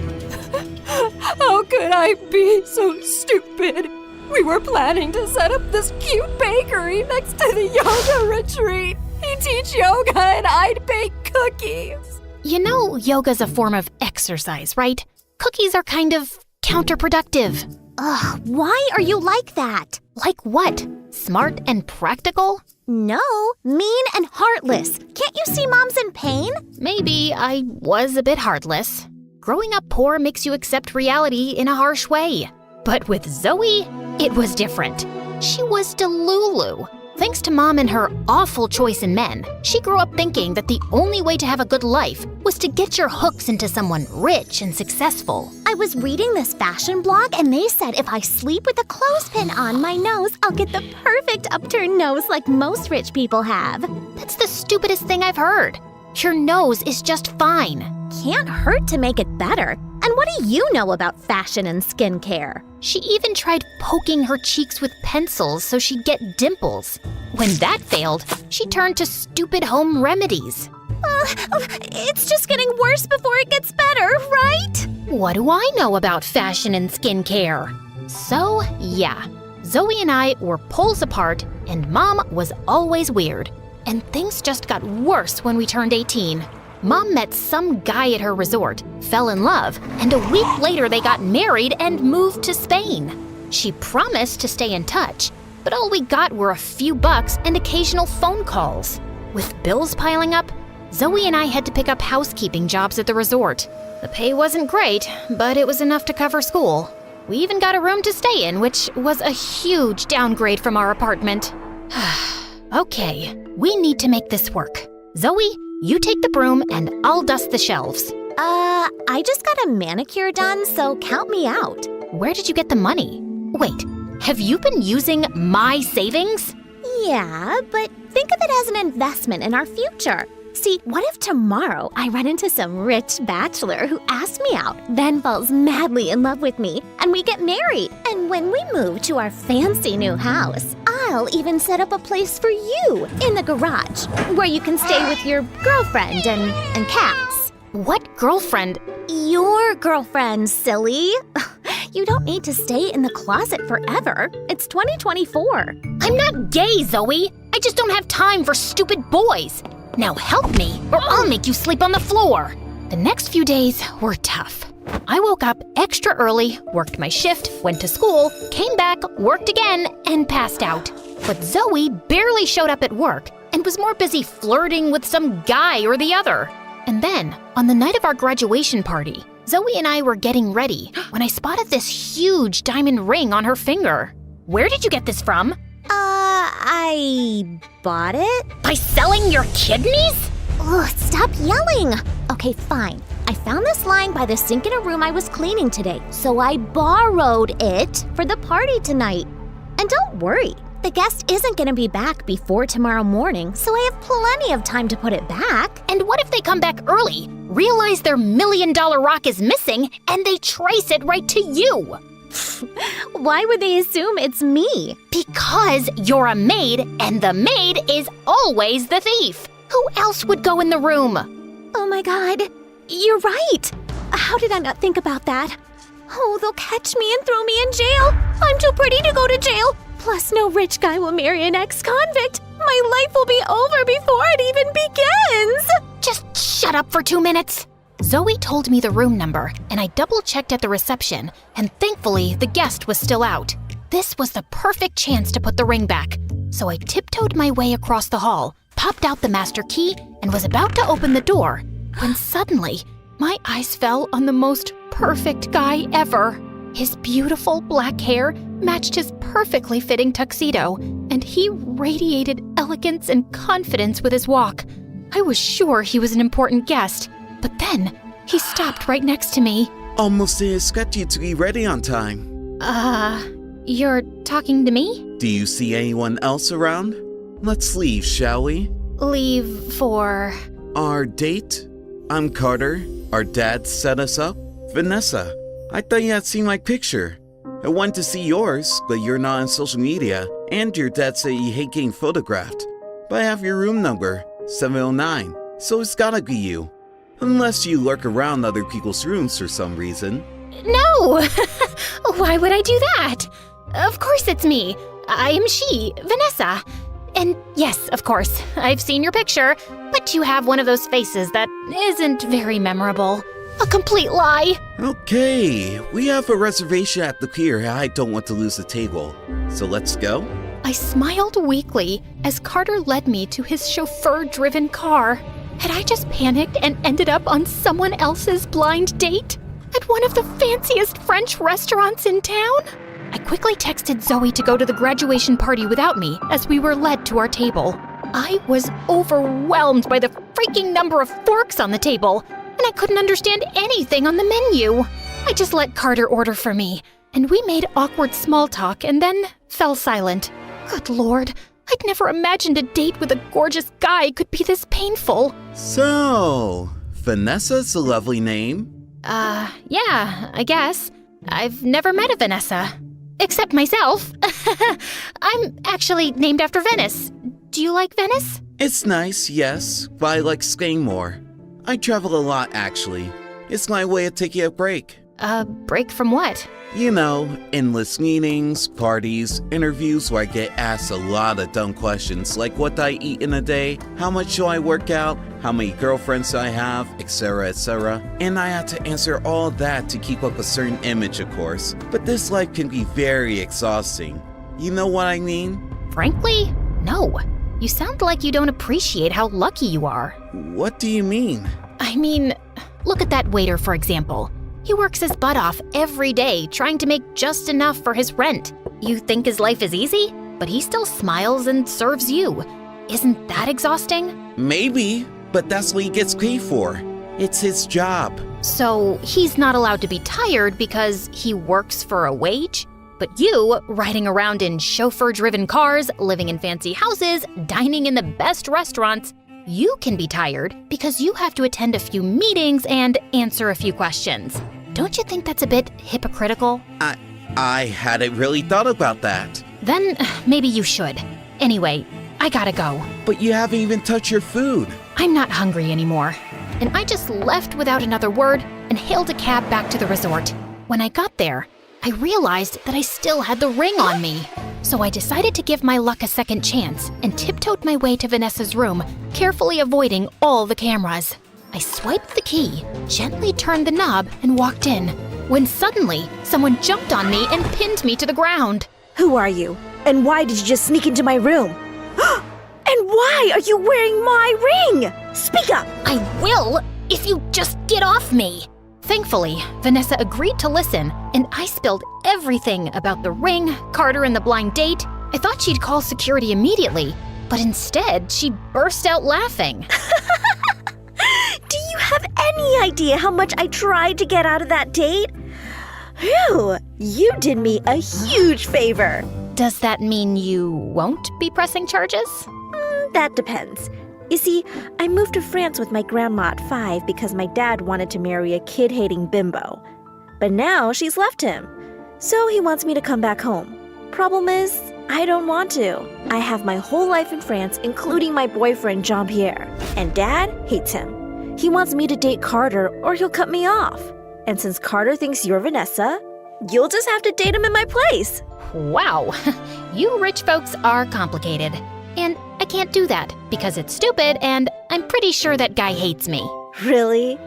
How could I be so stupid? We were planning to set up this cute bakery next to the yoga retreat. He'd teach yoga and I'd bake cookies. You know yoga's a form of exercise, right? Cookies are kind of counterproductive. Ugh, why are you like that? Like what? Smart and practical? No, mean and heartless. Can't you see Mom's in pain? Maybe I was a bit heartless. Growing up poor makes you accept reality in a harsh way. But with Zoe, it was different. She was Delulu. Thanks to Mom and her awful choice in men, she grew up thinking that the only way to have a good life was to get your hooks into someone rich and successful. I was reading this fashion blog and they said if I sleep with a clothespin on my nose, I'll get the perfect upturned nose like most rich people have. That's the stupidest thing I've heard. Your nose is just fine. Can't hurt to make it better. And what do you know about fashion and skincare? She even tried poking her cheeks with pencils so she'd get dimples. When that failed, she turned to stupid home remedies. It's just getting worse before it gets better, right? What do I know about fashion and skincare? So, yeah, Zoe and I were poles apart, and Mom was always weird. And things just got worse when we turned 18. Mom met some guy at her resort, fell in love, and a week later they got married and moved to Spain. She promised to stay in touch, but all we got were a few bucks and occasional phone calls. With bills piling up, Zoe and I had to pick up housekeeping jobs at the resort. The pay wasn't great, but it was enough to cover school. We even got a room to stay in, which was a huge downgrade from our apartment. Okay, we need to make this work. Zoe, you take the broom and I'll dust the shelves. I just got a manicure done, so count me out. Where did you get the money? Wait, have you been using my savings? Yeah, but think of it as an investment in our future. See, what if tomorrow I run into some rich bachelor who asks me out, then falls madly in love with me, and we get married? And when we move to our fancy new house, I'll even set up a place for you in the garage, where you can stay with your girlfriend and cats. What girlfriend? Your girlfriend, silly. You don't need to stay in the closet forever. It's 2024. I'm not gay, Zoe. I just don't have time for stupid boys. Now help me, or I'll make you sleep on the floor. The next few days were tough. I woke up extra early, worked my shift, went to school, came back, worked again, and passed out. But Zoe barely showed up at work and was more busy flirting with some guy or the other. And then, on the night of our graduation party, Zoe and I were getting ready when I spotted this huge diamond ring on her finger. Where did you get this from? I bought it? By selling your kidneys? Ugh, stop yelling! Okay, fine. I found this lying by the sink in a room I was cleaning today, so I borrowed it for the party tonight. And don't worry, the guest isn't gonna be back before tomorrow morning, so I have plenty of time to put it back. And what if they come back early, realize their $1 million rock is missing, and they trace it right to you? Why would they assume it's me? Because you're a maid, and the maid is always the thief. Who else would go in the room? Oh my God, you're right. How did I not think about that? Oh, they'll catch me and throw me in jail. I'm too pretty to go to jail. Plus, no rich guy will marry an ex-convict. My life will be over before it even begins. Just shut up for 2 minutes. Zoe told me the room number, and I double-checked at the reception, and thankfully, the guest was still out. This was the perfect chance to put the ring back. So I tiptoed my way across the hall, popped out the master key, and was about to open the door, when suddenly, my eyes fell on the most perfect guy ever. His beautiful black hair matched his perfectly fitting tuxedo, and he radiated elegance and confidence with his walk. I was sure he was an important guest, but then he stopped right next to me. Almost expected to be ready on time. You're talking to me? Do you see anyone else around? Let's leave, shall we? Leave for... Our date? I'm Carter. Our dad set us up. Vanessa, I thought you had seen my picture. I wanted to see yours, but you're not on social media, and your dad said you hate getting photographed. But I have your room number, 709, so it's gotta be you. Unless you lurk around other people's rooms for some reason. No! Why would I do that? Of course it's me. I am she, Vanessa. And yes, of course, I've seen your picture, but you have one of those faces that isn't very memorable. A complete lie. Okay, we have a reservation at the pier. I don't want to lose the table. So let's go? I smiled weakly as Carter led me to his chauffeur-driven car. Had I just panicked and ended up on someone else's blind date? At one of the fanciest French restaurants in town? I quickly texted Zoe to go to the graduation party without me as we were led to our table. I was overwhelmed by the freaking number of forks on the table, and I couldn't understand anything on the menu. I just let Carter order for me, and we made awkward small talk and then fell silent. Good Lord, I'd never imagined a date with a gorgeous guy could be this painful. So, Vanessa's a lovely name. Yeah, I guess. I've never met a Vanessa. Except myself. I'm actually named after Venice. Do you like Venice? It's nice, yes, but I like Spain more. I travel a lot, actually. It's my way of taking a break. A break from what? You know, endless meetings, parties, interviews where I get asked a lot of dumb questions like what I eat in a day, how much do I work out, how many girlfriends I have, etc, etc. And I have to answer all that to keep up a certain image, of course. But this life can be very exhausting. You know what I mean? Frankly, no. You sound like you don't appreciate how lucky you are. What do you mean? I mean, look at that waiter, for example. He works his butt off every day trying to make just enough for his rent. You think his life is easy? But he still smiles and serves you. Isn't that exhausting? Maybe, but that's what he gets paid for. It's his job. So he's not allowed to be tired because he works for a wage? But you, riding around in chauffeur-driven cars, living in fancy houses, dining in the best restaurants, you can be tired because you have to attend a few meetings and answer a few questions. Don't you think that's a bit hypocritical? I hadn't really thought about that. Then maybe you should. Anyway, I gotta go. But you haven't even touched your food. I'm not hungry anymore. And I just left without another word and hailed a cab back to the resort. When I got there, I realized that I still had the ring on me. So I decided to give my luck a second chance and tiptoed my way to Vanessa's room, carefully avoiding all the cameras. I swiped the key, gently turned the knob, and walked in, when suddenly someone jumped on me and pinned me to the ground. Who are you? And why did you just sneak into my room? And why are you wearing my ring? Speak up! I will, if you just get off me. Thankfully, Vanessa agreed to listen, and I spilled everything about the ring, Carter, and the blind date. I thought she'd call security immediately, but instead, she burst out laughing. Do you have any idea how much I tried to get out of that date? Phew, you did me a huge favor. Does that mean you won't be pressing charges? That depends. You see, I moved to France with my grandma at 5 because my dad wanted to marry a kid-hating bimbo. But now she's left him, so he wants me to come back home. Problem is, I don't want to. I have my whole life in France, including my boyfriend Jean-Pierre, and Dad hates him. He wants me to date Carter or he'll cut me off. And since Carter thinks you're Vanessa, you'll just have to date him in my place. Wow, you rich folks are complicated. And I can't do that because it's stupid and I'm pretty sure that guy hates me. Really?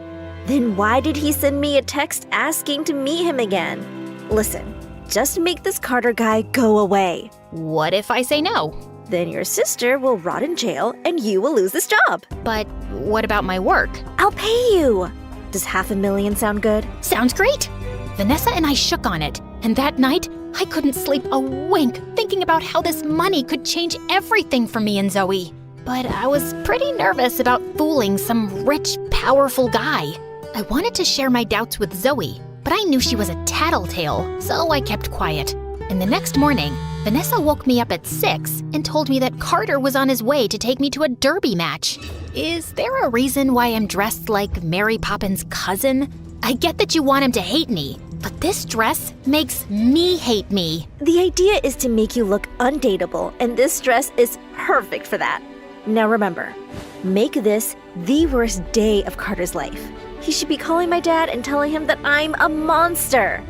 Then why did he send me a text asking to meet him again? Listen, just make this Carter guy go away. What if I say no? Then your sister will rot in jail and you will lose this job. But what about my work? I'll pay you. Does $500,000 sound good? Sounds great. Vanessa and I shook on it, and that night, I couldn't sleep a wink thinking about how this money could change everything for me and Zoe. But I was pretty nervous about fooling some rich, powerful guy. I wanted to share my doubts with Zoe, but I knew she was a tattletale, so I kept quiet. And the next morning, Vanessa woke me up at 6 and told me that Carter was on his way to take me to a derby match. Is there a reason why I'm dressed like Mary Poppins' cousin? I get that you want him to hate me, but this dress makes me hate me. The idea is to make you look undateable, and this dress is perfect for that. Now remember, make this the worst day of Carter's life. He should be calling my dad and telling him that I'm a monster.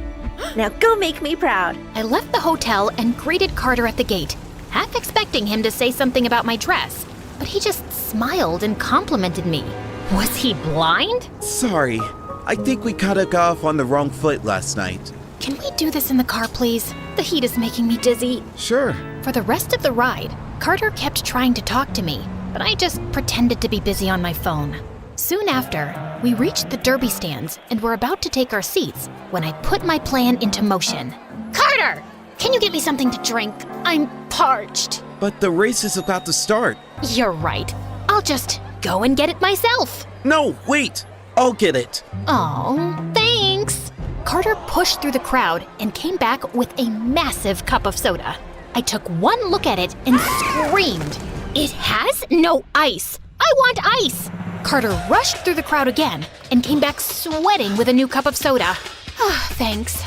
Now go make me proud. I left the hotel and greeted Carter at the gate, half expecting him to say something about my dress, but he just smiled and complimented me. Was he blind? Sorry, I think we kinda got off on the wrong foot last night. Can we do this in the car, please? The heat is making me dizzy. Sure. For the rest of the ride, Carter kept trying to talk to me, but I just pretended to be busy on my phone. Soon after, we reached the derby stands and were about to take our seats when I put my plan into motion. Carter! Can you get me something to drink? I'm parched. But the race is about to start. You're right. I'll just go and get it myself. No, wait! I'll get it. Oh, thanks. Carter pushed through the crowd and came back with a massive cup of soda. I took one look at it and screamed. It has no ice. I want ice. Carter rushed through the crowd again and came back sweating with a new cup of soda. Thanks.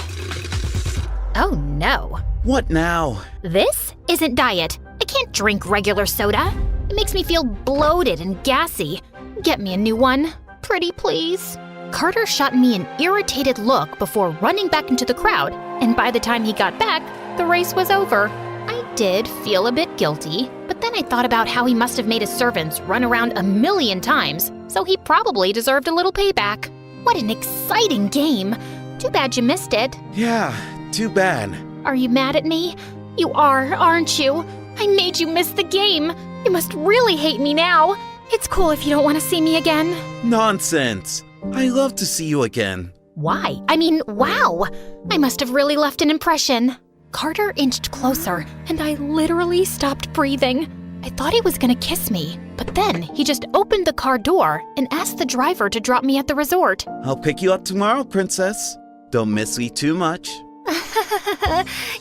Oh no. What now? This isn't diet. I can't drink regular soda. It makes me feel bloated and gassy. Get me a new one. Pretty please. Carter shot me an irritated look before running back into the crowd, and by the time he got back, the race was over. I did feel a bit guilty, but then I thought about how he must have made his servants run around 1,000,000 times, so he probably deserved a little payback. What an exciting game. Too bad you missed it. Yeah, too bad. Are you mad at me? You are, aren't you? I made you miss the game. You must really hate me now. It's cool if you don't want to see me again. Nonsense. I love to see you again. Why? I mean, wow. I must have really left an impression. Carter inched closer, and I literally stopped breathing. I thought he was gonna kiss me, but then he just opened the car door and asked the driver to drop me at the resort. I'll pick you up tomorrow, princess. Don't miss me too much.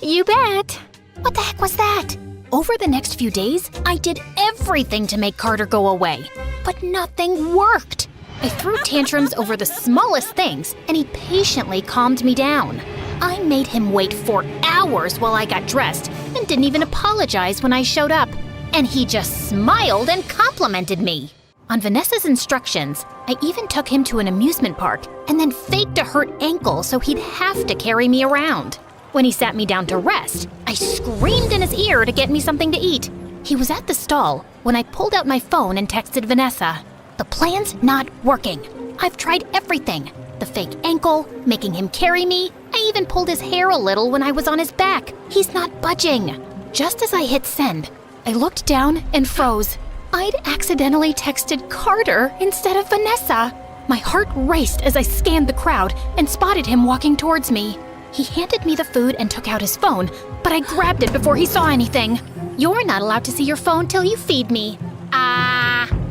You bet. What the heck was that? Over the next few days, I did everything to make Carter go away, but nothing worked. I threw tantrums over the smallest things, and he patiently calmed me down. I made him wait for hours while I got dressed and didn't even apologize when I showed up. And he just smiled and complimented me. On Vanessa's instructions, I even took him to an amusement park and then faked a hurt ankle so he'd have to carry me around. When he sat me down to rest, I screamed in his ear to get me something to eat. He was at the stall when I pulled out my phone and texted Vanessa. The plan's not working. I've tried everything. The fake ankle, making him carry me. I even pulled his hair a little when I was on his back. He's not budging. Just as I hit send, I looked down and froze. I'd accidentally texted Carter instead of Vanessa. My heart raced as I scanned the crowd and spotted him walking towards me. He handed me the food and took out his phone, but I grabbed it before he saw anything. You're not allowed to see your phone till you feed me.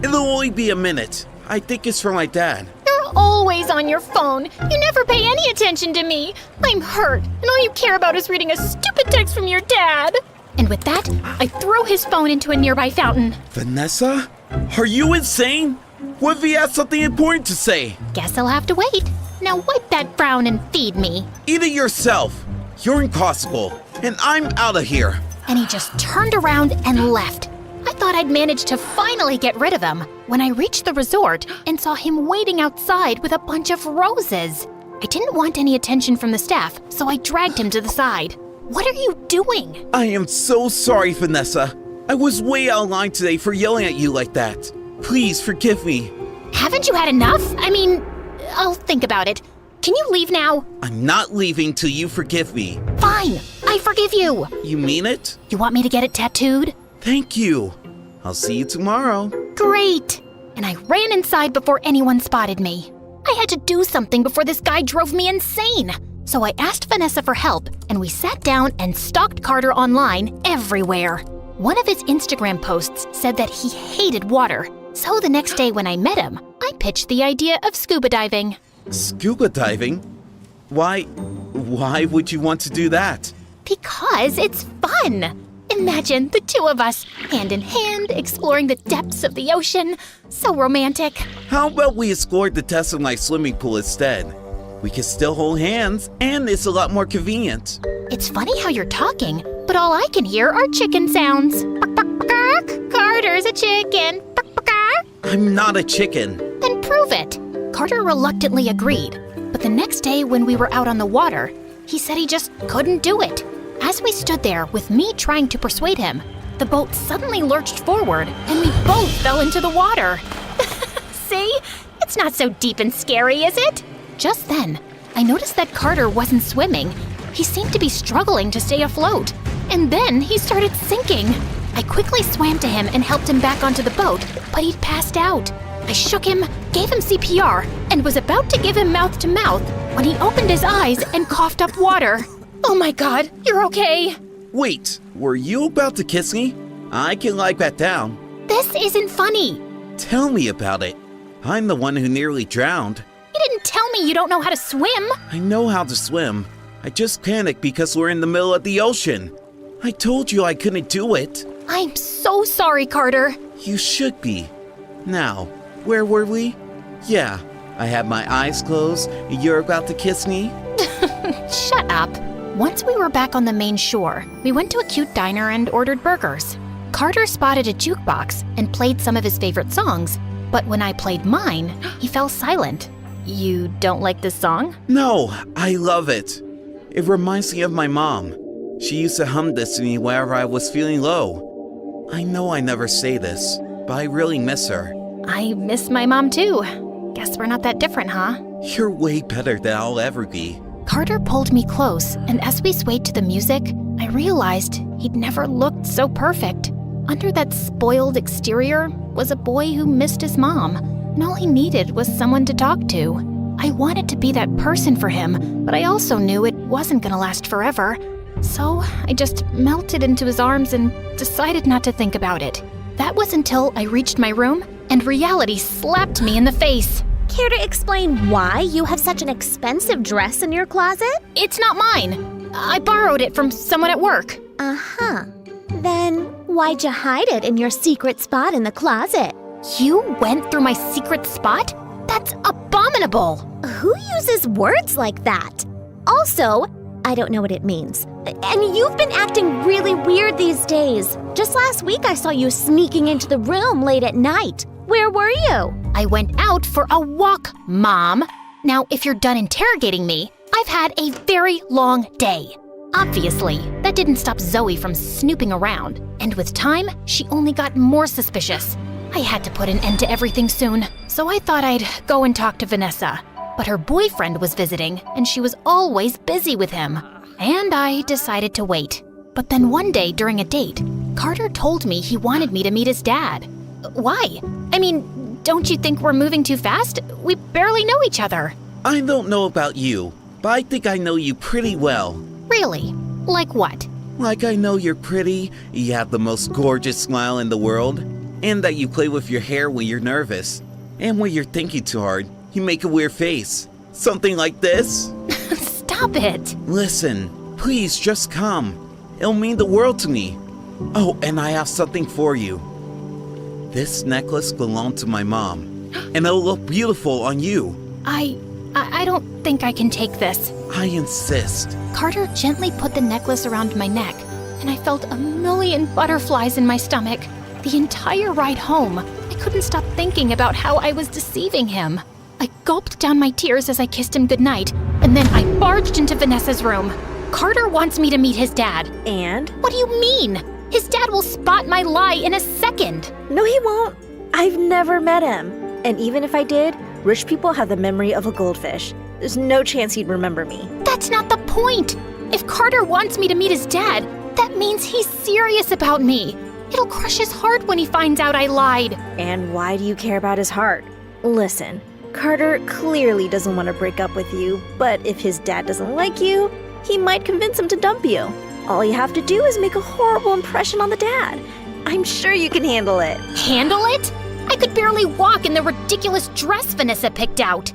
It'll only be a minute. I think it's for my dad. You're always on your phone. You never pay any attention to me. I'm hurt, and all you care about is reading a stupid text from your dad. And with that, I threw his phone into a nearby fountain. Vanessa? Are you insane? What if he has something important to say? Guess I'll have to wait. Now wipe that frown and feed me. Eat it yourself. You're impossible, and I'm out of here. And he just turned around and left. I thought I'd managed to finally get rid of him when I reached the resort and saw him waiting outside with a bunch of roses. I didn't want any attention from the staff, so I dragged him to the side. What are you doing? I am so sorry, Vanessa. I was way out of line today for yelling at you like that. Please forgive me. Haven't you had enough? I mean, I'll think about it. Can you leave now? I'm not leaving till you forgive me. Fine, I forgive you. You mean it? You want me to get it tattooed? Thank you. I'll see you tomorrow. Great. And I ran inside before anyone spotted me. I had to do something before this guy drove me insane. So I asked Vanessa for help, and we sat down and stalked Carter online everywhere. One of his Instagram posts said that he hated water. So the next day when I met him, I pitched the idea of scuba diving. Scuba diving? Why would you want to do that? Because it's fun. Imagine the two of us, hand in hand, exploring the depths of the ocean. So romantic. How about we explore the depths of my swimming pool instead? We can still hold hands, and it's a lot more convenient. It's funny how you're talking, but all I can hear are chicken sounds. Carter's a chicken. I'm not a chicken. Then prove it. Carter reluctantly agreed, but the next day when we were out on the water, he said he just couldn't do it. As we stood there with me trying to persuade him, the boat suddenly lurched forward and we both fell into the water. See? It's not so deep and scary, is it? Just then, I noticed that Carter wasn't swimming. He seemed to be struggling to stay afloat. And then he started sinking. I quickly swam to him and helped him back onto the boat, but he'd passed out. I shook him, gave him CPR, and was about to give him mouth to mouth when he opened his eyes and coughed up water. Oh my God, you're okay. Wait, were you about to kiss me? I can lie back down. This isn't funny. Tell me about it. I'm the one who nearly drowned. You didn't tell me you don't know how to swim. I know how to swim. I just panicked because we're in the middle of the ocean. I told you I couldn't do it. I'm so sorry, Carter. You should be. Now, where were we? Yeah, I had my eyes closed. You're about to kiss me? Shut up. Once we were back on the main shore, we went to a cute diner and ordered burgers. Carter spotted a jukebox and played some of his favorite songs, but when I played mine, he fell silent. You don't like this song? No, I love it. It reminds me of my mom. She used to hum this to me whenever I was feeling low. I know I never say this, but I really miss her. I miss my mom too. Guess we're not that different, huh? You're way better than I'll ever be. Carter pulled me close, and as we swayed to the music, I realized he'd never looked so perfect. Under that spoiled exterior was a boy who missed his mom, and all he needed was someone to talk to. I wanted to be that person for him, but I also knew it wasn't gonna last forever. So I just melted into his arms and decided not to think about it. That was until I reached my room and reality slapped me in the face. Care to explain why you have such an expensive dress in your closet? It's not mine. I borrowed it from someone at work. Uh-huh. Then why'd you hide it in your secret spot in the closet? You went through my secret spot? That's abominable. Who uses words like that? Also, I don't know what it means. And you've been acting really weird these days. Just last week I saw you sneaking into the room late at night. Where were you? I went out for a walk, Mom. Now, if you're done interrogating me, I've had a very long day. Obviously, that didn't stop Zoe from snooping around, and with time, she only got more suspicious. I had to put an end to everything soon, so I thought I'd go and talk to Vanessa. But her boyfriend was visiting, and she was always busy with him. And I decided to wait. But then one day during a date, Carter told me he wanted me to meet his dad. Why? I mean, don't you think we're moving too fast? We barely know each other. I don't know about you, but I think I know you pretty well. Really? Like what? Like I know you're pretty, you have the most gorgeous smile in the world, and that you play with your hair when you're nervous. And when you're thinking too hard, you make a weird face. Something like this. Stop it. Listen, please just come. It'll mean the world to me. Oh, and I have something for you. This necklace belonged to my mom, and it'll look beautiful on you. I don't think I can take this. I insist. Carter gently put the necklace around my neck, and I felt a million butterflies in my stomach. The entire ride home, I couldn't stop thinking about how I was deceiving him. I gulped down my tears as I kissed him goodnight, and then I barged into Vanessa's room. Carter wants me to meet his dad. And? What do you mean? His dad will spot my lie in a second. No, he won't. I've never met him. And even if I did, rich people have the memory of a goldfish. There's no chance he'd remember me. That's not the point. If Carter wants me to meet his dad, that means he's serious about me. It'll crush his heart when he finds out I lied. And why do you care about his heart? Listen, Carter clearly doesn't want to break up with you, but if his dad doesn't like you, he might convince him to dump you. All you have to do is make a horrible impression on the dad. I'm sure you can handle it. Handle it? I could barely walk in the ridiculous dress Vanessa picked out.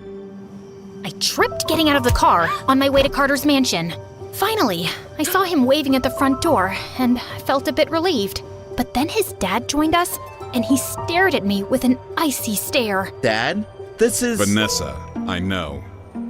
I tripped getting out of the car on my way to Carter's mansion. Finally, I saw him waving at the front door, and I felt a bit relieved. But then his dad joined us, and he stared at me with an icy stare. Dad? This is... Vanessa, I know.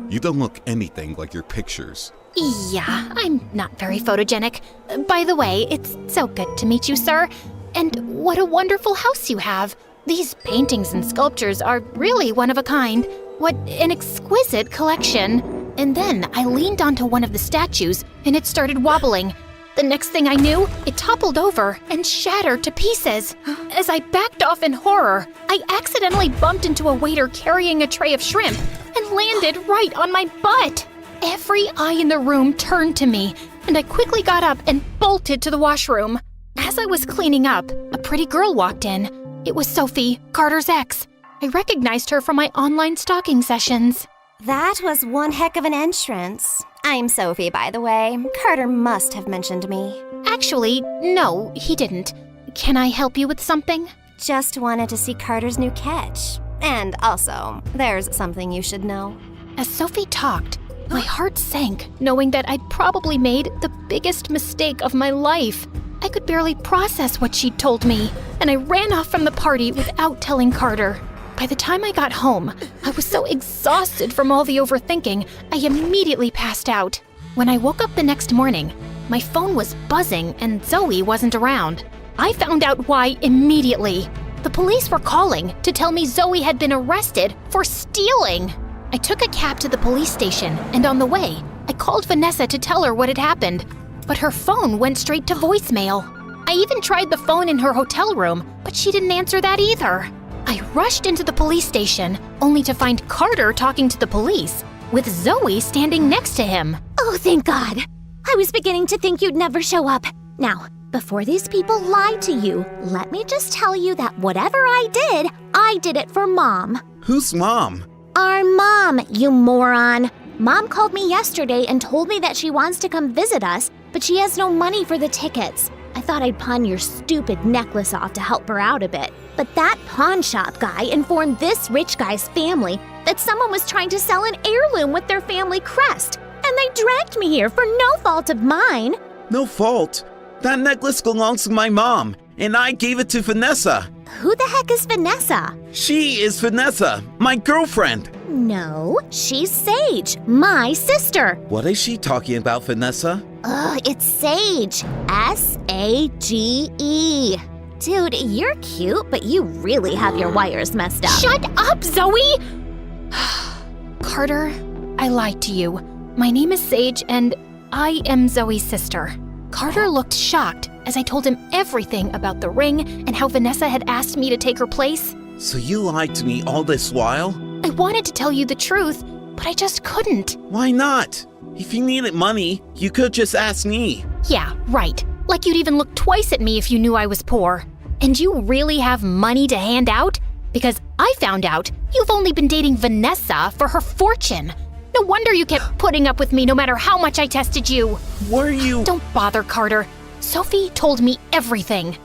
You don't look anything like your pictures. Yeah, I'm not very photogenic. By the way, it's so good to meet you, sir. And what a wonderful house you have. These paintings and sculptures are really one of a kind. What an exquisite collection. And then I leaned onto one of the statues, and it started wobbling. The next thing I knew, it toppled over and shattered to pieces. As I backed off in horror, I accidentally bumped into a waiter carrying a tray of shrimp and landed right on my butt. Every eye in the room turned to me, and I quickly got up and bolted to the washroom. As I was cleaning up, a pretty girl walked in. It was Sophie, Carter's ex. I recognized her from my online stalking sessions. That was one heck of an entrance. I'm Sophie, by the way. Carter must have mentioned me. Actually, no, he didn't. Can I help you with something? Just wanted to see Carter's new catch. And also, there's something you should know. As Sophie talked, my heart sank, knowing that I'd probably made the biggest mistake of my life. I could barely process what she'd told me, and I ran off from the party without telling Carter. By the time I got home, I was so exhausted from all the overthinking, I immediately passed out. When I woke up the next morning, my phone was buzzing and Zoe wasn't around. I found out why immediately. The police were calling to tell me Zoe had been arrested for stealing. I took a cab to the police station, and on the way, I called Vanessa to tell her what had happened, but her phone went straight to voicemail. I even tried the phone in her hotel room, but she didn't answer that either. I rushed into the police station, only to find Carter talking to the police, with Zoe standing next to him. Oh, thank God. I was beginning to think you'd never show up. Now, before these people lied to you, let me just tell you that whatever I did it for Mom. Who's Mom? Our mom, you moron. Mom called me yesterday and told me that she wants to come visit us, but she has no money for the tickets. I thought I'd pawn your stupid necklace off to help her out a bit. But that pawn shop guy informed this rich guy's family that someone was trying to sell an heirloom with their family crest, and they dragged me here for no fault of mine. No fault? That necklace belongs to my mom, and I gave it to Vanessa. Who the heck is Vanessa? She is Vanessa, my girlfriend. No, she's Sage, my sister. What is she talking about, Vanessa? It's Sage. S-A-G-E. Dude, you're cute, but you really have your wires messed up. Shut up, Zoe! Carter, I lied to you. My name is Sage, and I am Zoe's sister. Carter looked shocked as I told him everything about the ring and how Vanessa had asked me to take her place. So you lied to me all this while? I wanted to tell you the truth, but I just couldn't. Why not? If you needed money, you could just ask me. Yeah, right. Like you'd even look twice at me if you knew I was poor. And you really have money to hand out? Because I found out you've only been dating Vanessa for her fortune. No wonder you kept putting up with me no matter how much I tested you. Were you? Don't bother, Carter. Sophie told me everything.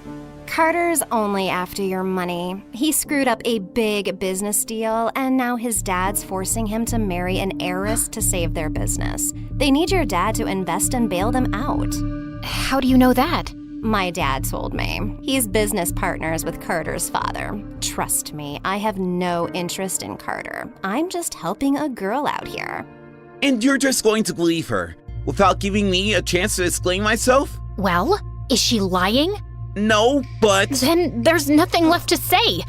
Carter's only after your money. He screwed up a big business deal, and now his dad's forcing him to marry an heiress to save their business. They need your dad to invest and bail them out. How do you know that? My dad told me. He's business partners with Carter's father. Trust me, I have no interest in Carter. I'm just helping a girl out here. And you're just going to believe her, without giving me a chance to explain myself? Well, is she lying? No, but... Then there's nothing left to say.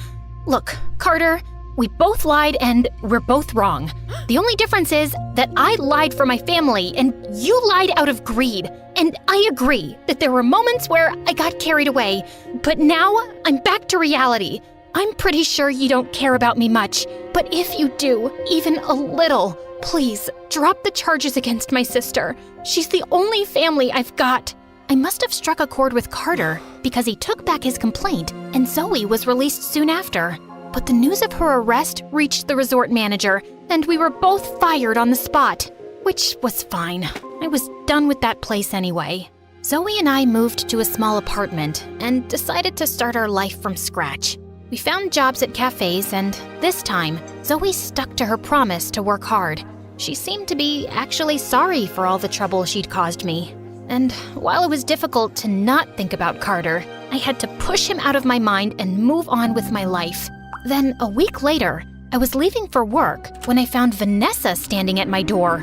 Look, Carter, We both lied and we're both wrong. The only difference is that I lied for my family and you lied out of greed. And I agree that there were moments where I got carried away, but now I'm back to reality. I'm pretty sure you don't care about me much, but if you do, even a little, please drop the charges against my sister. She's the only family I've got. I must have struck a chord with Carter because he took back his complaint and Zoe was released soon after. But the news of her arrest reached the resort manager and we were both fired on the spot, which was fine. I was done with that place anyway. Zoe and I moved to a small apartment and decided to start our life from scratch. We found jobs at cafes and this time, Zoe stuck to her promise to work hard. She seemed to be actually sorry for all the trouble she'd caused me. And while it was difficult to not think about Carter, I had to push him out of my mind and move on with my life. Then a week later, I was leaving for work when I found Vanessa standing at my door.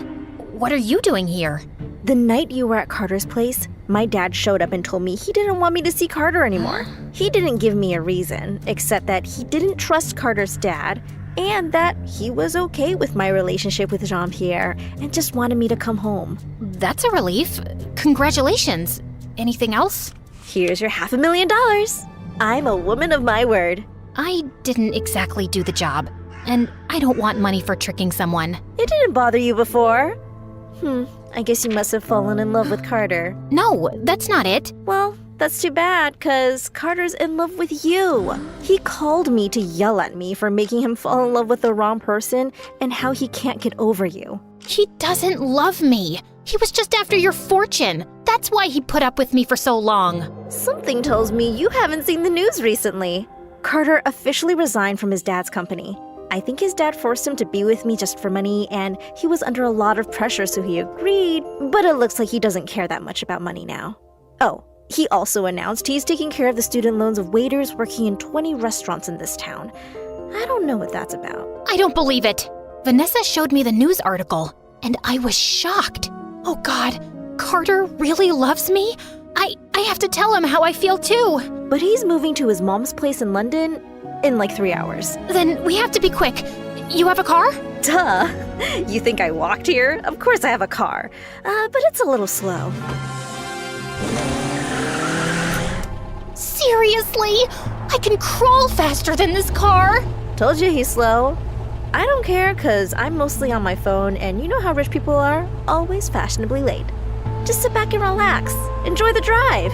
What are you doing here? The night you were at Carter's place, my dad showed up and told me he didn't want me to see Carter anymore. He didn't give me a reason, except that he didn't trust Carter's dad and that he was okay with my relationship with Jean-Pierre and just wanted me to come home. That's a relief. Congratulations. Anything else? Here's your $500,000. I'm a woman of my word. I didn't exactly do the job, and I don't want money for tricking someone. It didn't bother you before. I guess you must have fallen in love with Carter. No, that's not it. Well, that's too bad, 'cause Carter's in love with you. He called me to yell at me for making him fall in love with the wrong person and how he can't get over you. He doesn't love me. He was just after your fortune. That's why he put up with me for so long. Something tells me you haven't seen the news recently. Carter officially resigned from his dad's company. I think his dad forced him to be with me just for money, and he was under a lot of pressure, so he agreed, but it looks like he doesn't care that much about money now. Oh, he also announced he's taking care of the student loans of waiters working in 20 restaurants in this town. I don't know what that's about. I don't believe it. Vanessa showed me the news article, and I was shocked. Oh God, Carter really loves me? I have to tell him how I feel too. But he's moving to his mom's place in London in like 3 hours. Then we have to be quick. You have a car? Duh. You think I walked here? Of course I have a car. But it's a little slow. Seriously? I can crawl faster than this car. Told you he's slow. I don't care, 'cause I'm mostly on my phone, and you know how rich people are? Always fashionably late. Just sit back and relax. Enjoy the drive.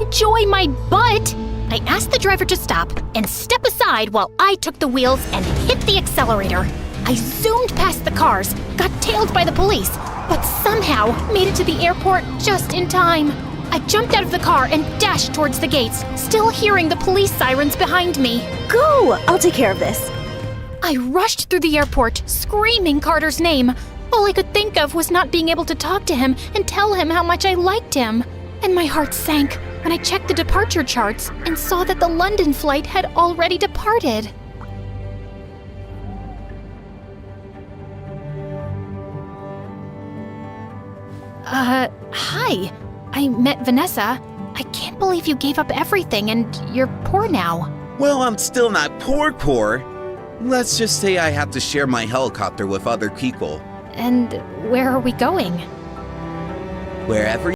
Enjoy my butt! I asked the driver to stop and step aside while I took the wheels and hit the accelerator. I zoomed past the cars, got tailed by the police, but somehow made it to the airport just in time. I jumped out of the car and dashed towards the gates, still hearing the police sirens behind me. Go! I'll take care of this. I rushed through the airport, screaming Carter's name. All I could think of was not being able to talk to him and tell him how much I liked him. And my heart sank when I checked the departure charts and saw that the London flight had already departed. Hi. I met Vanessa. I can't believe you gave up everything and you're poor now. Well, I'm still not poor. Let's just say I have to share my helicopter with other people. And where are we going? Wherever.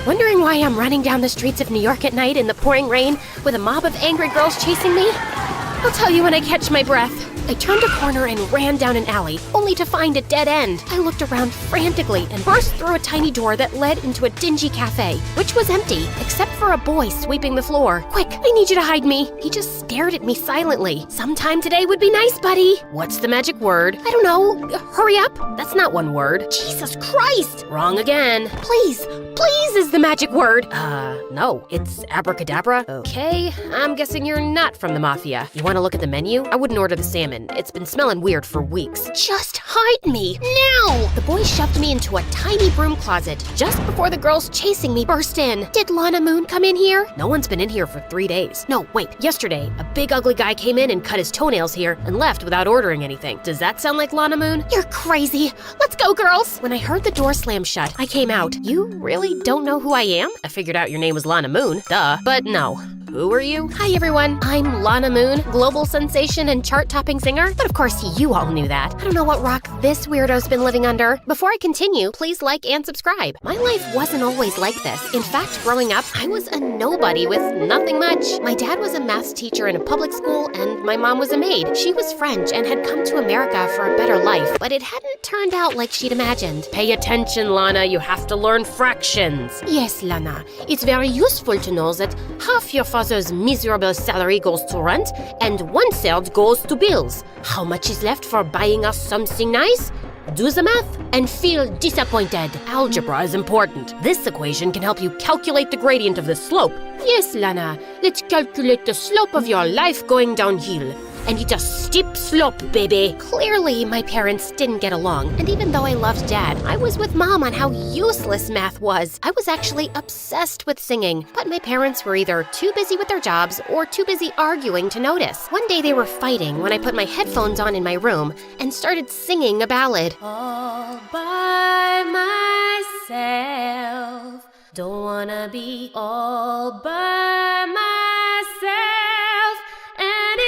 Wondering why I'm running down the streets of New York at night in the pouring rain with a mob of angry girls chasing me? I'll tell you when I catch my breath. I turned a corner and ran down an alley, only to find a dead end. I looked around frantically and burst through a tiny door that led into a dingy cafe, which was empty, except for a boy sweeping the floor. Quick, I need you to hide me. He just stared at me silently. Sometime today would be nice, buddy. What's the magic word? I don't know. Hurry up. That's not one word. Jesus Christ. Wrong again. Please is the magic word. No, it's abracadabra. Okay, I'm guessing you're not from the mafia. You want to look at the menu? I wouldn't order the salmon. It's been smelling weird for weeks. Just hide me, now! The boy shoved me into a tiny broom closet just before the girls chasing me burst in. Did Lana Moon come in here? No one's been in here for 3 days. No, wait, yesterday, a big ugly guy came in and cut his toenails here and left without ordering anything. Does that sound like Lana Moon? You're crazy. Let's go, girls! When I heard the door slam shut, I came out. You really don't know who I am? I figured out your name was Lana Moon, duh. But no. who are you? Hi everyone, I'm Lana Moon, global sensation and chart-topping singer. But of course, you all knew that. I don't know what rock this weirdo's been living under. Before I continue, please like and subscribe. My life wasn't always like this. In fact, growing up, I was a nobody with nothing much. My dad was a math teacher in a public school, and my mom was a maid. She was French and had come to America for a better life, but it hadn't turned out like she'd imagined. Pay attention, Lana. You have to learn fractions. Yes, Lana. It's very useful to know that half your father's miserable salary goes to rent and 1/3 goes to bills. How much is left for buying us something nice? Do the math and feel disappointed. Algebra is important. This equation can help you calculate the gradient of the slope. Yes, Lana. Let's calculate the slope of your life going downhill. And it's a steep slope, baby. Clearly, my parents didn't get along. And even though I loved Dad, I was with Mom on how useless math was. I was actually obsessed with singing. But my parents were either too busy with their jobs or too busy arguing to notice. One day they were fighting when I put my headphones on in my room and started singing a ballad. All by myself. Don't wanna be all by myself anymore.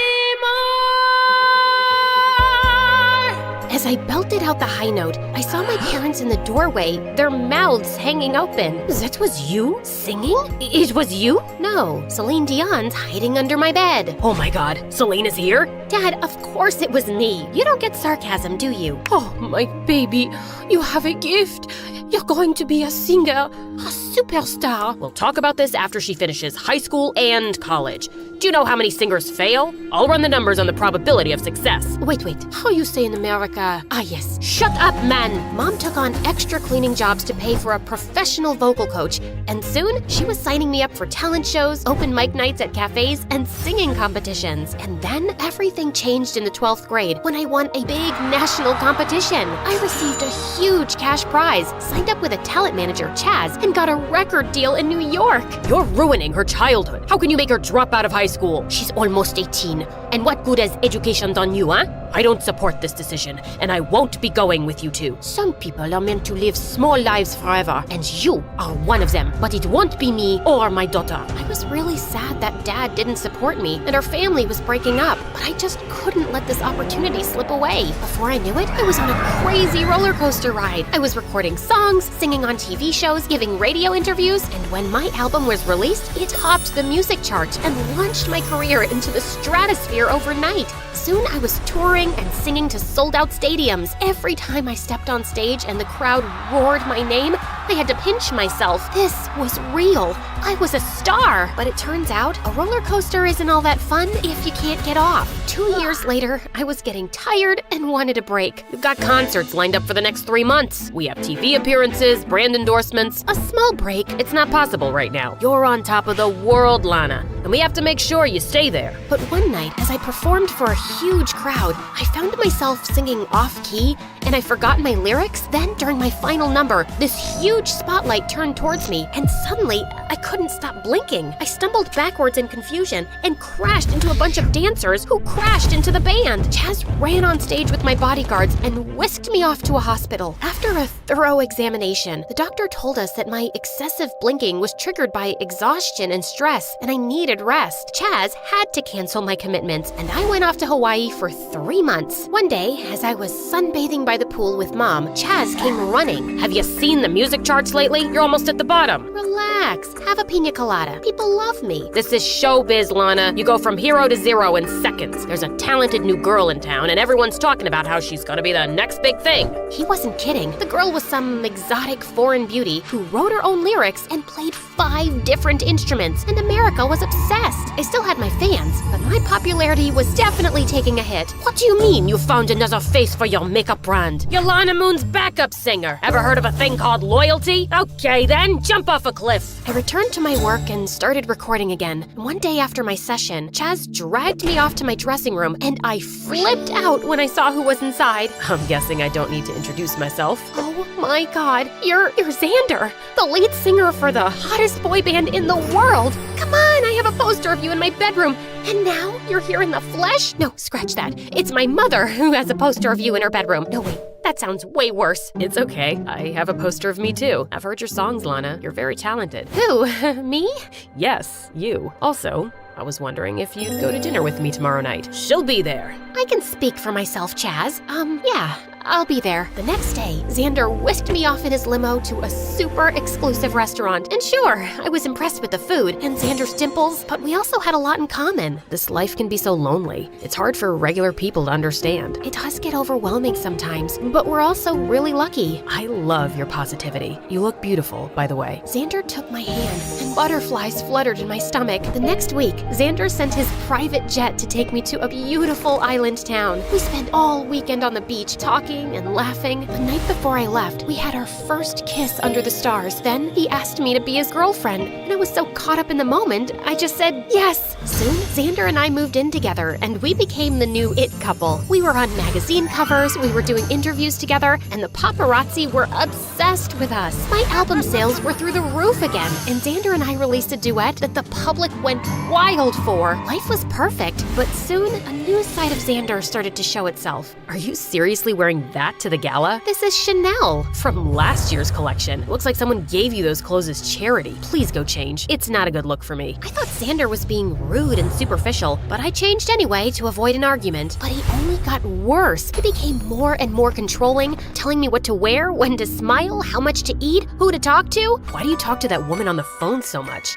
As I belted out the high note, I saw my parents in the doorway, their mouths hanging open. That was you? Singing? It was you? No, Celine Dion's hiding under my bed. Oh my god, Celine is here? Dad, of course it was me. You don't get sarcasm, do you? Oh, my baby, you have a gift. You're going to be a singer, a superstar. We'll talk about this after she finishes high school and college. Do you know how many singers fail? I'll run the numbers on the probability of success. Wait. How you say in America? Ah, yes. Shut up, man! Mom took on extra cleaning jobs to pay for a professional vocal coach, and soon she was signing me up for talent shows, open mic nights at cafes, and singing competitions. And then everything changed in the 12th grade when I won a big national competition. I received a huge cash prize, signed up with a talent manager, Chaz, and got a record deal in New York. You're ruining her childhood. How can you make her drop out of high school? She's almost 18. And what good has education done you, huh? I don't support this decision, and I won't be going with you two. Some people are meant to live small lives forever, and you are one of them. But it won't be me or my daughter. I was really sad that Dad didn't support me, and our family was breaking up. But I just couldn't let this opportunity slip away. Before I knew it, I was on a crazy roller coaster ride. I was recording songs, singing on TV shows, giving radio interviews, and when my album was released, it topped the music charts and launched my career into the stratosphere overnight. Soon I was touring and singing to sold-out stadiums. Every time I stepped on stage and the crowd roared my name, I had to pinch myself. This was real. I was a star. But it turns out, a roller coaster isn't all that fun if you can't get off. 2 years later, I was getting tired and wanted a break. We've got concerts lined up for the next 3 months. We have TV appearances, brand endorsements. A small break. It's not possible right now. You're on top of the world, Lana, and we have to make sure you stay there. But one night, as I performed for a huge crowd, I found myself singing off-key, and I forgot my lyrics. Then, during my final number, this huge spotlight turned towards me, and suddenly, I couldn't stop blinking. I stumbled backwards in confusion and crashed into a bunch of dancers who crashed into the band. Chaz ran on stage with my bodyguards and whisked me off to a hospital. After a thorough examination, the doctor told us that my excessive blinking was triggered by exhaustion and stress, and I needed rest. Chaz had to cancel my commitments, and I went off to Hawaii for 3 months. One day, as I was sunbathing by the pool with Mom, Chaz came running. Have you seen the music charts lately? You're almost at the bottom. Relax. Have a pina colada. People love me. This is showbiz, Lana. You go from hero to zero in seconds. There's a talented new girl in town, and everyone's talking about how she's gonna be the next big thing. He wasn't kidding. The girl was some exotic foreign beauty who wrote her own lyrics and played 5 different instruments, and America was obsessed. I still had my fans, but my popularity was definitely taking a hit. What do you mean you found another face for your makeup brand? You're Lana Moon's backup singer. Ever heard of a thing called loyalty? Okay then, jump off a cliff. I returned to my work and started recording again. One day after my session, Chaz dragged me off to my dressing room, and I flipped out when I saw who was inside. I'm guessing I don't need to introduce myself. Oh my god, you're Xander, the lead singer for the hottest boy band in the world. Come on, I have a poster of you in my bedroom. And now you're here in the flesh? No, scratch that. It's my mother who has a poster of you in her bedroom. No, wait. That sounds way worse. It's okay. I have a poster of me too. I've heard your songs, Lana. You're very talented. Who? Me? Yes, you. Also, I was wondering if you'd go to dinner with me tomorrow night. She'll be there. I can speak for myself, Chaz. Yeah, I'll be there. The next day, Xander whisked me off in his limo to a super exclusive restaurant. And sure, I was impressed with the food and Xander's dimples, but we also had a lot in common. This life can be so lonely. It's hard for regular people to understand. It does get overwhelming sometimes, but we're also really lucky. I love your positivity. You look beautiful, by the way. Xander took my hand, and butterflies fluttered in my stomach. The next week, Xander sent his private jet to take me to a beautiful island town. We spent all weekend on the beach talking and laughing. The night before I left, we had our first kiss under the stars. Then he asked me to be his girlfriend, and I was so caught up in the moment, I just said yes. Soon, Xander and I moved in together, and we became the new it couple. We were on magazine covers, we were doing interviews together, and the paparazzi were obsessed with us. My album sales were through the roof again, and Xander and I released a duet that the public went wild for. Life was perfect, but soon a new side of Xander started to show itself. Are you seriously wearing that to the gala? This is Chanel. From last year's collection. Looks like someone gave you those clothes as charity. Please go change. It's not a good look for me. I thought Xander was being rude and superficial, but I changed anyway to avoid an argument. But he only got worse. He became more and more controlling, telling me what to wear, when to smile, how much to eat, who to talk to. Why do you talk to that woman on the phone so much?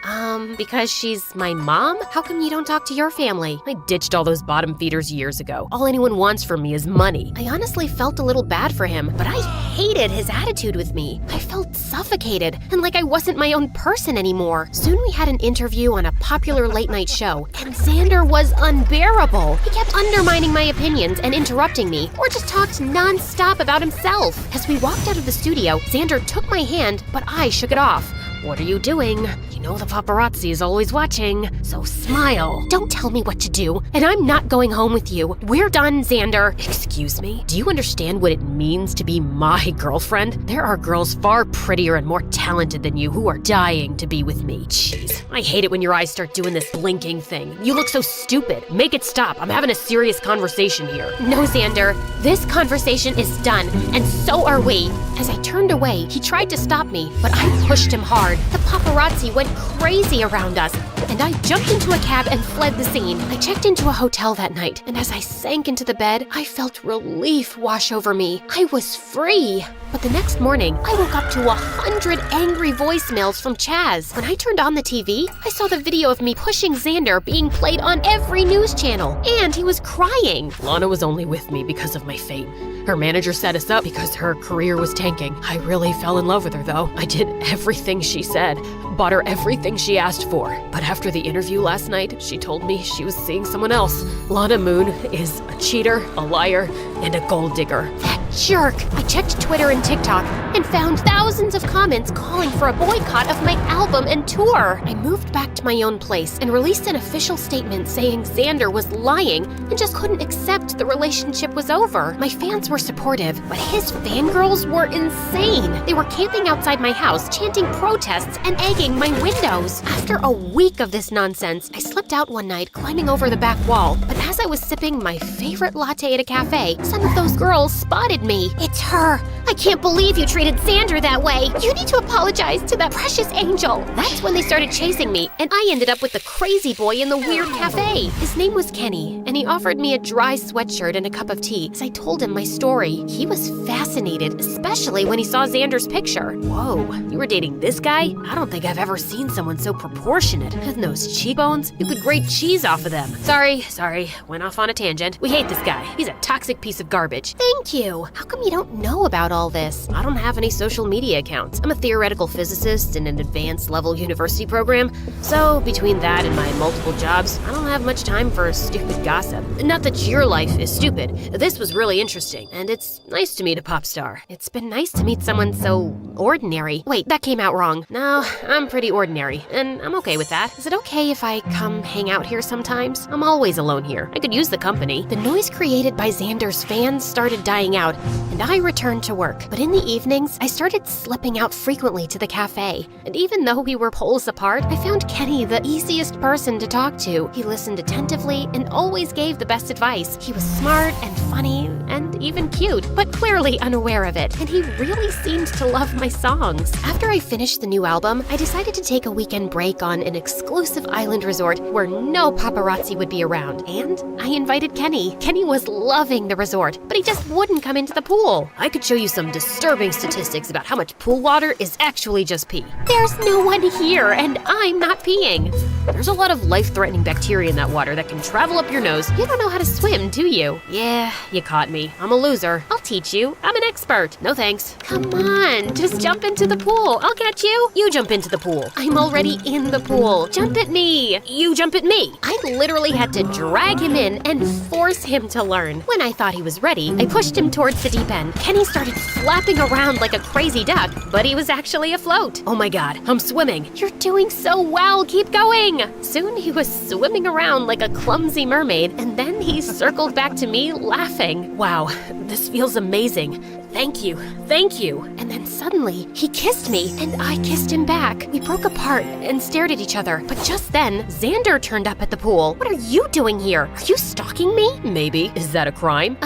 Because she's my mom? How come you don't talk to your family? I ditched all those bottom feeders years ago. All anyone wants from me is money. I honestly felt a little bad for him, but I hated his attitude with me. I felt suffocated and like I wasn't my own person anymore. Soon we had an interview on a popular late-night show, and Xander was unbearable. He kept undermining my opinions and interrupting me, or just talked non-stop about himself. As we walked out of the studio, Xander took my hand, but I shook it off. What are you doing? You know the paparazzi is always watching, so smile. Don't tell me what to do, and I'm not going home with you. We're done, Xander. Excuse me? Do you understand what it means to be my girlfriend? There are girls far prettier and more talented than you who are dying to be with me. Jeez, I hate it when your eyes start doing this blinking thing. You look so stupid. Make it stop. I'm having a serious conversation here. No, Xander. This conversation is done, and so are we. As I turned away, he tried to stop me, but I pushed him hard. The paparazzi went crazy around us, and I jumped into a cab and fled the scene. I checked into a hotel that night, and as I sank into the bed, I felt relief wash over me. I was free. But the next morning, I woke up to 100 angry voicemails from Chaz. When I turned on the TV, I saw the video of me pushing Xander being played on every news channel, and he was crying. Lana was only with me because of my fame. Her manager set us up because her career was tanking. I really fell in love with her, though. I did everything she said, bought her everything she asked for. But after the interview last night, she told me she was seeing someone else. Lana Moon is a cheater, a liar, and a gold digger. That jerk! I checked Twitter and TikTok and found thousands of comments calling for a boycott of my album and tour. I moved back to my own place and released an official statement saying Xander was lying and just couldn't accept the relationship was over. My fans were supportive, but his fangirls were insane. They were camping outside my house, chanting protests and egging my windows. After a week of this nonsense, I slipped out one night, climbing over the back wall. But as I was sipping my favorite latte at a cafe, some of those girls spotted me. It's her. I can't believe you treated Xander that way. You need to apologize to that precious angel. That's when they started chasing me, and I ended up with the crazy boy in the weird cafe. His name was Kenny, and he offered me a dry sweatshirt and a cup of tea as I told him my story. He was fascinated, especially when he saw Xander's picture. Whoa, you were dating this guy? I don't think I've ever seen someone so proportionate. And those cheekbones, you could grate cheese off of them. Sorry, went off on a tangent. We hate this guy. He's a toxic piece of garbage. Thank you. How come you don't know about all this? I don't have any social media accounts. I'm a theoretical physicist in an advanced level university program. So between that and my multiple jobs, I don't have much time for stupid gossip. Not that your life is stupid. This was really interesting, and it's nice to meet a pop star. It's been nice to meet someone so ordinary. Wait, that came out wrong. No, I'm pretty ordinary, and I'm okay with that. Is it okay if I come hang out here sometimes? I'm always alone here. I could use the company. The noise created by Xander's fans started dying out, and I returned to work. work, but in the evenings, I started slipping out frequently to the cafe. And even though we were poles apart, I found Kenny the easiest person to talk to. He listened attentively and always gave the best advice. He was smart and funny and even cute, but clearly unaware of it, and he really seemed to love my songs. After I finished the new album, I decided to take a weekend break on an exclusive island resort where no paparazzi would be around, and I invited Kenny. Kenny was loving the resort, but he just wouldn't come into the pool. I could show you some disturbing statistics about how much pool water is actually just pee. There's no one here, and I'm not peeing. There's a lot of life-threatening bacteria in that water that can travel up your nose. You don't know how to swim, do you? Yeah, you caught me. I'm a loser. I'll teach you. I'm an expert. No thanks. Come on, just jump into the pool. I'll catch you. You jump into the pool. I'm already in the pool. Jump at me. You jump at me. I literally had to drag him in and force him to learn. When I thought he was ready, I pushed him towards the deep end. Kenny started flapping around like a crazy duck, but he was actually afloat. Oh my God, I'm swimming. You're doing so well. Keep going. Soon he was swimming around like a clumsy mermaid, and then he circled back to me laughing. Wow, this feels amazing. Thank you. Thank you. And then suddenly, he kissed me, and I kissed him back. We broke apart and stared at each other. But just then, Xander turned up at the pool. What are you doing here? Are you stalking me? Maybe. Is that a crime?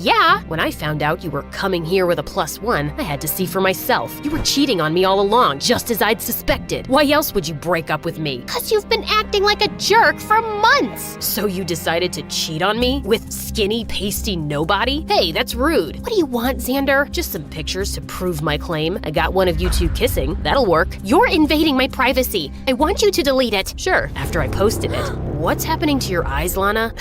Yeah. When I found out you were coming here with a +1, I had to see for myself. You were cheating on me all along, just as I'd suspected. Why else would you break up with me? 'Cause you've been acting like a jerk for months. So you decided to cheat on me? With skinny, pasty nobody? Hey, that's rude. What do you want, Xander? Just some pictures to prove my claim. I got one of you two kissing. That'll work. You're invading my privacy. I want you to delete it. Sure, after I posted it. What's happening to your eyes, Lana?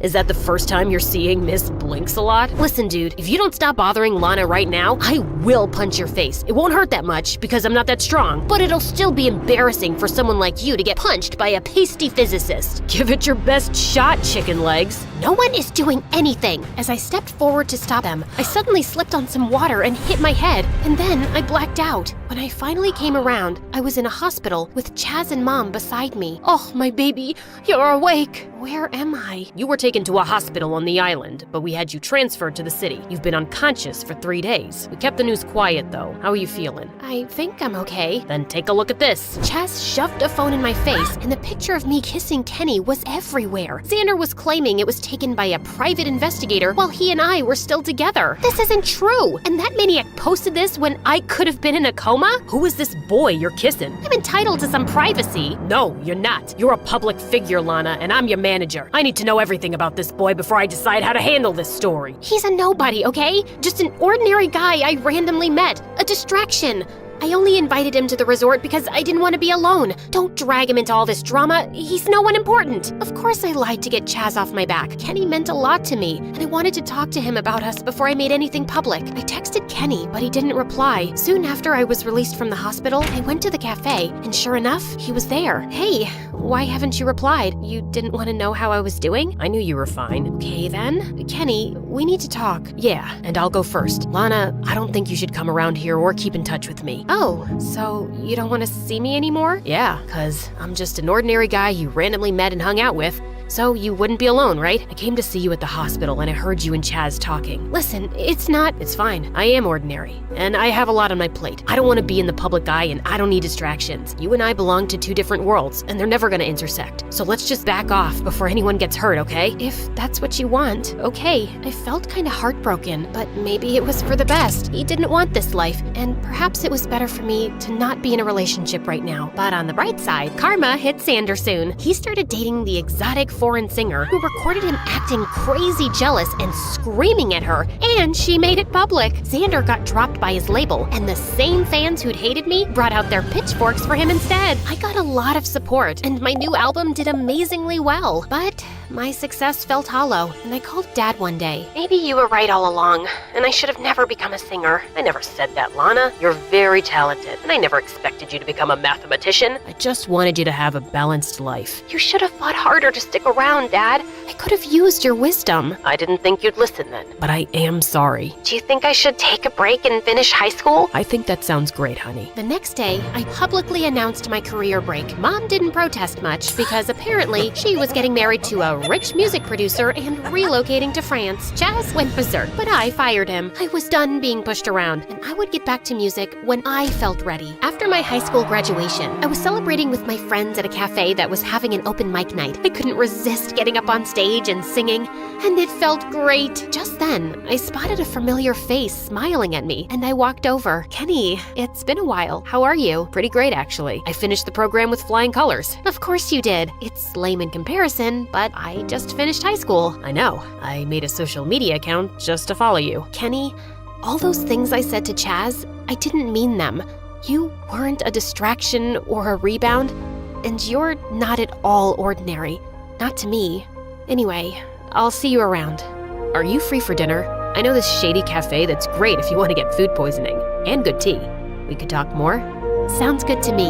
Is that the first time you're seeing Miss Blinks a lot? Listen, dude, if you don't stop bothering Lana right now, I will punch your face. It won't hurt that much because I'm not that strong, but it'll still be embarrassing for someone like you to get punched by a pasty physicist. Give it your best shot, chicken legs. No one is doing anything. As I stepped forward to stop them, I suddenly slipped on some water and hit my head, and then I blacked out. When I finally came around, I was in a hospital with Chaz and Mom beside me. Oh, my baby, you're awake. Where am I? You were taken to a hospital on the island, but we had you transferred to the city. You've been unconscious for 3 days. We kept the news quiet, though. How are you feeling? I think I'm okay. Then take a look at this. Chaz shoved a phone in my face, and the picture of me kissing Kenny was everywhere. Xander was claiming it was taken by a private investigator while he and I were still together. This isn't true. And that maniac posted this when I could have been in a coma? Who is this boy you're kissing? I'm entitled to some privacy. No, you're not. You're a public figure, Lana, and I'm your manager. I need to know everything about this boy before I decide how to handle this story. He's a nobody, okay? Just an ordinary guy I randomly met. A distraction. I only invited him to the resort because I didn't want to be alone. Don't drag him into all this drama. He's no one important. Of course I lied to get Chaz off my back. Kenny meant a lot to me, and I wanted to talk to him about us before I made anything public. I texted Kenny, but he didn't reply. Soon after I was released from the hospital, I went to the cafe, and sure enough, he was there. Hey, why haven't you replied? You didn't want to know how I was doing? I knew you were fine. Okay then. Kenny, we need to talk. Yeah, and I'll go first. Lana, I don't think you should come around here or keep in touch with me. Oh, so you don't want to see me anymore? Yeah, 'cause I'm just an ordinary guy you randomly met and hung out with. So you wouldn't be alone, right? I came to see you at the hospital and I heard you and Chaz talking. Listen, it's fine. I am ordinary, and I have a lot on my plate. I don't want to be in the public eye, and I don't need distractions. You and I belong to 2 different worlds, and they're never gonna intersect. So let's just back off before anyone gets hurt, okay? If that's what you want, okay. I felt kinda heartbroken, but maybe it was for the best. He didn't want this life, and perhaps it was better for me to not be in a relationship right now. But on the bright side, karma hit Xander soon. He started dating the exotic foreign singer who recorded him acting crazy jealous and screaming at her, and she made it public. Xander got dropped by his label, and the same fans who'd hated me brought out their pitchforks for him instead. I got a lot of support, and my new album did amazingly well. But my success felt hollow, and I called Dad one day. Maybe you were right all along, and I should have never become a singer. I never said that, Lana. You're very talented, and I never expected you to become a mathematician. I just wanted you to have a balanced life. You should have fought harder to stick around, Dad. I could have used your wisdom. I didn't think you'd listen then, but I am sorry. Do you think I should take a break and finish high school? I think that sounds great, honey. The next day, I publicly announced my career break. Mom didn't protest much because apparently she was getting married to a rich music producer and relocating to France. Chaz went berserk, but I fired him. I was done being pushed around, and I would get back to music when I felt ready. After my high school graduation, I was celebrating with my friends at a cafe that was having an open mic night. I couldn't resist getting up on stage and singing, and it felt great. Just then, I spotted a familiar face smiling at me, and I walked over. Kenny, it's been a while. How are you? Pretty great, actually. I finished the program with flying colors. Of course you did. It's lame in comparison, but I just finished high school. I know. I made a social media account just to follow you. Kenny, all those things I said to Chaz, I didn't mean them. You weren't a distraction or a rebound, and you're not at all ordinary. Not to me. Anyway, I'll see you around. Are you free for dinner? I know this shady cafe that's great if you want to get food poisoning. And good tea. We could talk more? Sounds good to me.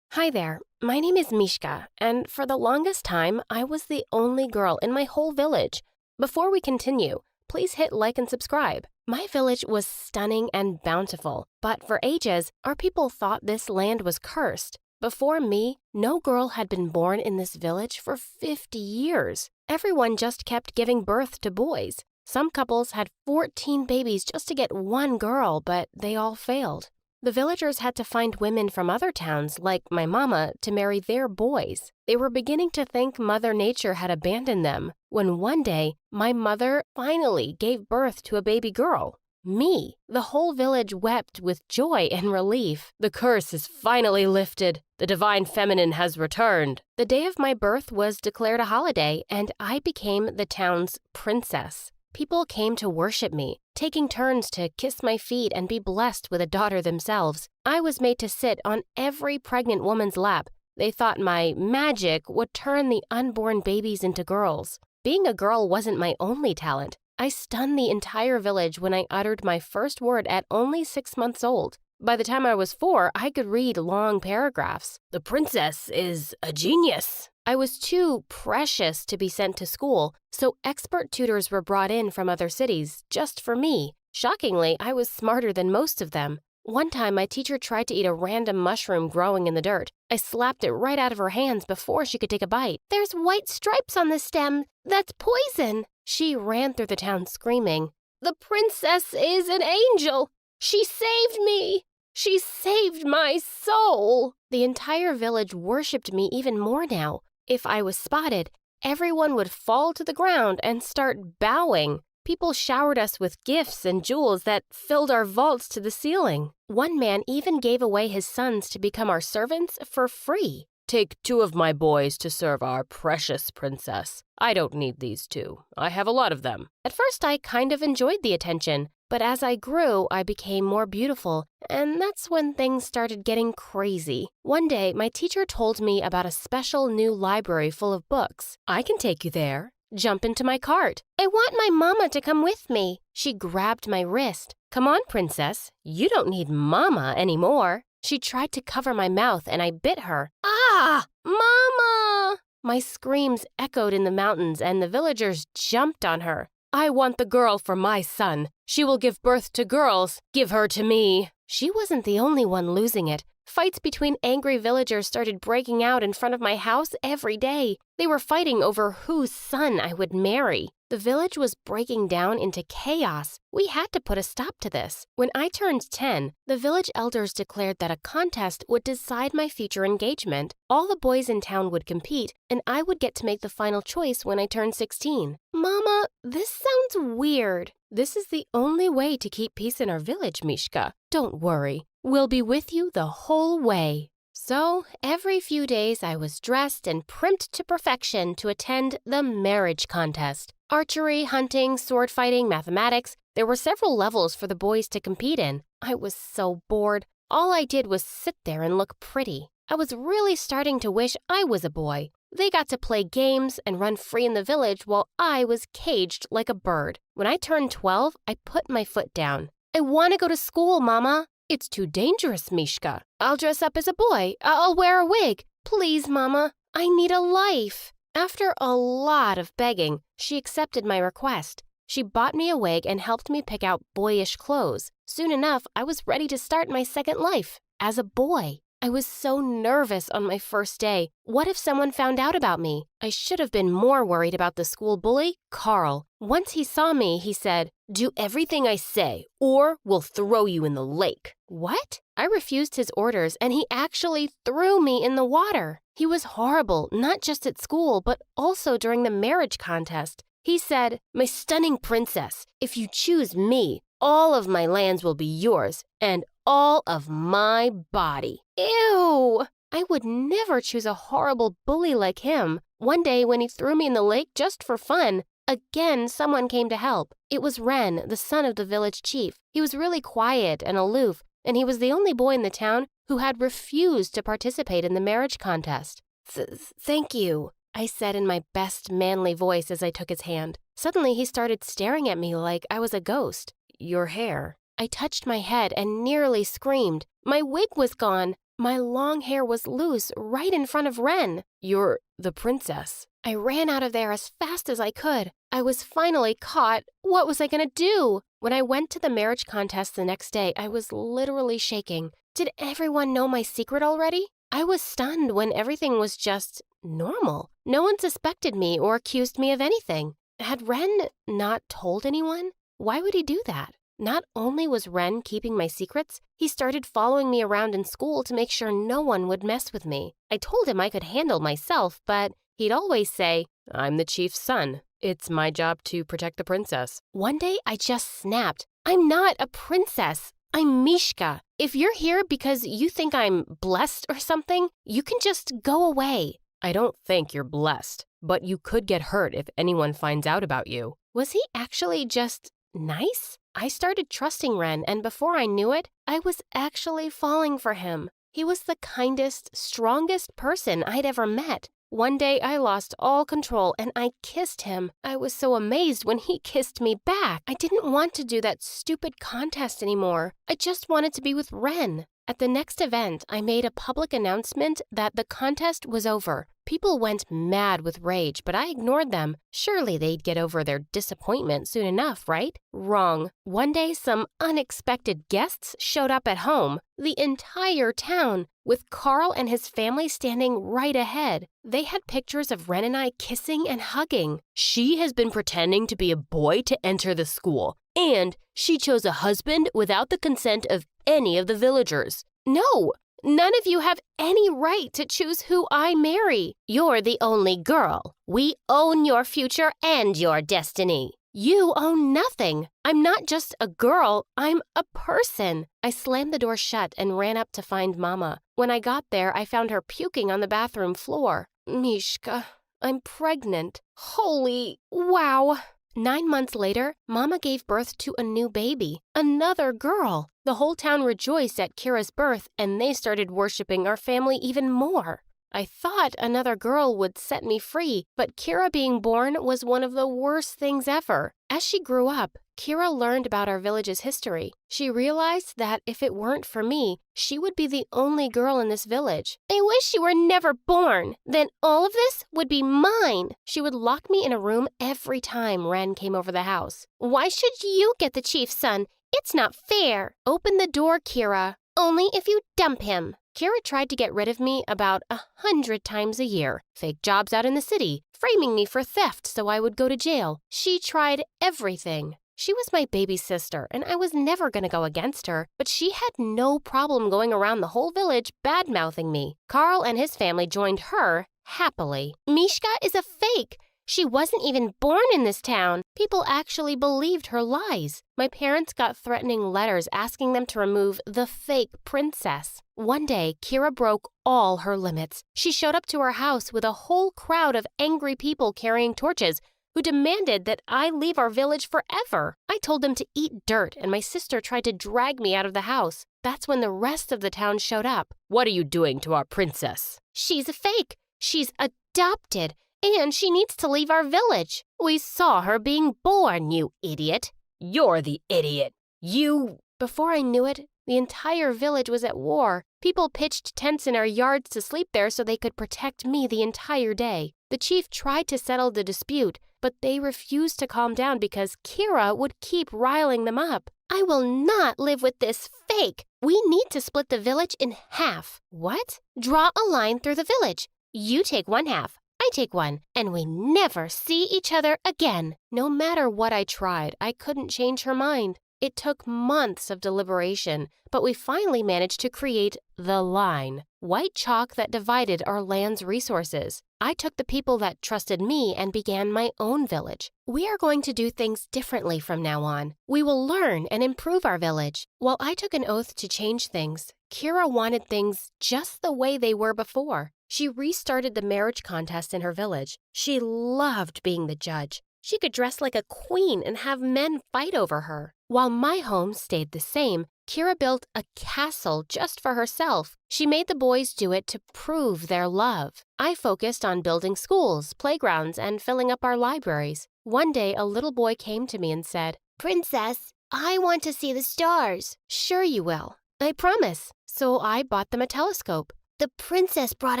Hi there, my name is Mishka, and for the longest time, I was the only girl in my whole village. Before we continue, please hit like and subscribe. My village was stunning and bountiful, but for ages, our people thought this land was cursed. Before me, no girl had been born in this village for 50 years. Everyone just kept giving birth to boys. Some couples had 14 babies just to get one girl, but they all failed. The villagers had to find women from other towns, like my mama, to marry their boys. They were beginning to think Mother Nature had abandoned them, when one day, my mother finally gave birth to a baby girl. Me. The whole village wept with joy and relief. The curse is finally lifted. The divine feminine has returned. The day of my birth was declared a holiday, and I became the town's princess. People came to worship me, taking turns to kiss my feet and be blessed with a daughter themselves. I was made to sit on every pregnant woman's lap. They thought my magic would turn the unborn babies into girls. Being a girl wasn't my only talent. I stunned the entire village when I uttered my first word at only 6 months old. By the time I was 4, I could read long paragraphs. The princess is a genius. I was too precious to be sent to school, so expert tutors were brought in from other cities just for me. Shockingly, I was smarter than most of them. One time, my teacher tried to eat a random mushroom growing in the dirt. I slapped it right out of her hands before she could take a bite. There's white stripes on the stem. That's poison. She ran through the town screaming, "The princess is an angel! She saved me! She saved my soul!" The entire village worshipped me even more now. If I was spotted, everyone would fall to the ground and start bowing. People showered us with gifts and jewels that filled our vaults to the ceiling. One man even gave away his sons to become our servants for free. Take 2 of my boys to serve our precious princess. I don't need these 2. I have a lot of them. At first, I kind of enjoyed the attention, but as I grew, I became more beautiful, and that's when things started getting crazy. One day, my teacher told me about a special new library full of books. I can take you there. Jump into my cart. I want my mama to come with me. She grabbed my wrist. Come on, princess. You don't need mama anymore. She tried to cover my mouth, and I bit her. Ah! Mama! My screams echoed in the mountains, and the villagers jumped on her. I want the girl for my son. She will give birth to girls. Give her to me. She wasn't the only one losing it. Fights between angry villagers started breaking out in front of my house every day. They were fighting over whose son I would marry. The village was breaking down into chaos. We had to put a stop to this. When I turned 10, the village elders declared that a contest would decide my future engagement. All the boys in town would compete, and I would get to make the final choice when I turned 16. Mama, this sounds weird. This is the only way to keep peace in our village, Mishka. Don't worry. We'll be with you the whole way. So, every few days I was dressed and primped to perfection to attend the marriage contest. Archery, hunting, sword fighting, mathematics. There were several levels for the boys to compete in. I was so bored. All I did was sit there and look pretty. I was really starting to wish I was a boy. They got to play games and run free in the village while I was caged like a bird. When I turned 12, I put my foot down. I want to go to school, Mama. It's too dangerous, Mishka. I'll dress up as a boy. I'll wear a wig. Please, Mama. I need a life. After a lot of begging, she accepted my request. She bought me a wig and helped me pick out boyish clothes. Soon enough, I was ready to start my second life as a boy. I was so nervous on my first day. What if someone found out about me? I should have been more worried about the school bully, Carl. Once he saw me, he said, "Do everything I say, or we'll throw you in the lake." What? I refused his orders, and he actually threw me in the water. He was horrible, not just at school, but also during the marriage contest. He said, "My stunning princess, if you choose me, all of my lands will be yours, and all of my body." Ew! I would never choose a horrible bully like him. One day when he threw me in the lake just for fun, again someone came to help. It was Ren, the son of the village chief. He was really quiet and aloof, and he was the only boy in the town who had refused to participate in the marriage contest. Thank you, I said in my best manly voice as I took his hand. Suddenly he started staring at me like I was a ghost. Your hair. I touched my head and nearly screamed. My wig was gone. My long hair was loose right in front of Ren. You're the princess. I ran out of there as fast as I could. I was finally caught. What was I going to do? When I went to the marriage contest the next day, I was literally shaking. Did everyone know my secret already? I was stunned when everything was just normal. No one suspected me or accused me of anything. Had Ren not told anyone? Why would he do that? Not only was Ren keeping my secrets, he started following me around in school to make sure no one would mess with me. I told him I could handle myself, but he'd always say, "I'm the chief's son. It's my job to protect the princess." One day I just snapped. I'm not a princess. I'm Mishka. If you're here because you think I'm blessed or something, you can just go away. I don't think you're blessed, but you could get hurt if anyone finds out about you. Was he actually just nice? I started trusting Ren, and before I knew it, I was actually falling for him. He was the kindest, strongest person I'd ever met. One day I lost all control and I kissed him. I was so amazed when he kissed me back. I didn't want to do that stupid contest anymore. I just wanted to be with Ren. At the next event, I made a public announcement that the contest was over. People went mad with rage, but I ignored them. Surely they'd get over their disappointment soon enough, right? Wrong. One day, some unexpected guests showed up at home. The entire town, with Carl and his family standing right ahead. They had pictures of Ren and I kissing and hugging. She has been pretending to be a boy to enter the school, and she chose a husband without the consent of any of the villagers. No, none of you have any right to choose who I marry. You're the only girl. We own your future and your destiny. You own nothing. I'm not just a girl, I'm a person. I slammed the door shut and ran up to find Mama. When I got there, I found her puking on the bathroom floor. Mishka, I'm pregnant. Holy wow. 9 months later, Mama gave birth to a new baby, another girl. The whole town rejoiced at Kira's birth, and they started worshiping our family even more. I thought another girl would set me free, but Kira being born was one of the worst things ever. As she grew up, Kira learned about our village's history. She realized that if it weren't for me, she would be the only girl in this village. I wish you were never born. Then all of this would be mine. She would lock me in a room every time Ren came over the house. Why should you get the chief's son? It's not fair. Open the door, Kira. Only if you dump him. Kira tried to get rid of me about 100 times a year. Fake jobs out in the city, framing me for theft so I would go to jail. She tried everything. She was my baby sister, and I was never going to go against her, but she had no problem going around the whole village bad-mouthing me. Carl and his family joined her happily. Mishka is a fake. She wasn't even born in this town. People actually believed her lies. My parents got threatening letters asking them to remove the fake princess. One day, Kira broke all her limits. She showed up to our house with a whole crowd of angry people carrying torches who demanded that I leave our village forever. I told them to eat dirt, and my sister tried to drag me out of the house. That's when the rest of the town showed up. What are you doing to our princess? She's a fake. She's adopted. And she needs to leave our village. We saw her being born, you idiot. You're the idiot. You... Before I knew it, the entire village was at war. People pitched tents in our yards to sleep there so they could protect me the entire day. The chief tried to settle the dispute, but they refused to calm down because Kira would keep riling them up. I will not live with this fake. We need to split the village in half. What? Draw a line through the village. You take one half, I take one, and we never see each other again. No matter what I tried, I couldn't change her mind. It took months of deliberation, but we finally managed to create the line, white chalk that divided our land's resources. I took the people that trusted me and began my own village. We are going to do things differently from now on. We will learn and improve our village. While I took an oath to change things, Kira wanted things just the way they were before. She restarted the marriage contest in her village. She loved being the judge. She could dress like a queen and have men fight over her. While my home stayed the same, Kira built a castle just for herself. She made the boys do it to prove their love. I focused on building schools, playgrounds, and filling up our libraries. One day, a little boy came to me and said, "Princess, I want to see the stars." "Sure you will. I promise." So I bought them a telescope. "The princess brought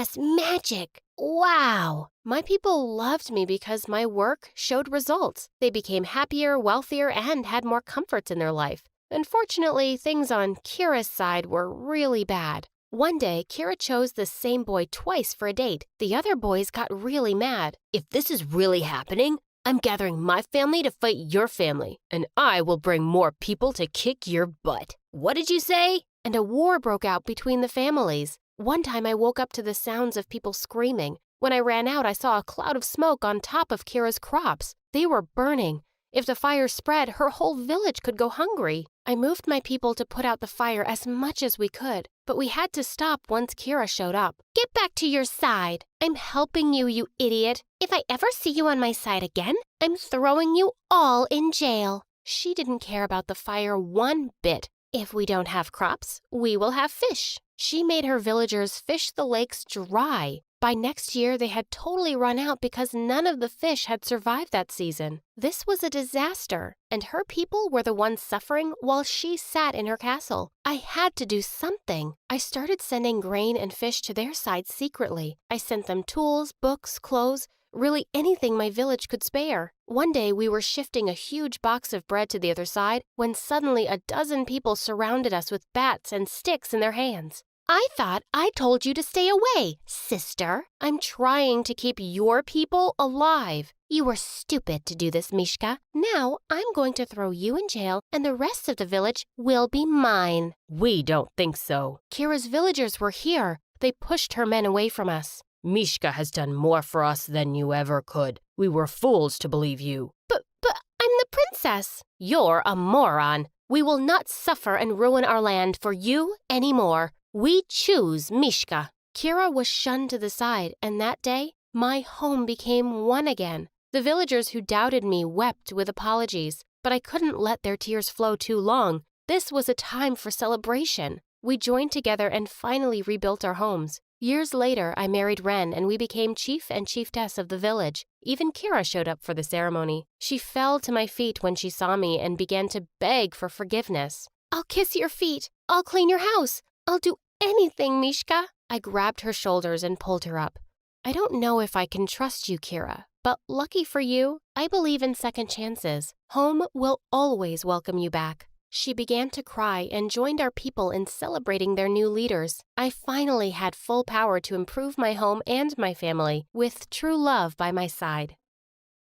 us magic." Wow! My people loved me because my work showed results. They became happier, wealthier, and had more comforts in their life. Unfortunately, things on Kira's side were really bad. One day, Kira chose the same boy twice for a date. The other boys got really mad. "If this is really happening, I'm gathering my family to fight your family, and I will bring more people to kick your butt." "What did you say?" And a war broke out between the families. One time I woke up to the sounds of people screaming. When I ran out, I saw a cloud of smoke on top of Kira's crops. They were burning. If the fire spread, her whole village could go hungry. I moved my people to put out the fire as much as we could, but we had to stop once Kira showed up. "Get back to your side. I'm helping you, you idiot. If I ever see you on my side again, I'm throwing you all in jail." She didn't care about the fire one bit. If we don't have crops, we will have fish. She made her villagers fish the lakes dry. By next year, they had totally run out because none of the fish had survived that season. This was a disaster, and her people were the ones suffering while she sat in her castle. I had to do something. I started sending grain and fish to their side secretly. I sent them tools, books, clothes, really anything my village could spare. One day, we were shifting a huge box of bread to the other side when suddenly a dozen people surrounded us with bats and sticks in their hands. "I thought I told you to stay away, sister. I'm trying to keep your people alive." "You were stupid to do this, Mishka. Now I'm going to throw you in jail and the rest of the village will be mine." "We don't think so." Kira's villagers were here. They pushed her men away from us. "Mishka has done more for us than you ever could. We were fools to believe you." But I'm the princess." "You're a moron. We will not suffer and ruin our land for you anymore. We choose Mishka." Kira was shunned to the side, and that day, my home became one again. The villagers who doubted me wept with apologies, but I couldn't let their tears flow too long. This was a time for celebration. We joined together and finally rebuilt our homes. Years later, I married Ren, and we became chief and chieftess of the village. Even Kira showed up for the ceremony. She fell to my feet when she saw me and began to beg for forgiveness. "I'll kiss your feet. I'll clean your house. I'll do anything, Mishka." I grabbed her shoulders and pulled her up. "I don't know if I can trust you, Kira, but lucky for you, I believe in second chances. Home will always welcome you back." She began to cry and joined our people in celebrating their new leaders. I finally had full power to improve my home and my family, with true love by my side.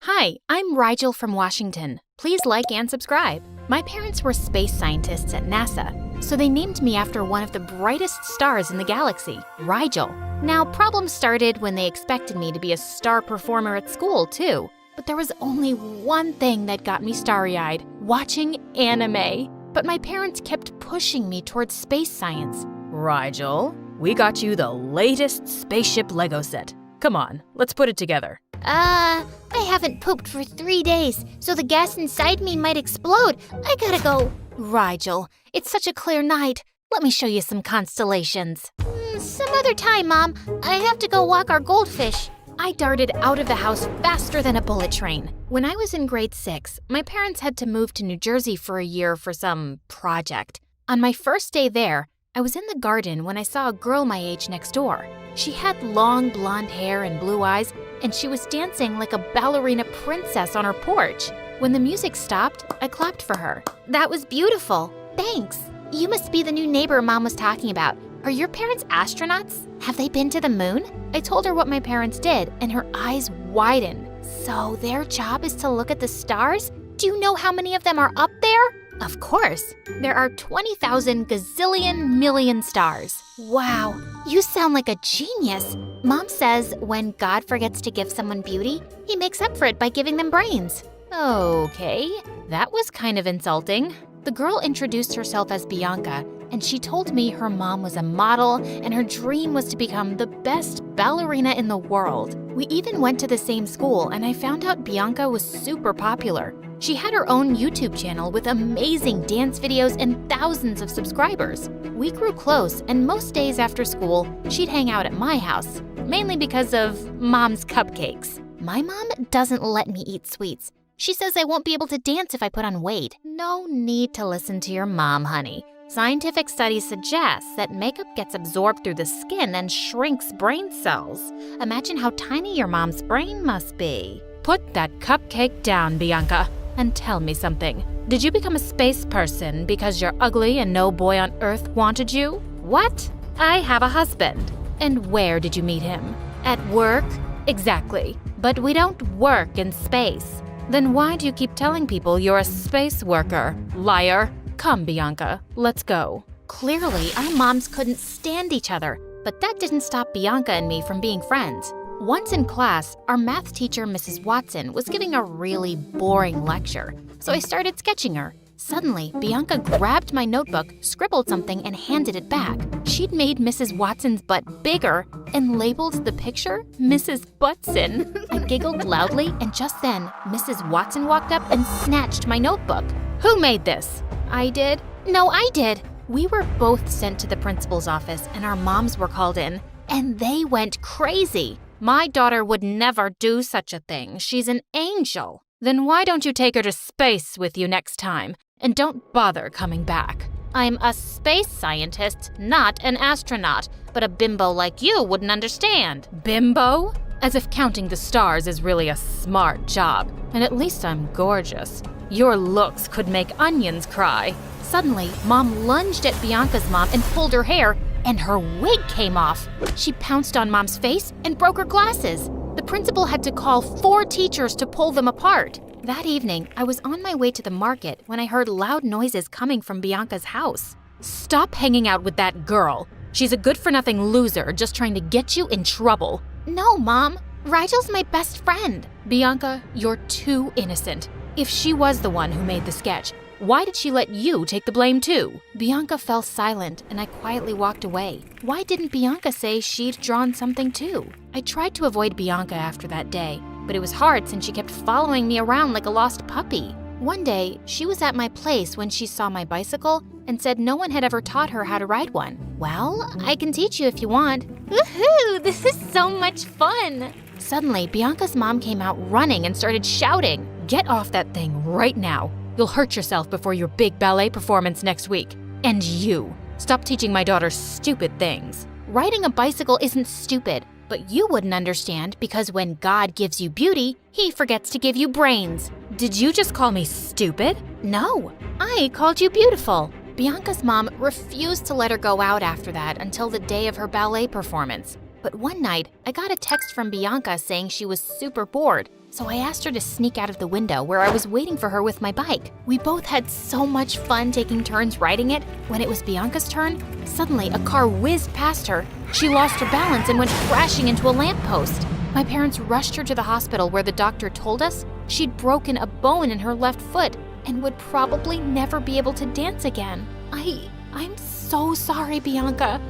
Hi, I'm Rigel from Washington. Please like and subscribe. My parents were space scientists at NASA, so they named me after one of the brightest stars in the galaxy, Rigel. Now, problems started when they expected me to be a star performer at school, too. But there was only one thing that got me starry-eyed, watching anime. But my parents kept pushing me towards space science. "Rigel, we got you the latest spaceship Lego set. Come on, let's put it together." I haven't pooped for 3 days, so the gas inside me might explode. I gotta go. Rigel, it's such a clear night. Let me show you some constellations. Some other time, Mom. I have to go walk our goldfish. I darted out of the house faster than a bullet train. When I was in grade 6, my parents had to move to New Jersey for a year for some project. On my first day there, I was in the garden when I saw a girl my age next door. She had long blonde hair and blue eyes, and she was dancing like a ballerina princess on her porch. When the music stopped, I clapped for her. That was beautiful. Thanks. You must be the new neighbor Mom was talking about. Are your parents astronauts? Have they been to the moon? I told her what my parents did, and her eyes widened. So their job is to look at the stars? Do you know how many of them are up there? Of course. There are 20,000 gazillion million stars. Wow, you sound like a genius. Mom says when God forgets to give someone beauty, he makes up for it by giving them brains. Okay, that was kind of insulting. The girl introduced herself as Bianca, and she told me her mom was a model and her dream was to become the best ballerina in the world. We even went to the same school, and I found out Bianca was super popular. She had her own YouTube channel with amazing dance videos and thousands of subscribers. We grew close, and most days after school, she'd hang out at my house, mainly because of Mom's cupcakes. My mom doesn't let me eat sweets. She says I won't be able to dance if I put on weight. No need to listen to your mom, honey. Scientific studies suggest that makeup gets absorbed through the skin and shrinks brain cells. Imagine how tiny your mom's brain must be. Put that cupcake down, Bianca, and tell me something. Did you become a space person because you're ugly and no boy on Earth wanted you? What? I have a husband. And where did you meet him? At work? Exactly. But we don't work in space. Then why do you keep telling people you're a space worker? Liar. Come, Bianca, let's go. Clearly, our moms couldn't stand each other, but that didn't stop Bianca and me from being friends. Once in class, our math teacher, Mrs. Watson, was giving a really boring lecture, so I started sketching her. Suddenly, Bianca grabbed my notebook, scribbled something, and handed it back. She'd made Mrs. Watson's butt bigger and labeled the picture Mrs. Butson. I giggled loudly, and just then, Mrs. Watson walked up and snatched my notebook. Who made this? I did. No, I did. We were both sent to the principal's office, and our moms were called in, and they went crazy. My daughter would never do such a thing. She's an angel. Then why don't you take her to space with you next time? And don't bother coming back. I'm a space scientist, not an astronaut, but a bimbo like you wouldn't understand. Bimbo? As if counting the stars is really a smart job. And at least I'm gorgeous. Your looks could make onions cry. Suddenly, Mom lunged at Bianca's mom and pulled her hair, and her wig came off. She pounced on Mom's face and broke her glasses. The principal had to call 4 teachers to pull them apart. That evening, I was on my way to the market when I heard loud noises coming from Bianca's house. Stop hanging out with that girl. She's a good-for-nothing loser just trying to get you in trouble. No, Mom. Rigel's my best friend. Bianca, you're too innocent. If she was the one who made the sketch, why did she let you take the blame too? Bianca fell silent, and I quietly walked away. Why didn't Bianca say she'd drawn something too? I tried to avoid Bianca after that day, but it was hard since she kept following me around like a lost puppy. One day, she was at my place when she saw my bicycle and said no one had ever taught her how to ride one. Well, I can teach you if you want. Woohoo! This is so much fun! Suddenly, Bianca's mom came out running and started shouting. Get off that thing right now. You'll hurt yourself before your big ballet performance next week. And you, stop teaching my daughter stupid things. Riding a bicycle isn't stupid, but you wouldn't understand because when God gives you beauty, he forgets to give you brains. Did you just call me stupid? No, I called you beautiful. Bianca's mom refused to let her go out after that until the day of her ballet performance. But one night, I got a text from Bianca saying she was super bored, so I asked her to sneak out of the window where I was waiting for her with my bike. We both had so much fun taking turns riding it. When it was Bianca's turn, suddenly a car whizzed past her. She lost her balance and went crashing into a lamppost. My parents rushed her to the hospital where the doctor told us she'd broken a bone in her left foot and would probably never be able to dance again. I'm so sorry, Bianca.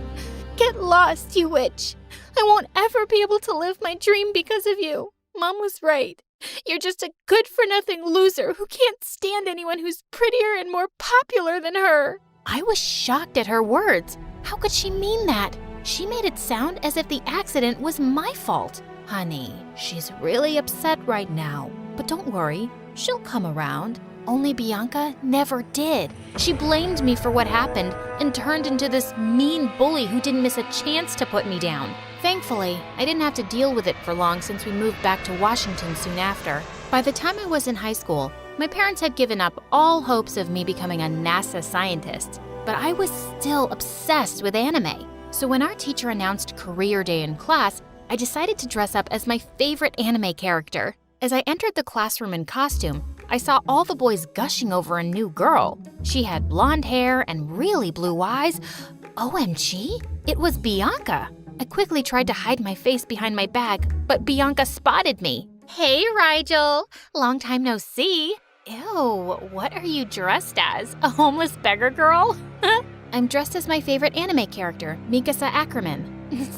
Get lost, you witch. I won't ever be able to live my dream because of you. Mom was right. You're just a good-for-nothing loser who can't stand anyone who's prettier and more popular than her. I was shocked at her words. How could she mean that? She made it sound as if the accident was my fault. Honey, she's really upset right now. But don't worry, she'll come around. Only Bianca never did. She blamed me for what happened and turned into this mean bully who didn't miss a chance to put me down. Thankfully, I didn't have to deal with it for long since we moved back to Washington soon after. By the time I was in high school, my parents had given up all hopes of me becoming a NASA scientist, but I was still obsessed with anime. So when our teacher announced career day in class, I decided to dress up as my favorite anime character. As I entered the classroom in costume, I saw all the boys gushing over a new girl. She had blonde hair and really blue eyes. OMG, it was Bianca. I quickly tried to hide my face behind my bag, but Bianca spotted me. Hey, Rigel. Long time no see. Ew, what are you dressed as? A homeless beggar girl? I'm dressed as my favorite anime character, Mikasa Ackerman.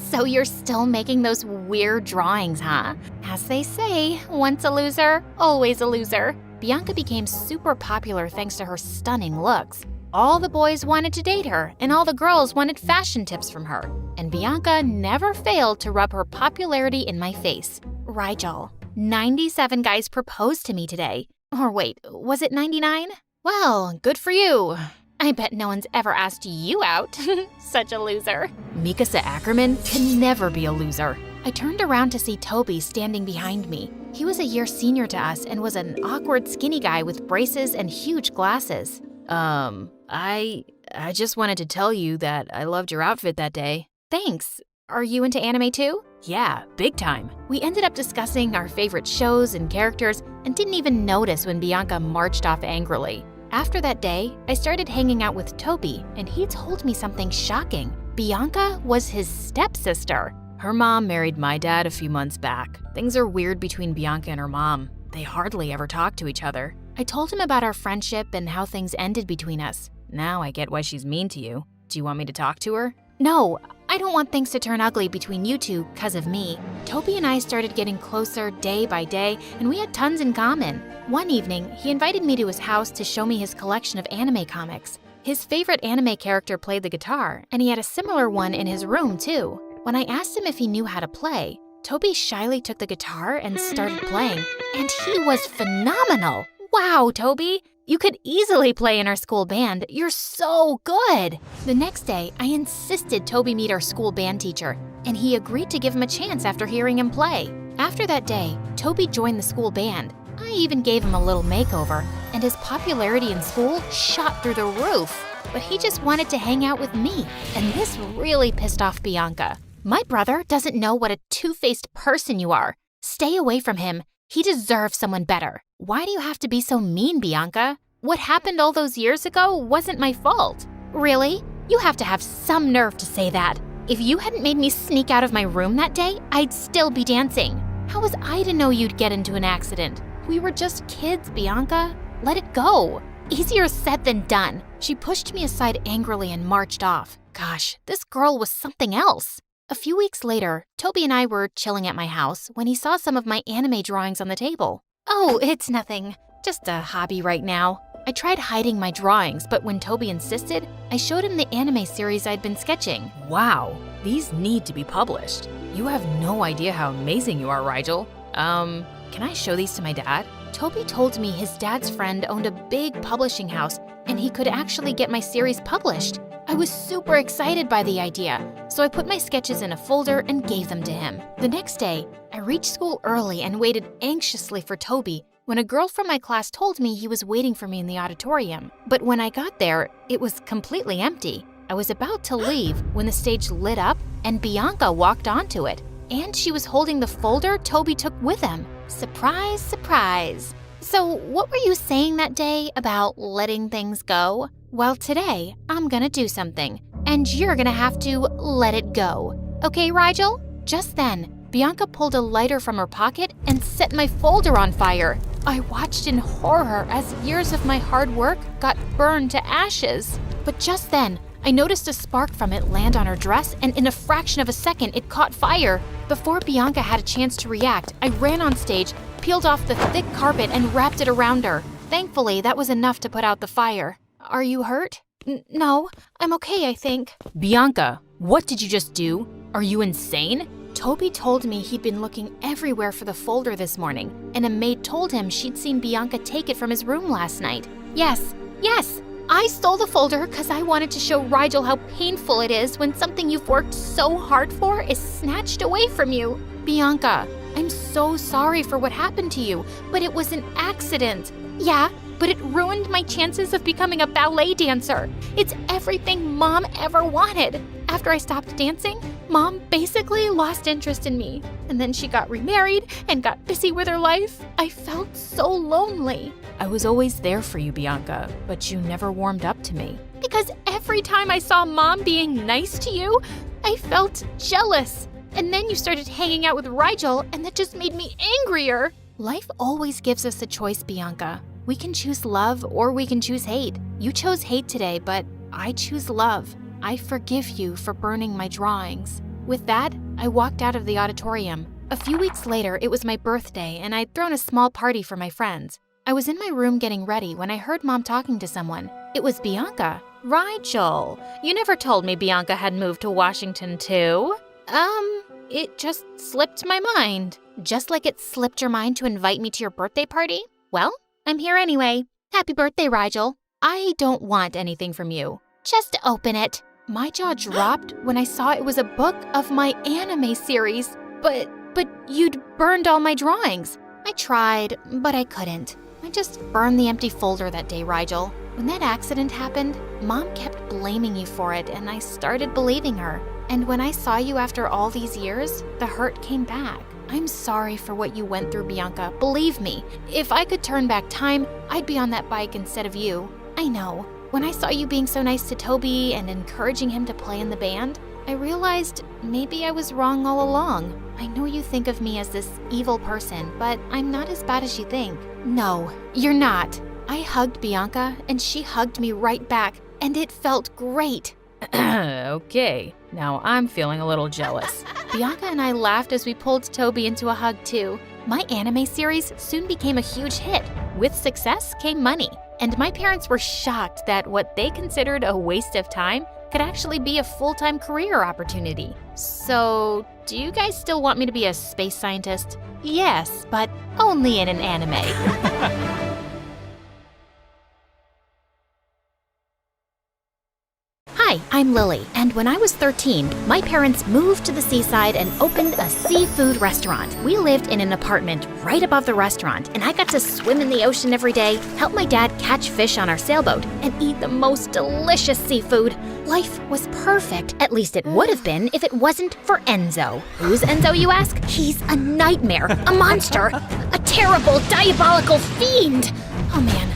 So you're still making those weird drawings, huh? As they say, once a loser, always a loser. Bianca became super popular thanks to her stunning looks. All the boys wanted to date her, and all the girls wanted fashion tips from her. And Bianca never failed to rub her popularity in my face. Rigel, 97 guys proposed to me today. Or wait, was it 99? Well, good for you. I bet no one's ever asked you out. Such a loser. Mikasa Ackerman can never be a loser. I turned around to see Toby standing behind me. He was a year senior to us and was an awkward skinny guy with braces and huge glasses. I just wanted to tell you that I loved your outfit that day. Thanks. Are you into anime too? Yeah, big time. We ended up discussing our favorite shows and characters and didn't even notice when Bianca marched off angrily. After that day, I started hanging out with Toby, and he told me something shocking. Bianca was his stepsister. Her mom married my dad a few months back. Things are weird between Bianca and her mom. They hardly ever talk to each other. I told him about our friendship and how things ended between us. Now I get why she's mean to you. Do you want me to talk to her? No, I don't want things to turn ugly between you two because of me. Toby and I started getting closer day by day, and we had tons in common. One evening, he invited me to his house to show me his collection of anime comics. His favorite anime character played the guitar, and he had a similar one in his room too. When I asked him if he knew how to play, Toby shyly took the guitar and started playing, and he was phenomenal. Wow, Toby! You could easily play in our school band. You're so good! The next day, I insisted Toby meet our school band teacher, and he agreed to give him a chance after hearing him play. After that day, Toby joined the school band. I even gave him a little makeover, and his popularity in school shot through the roof. But he just wanted to hang out with me, and this really pissed off Bianca. My brother doesn't know what a two-faced person you are. Stay away from him. He deserves someone better. Why do you have to be so mean, Bianca? What happened all those years ago wasn't my fault. Really? You have to have some nerve to say that. If you hadn't made me sneak out of my room that day, I'd still be dancing. How was I to know you'd get into an accident? We were just kids, Bianca. Let it go. Easier said than done. She pushed me aside angrily and marched off. Gosh, this girl was something else. A few weeks later, Toby and I were chilling at my house when he saw some of my anime drawings on the table. Oh, it's nothing. Just a hobby right now. I tried hiding my drawings, but when Toby insisted, I showed him the anime series I'd been sketching. Wow, these need to be published. You have no idea how amazing you are, Rigel. Can I show these to my dad? Toby told me his dad's friend owned a big publishing house and he could actually get my series published. I was super excited by the idea, so I put my sketches in a folder and gave them to him. The next day, I reached school early and waited anxiously for Toby when a girl from my class told me he was waiting for me in the auditorium. But when I got there, it was completely empty. I was about to leave when the stage lit up and Bianca walked onto it. And she was holding the folder Toby took with him. Surprise, surprise. So what were you saying that day about letting things go? Well, today, I'm gonna do something, and you're gonna have to let it go. Okay, Rigel? Just then, Bianca pulled a lighter from her pocket and set my folder on fire. I watched in horror as years of my hard work got burned to ashes. But just then, I noticed a spark from it land on her dress, and in a fraction of a second, it caught fire. Before Bianca had a chance to react, I ran on stage, peeled off the thick carpet, and wrapped it around her. Thankfully, that was enough to put out the fire. Are you hurt? No, I'm okay, I think. Bianca, what did you just do? Are you insane? Toby told me he'd been looking everywhere for the folder this morning, and a maid told him she'd seen Bianca take it from his room last night. Yes, I stole the folder because I wanted to show Rigel how painful it is when something you've worked so hard for is snatched away from you. Bianca, I'm so sorry for what happened to you, but it was an accident. Yeah, but it ruined my chances of becoming a ballet dancer. It's everything Mom ever wanted. After I stopped dancing, Mom basically lost interest in me. And then she got remarried and got busy with her life. I felt so lonely. I was always there for you, Bianca, but you never warmed up to me. Because every time I saw Mom being nice to you, I felt jealous. And then you started hanging out with Rigel, and that just made me angrier. Life always gives us a choice, Bianca. We can choose love or we can choose hate. You chose hate today, but I choose love. I forgive you for burning my drawings. With that, I walked out of the auditorium. A few weeks later, it was my birthday, and I'd thrown a small party for my friends. I was in my room getting ready when I heard Mom talking to someone. It was Bianca. Rigel, you never told me Bianca had moved to Washington too. It just slipped my mind. Just like it slipped your mind to invite me to your birthday party? Well, I'm here anyway. Happy birthday, Rigel. I don't want anything from you. Just open it. My jaw dropped when I saw it was a book of my anime series. But you'd burned all my drawings. I tried, but I couldn't. I just burned the empty folder that day, Rigel. When that accident happened, Mom kept blaming you for it, and I started believing her. And when I saw you after all these years, the hurt came back. I'm sorry for what you went through, Bianca. Believe me, if I could turn back time, I'd be on that bike instead of you. I know. When I saw you being so nice to Toby and encouraging him to play in the band, I realized maybe I was wrong all along. I know you think of me as this evil person, but I'm not as bad as you think. No, you're not. I hugged Bianca, and she hugged me right back, and it felt great. Okay, now I'm feeling a little jealous. Bianca and I laughed as we pulled Toby into a hug too. My anime series soon became a huge hit. With success came money, and my parents were shocked that what they considered a waste of time could actually be a full-time career opportunity. So, do you guys still want me to be a space scientist? Yes, but only in an anime. Hi, I'm Lily, and when I was 13, my parents moved to the seaside and opened a seafood restaurant. We lived in an apartment right above the restaurant, and I got to swim in the ocean every day, help my dad catch fish on our sailboat, and eat the most delicious seafood. Life was perfect. At least it would have been if it wasn't for Enzo. Who's Enzo, you ask? He's a nightmare, a monster, a terrible, diabolical fiend. Oh man,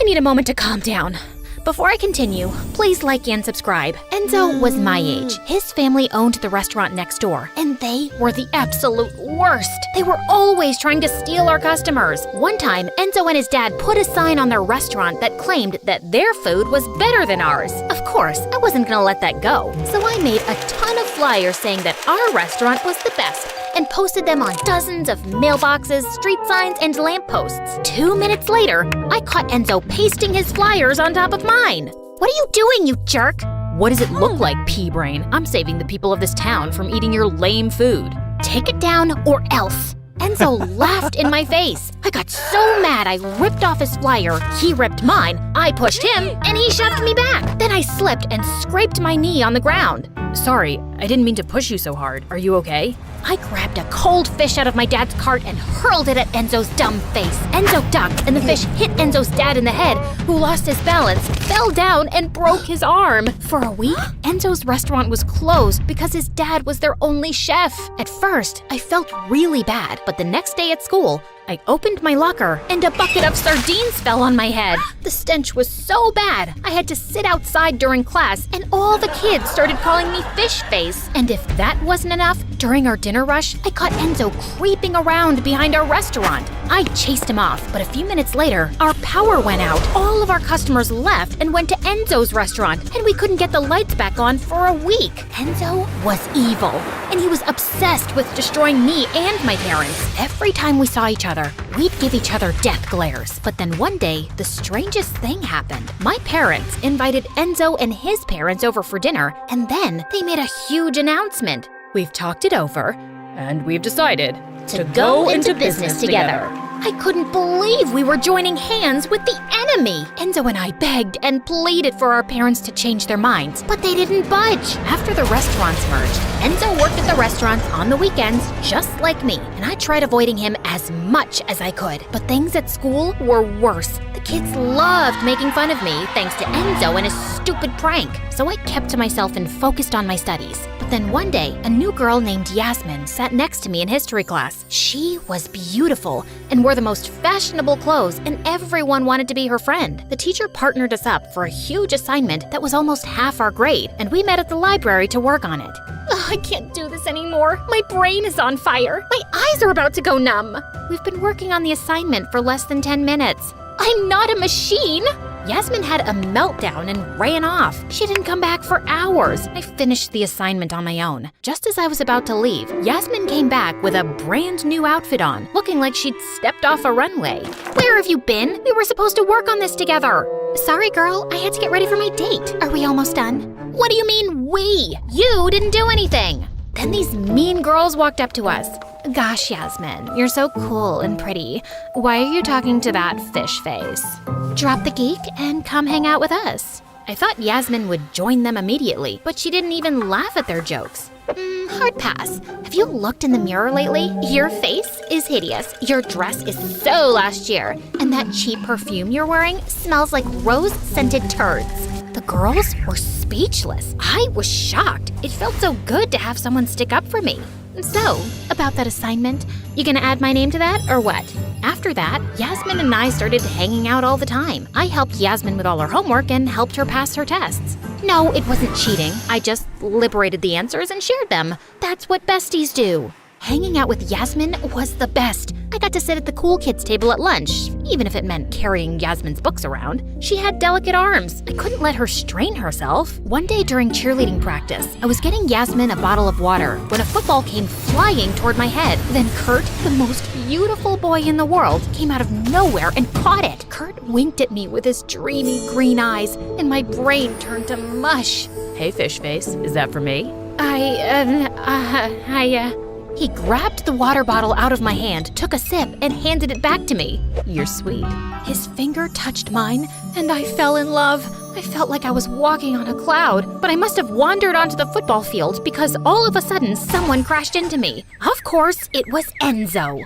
I need a moment to calm down. Before I continue, please like and subscribe. Enzo was my age. His family owned the restaurant next door, and they were the absolute worst. They were always trying to steal our customers. One time, Enzo and his dad put a sign on their restaurant that claimed that their food was better than ours. Of course, I wasn't gonna let that go, so I made a ton of flyers saying that our restaurant was the best and posted them on dozens of mailboxes, street signs, and lampposts. 2 minutes later, I caught Enzo pasting his flyers on top of mine. What are you doing, you jerk? What does it look like, pea-brain? I'm saving the people of this town from eating your lame food. Take it down or else. Enzo laughed in my face. I got so mad I ripped off his flyer, he ripped mine, I pushed him, and he shoved me back. Then I slipped and scraped my knee on the ground. Sorry, I didn't mean to push you so hard. Are you okay? I grabbed a cold fish out of my dad's cart and hurled it at Enzo's dumb face. Enzo ducked, and the fish hit Enzo's dad in the head, who lost his balance, fell down, and broke his arm. For a week, Enzo's restaurant was closed because his dad was their only chef. At first, I felt really bad, but the next day at school, I opened my locker, and a bucket of sardines fell on my head. The stench was so bad, I had to sit outside during class, and all the kids started calling me Fish Face. And if that wasn't enough, during our dinner rush, I caught Enzo creeping around behind our restaurant. I chased him off, but a few minutes later, our power went out. All of our customers left and went to Enzo's restaurant, and we couldn't get the lights back on for a week. Enzo was evil, and he was obsessed with destroying me and my parents. Every time we saw each other, we'd give each other death glares. But then one day, the strangest thing happened. My parents invited Enzo and his parents over for dinner, and then they made a huge announcement. We've talked it over. and we've decided to go into business together. I couldn't believe we were joining hands with the enemy. Enzo and I begged and pleaded for our parents to change their minds, but they didn't budge. After the restaurants merged, Enzo worked at the restaurants on the weekends, just like me, and I tried avoiding him as much as I could. But things at school were worse. The kids loved making fun of me thanks to Enzo and his stupid prank. So I kept to myself and focused on my studies. But then one day, a new girl named Yasmin sat next to me in history class. She was beautiful and wore the most fashionable clothes, and everyone wanted to be her friend. The teacher partnered us up for a huge assignment that was almost half our grade, and we met at the library to work on it. Ugh, I can't do this anymore. My brain is on fire. My eyes are about to go numb. We've been working on the assignment for less than 10 minutes. I'm not a machine. Yasmin had a meltdown and ran off. She didn't come back for hours. I finished the assignment on my own. Just as I was about to leave, Yasmin came back with a brand new outfit on, looking like she'd stepped off a runway. Where have you been? We were supposed to work on this together. Sorry, girl. I had to get ready for my date. Are we almost done? What do you mean, we? You didn't do anything. Then these mean girls walked up to us. Gosh, Yasmin, you're so cool and pretty. Why are you talking to that fish face? Drop the geek and come hang out with us. I thought Yasmin would join them immediately, but she didn't even laugh at their jokes. Hard pass. Have you looked in the mirror lately? Your face is hideous. Your dress is so last year. And that cheap perfume you're wearing smells like rose-scented turds. The girls were speechless. I was shocked. It felt so good to have someone stick up for me. So, about that assignment, you gonna add my name to that or what? After that, Yasmin and I started hanging out all the time. I helped Yasmin with all her homework and helped her pass her tests. No, it wasn't cheating. I just liberated the answers and shared them. That's what besties do. Hanging out with Yasmin was the best. I got to sit at the cool kids table at lunch, even if it meant carrying Yasmin's books around. She had delicate arms. I couldn't let her strain herself. One day during cheerleading practice, I was getting Yasmin a bottle of water when a football came flying toward my head. Then Kurt, the most beautiful boy in the world, came out of nowhere and caught it. Kurt winked at me with his dreamy green eyes, and my brain turned to mush. Hey, fish face, is that for me? He grabbed the water bottle out of my hand, took a sip, and handed it back to me. You're sweet. His finger touched mine, and I fell in love. I felt like I was walking on a cloud, but I must have wandered onto the football field because all of a sudden someone crashed into me. Of course, it was Enzo.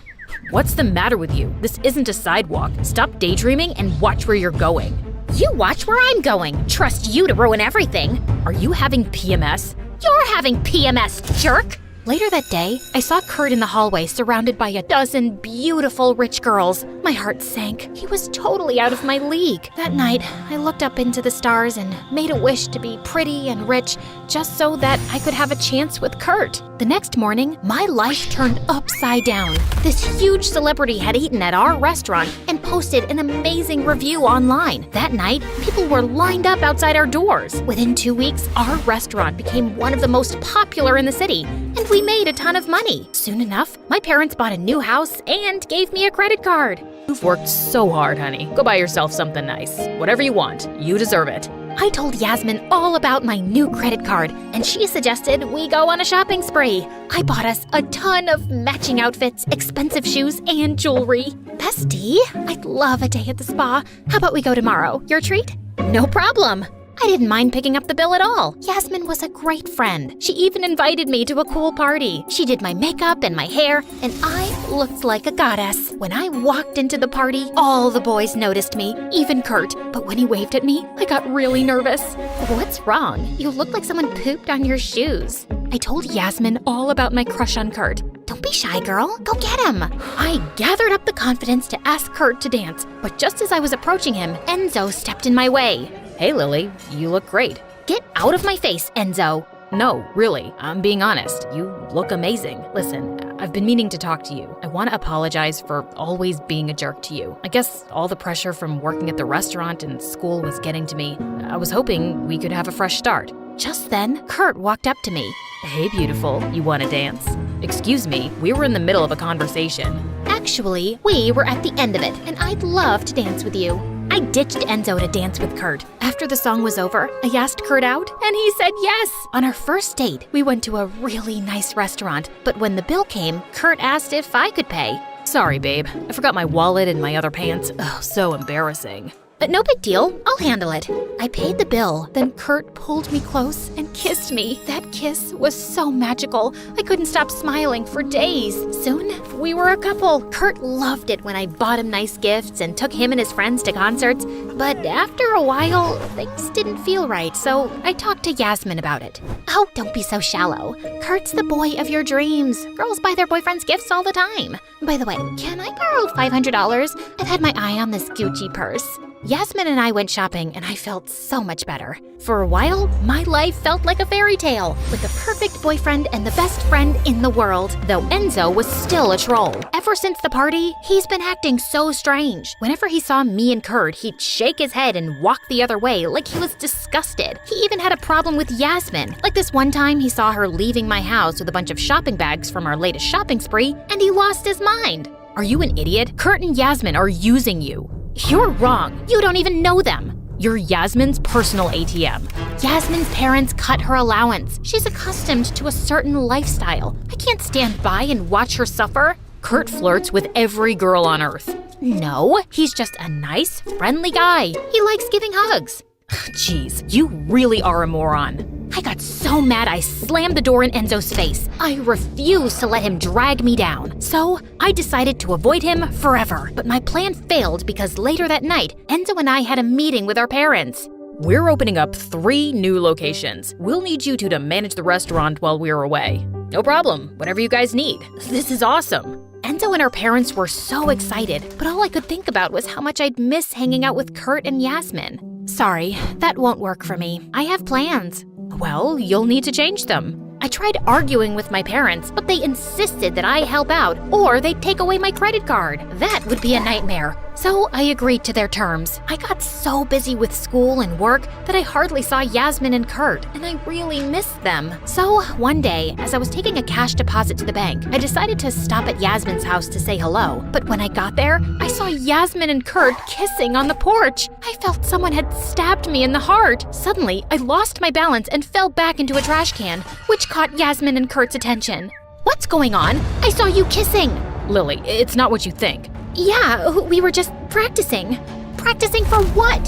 What's the matter with you? This isn't a sidewalk. Stop daydreaming and watch where you're going. You watch where I'm going. Trust you to ruin everything. Are you having PMS? You're having PMS, jerk! Later that day, I saw Kurt in the hallway surrounded by a dozen beautiful rich girls. My heart sank. He was totally out of my league. That night, I looked up into the stars and made a wish to be pretty and rich just so that I could have a chance with Kurt. The next morning, my life turned upside down. This huge celebrity had eaten at our restaurant and posted an amazing review online. That night, people were lined up outside our doors. Within 2 weeks, our restaurant became one of the most popular in the city, and we made a ton of money. Soon enough, my parents bought a new house and gave me a credit card. You've worked so hard, honey. Go buy yourself something nice. Whatever you want. You deserve it. I told Yasmin all about my new credit card, and she suggested we go on a shopping spree. I bought us a ton of matching outfits, expensive shoes, and jewelry. Bestie, I'd love a day at the spa. How about we go tomorrow? Your treat? No problem. I didn't mind picking up the bill at all. Yasmin was a great friend. She even invited me to a cool party. She did my makeup and my hair, and I looked like a goddess. When I walked into the party, all the boys noticed me, even Kurt. But when he waved at me, I got really nervous. What's wrong? You look like someone pooped on your shoes. I told Yasmin all about my crush on Kurt. Don't be shy, girl. Go get him. I gathered up the confidence to ask Kurt to dance, but just as I was approaching him, Enzo stepped in my way. Hey, Lily, you look great. Get out of my face, Enzo. No, really, I'm being honest. You look amazing. Listen, I've been meaning to talk to you. I want to apologize for always being a jerk to you. I guess all the pressure from working at the restaurant and school was getting to me. I was hoping we could have a fresh start. Just then, Kurt walked up to me. Hey, beautiful, you want to dance? Excuse me, we were in the middle of a conversation. Actually, we were at the end of it, and I'd love to dance with you. I I ditched Enzo to dance with Kurt. After the song was over, I asked Kurt out, and he said yes. On our first date, we went to a really nice restaurant, but when the bill came, Kurt asked if I could pay. Sorry, babe. I forgot my wallet in my other pants. Oh, so embarrassing. But no big deal, I'll handle it. I paid the bill, then Kurt pulled me close and kissed me. That kiss was so magical, I couldn't stop smiling for days. Soon, we were a couple. Kurt loved it when I bought him nice gifts and took him and his friends to concerts. But after a while, things didn't feel right, so I talked to Yasmin about it. Oh, don't be so shallow. Kurt's the boy of your dreams. Girls buy their boyfriends gifts all the time. By the way, can I borrow $500? I've had my eye on this Gucci purse. Yasmin and I went shopping, and I felt so much better. For a while, my life felt like a fairy tale, with the perfect boyfriend and the best friend in the world, though Enzo was still a troll. Ever since the party, he's been acting so strange. Whenever he saw me and Kurt, he'd shake his head and walk the other way like he was disgusted. He even had a problem with Yasmin. Like this one time, he saw her leaving my house with a bunch of shopping bags from our latest shopping spree, and he lost his mind. Are you an idiot? Kurt and Yasmin are using you. You're wrong. You don't even know them. You're Yasmin's personal ATM. Yasmin's parents cut her allowance. She's accustomed to a certain lifestyle. I can't stand by and watch her suffer. Kurt flirts with every girl on earth. No, he's just a nice, friendly guy. He likes giving hugs. Jeez, you really are a moron. I got so mad I slammed the door in Enzo's face. I refused to let him drag me down. So I decided to avoid him forever. But my plan failed because later that night, Enzo and I had a meeting with our parents. We're opening up 3 new locations. We'll need you two to manage the restaurant while we're away. No problem, whatever you guys need. This is awesome. Enzo and our parents were so excited, but all I could think about was how much I'd miss hanging out with Kurt and Yasmin. Sorry, that won't work for me. I have plans. Well, you'll need to change them. I tried arguing with my parents, but they insisted that I help out or they'd take away my credit card. That would be a nightmare. So I agreed to their terms. I got so busy with school and work that I hardly saw Yasmin and Kurt, and I really missed them. So one day, as I was taking a cash deposit to the bank, I decided to stop at Yasmin's house to say hello. But when I got there, I saw Yasmin and Kurt kissing on the porch. I felt someone had stabbed me in the heart. Suddenly, I lost my balance and fell back into a trash can, which caught Yasmin and Kurt's attention. What's going on? I saw you kissing. Lily, it's not what you think. Yeah, we were just practicing. Practicing for what?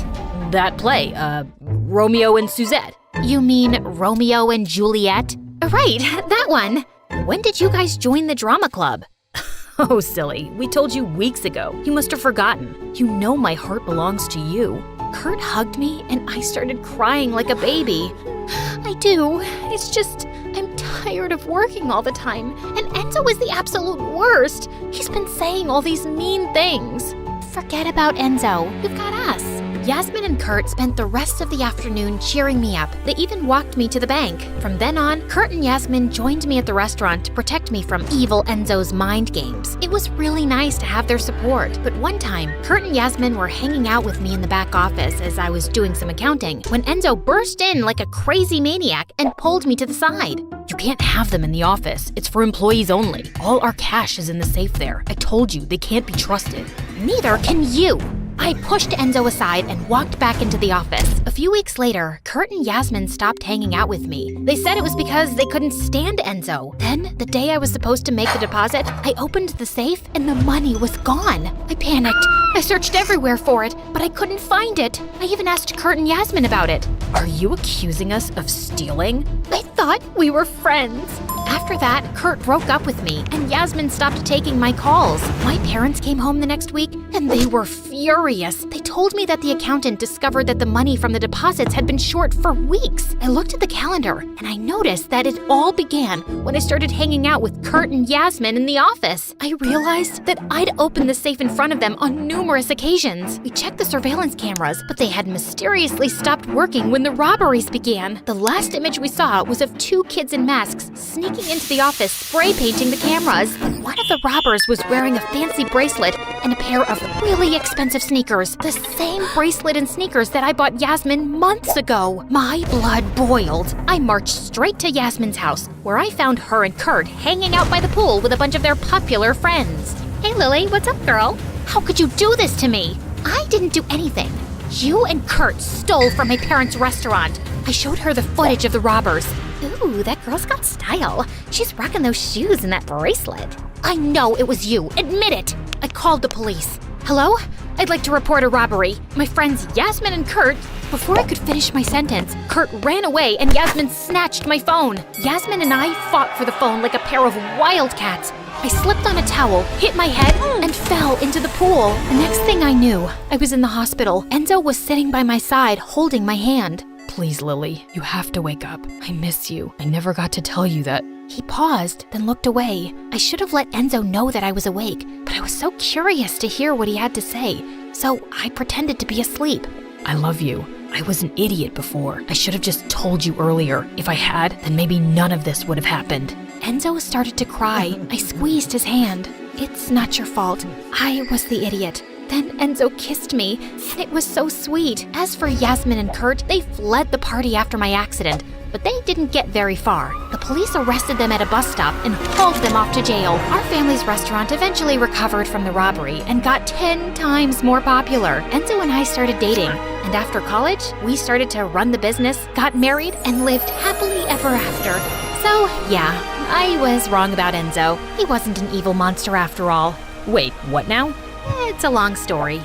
That play, Romeo and Suzette. You mean Romeo and Juliet? Right, that one. When did you guys join the drama club? Oh, silly. We told you weeks ago. You must have forgotten. You know my heart belongs to you. Kurt hugged me and I started crying like a baby. I do. It's just, I'm tired of working all the time. And Enzo is the absolute worst. He's been saying all these mean things. Forget about Enzo. We've got us. Yasmin and Kurt spent the rest of the afternoon cheering me up. They even walked me to the bank. From then on, Kurt and Yasmin joined me at the restaurant to protect me from evil Enzo's mind games. It was really nice to have their support. But one time, Kurt and Yasmin were hanging out with me in the back office as I was doing some accounting when Enzo burst in like a crazy maniac and pulled me to the side. You can't have them in the office. It's for employees only. All our cash is in the safe there. I told you, they can't be trusted. Neither can you. I pushed Enzo aside and walked back into the office. A few weeks later, Kurt and Yasmin stopped hanging out with me. They said it was because they couldn't stand Enzo. Then, the day I was supposed to make the deposit, I opened the safe and the money was gone. I panicked. I searched everywhere for it, but I couldn't find it. I even asked Kurt and Yasmin about it. Are you accusing us of stealing? I thought we were friends. After that, Kurt broke up with me, and Yasmin stopped taking my calls. My parents came home the next week, and they were furious. They told me that the accountant discovered that the money from the deposits had been short for weeks. I looked at the calendar, and I noticed that it all began when I started hanging out with Kurt and Yasmin in the office. I realized that I'd opened the safe in front of them on numerous occasions. We checked the surveillance cameras, but they had mysteriously stopped working when the robberies began. The last image we saw was of 2 kids in masks sneaking into the office, spray painting the cameras. One of the robbers was wearing a fancy bracelet and a pair of really expensive sneakers. The same bracelet and sneakers that I bought Yasmin months ago. My blood boiled. I marched straight to Yasmin's house, where I found her and Kurt hanging out by the pool with a bunch of their popular friends. Hey Lily, what's up, girl? How could you do this to me? I didn't do anything. You and Kurt stole from my parents' restaurant. I showed her the footage of the robbers. Ooh, that girl's got style. She's rocking those shoes and that bracelet. I know it was you. Admit it. I called the police. Hello? I'd like to report a robbery. My friends Yasmin and Kurt. Before I could finish my sentence, Kurt ran away and Yasmin snatched my phone. Yasmin and I fought for the phone like a pair of wildcats. I slipped on a towel, hit my head, and fell into the pool. The next thing I knew, I was in the hospital. Enzo was sitting by my side, holding my hand. Please, Lily, you have to wake up. I miss you. I never got to tell you that. He paused, then looked away. I should have let Enzo know that I was awake, but I was so curious to hear what he had to say, so I pretended to be asleep. I love you. I was an idiot before. I should have just told you earlier. If I had, then maybe none of this would have happened. Enzo started to cry. I squeezed his hand. It's not your fault. I was the idiot. Then Enzo kissed me, and it was so sweet. As for Yasmin and Kurt, they fled the party after my accident, but they didn't get very far. The police arrested them at a bus stop and hauled them off to jail. Our family's restaurant eventually recovered from the robbery and got 10 times more popular. Enzo and I started dating, and after college, we started to run the business, got married, and lived happily ever after. So, yeah, I was wrong about Enzo. He wasn't an evil monster after all. Wait, what now? It's a long story.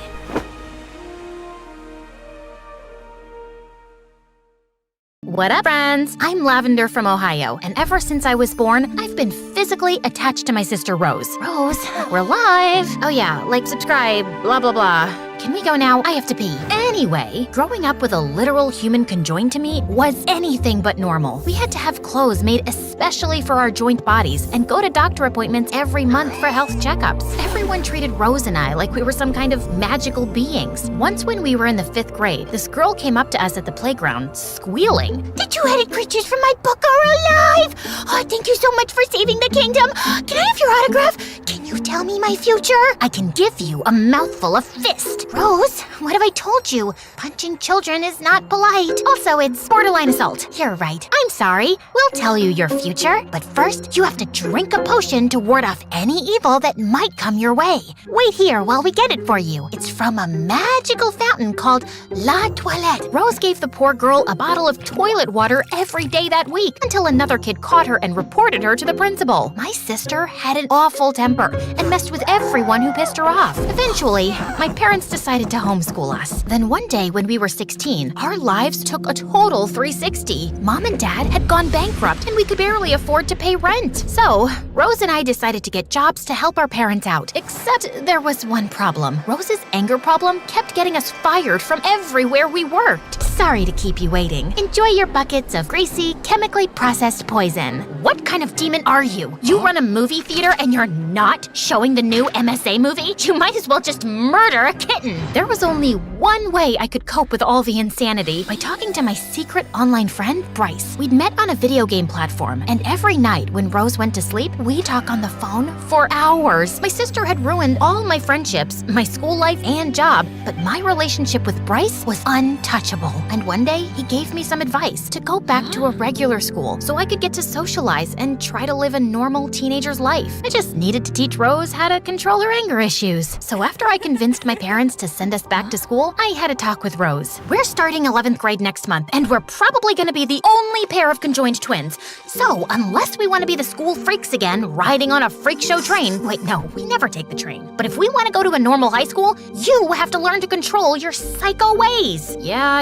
What up, friends? I'm Lavender from Ohio, and ever since I was born, I've been physically attached to my sister Rose. Rose, we're live! Oh yeah, like, subscribe, blah blah blah. Can we go now? I have to pee. Anyway, growing up with a literal human conjoined to me was anything but normal. We had to have clothes made especially for our joint bodies and go to doctor appointments every month for health checkups. Everyone treated Rose and I like we were some kind of magical beings. Once when we were in the 5th grade, this girl came up to us at the playground, squealing. The two-headed creatures from my book are alive! Oh, thank you so much for saving the kingdom! Can I have your autograph? Can you tell me my future? I can give you a mouthful of fist. Rose, what have I told you? Punching children is not polite. Also, it's borderline assault. You're right. I'm sorry. We'll tell you your future, but first you have to drink a potion to ward off any evil that might come your way. Wait here while we get it for you. It's from a magical fountain called La Toilette. Rose gave the poor girl a bottle of toilet water every day that week until another kid caught her and reported her to the principal. My sister had an awful temper and messed with everyone who pissed her off. Eventually, my parents decided to homeschool us. Then one day when we were 16, our lives took a total 360. Mom and Dad had gone bankrupt and we could barely afford to pay rent. So, Rose and I decided to get jobs to help our parents out. Except there was one problem. Rose's anger problem kept getting us fired from everywhere we worked. Sorry to keep you waiting. Enjoy your buckets of greasy, chemically processed poison. What kind of demon are you? You run a movie theater and you're not showing the new MSA movie? You might as well just murder a kitten. There was only one way I could cope with all the insanity, by talking to my secret online friend, Bryce. We'd met on a video game platform, and every night when Rose went to sleep, we'd talk on the phone for hours. My sister had ruined all my friendships, my school life, and job, but my relationship with Bryce was untouchable. And one day, he gave me some advice to go back to a regular school so I could get to socialize and try to live a normal teenager's life. I just needed to teach Rose how to control her anger issues. So after I convinced my parents to send us back to school, I had a talk with Rose. We're starting 11th grade next month, and we're probably gonna be the only pair of conjoined twins. So unless we wanna be the school freaks again, riding on a freak show train, wait, no, we never take the train. But if we wanna go to a normal high school, you have to learn to control your psycho ways. Yeah.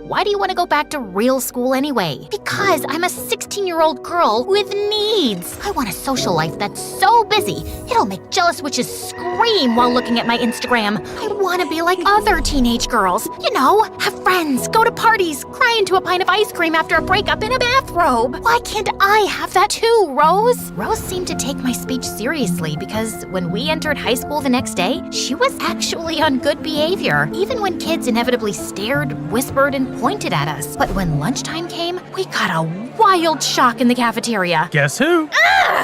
Why do you wanna go back to real school anyway? Because I'm a 16-year-old girl with needs. I want a social life that's so busy, it'll make jealous witches scream while looking at my Instagram. I wanna be like other teenage girls. You know, have friends, go to parties, cry into a pint of ice cream after a breakup in a bathrobe. Why can't I have that too, Rose? Rose seemed to take my speech seriously because when we entered high school the next day, she was actually on good behavior, even when kids inevitably stared, whispered, and pointed at us. But when lunchtime came, we got a wild shock in the cafeteria. Guess who?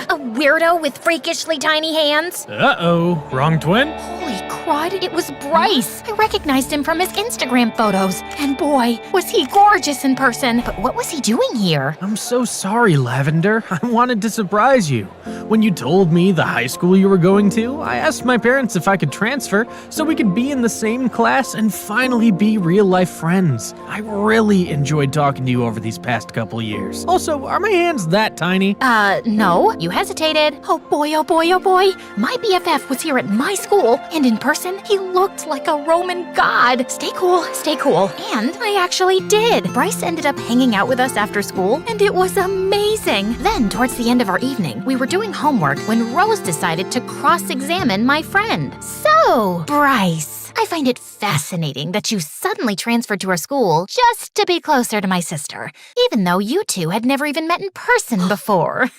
A weirdo with freakishly tiny hands. Uh-oh, wrong twin? Holy crud, it was Bryce. I recognized him from his Instagram photos. And boy, was he gorgeous in person. But what was he doing here? I'm so sorry, Lavender. I wanted to surprise you. When you told me the high school you were going to, I asked my parents if I could transfer so we could be in the same class and finally be real-life friends. I really enjoyed talking to you over these past couple years. Also, are my hands that tiny? No. You hesitated. Oh boy, oh boy, oh boy. My BFF was here at my school, and in person, he looked like a Roman god. Stay cool, stay cool. And I actually did. Bryce ended up hanging out with us after school, and it was amazing. Then, towards the end of our evening, we were doing homework when Rose decided to cross-examine my friend. So, Bryce, I find it fascinating that you suddenly transferred to our school just to be closer to my sister, even though you two had never even met in person before.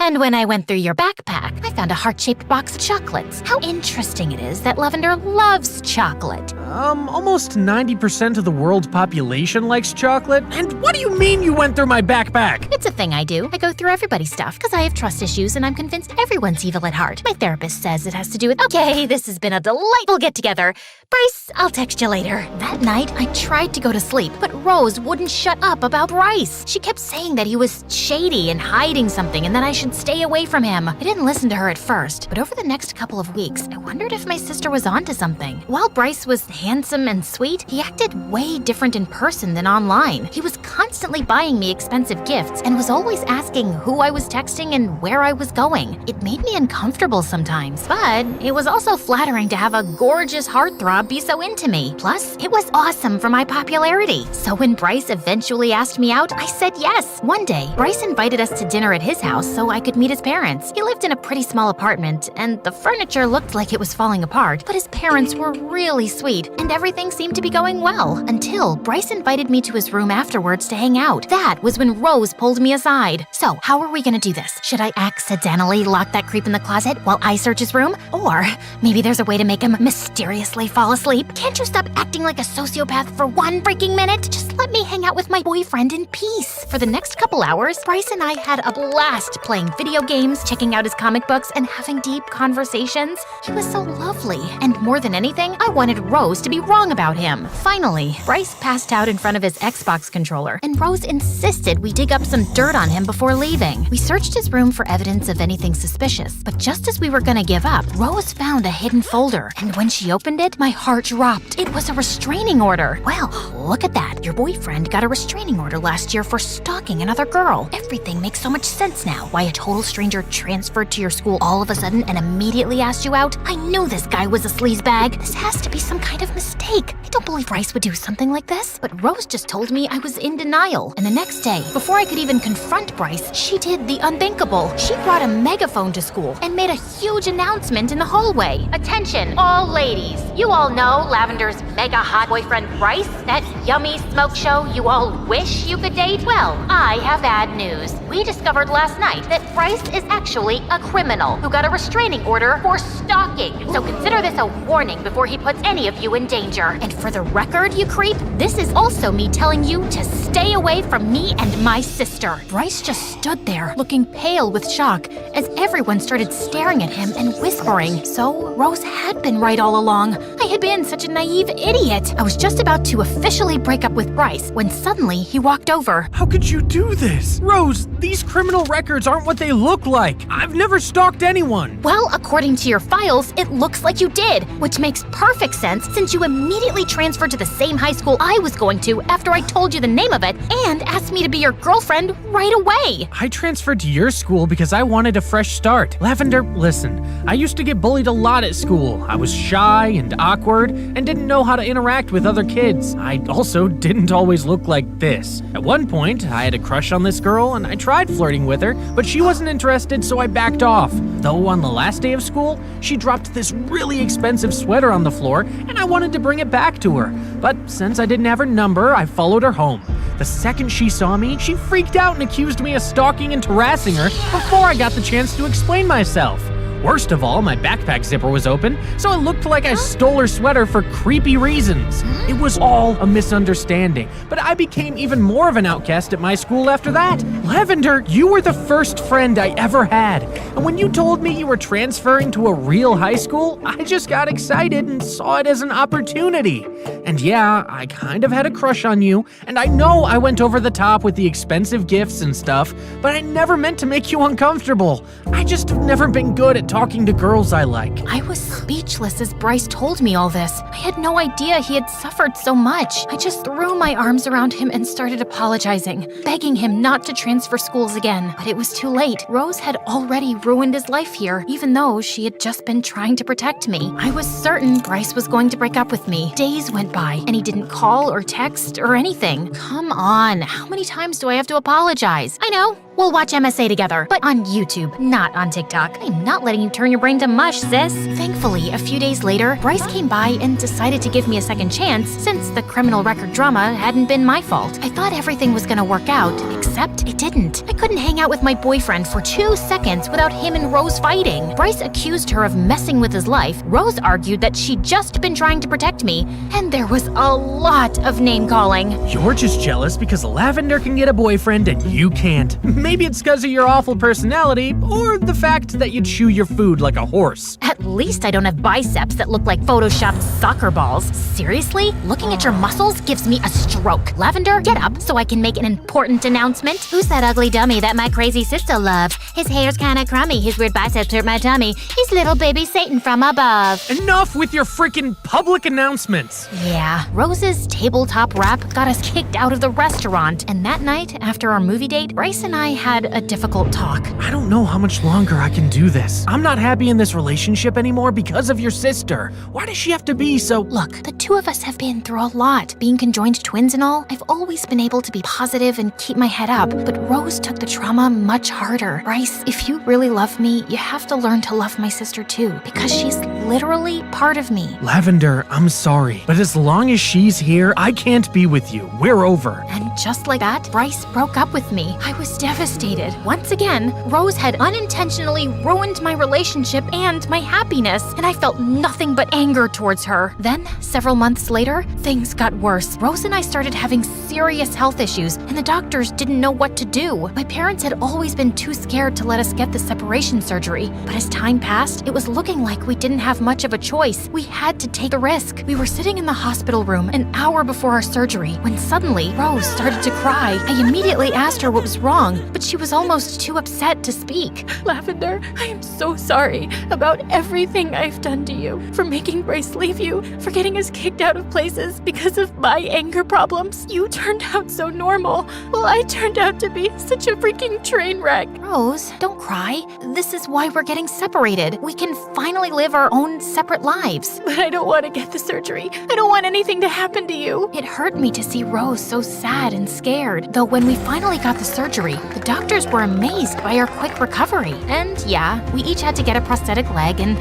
And when I went through your backpack, I found a heart-shaped box of chocolates. How interesting it is that Lavender loves chocolate. Almost 90% of the world's population likes chocolate. And what do you mean you went through my backpack? It's a thing I do. I go through everybody's stuff because I have trust issues and I'm convinced everyone's evil at heart. My therapist says it has to do with, okay, this has been a delightful get-together. Bryce, I'll text you later. That night, I tried to go to sleep, but Rose wouldn't shut up about Bryce. She kept saying that he was shady and hiding something and that I should stay away from him. I didn't listen to her at first, but over the next couple of weeks, I wondered if my sister was onto something. While Bryce was handsome and sweet, he acted way different in person than online. He was constantly buying me expensive gifts and was always asking who I was texting and where I was going. It made me uncomfortable sometimes, but it was also flattering to have a gorgeous heartthrob be so into me. Plus, it was awesome for my popularity. So when Bryce eventually asked me out, I said yes. One day, Bryce invited us to dinner at his house so I could meet his parents. He lived in a pretty small apartment, and the furniture looked like it was falling apart, but his parents were really sweet, and everything seemed to be going well, until Bryce invited me to his room afterwards to hang out. That was when Rose pulled me aside. So, how are we gonna do this? Should I accidentally lock that creep in the closet while I search his room? Or maybe there's a way to make him mysteriously fall asleep? Can't you stop acting like a sociopath for one freaking minute? Just let me hang out with my boyfriend in peace. For the next couple hours, Bryce and I had a blast playing video games, checking out his comic books, and having deep conversations. He was so lovely, and more than anything, I wanted Rose to be wrong about him. Finally, Bryce passed out in front of his Xbox controller, and Rose insisted we dig up some dirt on him before leaving. We searched his room for evidence of anything suspicious, but just as we were gonna give up, Rose found a hidden folder, and when she opened it, my heart dropped. It was a restraining order. Well, look at that. Your boyfriend got a restraining order last year for stalking another girl. Everything makes so much sense now. Why a total stranger transferred to your school all of a sudden and immediately asked you out? I knew this guy was a sleazebag. This has to be some kind of mistake. I don't believe Bryce would do something like this. But Rose just told me I was in denial. And the next day, before I could even confront Bryce, she did the unthinkable. She brought a megaphone to school and made a huge announcement in the hallway. Attention, all ladies. You all know Lavender's mega hot boyfriend Bryce, that yummy smoke show you all wish you could date? Well, I have bad news. We discovered last night that Bryce is actually a criminal who got a restraining order for stalking. So consider this a warning before he puts any of you in danger. And for the record, you creep, this is also me telling you to stay away from me and my sister. Bryce just stood there, looking pale with shock, as everyone started staring at him and whispering. So Rose had been right all along. I had been such a naive idiot. I was just about to officially break up with Bryce when suddenly he walked over. How could you do this? Rose, these criminal records aren't what they look like. I've never stalked anyone. Well, according to your files, it looks like you did, which makes perfect sense since you immediately transferred to the same high school I was going to after I told you the name of it and asked me to be your girlfriend right away. I transferred to your school because I wanted a fresh start. Lavender, listen, I used to get bullied a lot at school. I was shy and awkward and didn't know how to interact with other kids. I also didn't always look like this. At one point, I had a crush on this girl and I tried flirting with her, but she wasn't interested, so I backed off. Though on the last day of school, she dropped this really expensive sweater on the floor and I wanted to bring it back to her. But since I didn't have her number, I followed her home. The second she saw me, she freaked out and accused me of stalking and harassing her before I got the chance to explain myself. Worst of all, my backpack zipper was open, so it looked like I stole her sweater for creepy reasons. It was all a misunderstanding, but I became even more of an outcast at my school after that. Lavender, you were the first friend I ever had, and when you told me you were transferring to a real high school, I just got excited and saw it as an opportunity. And yeah, I kind of had a crush on you, and I know I went over the top with the expensive gifts and stuff, but I never meant to make you uncomfortable. I just have never been good at talking to girls I like. I was speechless as Bryce told me all this. I had no idea he had suffered so much. I just threw my arms around him and started apologizing, begging him not to transfer schools again. But it was too late. Rose had already ruined his life here, even though she had just been trying to protect me. I was certain Bryce was going to break up with me. Days went by, and he didn't call or text or anything. Come on, how many times do I have to apologize? I know. We'll watch MSA together, but on YouTube, not on TikTok. I'm not letting you turn your brain to mush, sis. Thankfully, a few days later, Bryce came by and decided to give me a second chance since the criminal record drama hadn't been my fault. I thought everything was gonna work out, except it didn't. I couldn't hang out with my boyfriend for 2 seconds without him and Rose fighting. Bryce accused her of messing with his life. Rose argued that she'd just been trying to protect me, and there was a lot of name-calling. You're just jealous because Lavender can get a boyfriend and you can't. Maybe it's because of your awful personality, or the fact that you chew your food like a horse. At least I don't have biceps that look like photoshopped soccer balls. Seriously? Looking at your muscles gives me a stroke. Lavender, get up so I can make an important announcement. Who's that ugly dummy that my crazy sister loves? His hair's kinda crummy, his weird biceps hurt my tummy. He's little baby Satan from above. Enough with your freaking public announcements. Yeah, Rose's tabletop rap got us kicked out of the restaurant, and that night, after our movie date, Bryce and I had a difficult talk. I don't know how much longer I can do this. I'm not happy in this relationship anymore because of your sister. Why does she have to be so— Look, the two of us have been through a lot. Being conjoined twins and all, I've always been able to be positive and keep my head up, but Rose took the trauma much harder. Bryce, if you really love me, you have to learn to love my sister too, because she's literally part of me. Lavender, I'm sorry, but as long as she's here, I can't be with you. We're over. And just like that, Bryce broke up with me. I was devastated. Once again, Rose had unintentionally ruined my relationship and my happiness, and I felt nothing but anger towards her. Then, several months later, things got worse. Rose and I started having serious health issues, and the doctors didn't know what to do. My parents had always been too scared to let us get the separation surgery, but as time passed, it was looking like we didn't have much of a choice. We had to take the risk. We were sitting in the hospital room an hour before our surgery when suddenly Rose started to cry. I immediately asked her what was wrong, but she was almost too upset to speak. Lavender, I am so sorry about everything I've done to you. For making Bryce leave you, for getting us kicked out of places because of my anger problems. You turned out so normal, while I turned out to be such a freaking train wreck. Rose, don't cry. This is why we're getting separated. We can finally live our own separate lives. But I don't want to get the surgery. I don't want anything to happen to you. It hurt me to see Rose so sad and scared. Though when we finally got the surgery, the doctors were amazed by our quick recovery. And yeah, we each had to get a prosthetic leg, and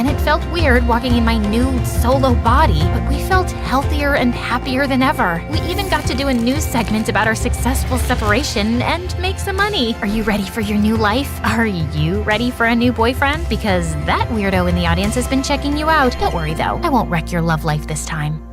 it felt weird walking in my new solo body, but we felt healthier and happier than ever. We even got to do a news segment about our successful separation and make some money. Are you ready for your new life? Are you ready for a new boyfriend? Because that weirdo in the audience has been checking you out. Don't worry though, I won't wreck your love life this time.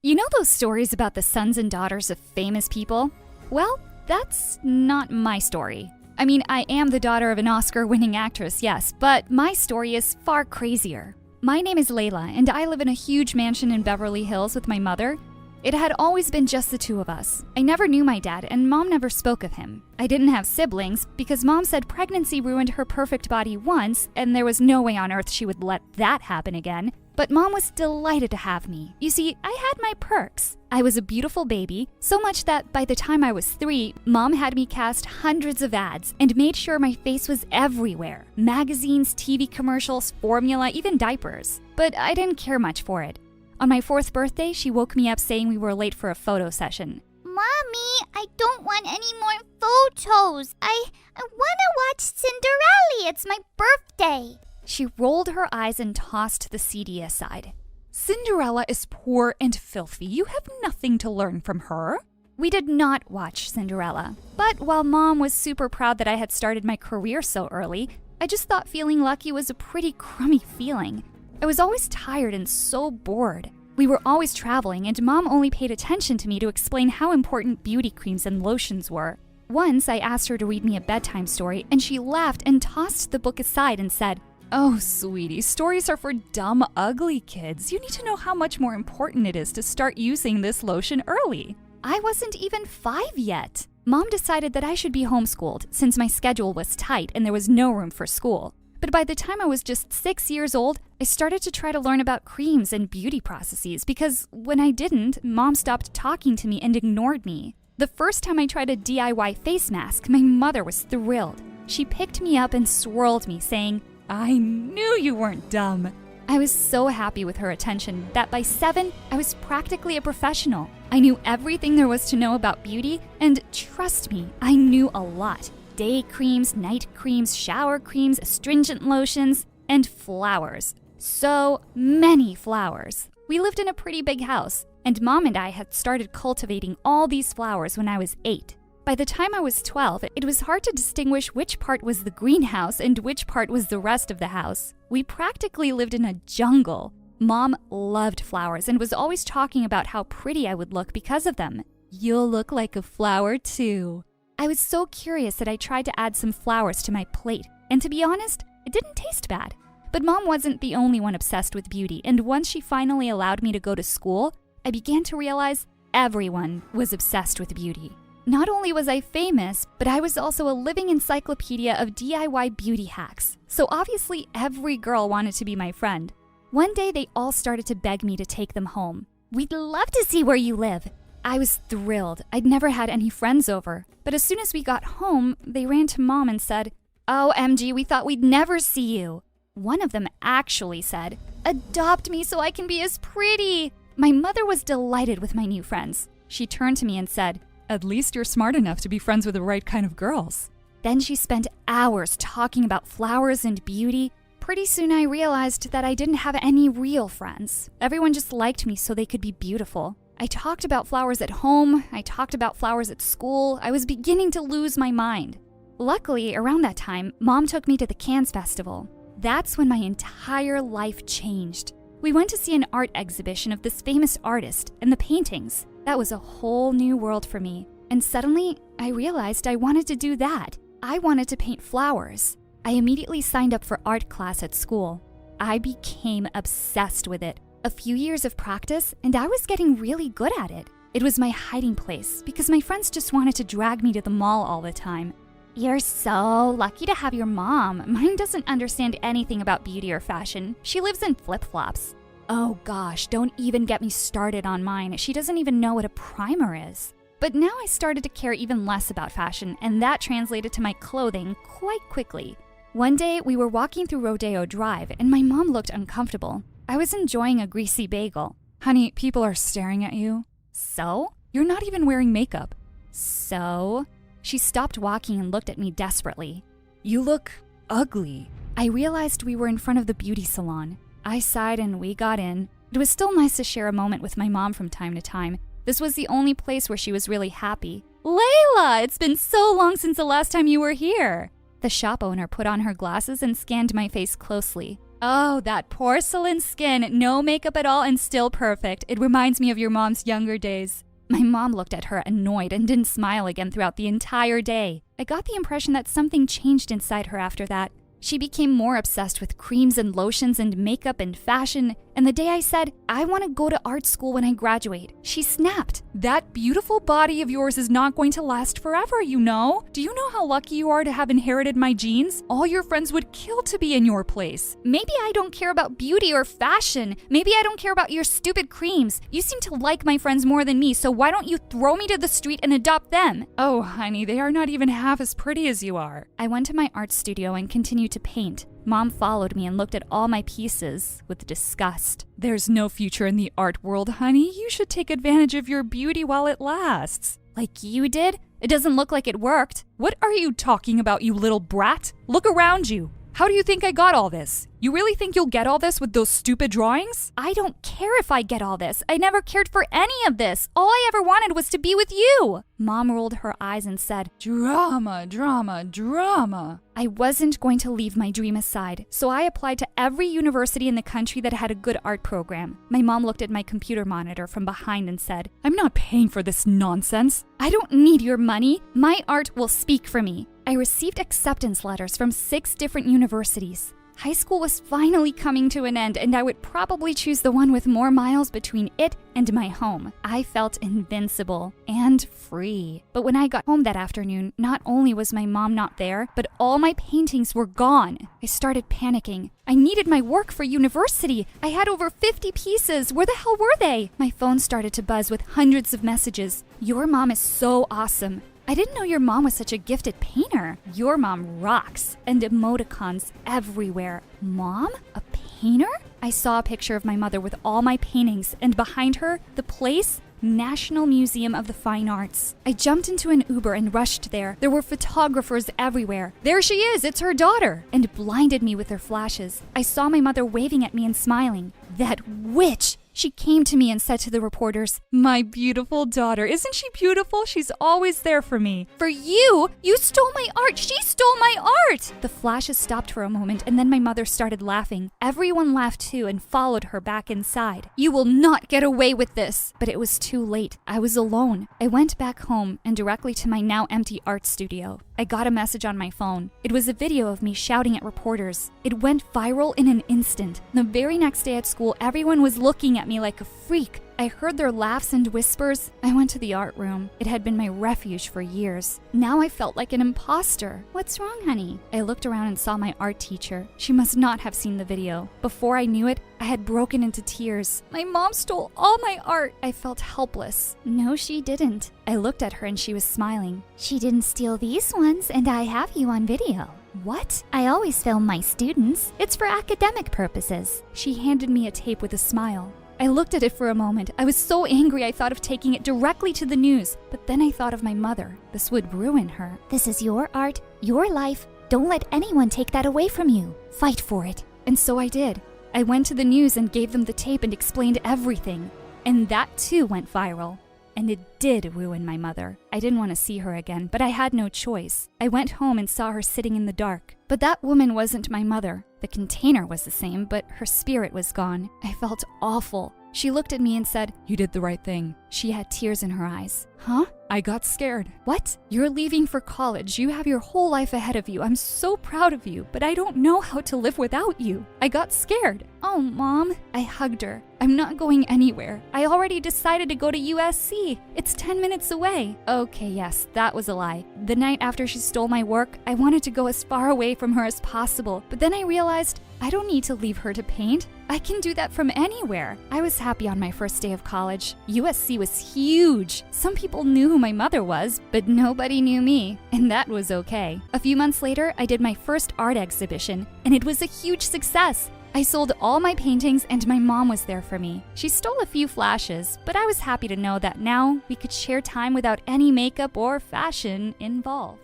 You know those stories about the sons and daughters of famous people? Well, that's not my story. I mean, I am the daughter of an Oscar-winning actress, yes, but my story is far crazier. My name is Layla, and I live in a huge mansion in Beverly Hills with my mother. It had always been just the two of us. I never knew my dad, and Mom never spoke of him. I didn't have siblings because Mom said pregnancy ruined her perfect body once, and there was no way on earth she would let that happen again. But Mom was delighted to have me. You see, I had my perks. I was a beautiful baby, so much that by the time I was 3, Mom had me cast hundreds of ads and made sure my face was everywhere. Magazines, TV commercials, formula, even diapers. But I didn't care much for it. On my 4th birthday, she woke me up saying we were late for a photo session. Mommy, I don't want any more photos. I want to watch Cinderella. It's my birthday. She rolled her eyes and tossed the CD aside. Cinderella is poor and filthy. You have nothing to learn from her. We did not watch Cinderella. But while Mom was super proud that I had started my career so early, I just thought feeling lucky was a pretty crummy feeling. I was always tired and so bored. We were always traveling, and Mom only paid attention to me to explain how important beauty creams and lotions were. Once I asked her to read me a bedtime story, and she laughed and tossed the book aside and said, "Oh, sweetie, stories are for dumb, ugly kids. You need to know how much more important it is to start using this lotion early." I wasn't even 5 yet. Mom decided that I should be homeschooled since my schedule was tight and there was no room for school. But by the time I was just 6 years old, I started to try to learn about creams and beauty processes because when I didn't, Mom stopped talking to me and ignored me. The first time I tried a DIY face mask, my mother was thrilled. She picked me up and swirled me, saying, "I knew you weren't dumb." I was so happy with her attention that by 7, I was practically a professional. I knew everything there was to know about beauty, and trust me, I knew a lot. Day creams, night creams, shower creams, astringent lotions, and flowers. So many flowers. We lived in a pretty big house, and Mom and I had started cultivating all these flowers when I was 8. By the time I was 12, it was hard to distinguish which part was the greenhouse and which part was the rest of the house. We practically lived in a jungle. Mom loved flowers and was always talking about how pretty I would look because of them. "You'll look like a flower too." I was so curious that I tried to add some flowers to my plate, and to be honest, it didn't taste bad. But Mom wasn't the only one obsessed with beauty, and once she finally allowed me to go to school, I began to realize everyone was obsessed with beauty. Not only was I famous, but I was also a living encyclopedia of DIY beauty hacks. So obviously every girl wanted to be my friend. One day they all started to beg me to take them home. "We'd love to see where you live." I was thrilled. I'd never had any friends over. But as soon as we got home, they ran to Mom and said, "Oh, MG, we thought we'd never see you." One of them actually said, "Adopt me so I can be as pretty." My mother was delighted with my new friends. She turned to me and said, "At least you're smart enough to be friends with the right kind of girls." Then she spent hours talking about flowers and beauty. Pretty soon I realized that I didn't have any real friends. Everyone just liked me so they could be beautiful. I talked about flowers at home. I talked about flowers at school. I was beginning to lose my mind. Luckily, around that time, Mom took me to the Cannes Festival. That's when my entire life changed. We went to see an art exhibition of this famous artist and the paintings. That was a whole new world for me. And suddenly, I realized I wanted to do that. I wanted to paint flowers. I immediately signed up for art class at school. I became obsessed with it. A few years of practice, and I was getting really good at it. It was my hiding place because my friends just wanted to drag me to the mall all the time. "You're so lucky to have your mom. Mine doesn't understand anything about beauty or fashion. She lives in flip-flops." Oh gosh, don't even get me started on mine. She doesn't even know what a primer is. But now I started to care even less about fashion, and that translated to my clothing quite quickly. One day, we were walking through Rodeo Drive, and my mom looked uncomfortable. I was enjoying a greasy bagel. "Honey, people are staring at you." "So?" "You're not even wearing makeup." "So?" She stopped walking and looked at me desperately. "You look ugly." I realized we were in front of the beauty salon. I sighed and we got in. It was still nice to share a moment with my mom from time to time. This was the only place where she was really happy. "Layla, it's been so long since the last time you were here." The shop owner put on her glasses and scanned my face closely. "Oh, that porcelain skin, no makeup at all and still perfect. It reminds me of your mom's younger days." My mom looked at her annoyed and didn't smile again throughout the entire day. I got the impression that something changed inside her after that. She became more obsessed with creams and lotions and makeup and fashion, and the day I said, "I want to go to art school when I graduate," she snapped. "That beautiful body of yours is not going to last forever, you know. Do you know how lucky you are to have inherited my genes? All your friends would kill to be in your place." "Maybe I don't care about beauty or fashion. Maybe I don't care about your stupid creams. You seem to like my friends more than me, so why don't you throw me to the street and adopt them?" "Oh, honey, they are not even half as pretty as you are." I went to my art studio and continued to paint. Mom followed me and looked at all my pieces with disgust. "There's no future in the art world, honey. You should take advantage of your beauty while it lasts." "Like you did? It doesn't look like it worked." "What are you talking about, you little brat? Look around you. How do you think I got all this? You really think you'll get all this with those stupid drawings? I don't care if I get all this. I never cared for any of this. All I ever wanted was to be with you. Mom rolled her eyes and said, drama, drama, drama. I wasn't going to leave my dream aside, so I applied to every university in the country that had a good art program. My mom looked at my computer monitor from behind and said, I'm not paying for this nonsense. I don't need your money. My art will speak for me. I received acceptance letters from 6 different universities. High school was finally coming to an end, and I would probably choose the one with more miles between it and my home. I felt invincible and free. But when I got home that afternoon, not only was my mom not there, but all my paintings were gone. I started panicking. I needed my work for university. I had over 50 pieces. Where the hell were they? My phone started to buzz with hundreds of messages. Your mom is so awesome. I didn't know your mom was such a gifted painter. Your mom rocks. And emoticons everywhere. Mom? A painter? I saw a picture of my mother with all my paintings, and behind her, the place, National Museum of the Fine Arts. I jumped into an Uber and rushed there. There were photographers everywhere. There she is, it's her daughter, and blinded me with her flashes. I saw my mother waving at me and smiling. That witch! She came to me and said to the reporters, my beautiful daughter, isn't she beautiful? She's always there for me. For you? You stole my art. She stole my art. The flashes stopped for a moment, and then my mother started laughing. Everyone laughed too and followed her back inside. You will not get away with this. But it was too late. I was alone. I went back home and directly to my now empty art studio. I got a message on my phone. It was a video of me shouting at reporters. It went viral in an instant. The very next day at school, everyone was looking at me like a freak. I heard their laughs and whispers. I went to the art room. It had been my refuge for years. Now I felt like an imposter. What's wrong, honey? I looked around and saw my art teacher. She must not have seen the video. Before I knew it, I had broken into tears. My mom stole all my art. I felt helpless. No, she didn't. I looked at her and she was smiling. She didn't steal these ones, and I have you on video. What? I always film my students. It's for academic purposes. She handed me a tape with a smile. I looked at it for a moment. I was so angry I thought of taking it directly to the news. But then I thought of my mother. This would ruin her. This is your art, your life. Don't let anyone take that away from you. Fight for it. And so I did. I went to the news and gave them the tape and explained everything. And that too went viral. And it did ruin my mother. I didn't want to see her again, but I had no choice. I went home and saw her sitting in the dark. But that woman wasn't my mother. The container was the same, but her spirit was gone. I felt awful. She looked at me and said, "You did the right thing." She had tears in her eyes. Huh? I got scared. What? You're leaving for college. You have your whole life ahead of you. I'm so proud of you, but I don't know how to live without you. I got scared. Oh, Mom. I hugged her. I'm not going anywhere. I already decided to go to USC. It's 10 minutes away. Okay, yes, that was a lie. The night after she stole my work, I wanted to go as far away from her as possible, but then I realized I don't need to leave her to paint. I can do that from anywhere. I was happy on my first day of college. USC was huge. Some people knew who my mother was, but nobody knew me, and that was okay. A few months later, I did my first art exhibition, and it was a huge success. I sold all my paintings, and my mom was there for me. She stole a few flashes, but I was happy to know that now we could share time without any makeup or fashion involved.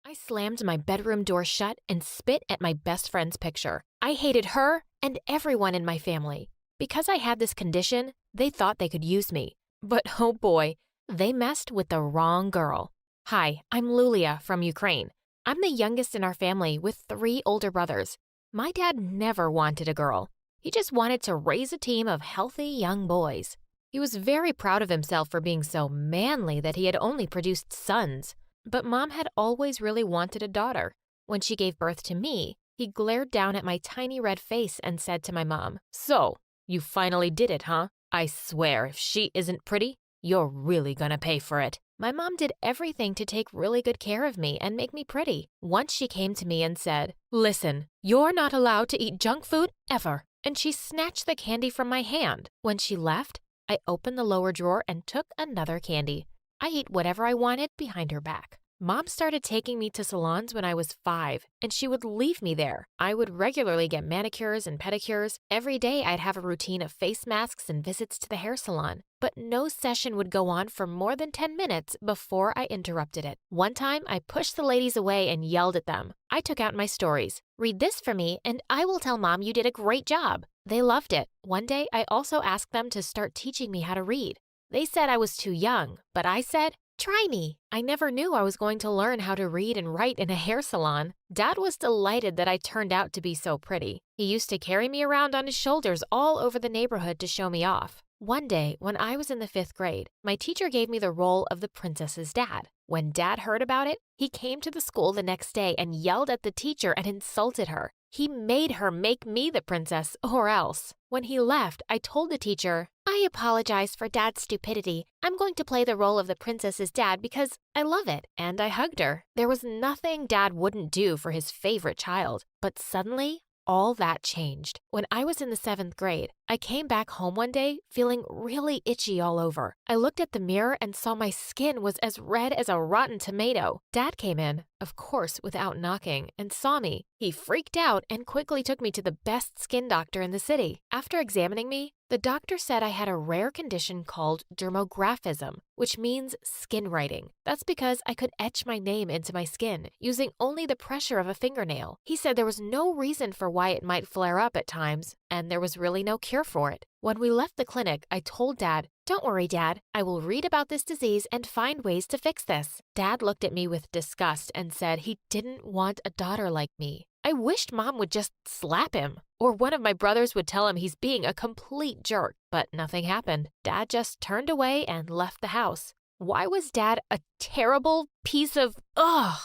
I slammed my bedroom door shut and spit at my best friend's picture. I hated her and everyone in my family. Because I had this condition, they thought they could use me. But oh boy, they messed with the wrong girl. Hi, I'm Lulia from Ukraine. I'm the youngest in our family with 3 older brothers. My dad never wanted a girl. He just wanted to raise a team of healthy young boys. He was very proud of himself for being so manly that he had only produced sons. But Mom had always really wanted a daughter. When she gave birth to me, he glared down at my tiny red face and said to my mom, "So, you finally did it, huh? I swear if she isn't pretty, you're really gonna pay for it." My mom did everything to take really good care of me and make me pretty. Once she came to me and said, "Listen, you're not allowed to eat junk food ever." And she snatched the candy from my hand. When she left, I opened the lower drawer and took another candy. I ate whatever I wanted behind her back. Mom started taking me to salons when I was 5, and she would leave me there. I would regularly get manicures and pedicures. Every day I'd have a routine of face masks and visits to the hair salon. But no session would go on for more than 10 minutes before I interrupted it. One time, I pushed the ladies away and yelled at them. I took out my stories. Read this for me, and I will tell Mom you did a great job. They loved it. One day, I also asked them to start teaching me how to read. They said I was too young, but I said, try me. I never knew I was going to learn how to read and write in a hair salon. Dad was delighted that I turned out to be so pretty. He used to carry me around on his shoulders all over the neighborhood to show me off. One day, when I was in the 5th grade, my teacher gave me the role of the princess's dad. When Dad heard about it, he came to the school the next day and yelled at the teacher and insulted her. He made her make me the princess or else. When he left, I told the teacher, I apologize for Dad's stupidity. I'm going to play the role of the princess's dad because I love it. And I hugged her. There was nothing Dad wouldn't do for his favorite child. But suddenly, all that changed. When I was in the 7th grade, I came back home one day feeling really itchy all over. I looked at the mirror and saw my skin was as red as a rotten tomato. Dad came in, of course without knocking, and saw me. He freaked out and quickly took me to the best skin doctor in the city. After examining me, the doctor said I had a rare condition called dermographism, which means skin writing. That's because I could etch my name into my skin using only the pressure of a fingernail. He said there was no reason for why it might flare up at times, and there was really no cure for it. When we left the clinic, I told Dad, don't worry, Dad. I will read about this disease and find ways to fix this. Dad looked at me with disgust and said he didn't want a daughter like me. I wished Mom would just slap him, or one of my brothers would tell him he's being a complete jerk, but nothing happened. Dad just turned away and left the house. Why was Dad a terrible piece of ugh?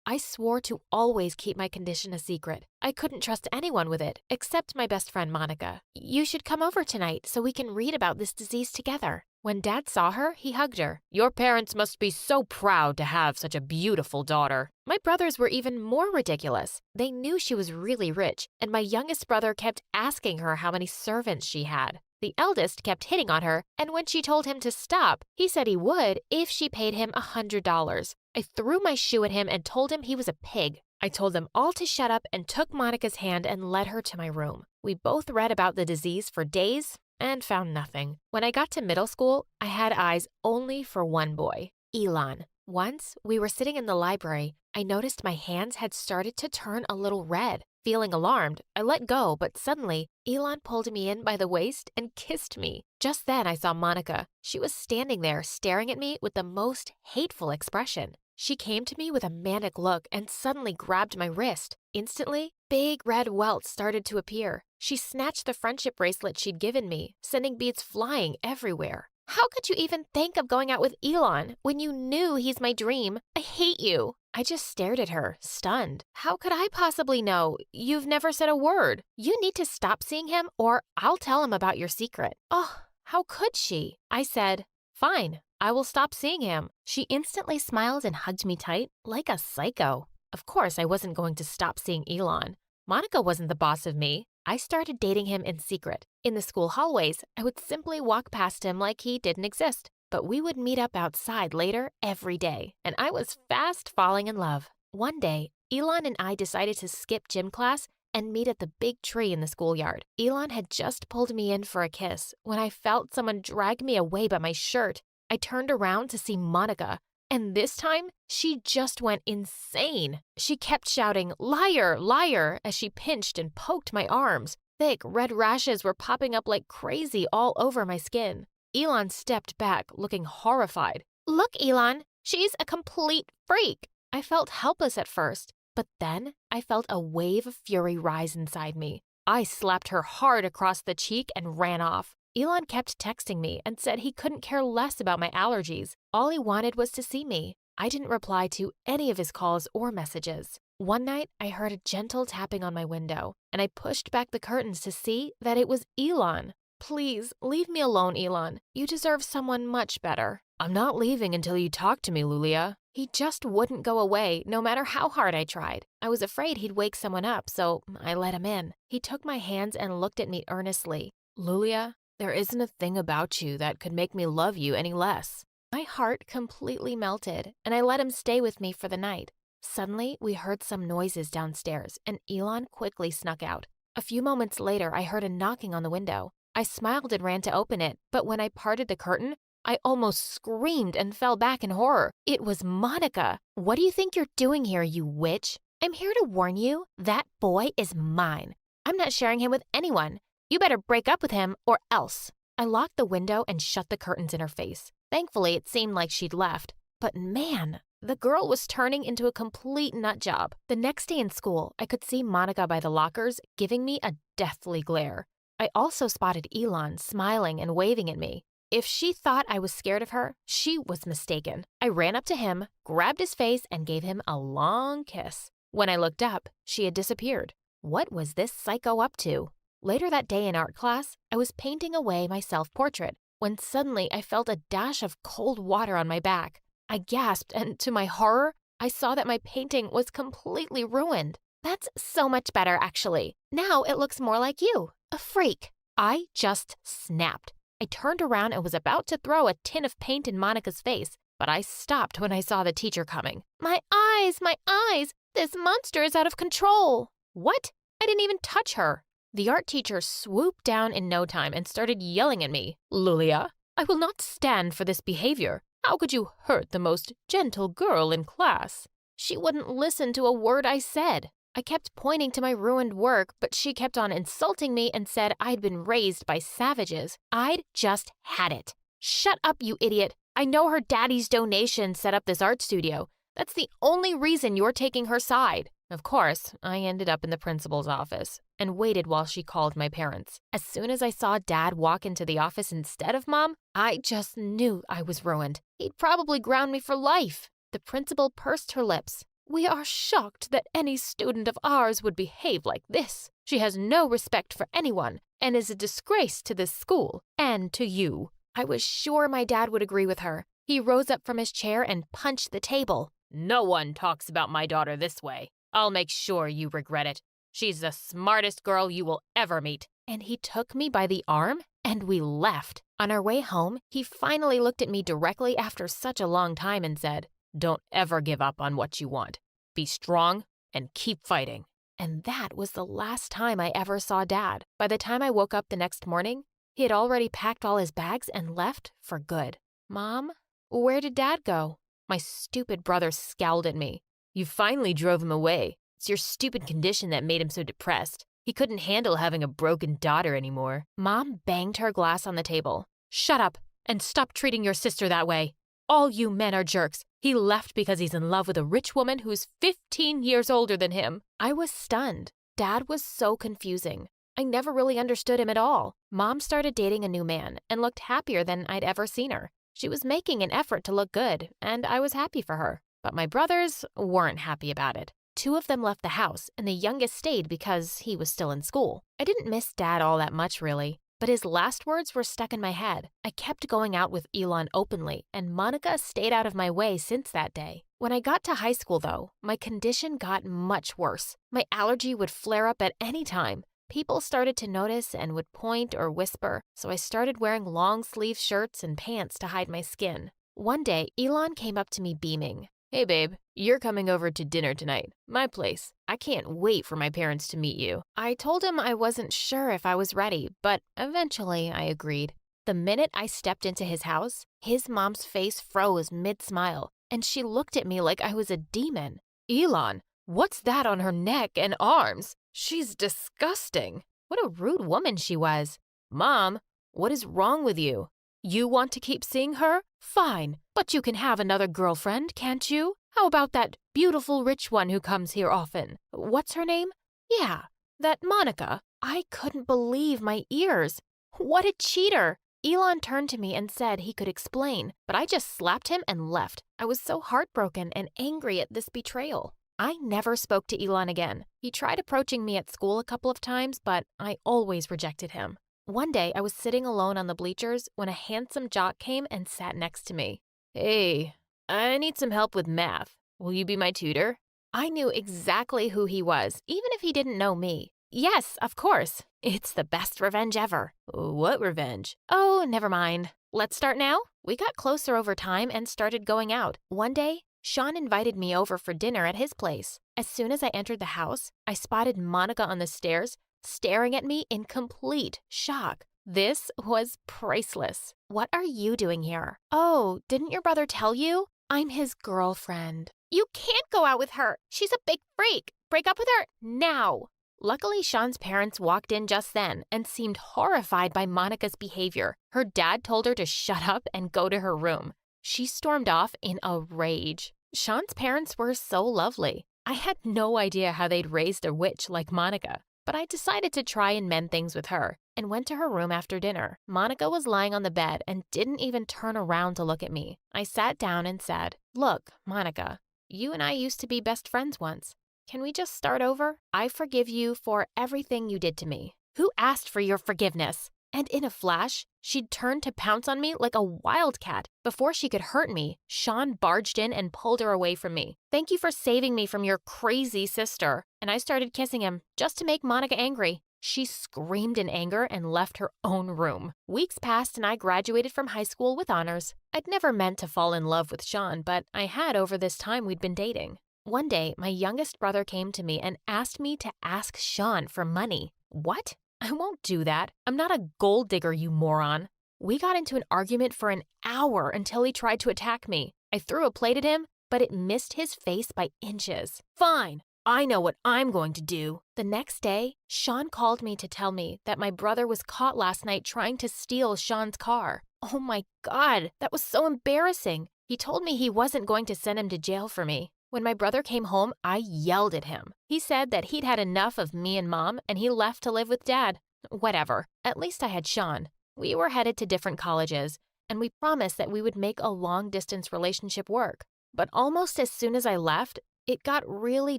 I swore to always keep my condition a secret. I couldn't trust anyone with it, except my best friend Monica. You should come over tonight so we can read about this disease together. When Dad saw her, he hugged her. Your parents must be so proud to have such a beautiful daughter. My brothers were even more ridiculous. They knew she was really rich, and my youngest brother kept asking her how many servants she had. The eldest kept hitting on her, and when she told him to stop, he said he would if she paid him $100. I threw my shoe at him and told him he was a pig. I told them all to shut up and took Monica's hand and led her to my room. We both read about the disease for days and found nothing. When I got to middle school, I had eyes only for one boy, Elon. Once, we were sitting in the library. I noticed my hands had started to turn a little red. Feeling alarmed, I let go, but suddenly, Elon pulled me in by the waist and kissed me. Just then, I saw Monica. She was standing there staring at me with the most hateful expression. She came to me with a manic look and suddenly grabbed my wrist. Instantly, big red welts started to appear. She snatched the friendship bracelet she'd given me, sending beads flying everywhere. How could you even think of going out with Elon when you knew he's my dream? I hate you. I just stared at her, stunned. How could I possibly know? You've never said a word. You need to stop seeing him or I'll tell him about your secret. Oh, how could she? I said, fine, I will stop seeing him. She instantly smiled and hugged me tight, like a psycho. Of course, I wasn't going to stop seeing Elon. Monica wasn't the boss of me. I started dating him in secret. In the school hallways, I would simply walk past him like he didn't exist. But we would meet up outside later every day, and I was fast falling in love. One day, Elon and I decided to skip gym class and meet at the big tree in the schoolyard. Elon had just pulled me in for a kiss when I felt someone drag me away by my shirt. I turned around to see Monica, and this time, she just went insane. She kept shouting, liar, liar, as she pinched and poked my arms. Thick red rashes were popping up like crazy all over my skin. Elon stepped back, looking horrified. Look, Elon, she's a complete freak. I felt helpless at first, but then I felt a wave of fury rise inside me. I slapped her hard across the cheek and ran off. Elon kept texting me and said he couldn't care less about my allergies. All he wanted was to see me. I didn't reply to any of his calls or messages. One night, I heard a gentle tapping on my window, and I pushed back the curtains to see that it was Elon. Please, leave me alone, Elon. You deserve someone much better. I'm not leaving until you talk to me, Lulia. He just wouldn't go away, no matter how hard I tried. I was afraid he'd wake someone up, so I let him in. He took my hands and looked at me earnestly. Lulia, there isn't a thing about you that could make me love you any less. My heart completely melted, and I let him stay with me for the night. Suddenly, we heard some noises downstairs, and Elon quickly snuck out. A few moments later, I heard a knocking on the window. I smiled and ran to open it, but when I parted the curtain, I almost screamed and fell back in horror. It was Monica. "What do you think you're doing here, you witch? I'm here to warn you, that boy is mine. I'm not sharing him with anyone. You better break up with him or else." I locked the window and shut the curtains in her face. Thankfully, it seemed like she'd left. But man, the girl was turning into a complete nutjob. The next day in school, I could see Monica by the lockers giving me a deathly glare. I also spotted Elon smiling and waving at me. If she thought I was scared of her, she was mistaken. I ran up to him, grabbed his face, and gave him a long kiss. When I looked up, she had disappeared. What was this psycho up to? Later that day in art class, I was painting away my self-portrait when suddenly I felt a dash of cold water on my back. I gasped, and to my horror, I saw that my painting was completely ruined. "That's so much better, actually. Now it looks more like you, a freak." I just snapped. I turned around and was about to throw a tin of paint in Monica's face, but I stopped when I saw the teacher coming. My eyes! My eyes! This monster is out of control!" "What? I didn't even touch her." The art teacher swooped down in no time and started yelling at me. "Lulia, I will not stand for this behavior. How could you hurt the most gentle girl in class?" She wouldn't listen to a word I said. I kept pointing to my ruined work, but she kept on insulting me and said I'd been raised by savages. I'd just had it. "Shut up, you idiot. I know her daddy's donation set up this art studio. That's the only reason you're taking her side." Of course, I ended up in the principal's office and waited while she called my parents. As soon as I saw Dad walk into the office instead of Mom, I just knew I was ruined. He'd probably ground me for life. The principal pursed her lips. "We are shocked that any student of ours would behave like this. She has no respect for anyone and is a disgrace to this school and to you." I was sure my dad would agree with her. He rose up from his chair and punched the table. "No one talks about my daughter this way. I'll make sure you regret it. She's the smartest girl you will ever meet." And he took me by the arm and we left. On our way home, he finally looked at me directly after such a long time and said, "Don't ever give up on what you want. Be strong and keep fighting." And that was the last time I ever saw Dad. By the time I woke up the next morning, he had already packed all his bags and left for good. "Mom, where did Dad go?" My stupid brother scowled at me. "You finally drove him away. It's your stupid condition that made him so depressed. He couldn't handle having a broken daughter anymore." Mom banged her glass on the table. "Shut up and stop treating your sister that way. All you men are jerks. He left because he's in love with a rich woman who's 15 years older than him." I was stunned. Dad was so confusing. I never really understood him at all. Mom started dating a new man and looked happier than I'd ever seen her. She was making an effort to look good, and I was happy for her. But my brothers weren't happy about it. 2 of them left the house, and the youngest stayed because he was still in school. I didn't miss Dad all that much, really, but his last words were stuck in my head. I kept going out with Elon openly, and Monica stayed out of my way since that day. When I got to high school, though, my condition got much worse. My allergy would flare up at any time. People started to notice and would point or whisper, so I started wearing long-sleeve shirts and pants to hide my skin. One day, Elon came up to me beaming. "Hey babe, you're coming over to dinner tonight. My place. I can't wait for my parents to meet you." I told him I wasn't sure if I was ready, but eventually I agreed. The minute I stepped into his house, his mom's face froze mid-smile, and she looked at me like I was a demon. "Elon, what's that on her neck and arms? She's disgusting." What a rude woman she was. "Mom, what is wrong with you? You want to keep seeing her? Fine, but you can have another girlfriend, can't you? How about that beautiful rich one who comes here often? What's her name? Yeah, that Monica." I couldn't believe my ears. What a cheater. Elon turned to me and said he could explain, but I just slapped him and left. I was so heartbroken and angry at this betrayal. I never spoke to Elon again. He tried approaching me at school a couple of times, but I always rejected him. One day, I was sitting alone on the bleachers when a handsome jock came and sat next to me. "Hey, I need some help with math. Will you be my tutor?" I knew exactly who he was, even if he didn't know me. "Yes, of course. It's the best revenge ever." "What revenge?" "Oh, never mind. Let's start now? We got closer over time and started going out. One day, Sean invited me over for dinner at his place. As soon as I entered the house, I spotted Monica on the stairs, staring at me in complete shock. This was priceless. What are you doing here? Oh, didn't your brother tell you? I'm his girlfriend. You can't go out with her. She's a big freak. Break up with her now. Luckily, Sean's parents walked in just then and seemed horrified by Monica's behavior. Her dad told her to shut up and go to her room. She stormed off in a rage. Sean's parents were so lovely. I had no idea how they'd raised a witch like Monica, but I decided to try and mend things with her and went to her room after dinner. Monica was lying on the bed and didn't even turn around to look at me. I sat down and said, "Look, Monica, you and I used to be best friends once. Can we just start over? I forgive you for everything you did to me." Who asked for your forgiveness? And in a flash, she'd turned to pounce on me like a wildcat. Before she could hurt me, Sean barged in and pulled her away from me. "Thank you for saving me from your crazy sister." And I started kissing him just to make Monica angry. She screamed in anger and left her own room. Weeks passed and I graduated from high school with honors. I'd never meant to fall in love with Sean, but I had over this time we'd been dating. One day, my youngest brother came to me and asked me to ask Sean for money. What? I won't do that. I'm not a gold digger, you moron. We got into an argument for an hour until he tried to attack me. I threw a plate at him, but it missed his face by inches. Fine, I know what I'm going to do. The next day, Sean called me to tell me that my brother was caught last night trying to steal Sean's car. Oh my God, that was so embarrassing. He told me he wasn't going to send him to jail for me. When my brother came home, I yelled at him. He said that he'd had enough of me and Mom, and he left to live with Dad. Whatever. At least I had Sean. We were headed to different colleges, and we promised that we would make a long-distance relationship work. But almost as soon as I left, it got really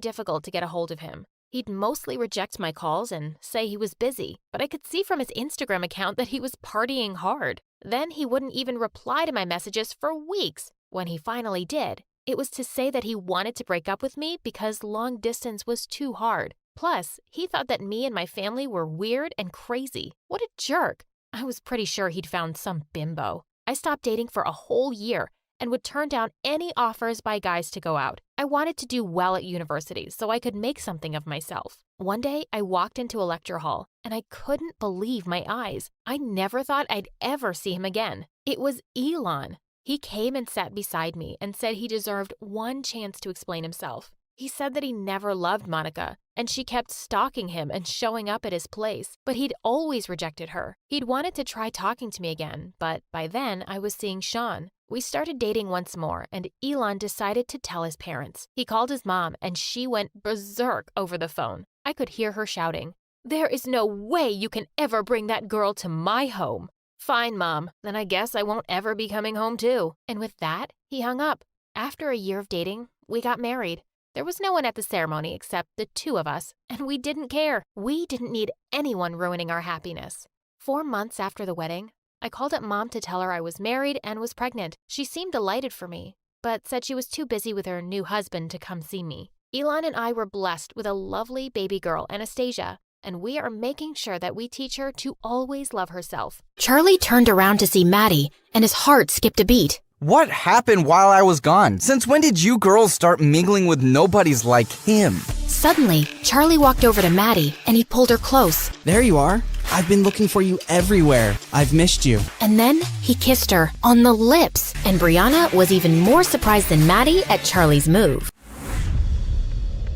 difficult to get a hold of him. He'd mostly reject my calls and say he was busy, but I could see from his Instagram account that he was partying hard. Then he wouldn't even reply to my messages for weeks. When he finally did, it was to say that he wanted to break up with me because long distance was too hard. Plus, he thought that me and my family were weird and crazy. What a jerk. I was pretty sure he'd found some bimbo. I stopped dating for a whole year and would turn down any offers by guys to go out. I wanted to do well at university so I could make something of myself. One day, I walked into a lecture hall and I couldn't believe my eyes. I never thought I'd ever see him again. It was Elon. He came and sat beside me and said he deserved one chance to explain himself. He said that he never loved Monica, and she kept stalking him and showing up at his place, but he'd always rejected her. He'd wanted to try talking to me again, but by then I was seeing Sean. We started dating once more, and Elon decided to tell his parents. He called his mom, and she went berserk over the phone. I could hear her shouting, "There is no way you can ever bring that girl to my home." "Fine, Mom. Then I guess I won't ever be coming home too." And with that, he hung up. After a year of dating, we got married. There was no one at the ceremony except the two of us, and we didn't care. We didn't need anyone ruining our happiness. 4 months after the wedding, I called up Mom to tell her I was married and was pregnant. She seemed delighted for me, but said she was too busy with her new husband to come see me. Elon and I were blessed with a lovely baby girl, Anastasia, and we are making sure that we teach her to always love herself. Charlie turned around to see Maddie, and his heart skipped a beat. What happened while I was gone? Since when did you girls start mingling with nobodies like him? Suddenly, Charlie walked over to Maddie, and he pulled her close. There you are. I've been looking for you everywhere. I've missed you. And then he kissed her on the lips, and Brianna was even more surprised than Maddie at Charlie's move.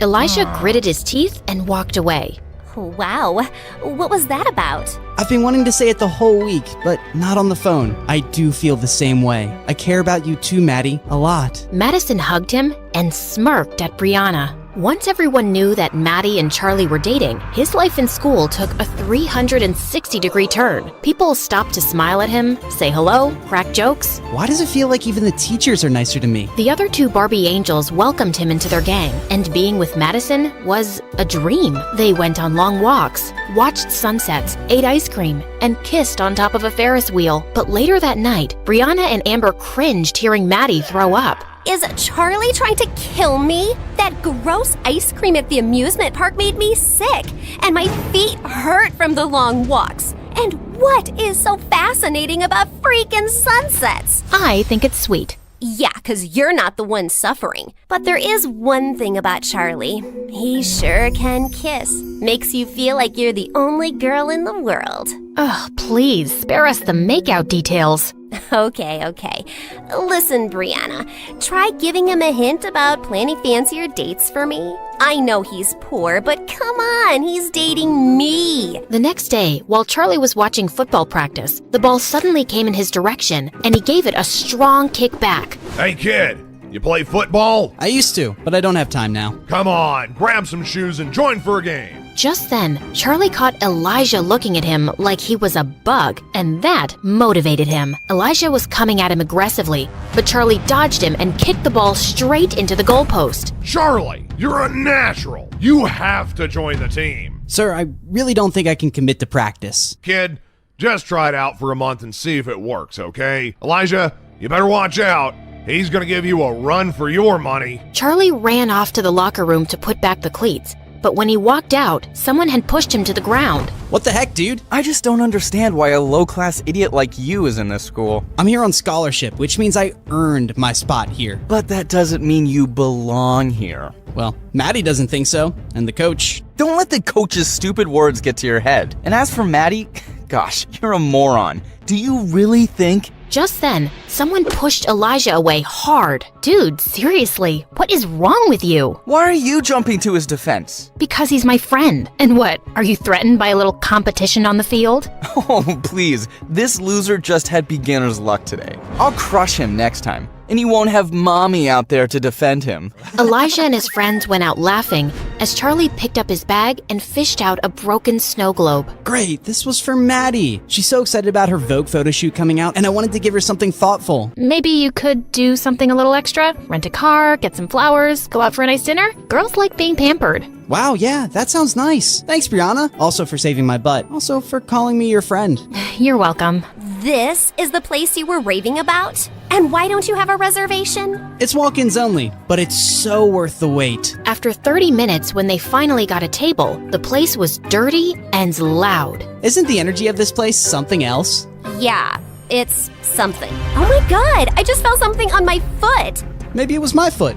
Elijah gritted his teeth and walked away. Wow, what was that about? I've been wanting to say it the whole week, but not on the phone. I do feel the same way. I care about you too, Maddie, a lot. Madison hugged him and smirked at Brianna. Once everyone knew that Maddie and Charlie were dating, his life in school took a 360-degree turn. People stopped to smile at him, say hello, crack jokes. Why does it feel like even the teachers are nicer to me? The other two Barbie angels welcomed him into their gang, and being with Madison was a dream. They went on long walks, watched sunsets, ate ice cream, and kissed on top of a Ferris wheel. But later that night, Brianna and Amber cringed hearing Maddie throw up. Is Charlie trying to kill me? That gross ice cream at the amusement park made me sick, and my feet hurt from the long walks. And What is so fascinating about freaking sunsets? I think it's sweet. Yeah, 'cause you're not the one suffering. But there is one thing about Charlie. He sure can kiss. Makes you feel like you're the only girl in the world. Ugh, please, spare us the makeout details. Okay. Listen, Brianna, try giving him a hint about planning fancier dates for me. I know he's poor, but come on, he's dating me. The next day, while Charlie was watching football practice, the ball suddenly came in his direction, and he gave it a strong kick back. Hey kid, you play football? I used to, but I don't have time now. Come on, grab some shoes and join for a game. Just then, Charlie caught Elijah looking at him like he was a bug, and that motivated him. Elijah was coming at him aggressively, but Charlie dodged him and kicked the ball straight into the goalpost. Charlie, you're a natural. You have to join the team. Sir, I really don't think I can commit to practice. Kid, just try it out for a month and see if it works, okay? Elijah, you better watch out. He's gonna give you a run for your money. Charlie ran off to the locker room to put back the cleats. But when he walked out, someone had pushed him to the ground. What the heck, dude? I just don't understand why a low-class idiot like you is in this school. I'm here on scholarship, which means I earned my spot here. But that doesn't mean you belong here. Well, Maddie doesn't think so, and the coach. Don't let the coach's stupid words get to your head. And as for Maddie, gosh, you're a moron. Do you really think... Just then, someone pushed Elijah away hard. Dude, seriously, what is wrong with you? Why are you jumping to his defense? Because he's my friend. And what, are you threatened by a little competition on the field? Oh, please. This loser just had beginner's luck today. I'll crush him next time. And he won't have mommy out there to defend him. Elijah and his friends went out laughing as Charlie picked up his bag and fished out a broken snow globe. Great, this was for Maddie. She's so excited about her Vogue photo shoot coming out, and I wanted to give her something thoughtful. Maybe you could do something a little extra? Rent a car, get some flowers, go out for a nice dinner? Girls like being pampered. Wow, yeah, that sounds nice. Thanks, Brianna. Also for saving my butt. Also for calling me your friend. You're welcome. This is the place you were raving about? And why don't you have a reservation? It's walk-ins only, but it's so worth the wait. After 30 minutes, when they finally got a table, the place was dirty and loud. Isn't the energy of this place something else? Yeah, it's something. Oh my god, I just felt something on my foot. Maybe it was my foot.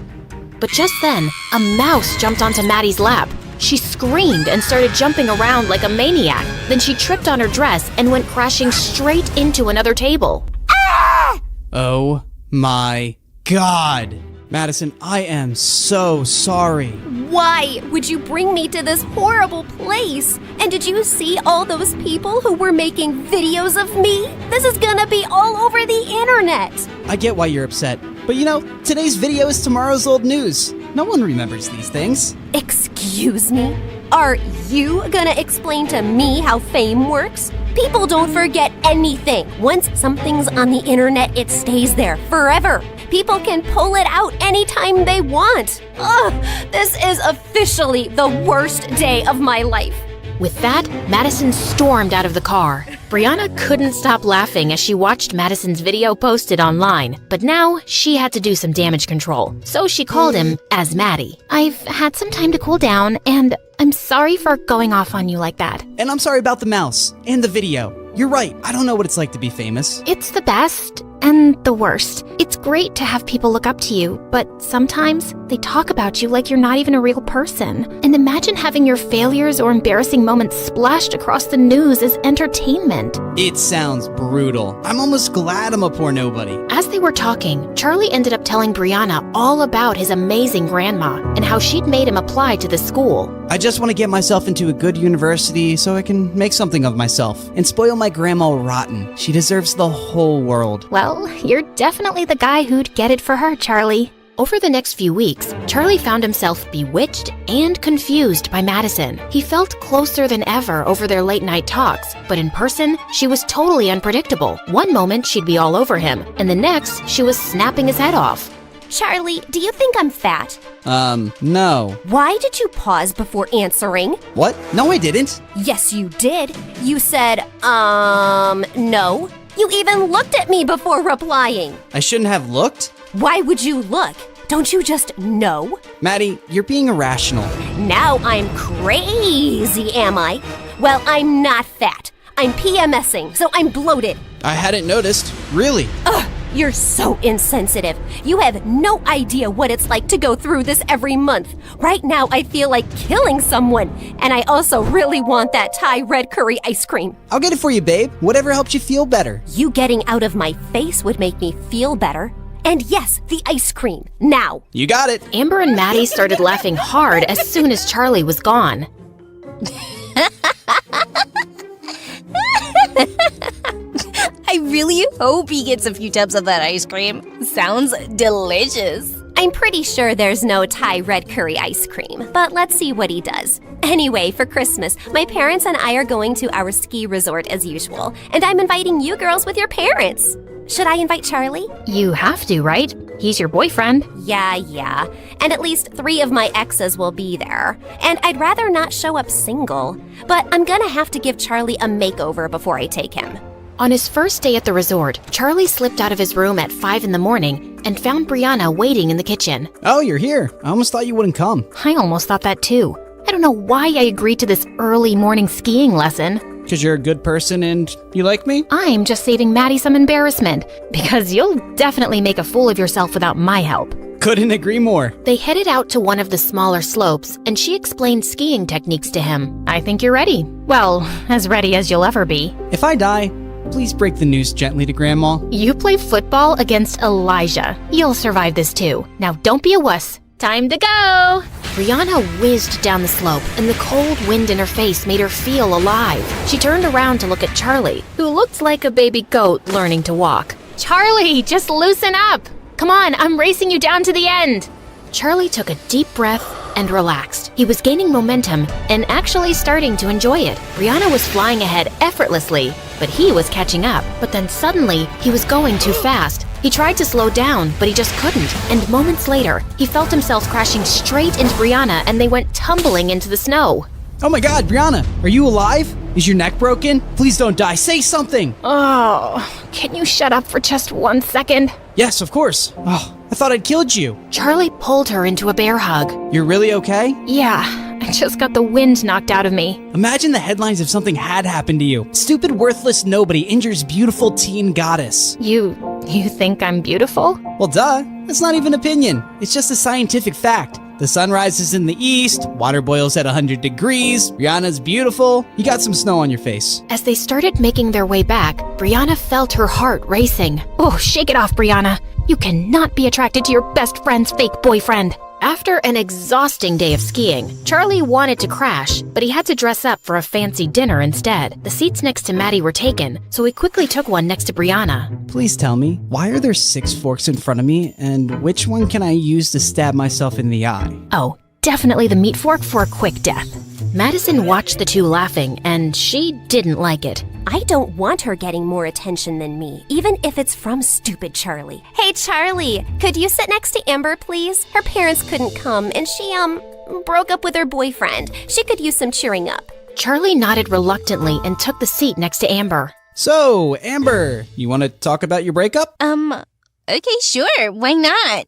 But just then, a mouse jumped onto Maddie's lap. She screamed and started jumping around like a maniac. Then she tripped on her dress and went crashing straight into another table. Ah! Oh my god. Madison, I am so sorry. Why would you bring me to this horrible place? And did you see all those people who were making videos of me? This is gonna be all over the internet. I get why you're upset. But you know, today's video is tomorrow's old news. No one remembers these things. Excuse me? Are you gonna explain to me how fame works? People don't forget anything. Once something's on the internet, it stays there forever. People can pull it out anytime they want. Ugh, this is officially the worst day of my life. With that, Madison stormed out of the car. Brianna couldn't stop laughing as she watched Madison's video posted online, but now she had to do some damage control, so she called him as Maddie. I've had some time to cool down, and I'm sorry for going off on you like that. And I'm sorry about the mouse and the video. You're right, I don't know what it's like to be famous. It's the best and the worst. It's great to have people look up to you, but sometimes they talk about you like you're not even a real person. And imagine having your failures or embarrassing moments splashed across the news as entertainment. It sounds brutal. I'm almost glad I'm a poor nobody. As they were talking, Charlie ended up telling Brianna all about his amazing grandma and how she'd made him apply to the school. I just want to get myself into a good university so I can make something of myself and spoil my grandma rotten. She deserves the whole world. Well, you're definitely the guy who'd get it for her, Charlie. Over the next few weeks, Charlie found himself bewitched and confused by Madison. He felt closer than ever over their late-night talks, but in person, she was totally unpredictable. One moment, she'd be all over him, and the next, she was snapping his head off. Charlie, do you think I'm fat? No. Why did you pause before answering? What? No, I didn't. Yes, you did. You said, no. You even looked at me before replying. I shouldn't have looked? Why would you look? Don't you just know? Maddie, you're being irrational. Now I'm crazy, am I? Well, I'm not fat. I'm PMSing, so I'm bloated. I hadn't noticed. Really? Ugh, you're so insensitive. You have no idea what it's like to go through this every month. Right now, I feel like killing someone. And I also really want that Thai red curry ice cream. I'll get it for you, babe. Whatever helps you feel better. You getting out of my face would make me feel better. And yes, the ice cream. Now. You got it. Amber and Maddie started laughing hard as soon as Charlie was gone. I really hope he gets a few tubs of that ice cream. Sounds delicious. I'm pretty sure there's no Thai red curry ice cream, but let's see what he does. Anyway, for Christmas, my parents and I are going to our ski resort as usual, and I'm inviting you girls with your parents. Should I invite Charlie? You have to, right? He's your boyfriend. Yeah. And at least 3 of my exes will be there. And I'd rather not show up single, but I'm gonna have to give Charlie a makeover before I take him. On his first day at the resort, Charlie slipped out of his room at 5 in the morning and found Brianna waiting in the kitchen. Oh, you're here. I almost thought you wouldn't come. I almost thought that too. I don't know why I agreed to this early morning skiing lesson. Because you're a good person and you like me? I'm just saving Maddie some embarrassment, because you'll definitely make a fool of yourself without my help. Couldn't agree more. They headed out to one of the smaller slopes, and she explained skiing techniques to him. I think you're ready. Well, as ready as you'll ever be. If I die, please break the news gently to Grandma. You play football against Elijah. You'll survive this too. Now don't be a wuss. Time to go! Brianna whizzed down the slope, and the cold wind in her face made her feel alive. She turned around to look at Charlie, who looked like a baby goat learning to walk. Charlie, just loosen up! Come on, I'm racing you down to the end! Charlie took a deep breath and relaxed. He was gaining momentum and actually starting to enjoy it. Brianna was flying ahead effortlessly, but he was catching up. But then suddenly, he was going too fast. He tried to slow down, but he just couldn't. And moments later, he felt himself crashing straight into Brianna, and they went tumbling into the snow. Oh my God, Brianna, are you alive? Is your neck broken? Please don't die. Say something. Oh, can you shut up for just 1 second? Yes, of course. Oh, I thought I'd killed you. Charlie pulled her into a bear hug. You're really okay? Yeah, I just got the wind knocked out of me. Imagine the headlines if something had happened to you. Stupid, worthless nobody injures beautiful teen goddess. You think I'm beautiful? Well, duh. That's not even opinion. It's just a scientific fact. The sun rises in the east, water boils at 100 degrees, Brianna's beautiful. You got some snow on your face. As they started making their way back, Brianna felt her heart racing. Oh, shake it off, Brianna. You cannot be attracted to your best friend's fake boyfriend. After an exhausting day of skiing, Charlie wanted to crash, but he had to dress up for a fancy dinner instead. The seats next to Maddie were taken, so he quickly took one next to Brianna. Please tell me, why are there 6 forks in front of me, and which one can I use to stab myself in the eye? Oh, definitely the meat fork for a quick death. Madison watched the two laughing, and she didn't like it. I don't want her getting more attention than me, even if it's from stupid Charlie. Hey, Charlie, could you sit next to Amber, please? Her parents couldn't come, and she, broke up with her boyfriend. She could use some cheering up. Charlie nodded reluctantly and took the seat next to Amber. So, Amber, you want to talk about your breakup? Okay, sure. Why not?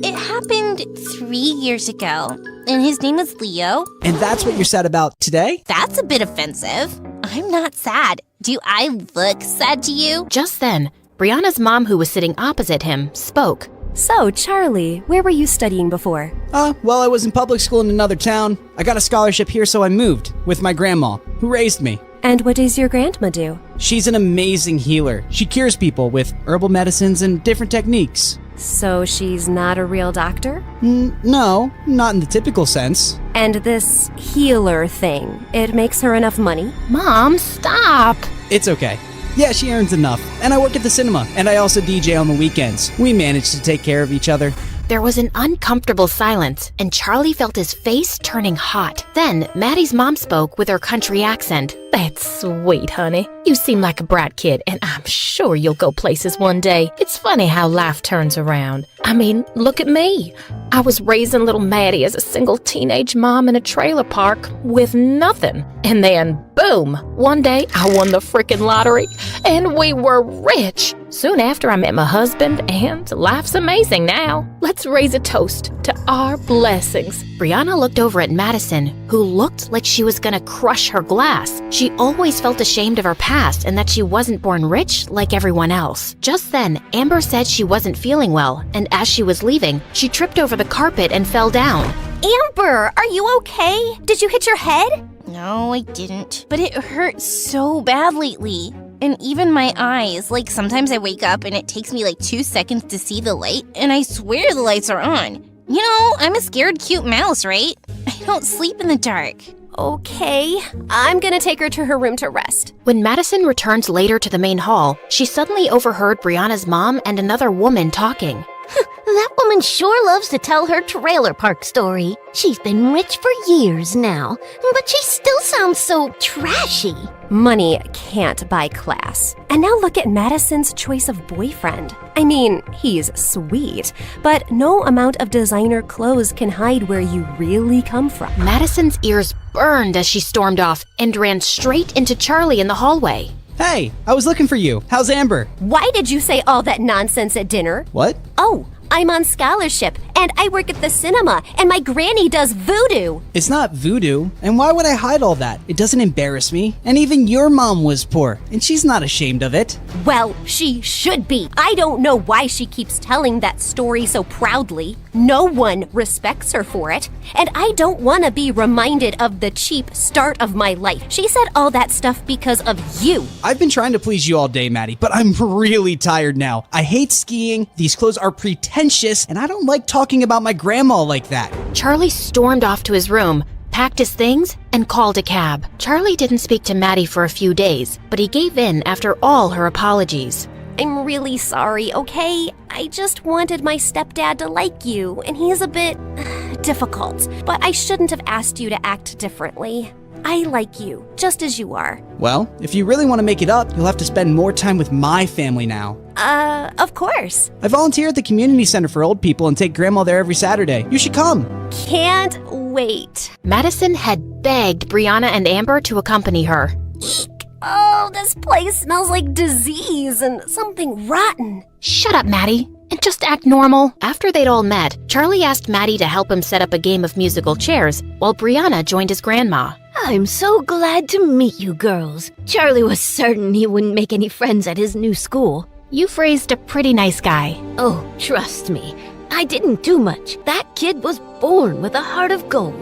It happened 3 years ago, and his name was Leo. And that's what you're sad about today? That's a bit offensive. I'm not sad. Do I look sad to you? Just then, Brianna's mom, who was sitting opposite him, spoke. So, Charlie, where were you studying before? Well, I was in public school in another town. I got a scholarship here, so I moved with my grandma, who raised me. And what does your grandma do? She's an amazing healer. She cures people with herbal medicines and different techniques. So she's not a real doctor? No, not in the typical sense. And this healer thing, it makes her enough money? Mom, stop! It's okay. Yeah, she earns enough. And I work at the cinema, and I also DJ on the weekends. We manage to take care of each other. There was an uncomfortable silence, and Charlie felt his face turning hot. Then, Maddie's mom spoke with her country accent. That's sweet, honey. You seem like a brat kid, and I'm sure you'll go places one day. It's funny how life turns around. I mean, look at me. I was raising little Maddie as a single teenage mom in a trailer park with nothing. And then, boom, one day I won the frickin' lottery, and we were rich. Soon after, I met my husband, and life's amazing now. Let's raise a toast to our blessings. Brianna looked over at Madison, who looked like she was gonna crush her glass. She always felt ashamed of her past and that she wasn't born rich like everyone else. Just then, Amber said she wasn't feeling well, and as she was leaving, she tripped over the carpet and fell down. Amber, are you okay? Did you hit your head? No, I didn't. But it hurts so bad lately. And even my eyes, like sometimes I wake up and it takes me like 2 seconds to see the light, and I swear the lights are on. You know, I'm a scared cute mouse, right? I don't sleep in the dark. Okay, I'm gonna take her to her room to rest. When Madison returned later to the main hall, she suddenly overheard Brianna's mom and another woman talking. That woman sure loves to tell her trailer park story. She's been rich for years now, but she still sounds so trashy. Money can't buy class. And now look at Madison's choice of boyfriend. I mean, he's sweet, but no amount of designer clothes can hide where you really come from. Madison's ears burned as she stormed off and ran straight into Charlie in the hallway. Hey, I was looking for you. How's Amber? Why did you say all that nonsense at dinner? What? Oh, I'm on scholarship, and I work at the cinema, and my granny does voodoo. It's not voodoo, and why would I hide all that? It doesn't embarrass me. And even your mom was poor, and she's not ashamed of it. Well, she should be. I don't know why she keeps telling that story so proudly. No one respects her for it, and I don't want to be reminded of the cheap start of my life. She said all that stuff because of you. I've been trying to please you all day, Maddie, but I'm really tired now. I hate skiing, these clothes are pretentious, and I don't like talking about my grandma like that. Charlie stormed off to his room, packed his things, and called a cab. Charlie didn't speak to Maddie for a few days, but he gave in after all her apologies. I'm really sorry, okay? I just wanted my stepdad to like you, and he is a bit difficult. But I shouldn't have asked you to act differently. I like you, just as you are. Well, if you really want to make it up, you'll have to spend more time with my family now. Of course. I volunteer at the community center for old people and take grandma there every Saturday. You should come. Can't wait. Madison had begged Brianna and Amber to accompany her. Eek. Oh, this place smells like disease and something rotten. Shut up, Maddie, and just act normal. After they'd all met, Charlie asked Maddie to help him set up a game of musical chairs, while Brianna joined his grandma. I'm so glad to meet you girls. Charlie was certain he wouldn't make any friends at his new school. You've raised a pretty nice guy. Oh, trust me, I didn't do much. That kid was born with a heart of gold.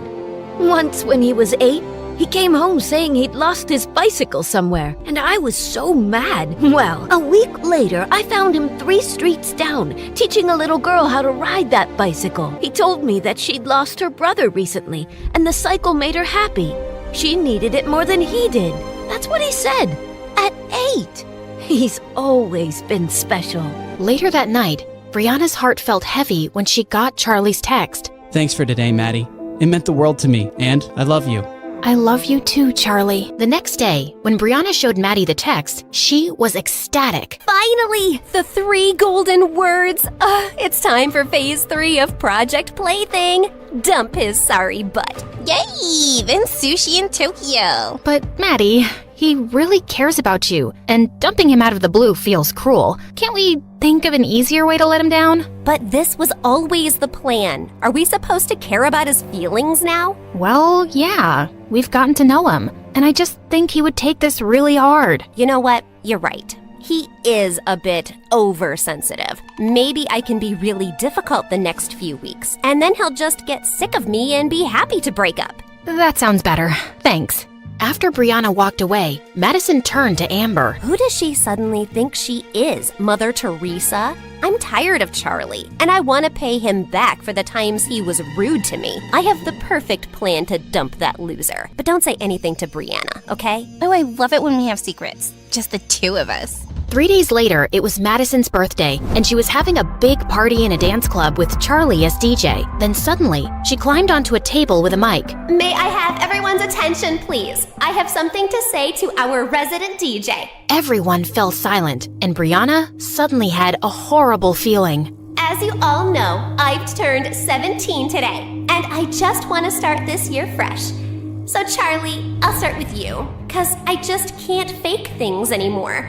Once when he was 8, he came home saying he'd lost his bicycle somewhere, and I was so mad. Well, a week later, I found him 3 streets down, teaching a little girl how to ride that bicycle. He told me that she'd lost her brother recently, and the cycle made her happy. She needed it more than he did. That's what he said. At 8. He's always been special. Later that night, Brianna's heart felt heavy when she got Charlie's text. Thanks for today, Maddie. It meant the world to me, and I love you. I love you too, Charlie. The next day, when Brianna showed Maddie the text, she was ecstatic. Finally, the 3 golden words. It's time for phase 3 of Project Plaything. Dump his sorry butt. Yay! Then sushi in Tokyo. But Maddie, he really cares about you, and dumping him out of the blue feels cruel. Can't we think of an easier way to let him down? But this was always the plan. Are we supposed to care about his feelings now? Well, yeah. We've gotten to know him, and I just think he would take this really hard. You know what? You're right. He is a bit oversensitive. Maybe I can be really difficult the next few weeks, and then he'll just get sick of me and be happy to break up. That sounds better. Thanks. After Brianna walked away, Madison turned to Amber. Who does she suddenly think she is? Mother Teresa? I'm tired of Charlie, and I want to pay him back for the times he was rude to me. I have the perfect plan to dump that loser. But don't say anything to Brianna, okay? Oh, I love it when we have secrets. Just the 2 of us. 3 days later, it was Madison's birthday, and she was having a big party in a dance club with Charlie as DJ. Then suddenly, she climbed onto a table with a mic. May I have everyone's attention, please? I have something to say to our resident DJ. Everyone fell silent, and Brianna suddenly had a horrible feeling. As you all know, I've turned 17 today, and I just want to start this year fresh. So Charlie, I'll start with you, 'cause I just can't fake things anymore.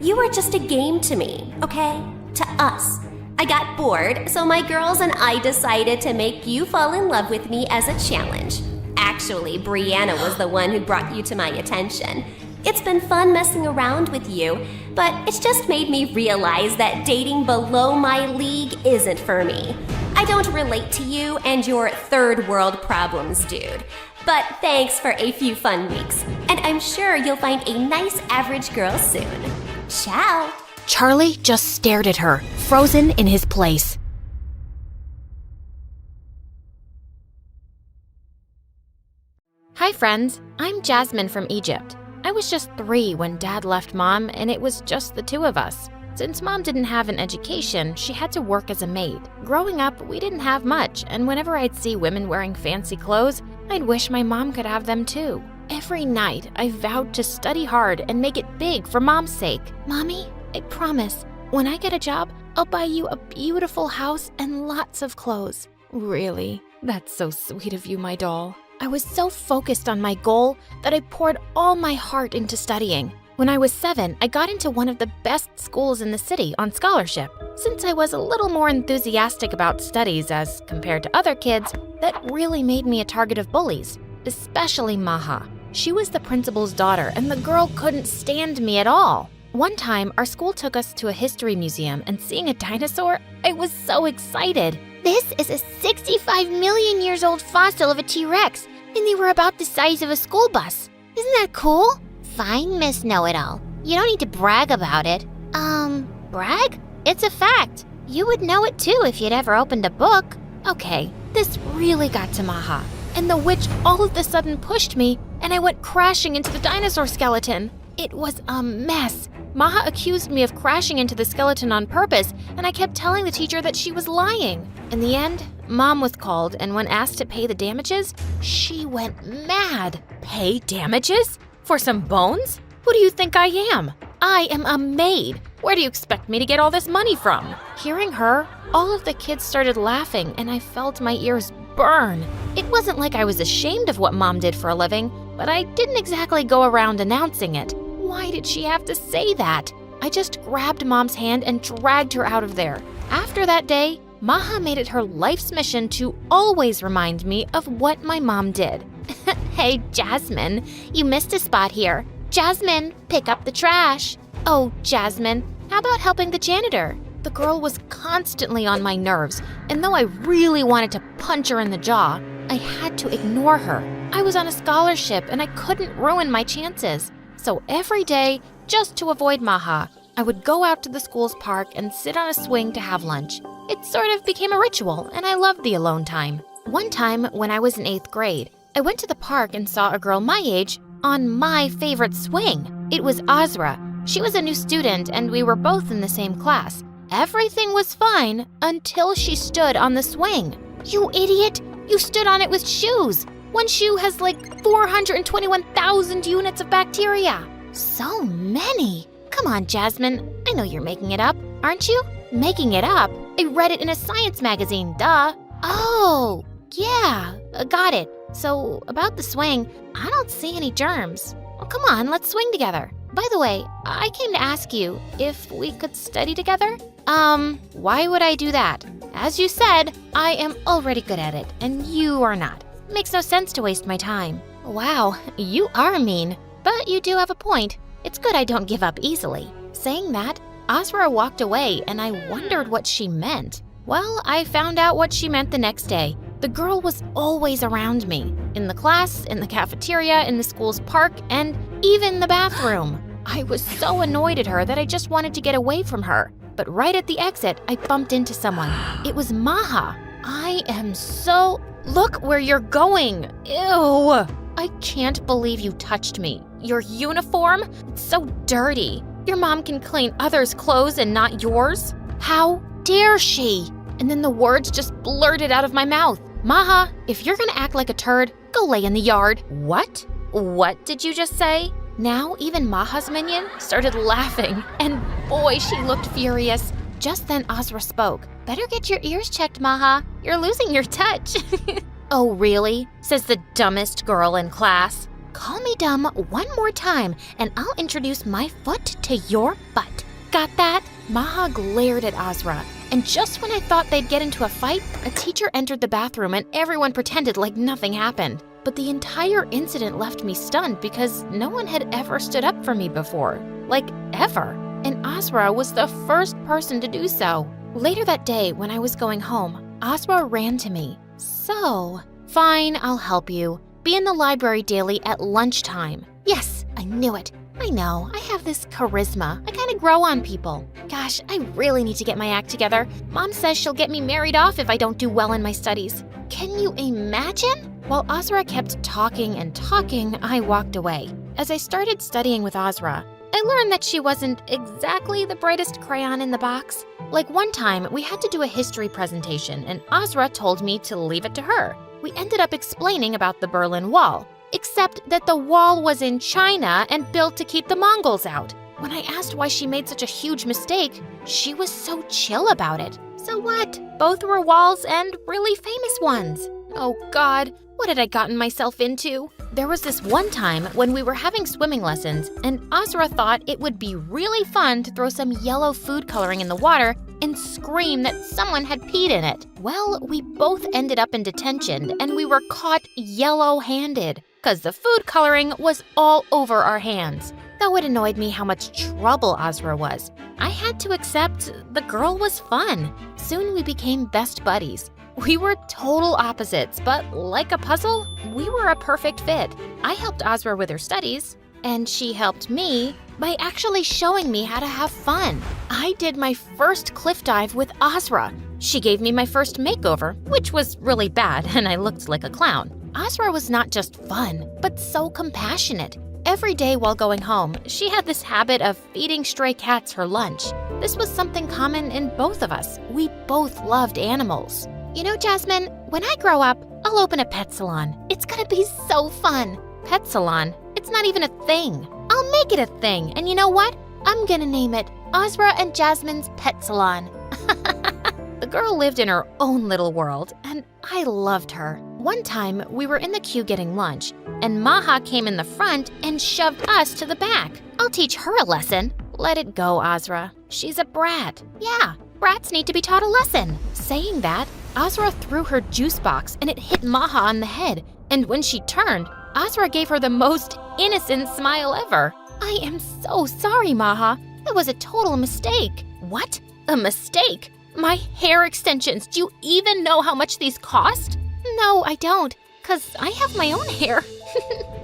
You were just a game to me, okay? To us. I got bored, so my girls and I decided to make you fall in love with me as a challenge. Actually, Brianna was the one who brought you to my attention. It's been fun messing around with you, but it's just made me realize that dating below my league isn't for me. I don't relate to you and your third world problems, dude. But thanks for a few fun weeks, and I'm sure you'll find a nice average girl soon. Ciao! Charlie just stared at her, frozen in his place. Hi friends, I'm Jasmine from Egypt. I was just 3 when Dad left Mom, and it was just the 2 of us. Since Mom didn't have an education, she had to work as a maid. Growing up, we didn't have much, and whenever I'd see women wearing fancy clothes, I'd wish my mom could have them too. Every night, I vowed to study hard and make it big for Mom's sake. Mommy, I promise, when I get a job, I'll buy you a beautiful house and lots of clothes. Really? That's so sweet of you, my doll. I was so focused on my goal that I poured all my heart into studying. When I was 7, I got into one of the best schools in the city on scholarship. Since I was a little more enthusiastic about studies as compared to other kids, that really made me a target of bullies, especially Maha. She was the principal's daughter, and the girl couldn't stand me at all. One time, our school took us to a history museum, and seeing a dinosaur, I was so excited. This is a 65 million years old fossil of a T-Rex, and they were about the size of a school bus. Isn't that cool? Fine, Miss Know-It-All. You don't need to brag about it. Brag? It's a fact. You would know it too if you'd ever opened a book. Okay, this really got to Maha, and the witch all of a sudden pushed me, and I went crashing into the dinosaur skeleton. It was a mess. Maha accused me of crashing into the skeleton on purpose, and I kept telling the teacher that she was lying. In the end, Mom was called, and when asked to pay the damages, she went mad. Pay damages? For some bones? Who do you think I am? I am a maid. Where do you expect me to get all this money from? Hearing her, all of the kids started laughing, and I felt my ears burn. It wasn't like I was ashamed of what Mom did for a living, but I didn't exactly go around announcing it. Why did she have to say that? I just grabbed Mom's hand and dragged her out of there. After that day, Maha made it her life's mission to always remind me of what my mom did. Hey, Jasmine, you missed a spot here. Jasmine, pick up the trash. Oh, Jasmine, how about helping the janitor? The girl was constantly on my nerves, and though I really wanted to punch her in the jaw, I had to ignore her. I was on a scholarship, and I couldn't ruin my chances. So every day, just to avoid Maha, I would go out to the school's park and sit on a swing to have lunch. It sort of became a ritual, and I loved the alone time. One time, when I was in 8th grade, I went to the park and saw a girl my age on my favorite swing. It was Azra. She was a new student, and we were both in the same class. Everything was fine until she stood on the swing. You idiot! You stood on it with shoes! One shoe has like 421,000 units of bacteria. So many. Come on, Jasmine. I know you're making it up, aren't you? Making it up? I read it in a science magazine, duh. Oh, yeah, got it. So, about the swing, I don't see any germs. Well, come on, let's swing together. By the way, I came to ask you if we could study together. Why would I do that? As you said, I am already good at it, and you are not. Makes no sense to waste my time. Wow, you are mean, but you do have a point. It's good I don't give up easily. Saying that, Azra walked away, and I wondered what she meant. Well, I found out what she meant the next day. The girl was always around me. In the class, in the cafeteria, in the school's park, and even the bathroom. I was so annoyed at her that I just wanted to get away from her. But right at the exit, I bumped into someone. It was Maha. I am so... Look where you're going. Ew. I can't believe you touched me. Your uniform? It's so dirty. Your mom can clean others' clothes and not yours? How dare she? And then the words just blurted out of my mouth. Maha, if you're gonna act like a turd, go lay in the yard. What? What did you just say? Now even Maha's minion started laughing, and boy, she looked furious. Just then Azra spoke. Better get your ears checked, Maha. You're losing your touch. Oh, really? Says the dumbest girl in class. Call me dumb one more time, and I'll introduce my foot to your butt. Got that? Maha glared at Azra, and just when I thought they'd get into a fight, a teacher entered the bathroom and everyone pretended like nothing happened. But the entire incident left me stunned because no one had ever stood up for me before. Like, ever. And Azra was the first person to do so. Later that day, when I was going home, Azra ran to me. So, fine, I'll help you. Be in the library daily at lunchtime. Yes, I knew it. I know, I have this charisma. I kind of grow on people. Gosh, I really need to get my act together. Mom says she'll get me married off if I don't do well in my studies. Can you imagine? While Azra kept talking and talking, I walked away. As I started studying with Azra, I learned that she wasn't exactly the brightest crayon in the box. Like one time, we had to do a history presentation, and Azra told me to leave it to her. We ended up explaining about the Berlin Wall, except that the wall was in China and built to keep the Mongols out. When I asked why she made such a huge mistake, she was so chill about it. So what? Both were walls and really famous ones. Oh God, what had I gotten myself into? There was this one time when we were having swimming lessons, and Azra thought it would be really fun to throw some yellow food coloring in the water and scream that someone had peed in it. Well, we both ended up in detention, and we were caught yellow-handed, because the food coloring was all over our hands. Though it annoyed me how much trouble Azra was, I had to accept the girl was fun. Soon we became best buddies. We were total opposites, but like a puzzle, we were a perfect fit. I helped Azra with her studies, and she helped me by actually showing me how to have fun. I did my first cliff dive with Azra. She gave me my first makeover, which was really bad, and I looked like a clown. Azra was not just fun, but so compassionate. Every day while going home, she had this habit of feeding stray cats her lunch. This was something common in both of us. We both loved animals. You know, Jasmine, when I grow up, I'll open a pet salon. It's gonna be so fun. Pet salon? It's not even a thing. I'll make it a thing, and you know what? I'm gonna name it Azra and Jasmine's Pet Salon. The girl lived in her own little world, and I loved her. One time, we were in the queue getting lunch, and Maha came in the front and shoved us to the back. I'll teach her a lesson. Let it go, Azra. She's a brat. Yeah, brats need to be taught a lesson. Saying that, Azra threw her juice box and it hit Maha on the head, and when she turned, Azra gave her the most innocent smile ever. I am so sorry, Maha. It was a total mistake. What? A mistake? My hair extensions. Do you even know how much these cost? No, I don't, 'cause I have my own hair.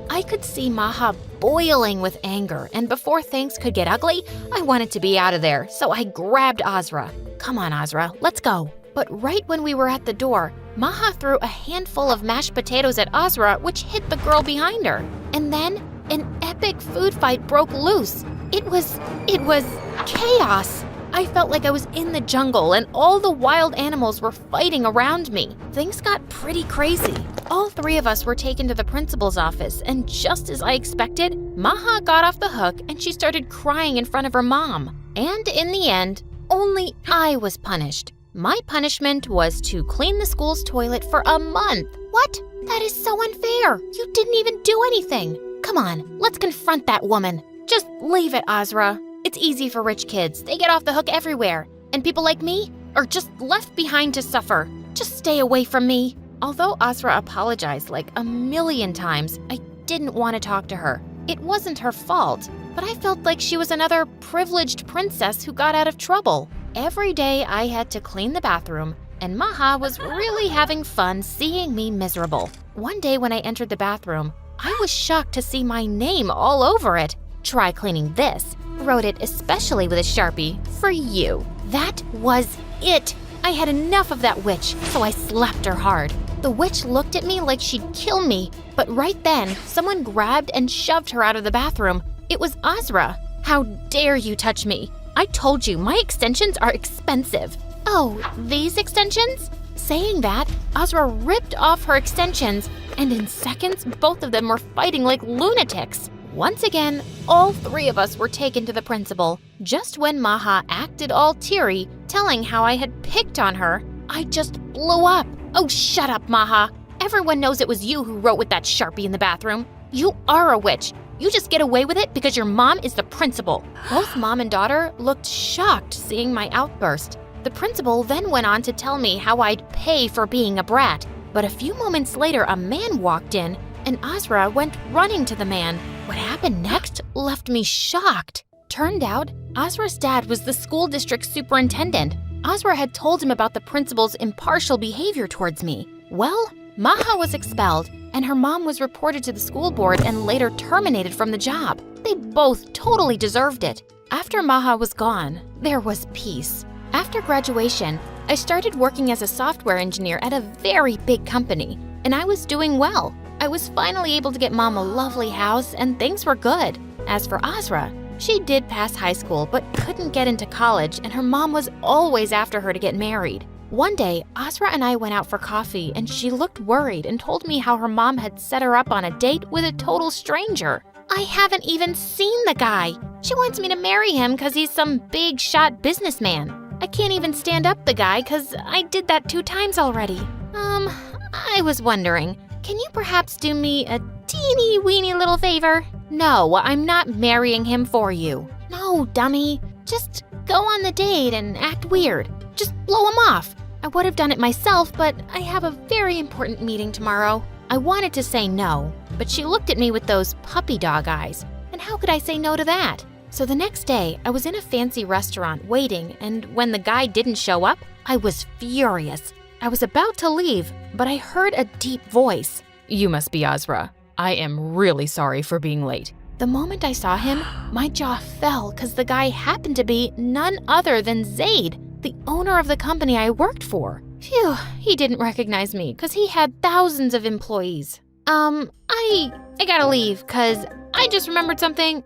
I could see Maha boiling with anger, and before things could get ugly, I wanted to be out of there, so I grabbed Azra. Come on, Azra, let's go. But right when we were at the door, Maha threw a handful of mashed potatoes at Azra, which hit the girl behind her. And then an epic food fight broke loose. It was chaos. I felt like I was in the jungle and all the wild animals were fighting around me. Things got pretty crazy. All three of us were taken to the principal's office, and just as I expected, Maha got off the hook and she started crying in front of her mom. And in the end, only I was punished. My punishment was to clean the school's toilet for a month. What? That is so unfair. You didn't even do anything. Come on, let's confront that woman. Just leave it, Azra. It's easy for rich kids. They get off the hook everywhere. And people like me are just left behind to suffer. Just stay away from me. Although Azra apologized like a million times, I didn't want to talk to her. It wasn't her fault, but I felt like she was another privileged princess who got out of trouble. Every day I had to clean the bathroom, and Maha was really having fun seeing me miserable. One day when I entered the bathroom, I was shocked to see my name all over it. Try cleaning this. Wrote it especially with a Sharpie for you. That was it. I had enough of that witch, so I slapped her hard. The witch looked at me like she'd kill me, but right then, someone grabbed and shoved her out of the bathroom. It was Azra. How dare you touch me? I told you, my extensions are expensive. Oh, these extensions? Saying that, Azra ripped off her extensions, and in seconds, both of them were fighting like lunatics. Once again, all three of us were taken to the principal. Just when Maha acted all teary, telling how I had picked on her, I just blew up. Oh, shut up, Maha. Everyone knows it was you who wrote with that Sharpie in the bathroom. You are a witch. You just get away with it because your mom is the principal. Both mom and daughter looked shocked seeing my outburst. The principal then went on to tell me how I'd pay for being a brat. But a few moments later, a man walked in, and Azra went running to the man. What happened next left me shocked. Turned out, Azra's dad was the school district superintendent. Azra had told him about the principal's impartial behavior towards me. Well, Maha was expelled, and her mom was reported to the school board and later terminated from the job. They both totally deserved it. After Maha was gone, there was peace. After graduation, I started working as a software engineer at a very big company, and I was doing well. I was finally able to get mom a lovely house, and things were good. As for Azra, she did pass high school but couldn't get into college, and her mom was always after her to get married. One day, Azra and I went out for coffee, and she looked worried and told me how her mom had set her up on a date with a total stranger. I haven't even seen the guy. She wants me to marry him because he's some big shot businessman. I can't even stand up the guy because I did that 2 times already. I was wondering, can you perhaps do me a teeny weeny little favor? No, I'm not marrying him for you. No, dummy. Just go on the date and act weird. Just blow him off. I would have done it myself, but I have a very important meeting tomorrow. I wanted to say no, but she looked at me with those puppy dog eyes. And how could I say no to that? So the next day, I was in a fancy restaurant waiting, and when the guy didn't show up, I was furious. I was about to leave, but I heard a deep voice. You must be Azra. I am really sorry for being late. The moment I saw him, my jaw fell because the guy happened to be none other than Zaid, the owner of the company I worked for. Phew, he didn't recognize me because he had thousands of employees. I gotta leave because I just remembered something.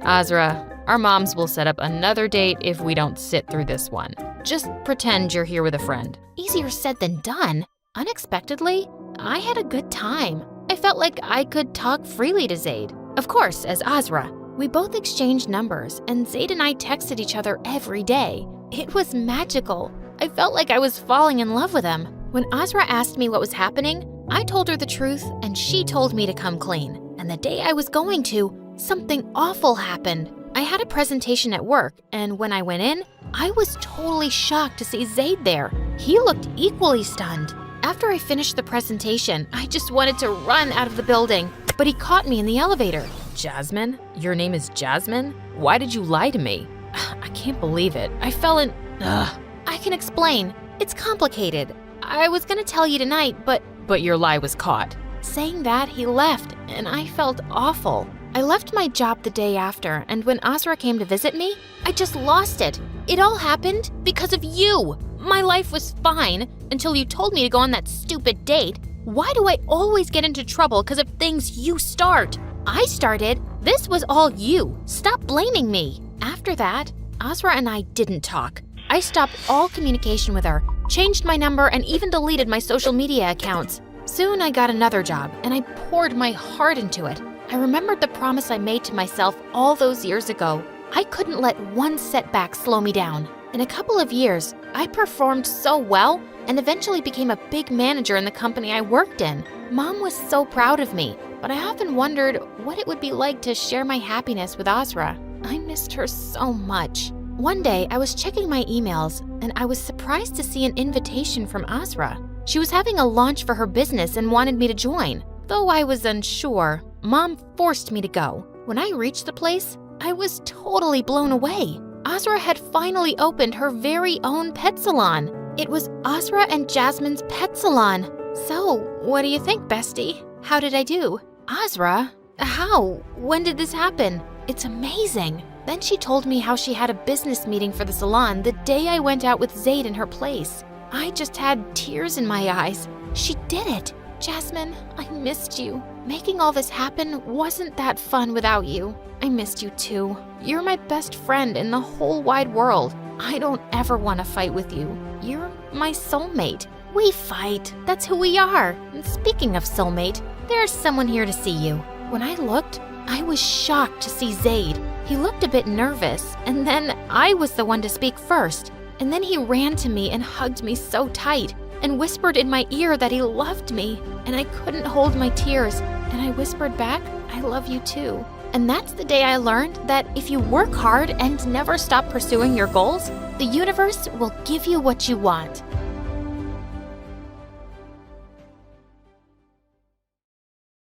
Azra, our moms will set up another date if we don't sit through this one. Just pretend you're here with a friend. Easier said than done. Unexpectedly, I had a good time. I felt like I could talk freely to Zaid. Of course, as Azra. We both exchanged numbers, and Zaid and I texted each other every day. It was magical. I felt like I was falling in love with him. When Azra asked me what was happening, I told her the truth, and she told me to come clean. And the day I was going to, something awful happened. I had a presentation at work, and when I went in, I was totally shocked to see Zaid there. He looked equally stunned. After I finished the presentation, I just wanted to run out of the building, but he caught me in the elevator. Jasmine? Your name is Jasmine? Why did you lie to me? I can't believe it. I fell in... I can explain. It's complicated. I was gonna tell you tonight, but your lie was caught. Saying that, he left, and I felt awful. I left my job the day after, and when Azra came to visit me, I just lost it. It all happened because of you. My life was fine until you told me to go on that stupid date. Why do I always get into trouble because of things you start? I started. This was all you. Stop blaming me. After that, Azra and I didn't talk. I stopped all communication with her, changed my number, and even deleted my social media accounts. Soon I got another job, and I poured my heart into it. I remembered the promise I made to myself all those years ago. I couldn't let one setback slow me down. In a couple of years, I performed so well and eventually became a big manager in the company I worked in. Mom was so proud of me, but I often wondered what it would be like to share my happiness with Azra. I missed her so much. One day, I was checking my emails, and I was surprised to see an invitation from Azra. She was having a launch for her business and wanted me to join. Though I was unsure, Mom forced me to go. When I reached the place, I was totally blown away. Azra had finally opened her very own pet salon. It was Azra and Jasmine's pet salon. So, what do you think, bestie? How did I do? Azra? How? When did this happen? It's amazing. Then she told me how she had a business meeting for the salon the day I went out with Zaid in her place. I just had tears in my eyes. She did it. Jasmine, I missed you. Making all this happen wasn't that fun without you. I missed you too. You're my best friend in the whole wide world. I don't ever want to fight with you. You're my soulmate. We fight. That's who we are. And speaking of soulmate, there's someone here to see you. When I looked, I was shocked to see Zaid. He looked a bit nervous, and then I was the one to speak first. And then he ran to me and hugged me so tight and whispered in my ear that he loved me, and I couldn't hold my tears, and And I whispered back, I love you too. And that's the day I learned that if you work hard and never stop pursuing your goals, the universe will give you what you want.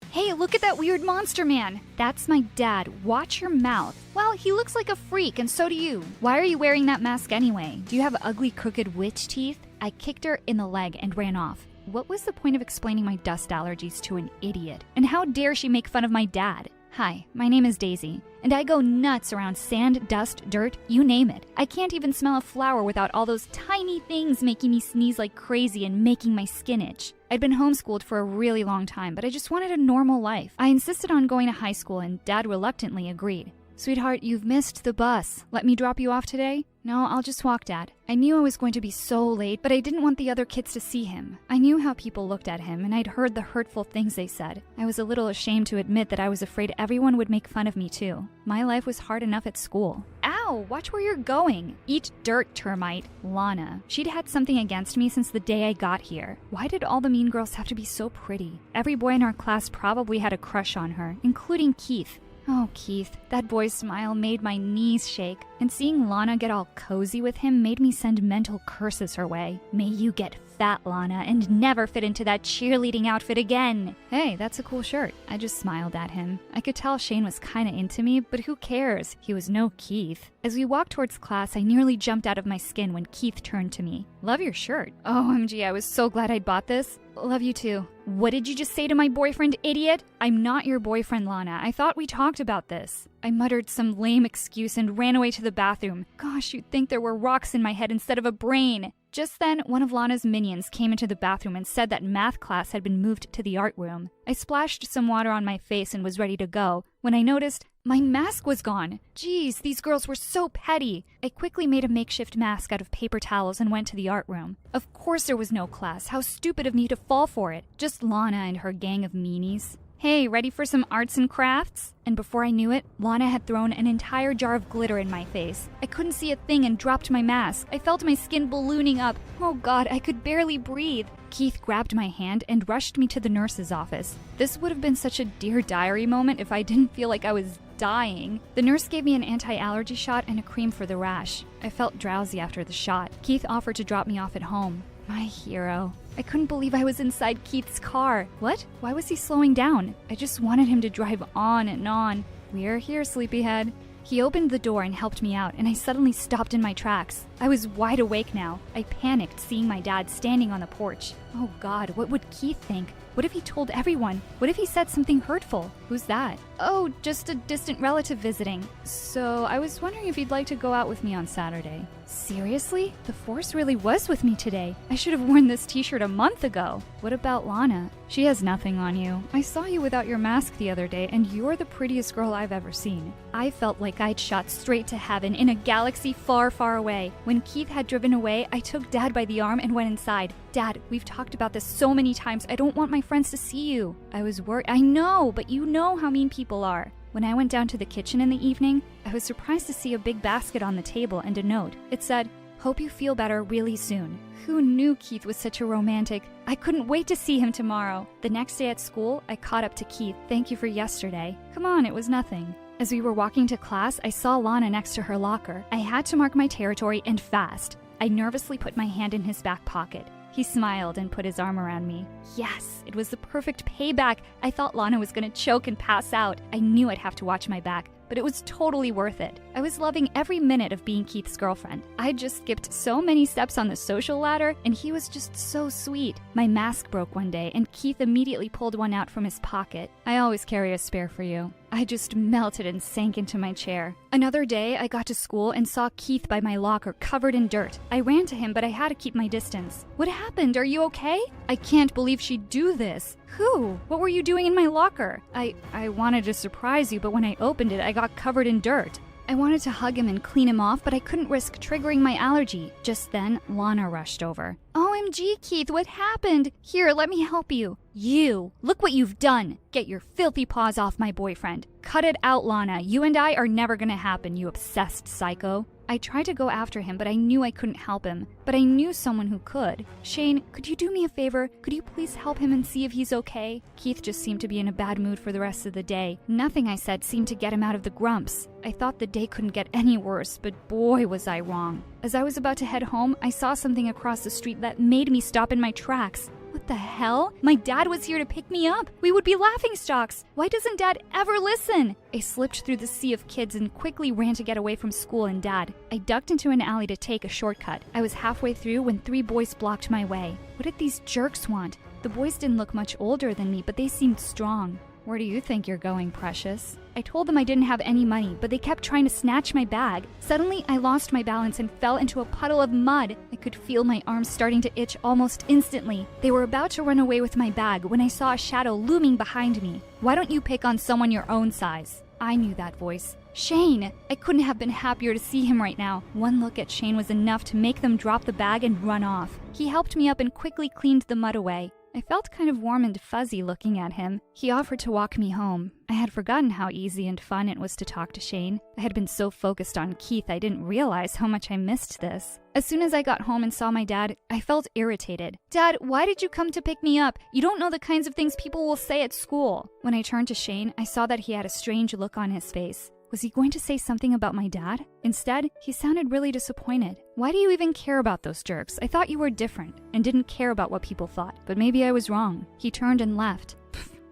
Hey, look at that weird monster man. That's my dad. Watch your mouth. Well, he looks like a freak, and so do you. Why are you wearing that mask anyway? Do you have ugly, crooked witch teeth? I kicked her in the leg and ran off. What was the point of explaining my dust allergies to an idiot? And how dare she make fun of my dad? Hi, my name is Daisy, and I go nuts around sand, dust, dirt, you name it. I can't even smell a flower without all those tiny things making me sneeze like crazy and making my skin itch. I'd been homeschooled for a really long time, but I just wanted a normal life. I insisted on going to high school, and Dad reluctantly agreed. Sweetheart, you've missed the bus. Let me drop you off today? No, I'll just walk, Dad. I knew I was going to be so late, but I didn't want the other kids to see him. I knew how people looked at him, and I'd heard the hurtful things they said. I was a little ashamed to admit that I was afraid everyone would make fun of me too. My life was hard enough at school. Ow, watch where you're going. Eat dirt, termite. Lana. She'd had something against me since the day I got here. Why did all the mean girls have to be so pretty? Every boy in our class probably had a crush on her, including Keith. Oh, Keith, that boy's smile made my knees shake, and seeing Lana get all cozy with him made me send mental curses her way. May you get fat, Lana, and never fit into that cheerleading outfit again. Hey, that's a cool shirt. I just smiled at him. I could tell Shane was kinda into me, but who cares? He was no Keith. As we walked towards class, I nearly jumped out of my skin when Keith turned to me. Love your shirt. OMG, I was so glad I'd bought this. Love you too. What did you just say to my boyfriend, idiot? I'm not your boyfriend, Lana. I thought we talked about this. I muttered some lame excuse and ran away to the bathroom. Gosh, you'd think there were rocks in my head instead of a brain. Just then, one of Lana's minions came into the bathroom and said that math class had been moved to the art room. I splashed some water on my face and was ready to go when I noticed my mask was gone. Geez, these girls were so petty. I quickly made a makeshift mask out of paper towels and went to the art room. Of course there was no class. How stupid of me to fall for it. Just Lana and her gang of meanies. Hey, ready for some arts and crafts? And before I knew it, Lana had thrown an entire jar of glitter in my face. I couldn't see a thing and dropped my mask. I felt my skin ballooning up. Oh God, I could barely breathe. Keith grabbed my hand and rushed me to the nurse's office. This would have been such a Dear Diary moment if I didn't feel like I was dying. The nurse gave me an anti-allergy shot and a cream for the rash. I felt drowsy after the shot. Keith offered to drop me off at home. My hero. I couldn't believe I was inside Keith's car. What? Why was he slowing down? I just wanted him to drive on and on. We're here, sleepyhead. He opened the door and helped me out, and I suddenly stopped in my tracks. I was wide awake now. I panicked seeing my dad standing on the porch. Oh God, what would Keith think? What if he told everyone? What if he said something hurtful? Who's that? Oh, just a distant relative visiting. So I was wondering if you'd like to go out with me on Saturday. Seriously? The Force really was with me today. I should have worn this t-shirt a month ago. What about Lana? She has nothing on you. I saw you without your mask the other day, and you're the prettiest girl I've ever seen. I felt like I'd shot straight to heaven in a galaxy far, far away. When Keith had driven away, I took Dad by the arm and went inside. Dad, we've talked about this so many times. I don't want my friends to see you. I was worried. I know, but you know how mean people are. When I went down to the kitchen in the evening, I was surprised to see a big basket on the table and a note. It said, "Hope you feel better really soon." Who knew Keith was such a romantic? I couldn't wait to see him tomorrow. The next day at school, I caught up to Keith. Thank you for yesterday. Come on, it was nothing. As we were walking to class, I saw Lana next to her locker. I had to mark my territory and fast. I nervously put my hand in his back pocket. He smiled and put his arm around me. Yes, it was the perfect payback. I thought Lana was going to choke and pass out. I knew I'd have to watch my back, but it was totally worth it. I was loving every minute of being Keith's girlfriend. I just skipped so many steps on the social ladder, and he was just so sweet. My mask broke one day, and Keith immediately pulled one out from his pocket. I always carry a spare for you. I just melted and sank into my chair. Another day, I got to school and saw Keith by my locker covered in dirt. I ran to him, but I had to keep my distance. What happened? Are you okay? I can't believe she'd do this. Who? What were you doing in my locker? I wanted to surprise you, but when I opened it, I got covered in dirt. I wanted to hug him and clean him off, but I couldn't risk triggering my allergy. Just then, Lana rushed over. OMG, Keith, what happened? Here, let me help you. You! Look what you've done! Get your filthy paws off my boyfriend. Cut it out, Lana. You and I are never gonna happen, you obsessed psycho. I tried to go after him, but I knew I couldn't help him. But I knew someone who could. Shane, could you do me a favor? Could you please help him and see if he's okay? Keith just seemed to be in a bad mood for the rest of the day. Nothing I said seemed to get him out of the grumps. I thought the day couldn't get any worse, but boy was I wrong. As I was about to head home, I saw something across the street that made me stop in my tracks. What the hell? My dad was here to pick me up. We would be laughingstocks. Why doesn't Dad ever listen? I slipped through the sea of kids and quickly ran to get away from school and Dad. I ducked into an alley to take a shortcut. I was halfway through when 3 boys blocked my way. What did these jerks want? The boys didn't look much older than me, but they seemed strong. Where do you think you're going, Precious? I told them I didn't have any money, but they kept trying to snatch my bag. Suddenly, I lost my balance and fell into a puddle of mud. I could feel my arms starting to itch almost instantly. They were about to run away with my bag when I saw a shadow looming behind me. Why don't you pick on someone your own size? I knew that voice. Shane! I couldn't have been happier to see him right now. One look at Shane was enough to make them drop the bag and run off. He helped me up and quickly cleaned the mud away. I felt kind of warm and fuzzy looking at him. He offered to walk me home. I had forgotten how easy and fun it was to talk to Shane. I had been so focused on Keith I didn't realize how much I missed this. As soon as I got home and saw my dad, I felt irritated. Dad, why did you come to pick me up? You don't know the kinds of things people will say at school. When I turned to Shane, I saw that he had a strange look on his face. Was he going to say something about my dad? Instead, he sounded really disappointed. Why do you even care about those jerks? I thought you were different and didn't care about what people thought, but maybe I was wrong. He turned and left.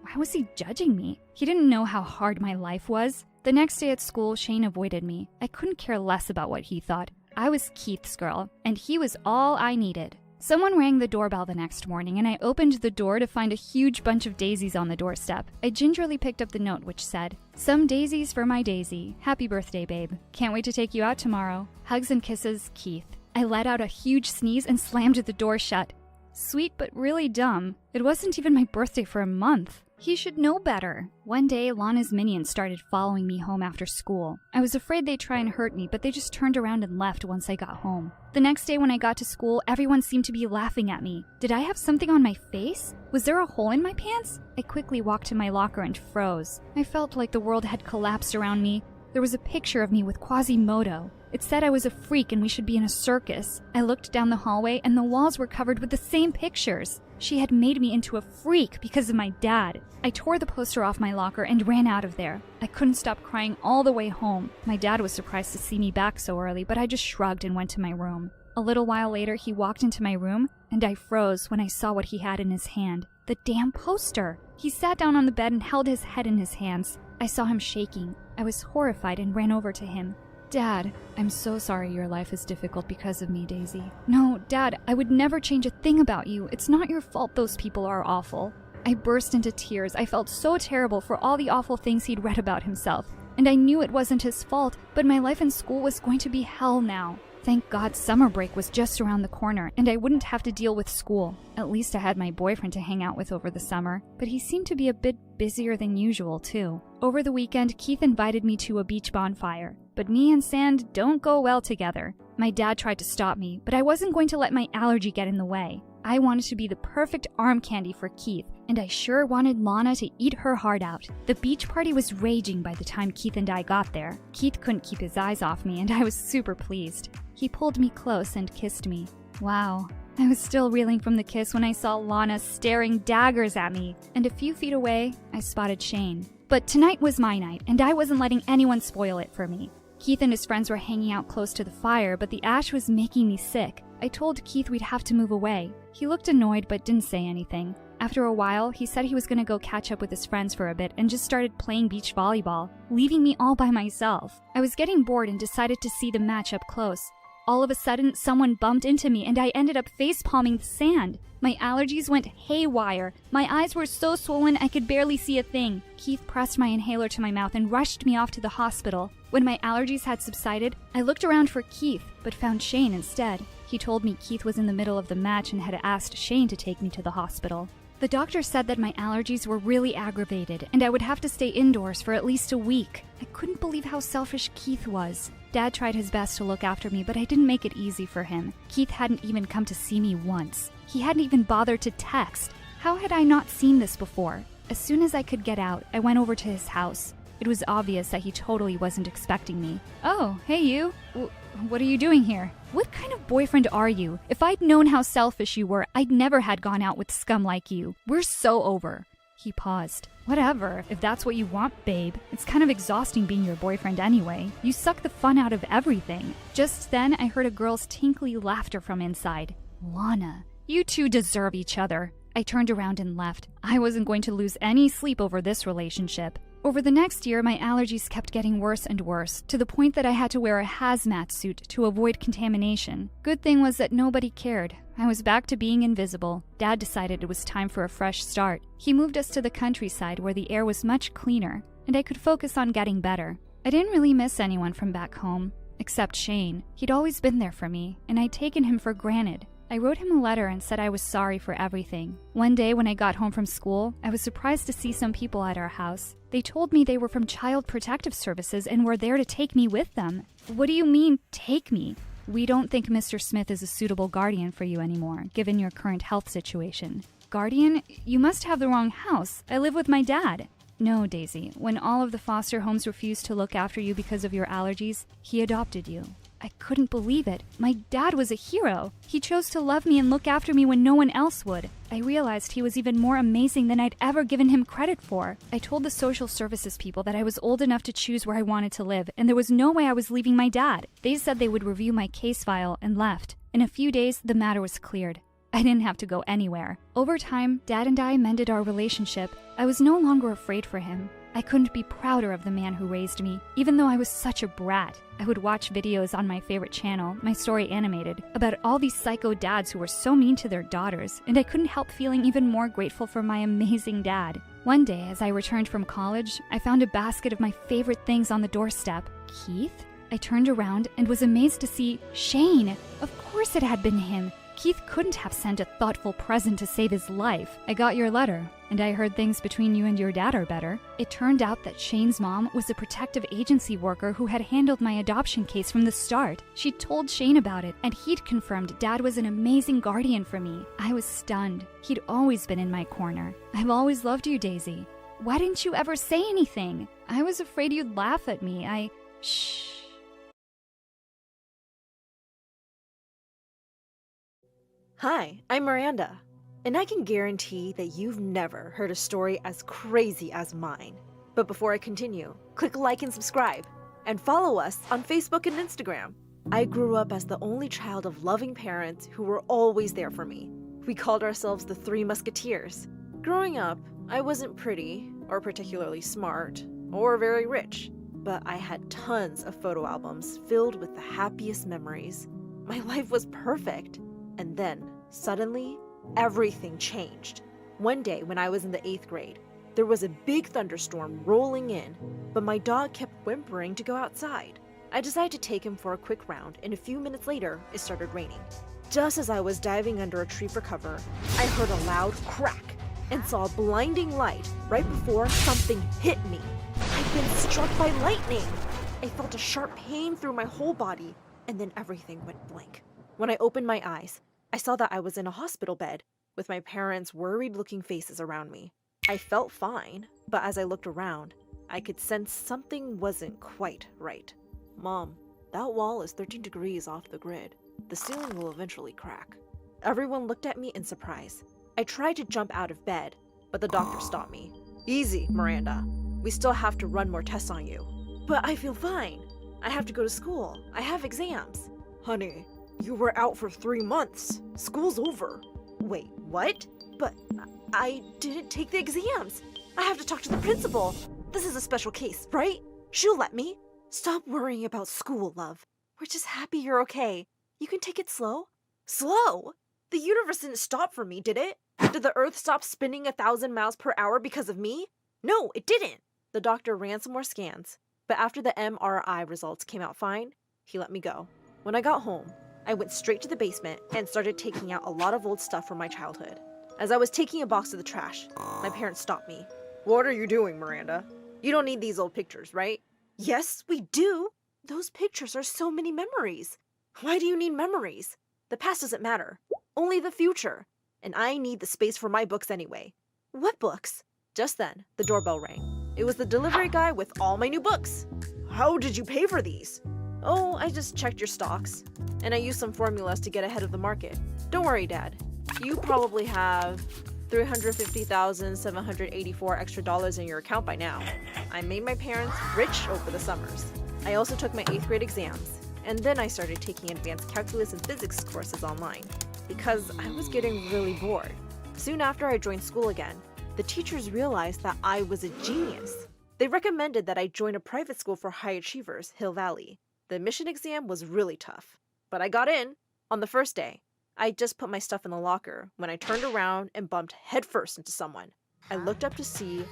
Why was he judging me? He didn't know how hard my life was. The next day at school, Shane avoided me. I couldn't care less about what he thought. I was Keith's girl, and he was all I needed. Someone rang the doorbell the next morning, and I opened the door to find a huge bunch of daisies on the doorstep. I gingerly picked up the note, which said, "Some daisies for my Daisy. Happy birthday, babe. Can't wait to take you out tomorrow. Hugs and kisses, Keith." I let out a huge sneeze and slammed the door shut. Sweet but really dumb. It wasn't even my birthday for a month. He should know better. One day, Lana's minions started following me home after school. I was afraid they'd try and hurt me, but they just turned around and left once I got home. The next day when I got to school, everyone seemed to be laughing at me. Did I have something on my face? Was there a hole in my pants? I quickly walked to my locker and froze. I felt like the world had collapsed around me. There was a picture of me with Quasimodo. It said I was a freak and we should be in a circus. I looked down the hallway and the walls were covered with the same pictures. She had made me into a freak because of my dad. I tore the poster off my locker and ran out of there. I couldn't stop crying all the way home. My dad was surprised to see me back so early, but I just shrugged and went to my room. A little while later, he walked into my room, and I froze when I saw what he had in his hand. The damn poster! He sat down on the bed and held his head in his hands. I saw him shaking. I was horrified and ran over to him. "Dad, I'm so sorry your life is difficult because of me, Daisy." "No, Dad, I would never change a thing about you. It's not your fault those people are awful." I burst into tears. I felt so terrible for all the awful things he'd read about himself. And I knew it wasn't his fault, but my life in school was going to be hell now. Thank God summer break was just around the corner, and I wouldn't have to deal with school. At least I had my boyfriend to hang out with over the summer, but he seemed to be a bit busier than usual, too. Over the weekend, Keith invited me to a beach bonfire, but me and sand don't go well together. My dad tried to stop me, but I wasn't going to let my allergy get in the way. I wanted to be the perfect arm candy for Keith, and I sure wanted Lana to eat her heart out. The beach party was raging by the time Keith and I got there. Keith couldn't keep his eyes off me, and I was super pleased. He pulled me close and kissed me. Wow. I was still reeling from the kiss when I saw Lana staring daggers at me, and a few feet away, I spotted Shane. But tonight was my night, and I wasn't letting anyone spoil it for me. Keith and his friends were hanging out close to the fire, but the ash was making me sick. I told Keith we'd have to move away. He looked annoyed but didn't say anything. After a while, he said he was going to go catch up with his friends for a bit and just started playing beach volleyball, leaving me all by myself. I was getting bored and decided to see the match up close. All of a sudden, someone bumped into me and I ended up face-palming the sand. My allergies went haywire. My eyes were so swollen I could barely see a thing. Keith pressed my inhaler to my mouth and rushed me off to the hospital. When my allergies had subsided, I looked around for Keith, but found Shane instead. He told me Keith was in the middle of the match and had asked Shane to take me to the hospital. The doctor said that my allergies were really aggravated and I would have to stay indoors for at least a week. I couldn't believe how selfish Keith was. Dad tried his best to look after me, but I didn't make it easy for him. Keith hadn't even come to see me once. He hadn't even bothered to text. How had I not seen this before? As soon as I could get out, I went over to his house. It was obvious that he totally wasn't expecting me. Oh, hey you. What are you doing here? What kind of boyfriend are you? If I'd known how selfish you were, I'd never had gone out with scum like you. We're so over. He paused. Whatever, if that's what you want, babe. It's kind of exhausting being your boyfriend anyway. You suck the fun out of everything. Just then, I heard a girl's tinkly laughter from inside. Lana, you two deserve each other. I turned around and left. I wasn't going to lose any sleep over this relationship. Over the next year, my allergies kept getting worse and worse, to the point that I had to wear a hazmat suit to avoid contamination. Good thing was that nobody cared. I was back to being invisible. Dad decided it was time for a fresh start. He moved us to the countryside where the air was much cleaner, and I could focus on getting better. I didn't really miss anyone from back home, except Shane. He'd always been there for me, and I'd taken him for granted. I wrote him a letter and said I was sorry for everything. One day when I got home from school, I was surprised to see some people at our house. They told me they were from Child Protective Services and were there to take me with them. What do you mean, take me? We don't think Mr. Smith is a suitable guardian for you anymore, given your current health situation. Guardian? You must have the wrong house. I live with my dad. No, Daisy. When all of the foster homes refused to look after you because of your allergies, he adopted you. I couldn't believe it. My dad was a hero. He chose to love me and look after me when no one else would. I realized he was even more amazing than I'd ever given him credit for. I told the social services people that I was old enough to choose where I wanted to live, and there was no way I was leaving my dad. They said they would review my case file and left. In a few days, the matter was cleared. I didn't have to go anywhere. Over time, Dad and I mended our relationship. I was no longer afraid for him. I couldn't be prouder of the man who raised me, even though I was such a brat. I would watch videos on my favorite channel, My Story Animated, about all these psycho dads who were so mean to their daughters, and I couldn't help feeling even more grateful for my amazing dad. One day, as I returned from college, I found a basket of my favorite things on the doorstep. Keith? I turned around and was amazed to see Shane. Of course it had been him. Keith couldn't have sent a thoughtful present to save his life. I got your letter, and I heard things between you and your dad are better. It turned out that Shane's mom was a protective agency worker who had handled my adoption case from the start. She'd told Shane about it, and he'd confirmed Dad was an amazing guardian for me. I was stunned. He'd always been in my corner. I've always loved you, Daisy. Why didn't you ever say anything? I was afraid you'd laugh at me. Shh. Hi, I'm Miranda, and I can guarantee that you've never heard a story as crazy as mine. But before I continue, click like and subscribe, and follow us on Facebook and Instagram. I grew up as the only child of loving parents who were always there for me. We called ourselves the Three Musketeers. Growing up, I wasn't pretty, or particularly smart, or very rich, but I had tons of photo albums filled with the happiest memories. My life was perfect. And then, suddenly, everything changed. One day when I was in the 8th grade, there was a big thunderstorm rolling in, but my dog kept whimpering to go outside. I decided to take him for a quick round, and a few minutes later, it started raining. Just as I was diving under a tree for cover, I heard a loud crack and saw a blinding light right before something hit me. I'd been struck by lightning. I felt a sharp pain through my whole body, and then everything went blank. When I opened my eyes, I saw that I was in a hospital bed with my parents' worried-looking faces around me. I felt fine, but as I looked around, I could sense something wasn't quite right. Mom, that wall is 13 degrees off the grid. The ceiling will eventually crack. Everyone looked at me in surprise. I tried to jump out of bed, but the doctor stopped me. Easy, Miranda. We still have to run more tests on you. But I feel fine. I have to go to school. I have exams. Honey, you were out for 3 months. School's over. Wait, what? But I didn't take the exams. I have to talk to the principal. This is a special case, right? She'll let me. Stop worrying about school, love. We're just happy you're okay. You can take it slow. Slow? The universe didn't stop for me, did it? Did the earth stop spinning 1,000 miles per hour because of me? No, it didn't. The doctor ran some more scans, but after the MRI results came out fine, he let me go. When I got home, I went straight to the basement and started taking out a lot of old stuff from my childhood. As I was taking a box to the trash, my parents stopped me. What are you doing, Miranda? You don't need these old pictures, right? Yes, we do. Those pictures are so many memories. Why do you need memories? The past doesn't matter. Only the future. And I need the space for my books anyway. What books? Just then, the doorbell rang. It was the delivery guy with all my new books. How did you pay for these? Oh, I just checked your stocks. And I used some formulas to get ahead of the market. Don't worry, Dad. You probably have $350,784 extra dollars in your account by now. I made my parents rich over the summers. I also took my 8th grade exams, and then I started taking advanced calculus and physics courses online because I was getting really bored. Soon after I joined school again, the teachers realized that I was a genius. They recommended that I join a private school for high achievers, Hill Valley. The admission exam was really tough, but I got in on the first day. I just put my stuff in the locker when I turned around and bumped headfirst into someone. I looked up to see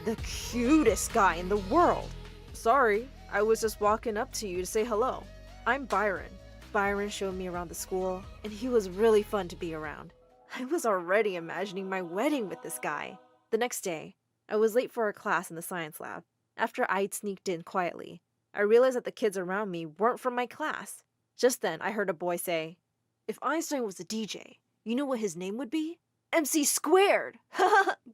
the cutest guy in the world. Sorry, I was just walking up to you to say hello. I'm Byron. Byron showed me around the school, and he was really fun to be around. I was already imagining my wedding with this guy. The next day, I was late for a class in the science lab. After I'd sneaked in quietly, I realized that the kids around me weren't from my class. Just then, I heard a boy say, "If Einstein was a DJ, you know what his name would be? MC squared!"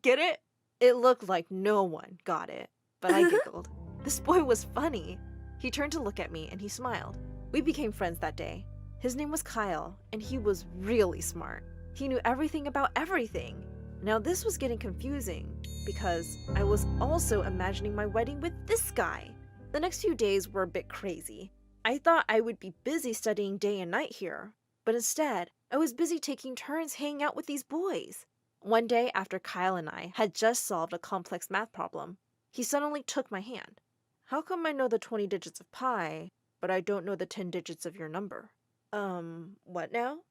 Get it? It looked like no one got it, but I giggled. This boy was funny. He turned to look at me and he smiled. We became friends that day. His name was Kyle, and he was really smart. He knew everything about everything. Now this was getting confusing because I was also imagining my wedding with this guy. The next few days were a bit crazy. I thought I would be busy studying day and night here, but instead, I was busy taking turns hanging out with these boys. One day after Kyle and I had just solved a complex math problem, he suddenly took my hand. "How come I know the 20 digits of pi, but I don't know the 10 digits of your number?" What now?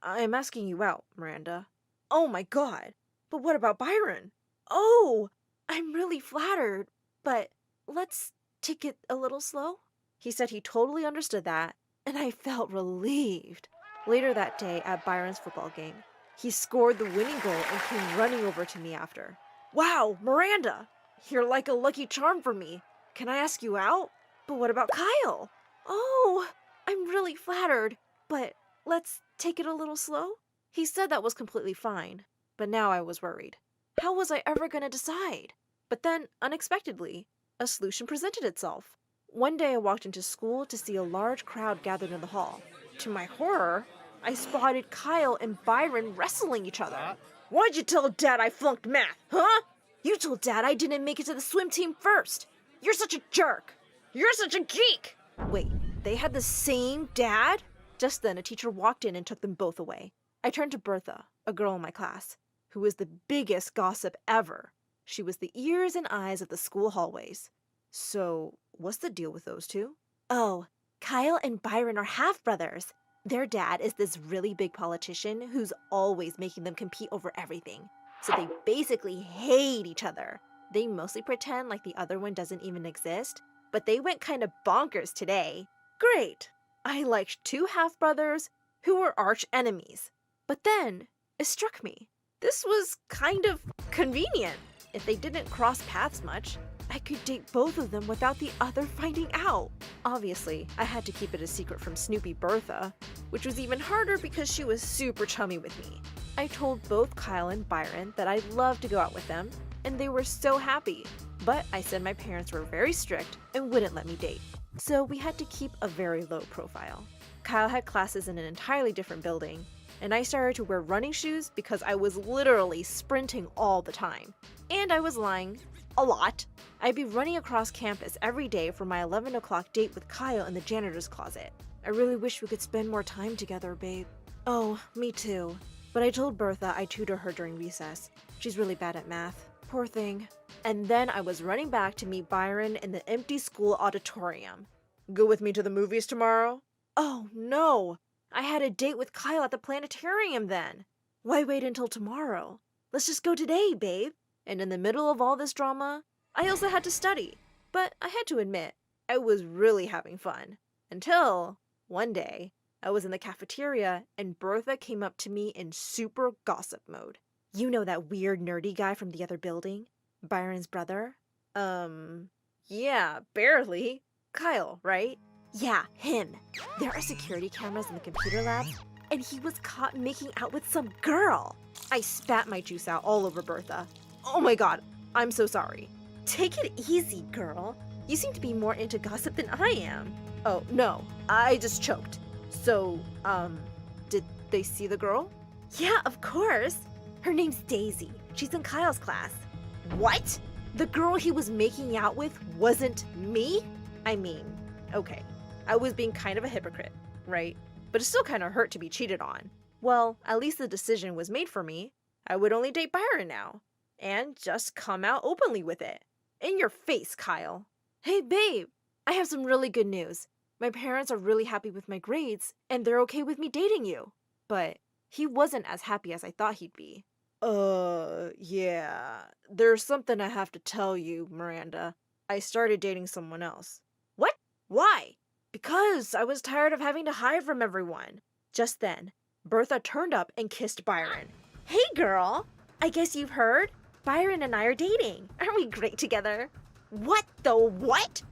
"I'm asking you out, Miranda." "Oh my god! But what about Byron?" "Oh, I'm really flattered, but let's take it a little slow." He said he totally understood that, and I felt relieved. Later that day at Byron's football game, he scored the winning goal and came running over to me after. "Wow, Miranda! You're like a lucky charm for me. Can I ask you out?" "But what about Kyle?" "Oh, I'm really flattered, but let's take it a little slow." He said that was completely fine, but now I was worried. How was I ever going to decide? But then, unexpectedly, a solution presented itself. One day I walked into school to see a large crowd gathered in the hall. To my horror, I spotted Kyle and Byron wrestling each other. "Why'd you tell Dad I flunked math, huh? You told Dad I didn't make it to the swim team first. You're such a jerk. You're such a geek." Wait, they had the same dad? Just then, a teacher walked in and took them both away. I turned to Bertha, a girl in my class, who was the biggest gossip ever. She was the ears and eyes of the school hallways. "So, what's the deal with those two?" "Oh, Kyle and Byron are half-brothers. Their dad is this really big politician who's always making them compete over everything. So they basically hate each other. They mostly pretend like the other one doesn't even exist, but they went kind of bonkers today." Great! I liked two half-brothers who were arch enemies. But then, it struck me. This was kind of convenient. If they didn't cross paths much, I could date both of them without the other finding out. Obviously, I had to keep it a secret from Snoopy Bertha, which was even harder because she was super chummy with me. I told both Kyle and Byron that I'd love to go out with them, and they were so happy. But I said my parents were very strict and wouldn't let me date. So we had to keep a very low profile. Kyle had classes in an entirely different building, and I started to wear running shoes because I was literally sprinting all the time. And I was lying. A lot. I'd be running across campus every day for my 11 o'clock date with Kyle in the janitor's closet. I really wish we could spend more time together, babe. Oh, me too. But I told Bertha I'd tutor her during recess. She's really bad at math. Poor thing. And then I was running back to meet Byron in the empty school auditorium. "Go with me to the movies tomorrow?" Oh no! I had a date with Kyle at the planetarium then. Why wait until tomorrow? Let's just go today, babe. And in the middle of all this drama, I also had to study. But I had to admit, I was really having fun. Until, one day, I was in the cafeteria and Bertha came up to me in super gossip mode. "You know that weird nerdy guy from the other building? Byron's brother?" Yeah, barely. Kyle, right? "Yeah, him. There are security cameras in the computer lab, and he was caught making out with some girl." I spat my juice out all over Bertha. "Oh my god, I'm so sorry." Take it easy, girl. You seem to be more into gossip than I am. Oh, no, I just choked. So, did they see the girl? Yeah, of course. Her name's Daisy. She's in Kyle's class. What? The girl he was making out with wasn't me? I mean, okay, I was being kind of a hypocrite, right? But it still kind of hurt to be cheated on. Well, at least the decision was made for me. I would only date Byron now. And just come out openly with it. In your face, Kyle. Hey, babe, I have some really good news. My parents are really happy with my grades, and they're okay with me dating you. But he wasn't as happy as I thought he'd be. Yeah. There's something I have to tell you, Miranda. I started dating someone else. What? Why? Because I was tired of having to hide from everyone. Just then, Bertha turned up and kissed Byron. Hey, girl! I guess you've heard? Byron and I are dating. Aren't we great together? What the what?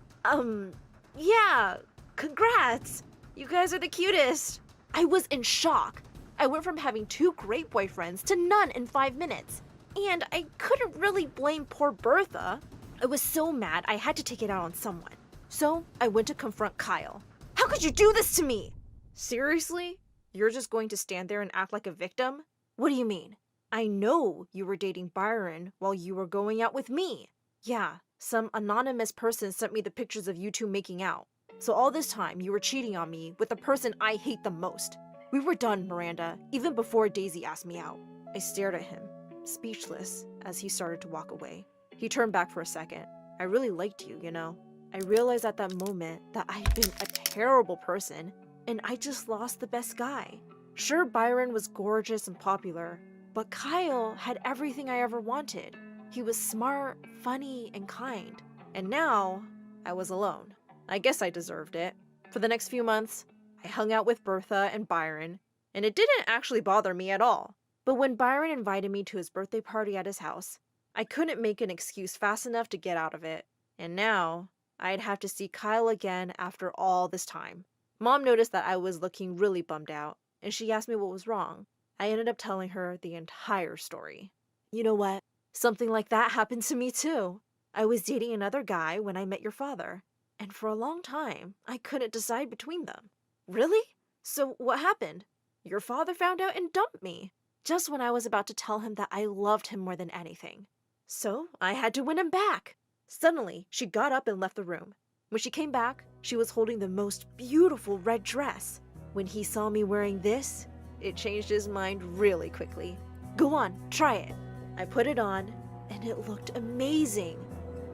Yeah. Congrats. You guys are the cutest. I was in shock. I went from having 2 great boyfriends to none in 5 minutes. And I couldn't really blame poor Bertha. I was so mad I had to take it out on someone. So I went to confront Kyle. How could you do this to me? Seriously? You're just going to stand there and act like a victim? What do you mean? I know you were dating Byron while you were going out with me. Yeah, some anonymous person sent me the pictures of you two making out. So all this time you were cheating on me with the person I hate the most. We were done, Miranda, even before Daisy asked me out. I stared at him, speechless, as he started to walk away. He turned back for a second. I really liked you, you know. I realized at that moment that I had been a terrible person, and I just lost the best guy. Sure, Byron was gorgeous and popular, but Kyle had everything I ever wanted. He was smart, funny, and kind. And now, I was alone. I guess I deserved it. For the next few months, I hung out with Bertha and Byron, and it didn't actually bother me at all. But when Byron invited me to his birthday party at his house, I couldn't make an excuse fast enough to get out of it. And now, I'd have to see Kyle again after all this time. Mom noticed that I was looking really bummed out, and she asked me what was wrong. I ended up telling her the entire story. You know what? Something like that happened to me too. I was dating another guy when I met your father, and for a long time, I couldn't decide between them. Really? So what happened? Your father found out and dumped me, just when I was about to tell him that I loved him more than anything. So I had to win him back. Suddenly, she got up and left the room. When she came back, she was holding the most beautiful red dress. When he saw me wearing this, it changed his mind really quickly. Go on, try it. I put it on, and it looked amazing.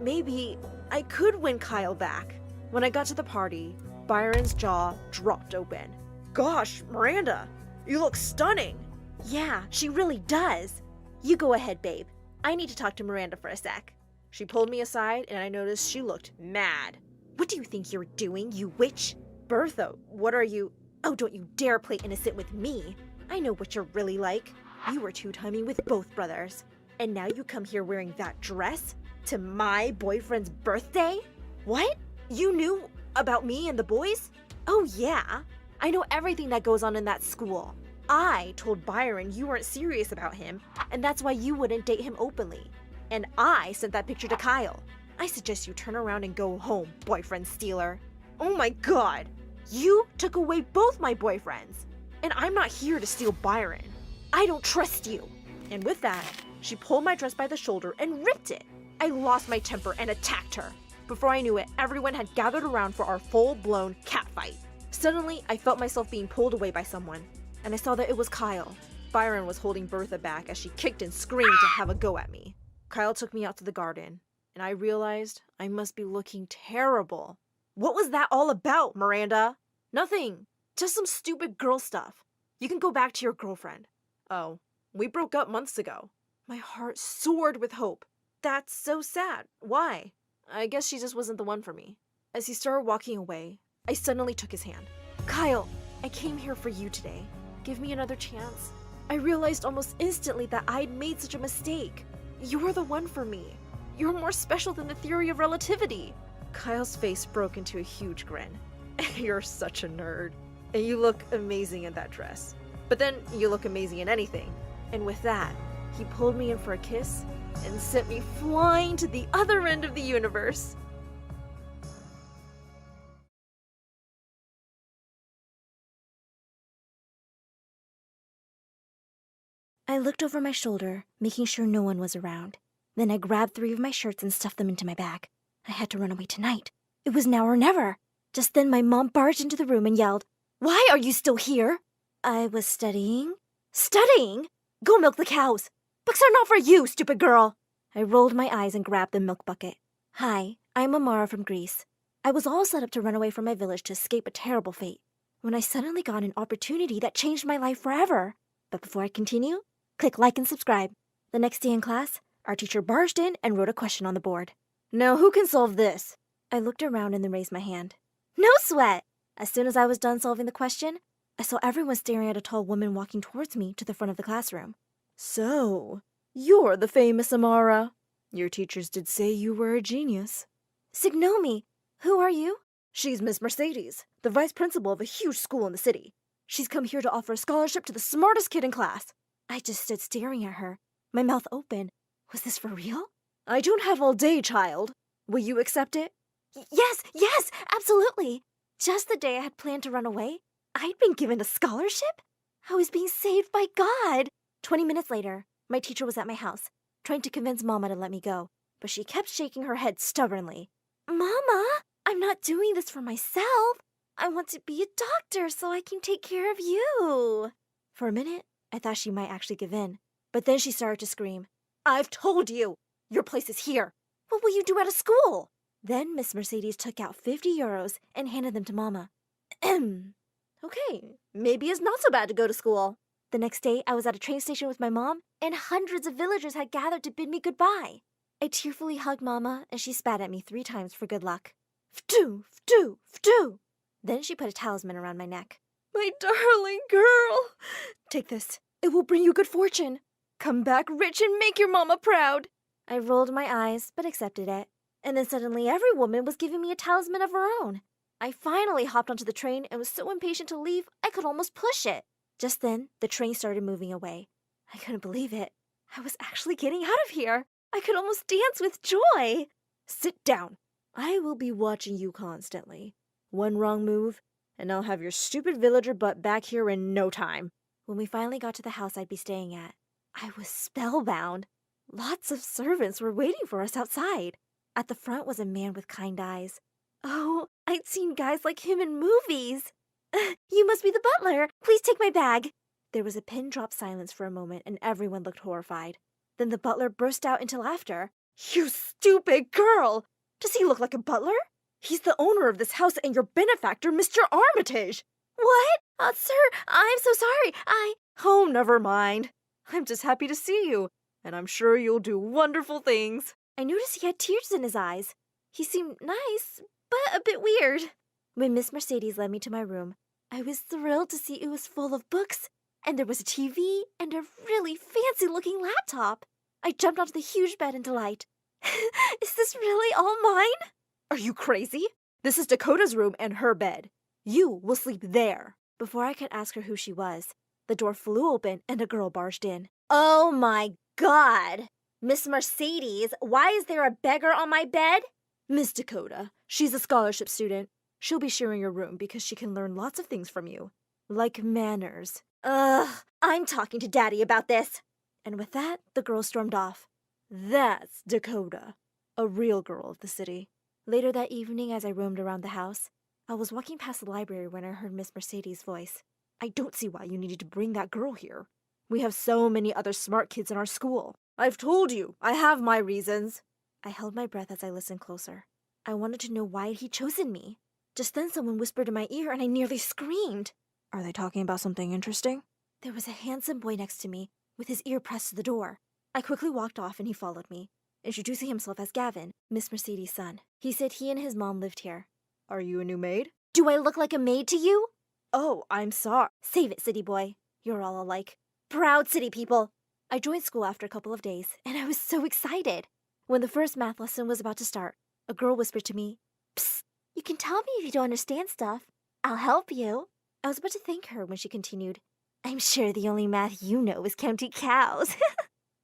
Maybe I could win Kyle back. When I got to the party, Byron's jaw dropped open. Gosh, Miranda, you look stunning. Yeah, she really does. You go ahead, babe. I need to talk to Miranda for a sec. She pulled me aside, and I noticed she looked mad. What do you think you're doing, you witch? Bertha, what are you? Oh, don't you dare play innocent with me. I know what you're really like. You were two-timing with both brothers. And now you come here wearing that dress? To my boyfriend's birthday? What? You knew about me and the boys? Oh yeah. I know everything that goes on in that school. I told Byron you weren't serious about him, and that's why you wouldn't date him openly. And I sent that picture to Kyle. I suggest you turn around and go home, boyfriend stealer. Oh my god. You took away both my boyfriends. And I'm not here to steal Byron. I don't trust you. And with that, she pulled my dress by the shoulder and ripped it. I lost my temper and attacked her. Before I knew it, everyone had gathered around for our full-blown catfight. Suddenly, I felt myself being pulled away by someone, and I saw that it was Kyle. Byron was holding Bertha back as she kicked and screamed to have a go at me. Kyle took me out to the garden, and I realized I must be looking terrible. What was that all about, Miranda? Nothing. Just some stupid girl stuff. You can go back to your girlfriend. Oh, we broke up months ago. My heart soared with hope. That's so sad. Why? I guess she just wasn't the one for me. As he started walking away, I suddenly took his hand. Kyle, I came here for you today. Give me another chance. I realized almost instantly that I'd made such a mistake. You're the one for me. You're more special than the theory of relativity. Kyle's face broke into a huge grin. You're such a nerd. And you look amazing in that dress. But then you look amazing in anything. And with that, he pulled me in for a kiss, and sent me flying to the other end of the universe. I looked over my shoulder, making sure no one was around. Then I grabbed 3 of my shirts and stuffed them into my bag. I had to run away tonight. It was now or never. Just then my mom barged into the room and yelled, "Why are you still here?" I was studying. Studying? Go milk the cows. Books are not for you, stupid girl. I rolled my eyes and grabbed the milk bucket. Hi, I'm Amara from Greece. I was all set up to run away from my village to escape a terrible fate, when I suddenly got an opportunity that changed my life forever. But before I continue, click like and subscribe. The next day in class, our teacher barged in and wrote a question on the board. Now who can solve this? I looked around and then raised my hand. No sweat! As soon as I was done solving the question, I saw everyone staring at a tall woman walking towards me to the front of the classroom. So, you're the famous Amara. Your teachers did say you were a genius. Signomi, who are you? She's Miss Mercedes, the vice principal of a huge school in the city. She's come here to offer a scholarship to the smartest kid in class. I just stood staring at her, my mouth open. Was this for real? I don't have all day, child. Will you accept it? Yes, absolutely. Just the day I had planned to run away, I'd been given a scholarship? I was being saved by God. 20 minutes later, my teacher was at my house, trying to convince Mama to let me go, but she kept shaking her head stubbornly. Mama, I'm not doing this for myself. I want to be a doctor so I can take care of you. For a minute, I thought she might actually give in, but then she started to scream. I've told you, your place is here. What will you do at a school? Then Miss Mercedes took out 50 euros and handed them to Mama. Okay, maybe it's not so bad to go to school. The next day, I was at a train station with my mom, and hundreds of villagers had gathered to bid me goodbye. I tearfully hugged Mama, and she spat at me 3 times for good luck. Ftoo, ftoo, ftoo. Then she put a talisman around my neck. My darling girl. Take this. It will bring you good fortune. Come back rich and make your mama proud. I rolled my eyes, but accepted it. And then suddenly every woman was giving me a talisman of her own. I finally hopped onto the train and was so impatient to leave, I could almost push it. Just then, the train started moving away. I couldn't believe it. I was actually getting out of here. I could almost dance with joy. Sit down. I will be watching you constantly. One wrong move, and I'll have your stupid villager butt back here in no time. When we finally got to the house I'd be staying at, I was spellbound. Lots of servants were waiting for us outside. At the front was a man with kind eyes. Oh, I'd seen guys like him in movies. You must be the butler. Please take my bag. There was a pin-drop silence for a moment, and everyone looked horrified. Then the butler burst out into laughter. You stupid girl! Does he look like a butler? He's the owner of this house and your benefactor, Mr. Armitage. What? Sir, I'm so sorry. Oh, never mind. I'm just happy to see you, and I'm sure you'll do wonderful things. I noticed he had tears in his eyes. He seemed nice, but a bit weird. When Miss Mercedes led me to my room, I was thrilled to see it was full of books, and there was a TV and a really fancy-looking laptop. I jumped onto the huge bed in delight. Is this really all mine? Are you crazy? This is Dakota's room and her bed. You will sleep there. Before I could ask her who she was, the door flew open and a girl barged in. Oh my God! Miss Mercedes, why is there a beggar on my bed? Miss Dakota, she's a scholarship student. She'll be sharing your room because she can learn lots of things from you. Like manners. I'm talking to Daddy about this. And with that, the girl stormed off. That's Dakota, a real girl of the city. Later that evening, as I roamed around the house, I was walking past the library when I heard Miss Mercedes' voice. I don't see why you needed to bring that girl here. We have so many other smart kids in our school. I've told you, I have my reasons. I held my breath as I listened closer. I wanted to know why he'd chosen me. Just then someone whispered in my ear and I nearly screamed. Are they talking about something interesting? There was a handsome boy next to me, with his ear pressed to the door. I quickly walked off and he followed me, introducing himself as Gavin, Miss Mercedes' son. He said he and his mom lived here. Are you a new maid? Do I look like a maid to you? Oh, I'm sorry. Save it, city boy. You're all alike. Proud city people. I joined school after a couple of days, and I was so excited. When the first math lesson was about to start, a girl whispered to me, Psst, you can tell me if you don't understand stuff. I'll help you. I was about to thank her when she continued, I'm sure the only math you know is counting cows.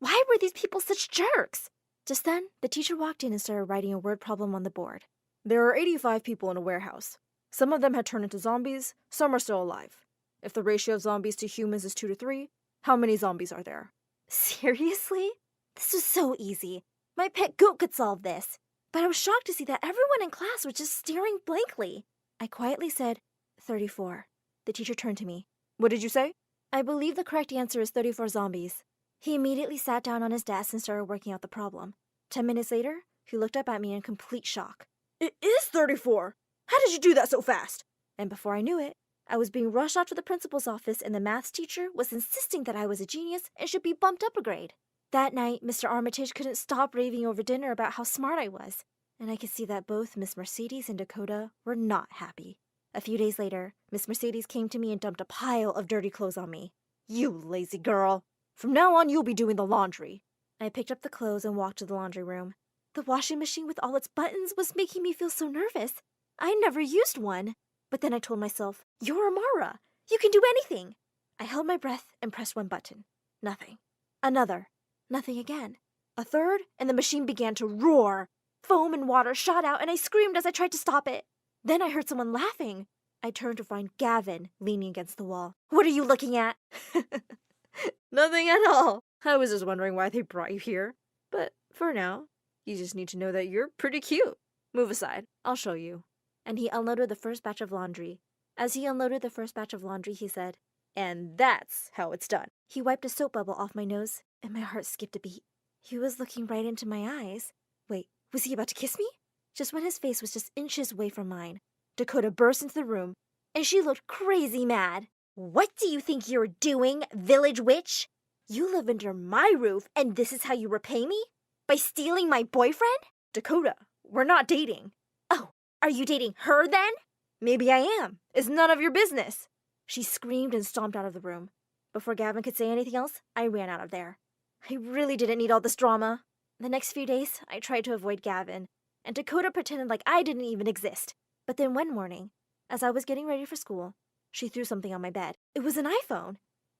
Why were these people such jerks? Just then, the teacher walked in and started writing a word problem on the board. There are 85 people in a warehouse. Some of them had turned into zombies, some are still alive. If the ratio of zombies to humans is 2 to 3, how many zombies are there? Seriously? This was so easy. My pet goat could solve this. But I was shocked to see that everyone in class was just staring blankly. I quietly said, 34. The teacher turned to me. What did you say? I believe the correct answer is 34 zombies. He immediately sat down on his desk and started working out the problem. 10 minutes later, he looked up at me in complete shock. It is 34! How did you do that so fast? And before I knew it, I was being rushed off to the principal's office and the maths teacher was insisting that I was a genius and should be bumped up a grade. That night, Mr. Armitage couldn't stop raving over dinner about how smart I was, and I could see that both Miss Mercedes and Dakota were not happy. A few days later, Miss Mercedes came to me and dumped a pile of dirty clothes on me. You lazy girl. From now on, you'll be doing the laundry. I picked up the clothes and walked to the laundry room. The washing machine with all its buttons was making me feel so nervous. I never used one. But then I told myself, you're Amara. You can do anything. I held my breath and pressed one button. Nothing. Another. Nothing again. A third, and the machine began to roar. Foam and water shot out, and I screamed as I tried to stop it. Then I heard someone laughing. I turned to find Gavin leaning against the wall. What are you looking at? Nothing at all. I was just wondering why they brought you here. But for now, you just need to know that you're pretty cute. Move aside. I'll show you. And he unloaded the first batch of laundry. As he unloaded the first batch of laundry, he said, and that's how it's done. He wiped a soap bubble off my nose, and my heart skipped a beat. He was looking right into my eyes. Wait, was he about to kiss me? Just when his face was just inches away from mine, Dakota burst into the room, and she looked crazy mad. What do you think you're doing, village witch? You live under my roof, and this is how you repay me? By stealing my boyfriend? Dakota, we're not dating. Oh, are you dating her then? Maybe I am. It's none of your business. She screamed and stomped out of the room. Before Gavin could say anything else, I ran out of there. I really didn't need all this drama. The next few days, I tried to avoid Gavin, and Dakota pretended like I didn't even exist. But then one morning, as I was getting ready for school, she threw something on my bed. It was an iPhone.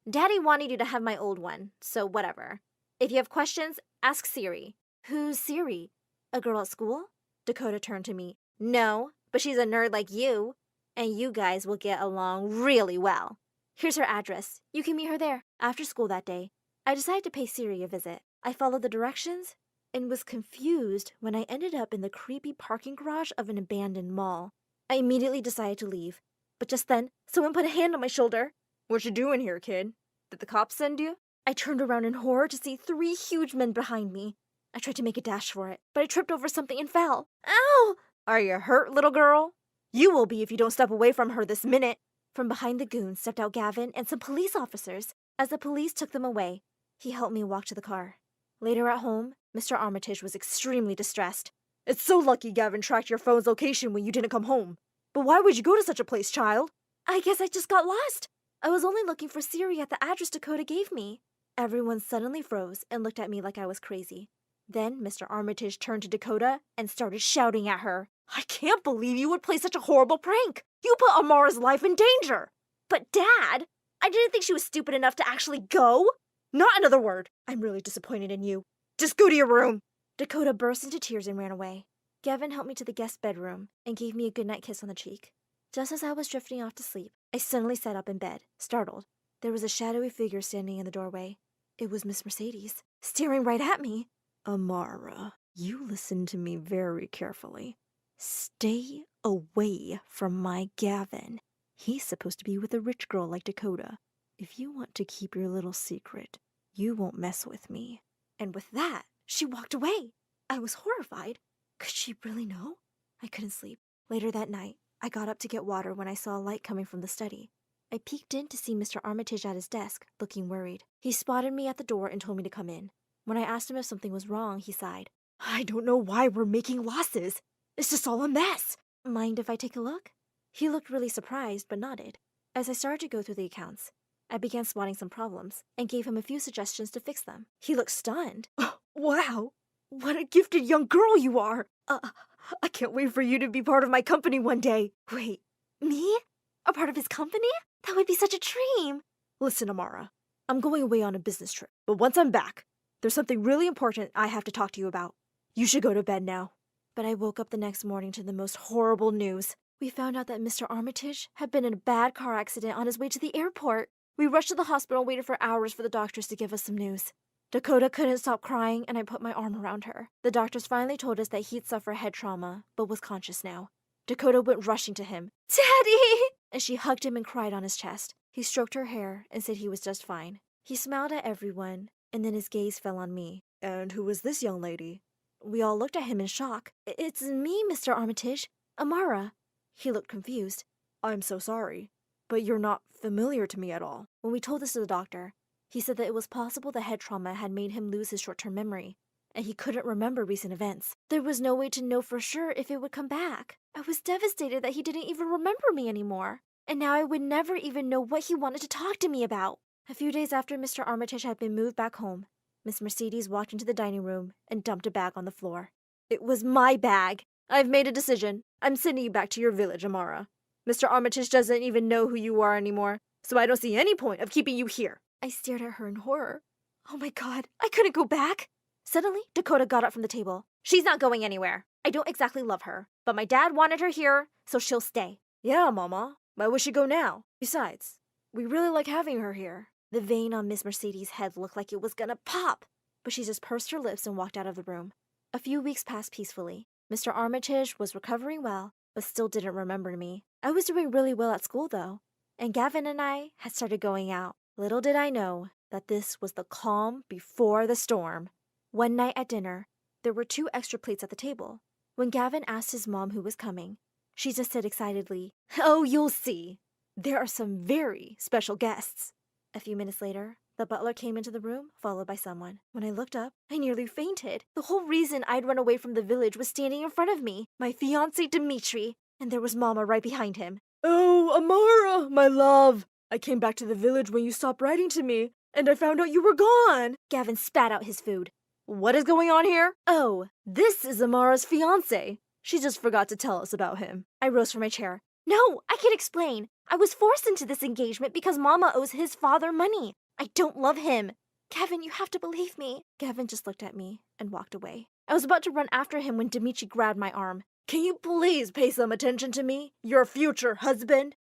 Daddy wanted you to have my old one, so whatever. If you have questions, ask Siri. Who's Siri? A girl at school? Dakota turned to me. No, but she's a nerd like you, and you guys will get along really well. Here's her address. You can meet her there. After school that day, I decided to pay Siri a visit. I followed the directions and was confused when I ended up in the creepy parking garage of an abandoned mall. I immediately decided to leave, but just then, someone put a hand on my shoulder. What you doing here, kid? Did the cops send you? I turned around in horror to see 3 huge men behind me. I tried to make a dash for it, but I tripped over something and fell. Ow! Are you hurt, little girl? You will be if you don't step away from her this minute. From behind the goons stepped out Gavin and some police officers. As the police took them away, he helped me walk to the car. Later at home, Mr. Armitage was extremely distressed. It's so lucky Gavin tracked your phone's location when you didn't come home. But why would you go to such a place, child? I guess I just got lost. I was only looking for Siri at the address Dakota gave me. Everyone suddenly froze and looked at me like I was crazy. Then Mr. Armitage turned to Dakota and started shouting at her. I can't believe you would play such a horrible prank. You put Amara's life in danger. But Dad, I didn't think she was stupid enough to actually go. Not another word. I'm really disappointed in you. Just go to your room. Dakota burst into tears and ran away. Gavin helped me to the guest bedroom and gave me a goodnight kiss on the cheek. Just as I was drifting off to sleep, I suddenly sat up in bed, startled. There was a shadowy figure standing in the doorway. It was Miss Mercedes, staring right at me. Amara, you listen to me very carefully. Stay away from my Gavin. He's supposed to be with a rich girl like Dakota. If you want to keep your little secret, you won't mess with me. And with that, she walked away. I was horrified. Could she really know? I couldn't sleep. Later that night, I got up to get water when I saw a light coming from the study. I peeked in to see Mr. Armitage at his desk, looking worried. He spotted me at the door and told me to come in. When I asked him if something was wrong, he sighed. I don't know why we're making losses. It's just all a mess. Mind if I take a look? He looked really surprised, but nodded. As I started to go through the accounts, I began spotting some problems and gave him a few suggestions to fix them. He looked stunned. Wow, what a gifted young girl you are. I can't wait for you to be part of my company one day. Wait, me? A part of his company? That would be such a dream. Listen, Amara, I'm going away on a business trip, but once I'm back, There's something really important I have to talk to you about. You should go to bed now. But I woke up the next morning to the most horrible news. We found out that Mr. Armitage had been in a bad car accident on his way to the airport. We rushed to the hospital and waited for hours for the doctors to give us some news. Dakota couldn't stop crying, and I put my arm around her. The doctors finally told us that he'd suffered head trauma, but was conscious now. Dakota went rushing to him. "Daddy!" And she hugged him and cried on his chest. He stroked her hair and said he was just fine. He smiled at everyone, and then his gaze fell on me. "And who is this young lady?" We all looked at him in shock. "It's me, Mr. Armitage. Amara." He looked confused. "I'm so sorry, but you're not familiar to me at all." When we told this to the doctor, he said that it was possible the head trauma had made him lose his short-term memory, and he couldn't remember recent events. There was no way to know for sure if it would come back. I was devastated that he didn't even remember me anymore, and now I would never even know what he wanted to talk to me about. A few days after Mr. Armitage had been moved back home, Miss Mercedes walked into the dining room and dumped a bag on the floor. "It was my bag. I've made a decision. I'm sending you back to your village, Amara. Mr. Armitage doesn't even know who you are anymore, so I don't see any point of keeping you here." I stared at her in horror. Oh my god, I couldn't go back. Suddenly, Dakota got up from the table. "She's not going anywhere. I don't exactly love her, but my dad wanted her here, so she'll stay." "Yeah, Mama. Why would she go now? Besides, we really like having her here." The vein on Miss Mercedes' head looked like it was gonna pop, but she just pursed her lips and walked out of the room. A few weeks passed peacefully. Mr. Armitage was recovering well, but still didn't remember me. I was doing really well at school, though, and Gavin and I had started going out. Little did I know that this was the calm before the storm. One night at dinner, there were 2 extra plates at the table. When Gavin asked his mom who was coming, she just said excitedly, "Oh, you'll see. There are some very special guests." A few minutes later, the butler came into the room, followed by someone. When I looked up, I nearly fainted. The whole reason I'd run away from the village was standing in front of me, my fiancé Dimitri, and there was Mama right behind him. "Oh, Amara, my love. I came back to the village when you stopped writing to me, and I found out you were gone." Gavin spat out his food. "What is going on here?" "Oh, this is Amara's fiancé. She just forgot to tell us about him." I rose from my chair. "No, I can explain. I was forced into this engagement because Mama owes his father money. I don't love him. Gavin, you have to believe me." Gavin just looked at me and walked away. I was about to run after him when Dimitri grabbed my arm. "Can you please pay some attention to me, your future husband?"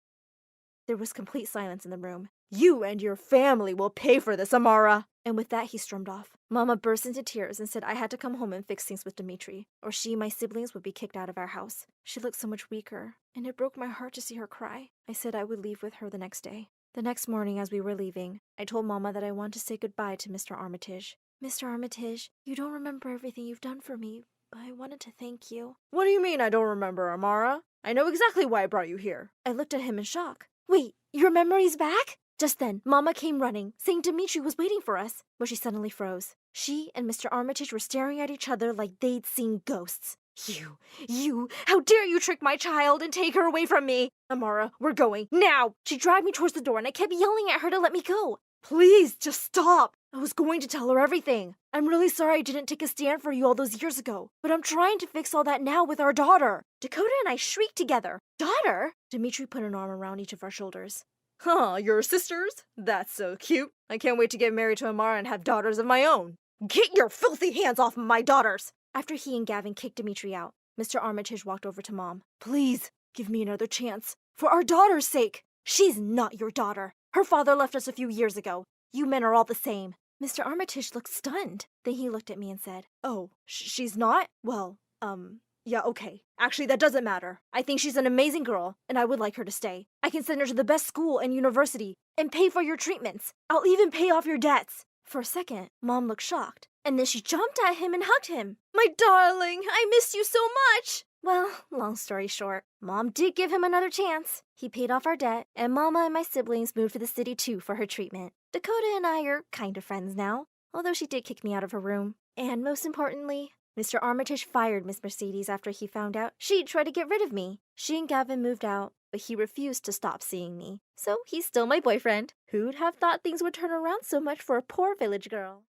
There was complete silence in the room. "You and your family will pay for this, Amara." And with that, he stormed off. Mama burst into tears and said I had to come home and fix things with Dimitri, or she and my siblings would be kicked out of our house. She looked so much weaker, and it broke my heart to see her cry. I said I would leave with her the next day. The next morning, as we were leaving, I told Mama that I wanted to say goodbye to Mr. Armitage. "Mr. Armitage, you don't remember everything you've done for me, but I wanted to thank you." "What do you mean I don't remember, Amara? I know exactly why I brought you here." I looked at him in shock. "Wait, your memory's back?" Just then, Mama came running, saying Dimitri was waiting for us, but she suddenly froze. She and Mr. Armitage were staring at each other like they'd seen ghosts. You, how dare you trick my child and take her away from me? "Amara, we're going, now!" She dragged me towards the door and I kept yelling at her to let me go. "Please, just stop. I was going to tell her everything. I'm really sorry I didn't take a stand for you all those years ago, but I'm trying to fix all that now with our daughter." Dakota and I shrieked together. "Daughter?" Dimitri put an arm around each of our shoulders. "Huh, you're sisters? That's so cute. I can't wait to get married to Amara and have daughters of my own." "Get your filthy hands off my daughters!" After he and Gavin kicked Dimitri out, Mr. Armitage walked over to Mom. "Please, give me another chance. For our daughter's sake. She's not your daughter. Her father left us a few years ago. You men are all the same." Mr. Armitage looked stunned. Then he looked at me and said, "Oh, she's not? Well, yeah, okay. Actually, that doesn't matter. I think she's an amazing girl, and I would like her to stay. I can send her to the best school and university, and pay for your treatments. I'll even pay off your debts." For a second, Mom looked shocked, and then she jumped at him and hugged him. "My darling, I missed you so much." Well, long story short, Mom did give him another chance. He paid off our debt, and Mama and my siblings moved to the city too for her treatment. Dakota and I are kind of friends now, although she did kick me out of her room. And most importantly, Mr. Armitage fired Miss Mercedes after he found out she'd try to get rid of me. She and Gavin moved out, but he refused to stop seeing me. So he's still my boyfriend. Who'd have thought things would turn around so much for a poor village girl?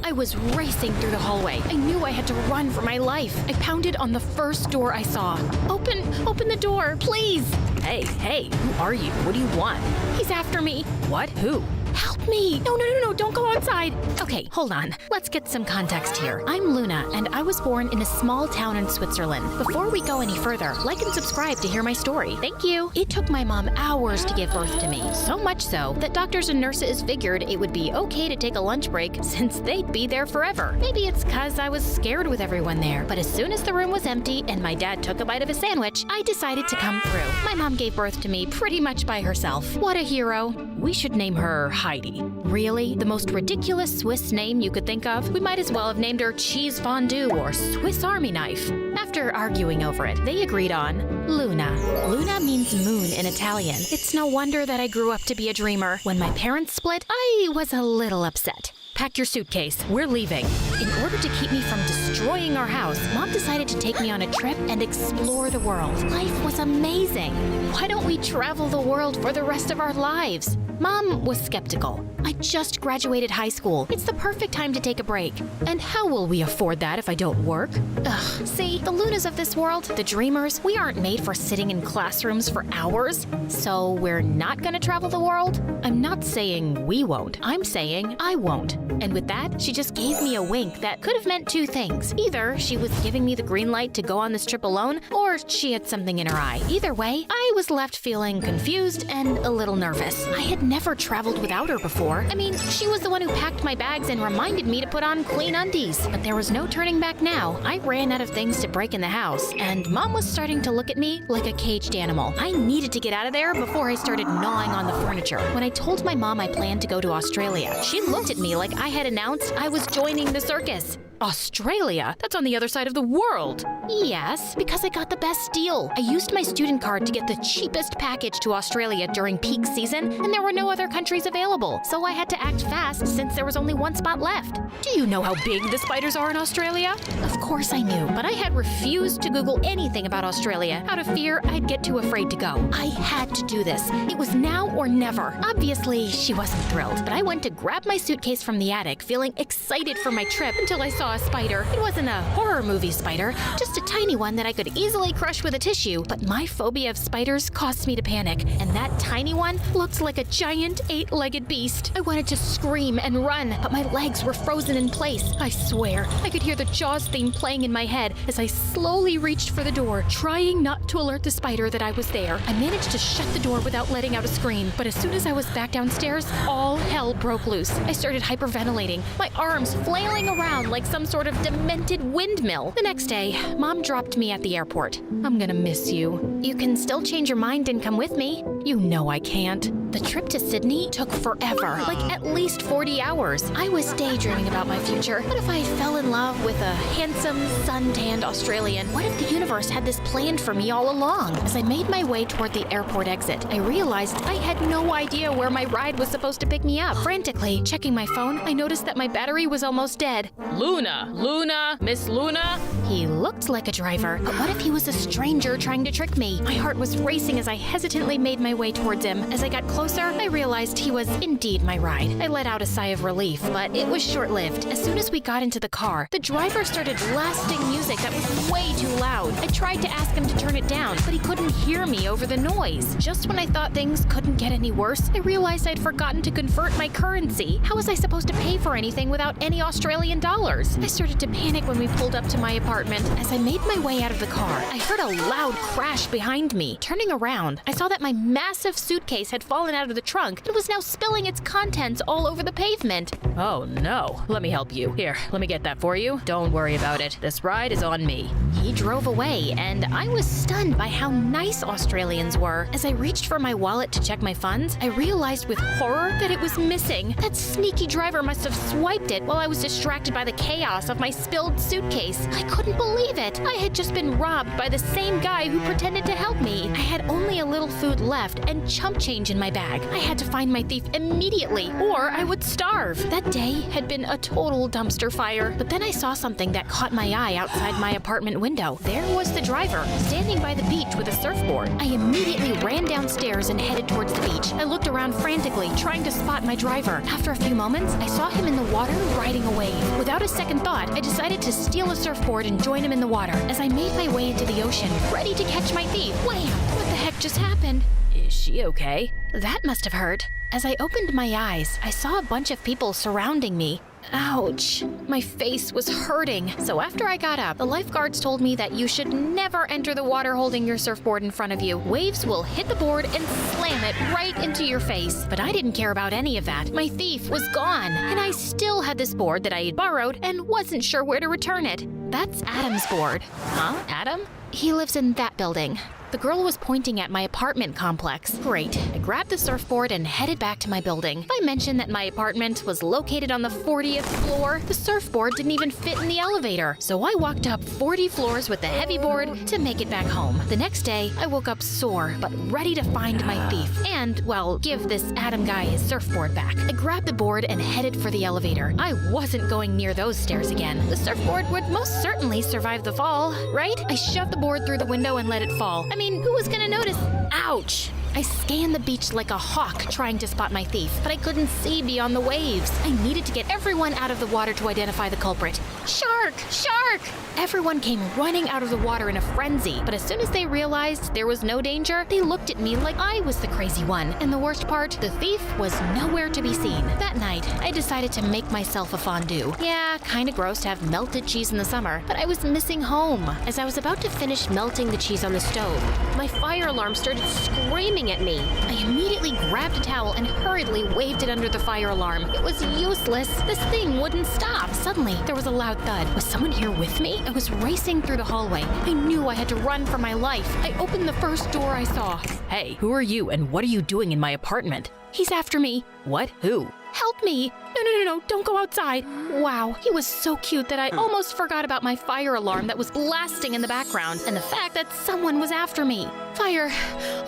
I was racing through the hallway. I knew I had to run for my life. I pounded on the first door I saw. Open the door, please. Hey, who are you? What do you want? He's after me. What? Who? Help me! No, don't go outside! Okay, hold on. Let's get some context here. I'm Luna, and I was born in a small town in Switzerland. Before we go any further, like and subscribe to hear my story. Thank you! It took my mom hours to give birth to me. So much so that doctors and nurses figured it would be okay to take a lunch break since they'd be there forever. Maybe it's cause I was scared with everyone there, but as soon as the room was empty and my dad took a bite of a sandwich, I decided to come through. My mom gave birth to me pretty much by herself. What a hero. We should name her Heidi. Really? The most ridiculous Swiss name you could think of? We might as well have named her Cheese Fondue or Swiss Army Knife. After arguing over it, they agreed on Luna. Luna means moon in Italian. It's no wonder that I grew up to be a dreamer. When my parents split, I was a little upset. Pack your suitcase. We're leaving. In order to keep me from destroying our house, Mom decided to take me on a trip and explore the world. Life was amazing. Why don't we travel the world for the rest of our lives? Mom was skeptical. I just graduated high school. It's the perfect time to take a break. And how will we afford that if I don't work? Ugh, see, the Lunas of this world, the dreamers, we aren't made for sitting in classrooms for hours. So we're not gonna travel the world? I'm not saying we won't. I'm saying I won't. And with that, she just gave me a wink that could have meant two things. Either she was giving me the green light to go on this trip alone, or she had something in her eye. Either way, I was left feeling confused and a little nervous. I had never traveled without her before. I mean, she was the one who packed my bags and reminded me to put on clean undies. But there was no turning back now. I ran out of things to break in the house, and Mom was starting to look at me like a caged animal. I needed to get out of there before I started gnawing on the furniture. When I told my mom I planned to go to Australia, she looked at me like I had announced I was joining the circus. Australia? That's on the other side of the world. Yes, because I got the best deal. I used my student card to get the cheapest package to Australia during peak season, and there were no other countries available. So I had to act fast since there was only one spot left. Do you know how big the spiders are in Australia? Of course I knew, but I had refused to Google anything about Australia out of fear I'd get too afraid to go. I had to do this. It was now or never. Obviously, she wasn't thrilled, but I went to grab my suitcase from the attic, feeling excited for my trip until I saw a spider. It wasn't a horror movie spider, just a tiny one that I could easily crush with a tissue, but my phobia of spiders caused me to panic, and that tiny one looked like a giant 8-legged beast. I wanted to scream and run, but my legs were frozen in place. I swear, I could hear the Jaws theme playing in my head as I slowly reached for the door, trying not to alert the spider that I was there. I managed to shut the door without letting out a scream, but as soon as I was back downstairs, all hell broke loose. I started hyperventilating, my arms flailing around like some sort of demented windmill. The next day, Mom dropped me at the airport. I'm gonna miss you. You can still change your mind and come with me. You know I can't. The trip to Sydney took forever, like at least 40 hours. I was daydreaming about my future. What if I fell in love with a handsome, sun-tanned Australian? What if the universe had this planned for me all along? As I made my way toward the airport exit, I realized I had no idea where my ride was supposed to pick me up. Frantically checking my phone, I noticed that my battery was almost dead. Luna, Miss Luna? He looked like a driver, but what if he was a stranger trying to trick me? My heart was racing as I hesitantly made my way towards him. As I got closer, I realized he was indeed my ride. I let out a sigh of relief, but it was short-lived. As soon as we got into the car, the driver started blasting music that was way too loud. I tried to ask him to turn it down, but he couldn't hear me over the noise. Just when I thought things couldn't get any worse, I realized I'd forgotten to convert my currency. How was I supposed to pay for anything without any Australian dollars? I started to panic when we pulled up to my apartment. As I made my way out of the car, I heard a loud crash behind me. Turning around, I saw that my massive suitcase had fallen out of the trunk and was now spilling its contents all over the pavement. Oh no, let me help you. Here, let me get that for you. Don't worry about it. This ride is on me. He drove away, and I was stunned by how nice Australians were. As I reached for my wallet to check my funds, I realized with horror that it was missing. That sneaky driver must have swiped it while I was distracted by the chaos of my spilled suitcase. I couldn't couldn't believe it. I had just been robbed by the same guy who pretended to help me. I had only a little food left and chump change in my bag. I had to find my thief immediately, or I would starve. That day had been a total dumpster fire. But then I saw something that caught my eye outside my apartment window. There was the driver, standing by the beach with a surfboard. I immediately ran downstairs and headed towards the beach. I looked around frantically, trying to spot my driver. After a few moments, I saw him in the water riding a wave. Without a second thought, I decided to steal a surfboard and join him in the water. As I made my way into the ocean, ready to catch my thief, wham! What the heck just happened? Is she okay? That must have hurt. As I opened my eyes, I saw a bunch of people surrounding me. Ouch! My face was hurting. So after I got up, the lifeguards told me that you should never enter the water holding your surfboard in front of you. Waves will hit the board and slam it right into your face. But I didn't care about any of that. My thief was gone, and I still had this board that I had borrowed and wasn't sure where to return it. That's Adam's board. Huh? Adam? He lives in that building. The girl was pointing at my apartment complex. Great. I grabbed the surfboard and headed back to my building. I mentioned that my apartment was located on the 40th floor. The surfboard didn't even fit in the elevator, so I walked up 40 floors with the heavy board to make it back home. The next day, I woke up sore, but ready to find my thief and, well, give this Adam guy his surfboard back. I grabbed the board and headed for the elevator. I wasn't going near those stairs again. The surfboard would most certainly survive the fall, right? I shoved the board through the window and let it fall. I mean, who was gonna notice? Ouch! I scanned the beach like a hawk trying to spot my thief, but I couldn't see beyond the waves. I needed to get everyone out of the water to identify the culprit. Shark! Shark! Everyone came running out of the water in a frenzy, but as soon as they realized there was no danger, they looked at me like I was the crazy one. And the worst part, the thief was nowhere to be seen. That night, I decided to make myself a fondue. Yeah, kinda gross to have melted cheese in the summer, but I was missing home. As I was about to finish melting the cheese on the stove, my fire alarm started screaming at me. I immediately grabbed a towel and hurriedly waved it under the fire alarm. It was useless. This thing wouldn't stop. Suddenly, there was a loud thud. Was someone here with me? I was racing through the hallway. I knew I had to run for my life. I opened the first door I saw. Hey, who are you and what are you doing in my apartment? He's after me. What? Who? Help me! No, don't go outside. Wow, he was so cute that I almost forgot about my fire alarm that was blasting in the background and the fact that someone was after me. Fire,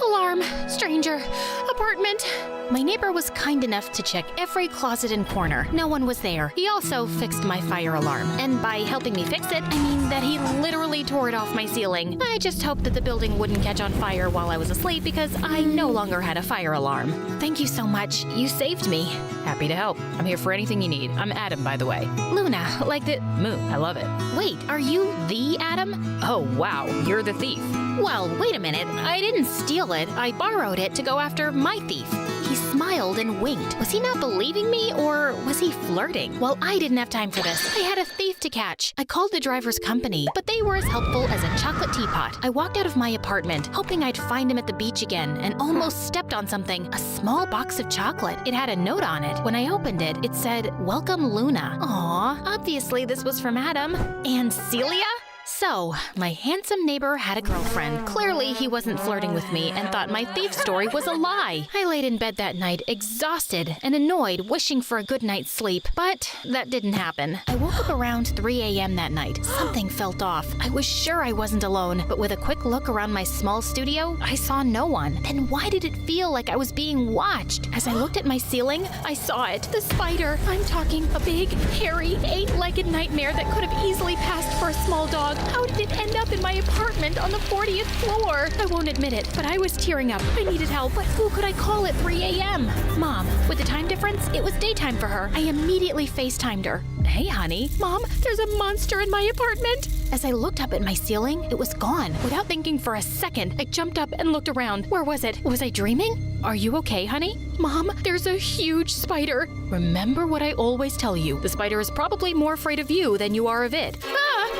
alarm, stranger, apartment. My neighbor was kind enough to check every closet and corner. No one was there. He also fixed my fire alarm. And by helping me fix it, I mean that he literally tore it off my ceiling. I just hoped that the building wouldn't catch on fire while I was asleep because I no longer had a fire alarm. Thank you so much. You saved me. Happy to help. I'm here for anything you need. I'm Adam, by the way. Luna, like the... Moo, I love it. Wait, are you the Adam? Oh, wow, you're the thief. Well, wait a minute. I didn't steal it. I borrowed it to go after my thief. He smiled and winked. Was he not believing me, or was he flirting? Well, I didn't have time for this. I had a thief to catch. I called the driver's company, but they were as helpful as a chocolate teapot. I walked out of my apartment, hoping I'd find him at the beach again, and almost stepped on something, a small box of chocolate. It had a note on it. When I opened it, it said, "Welcome, Luna." Aw, obviously this was from Adam. And Celia? So, my handsome neighbor had a girlfriend. Clearly, he wasn't flirting with me and thought my thief story was a lie. I laid in bed that night, exhausted and annoyed, wishing for a good night's sleep. But that didn't happen. I woke up around 3 a.m. that night. Something felt off. I was sure I wasn't alone, but with a quick look around my small studio, I saw no one. Then why did it feel like I was being watched? As I looked at my ceiling, I saw it. The spider. I'm talking a big, hairy, 8-legged nightmare that could have easily passed for a small dog. How did it end up in my apartment on the 40th floor? I won't admit it, but I was tearing up. I needed help, but who could I call at 3 a.m.? Mom. With the time difference, it was daytime for her. I immediately FaceTimed her. Hey, honey. Mom, there's a monster in my apartment. As I looked up at my ceiling, it was gone. Without thinking for a second, I jumped up and looked around. Where was it? Was I dreaming? Are you okay, honey? Mom, there's a huge spider. Remember what I always tell you. The spider is probably more afraid of you than you are of it.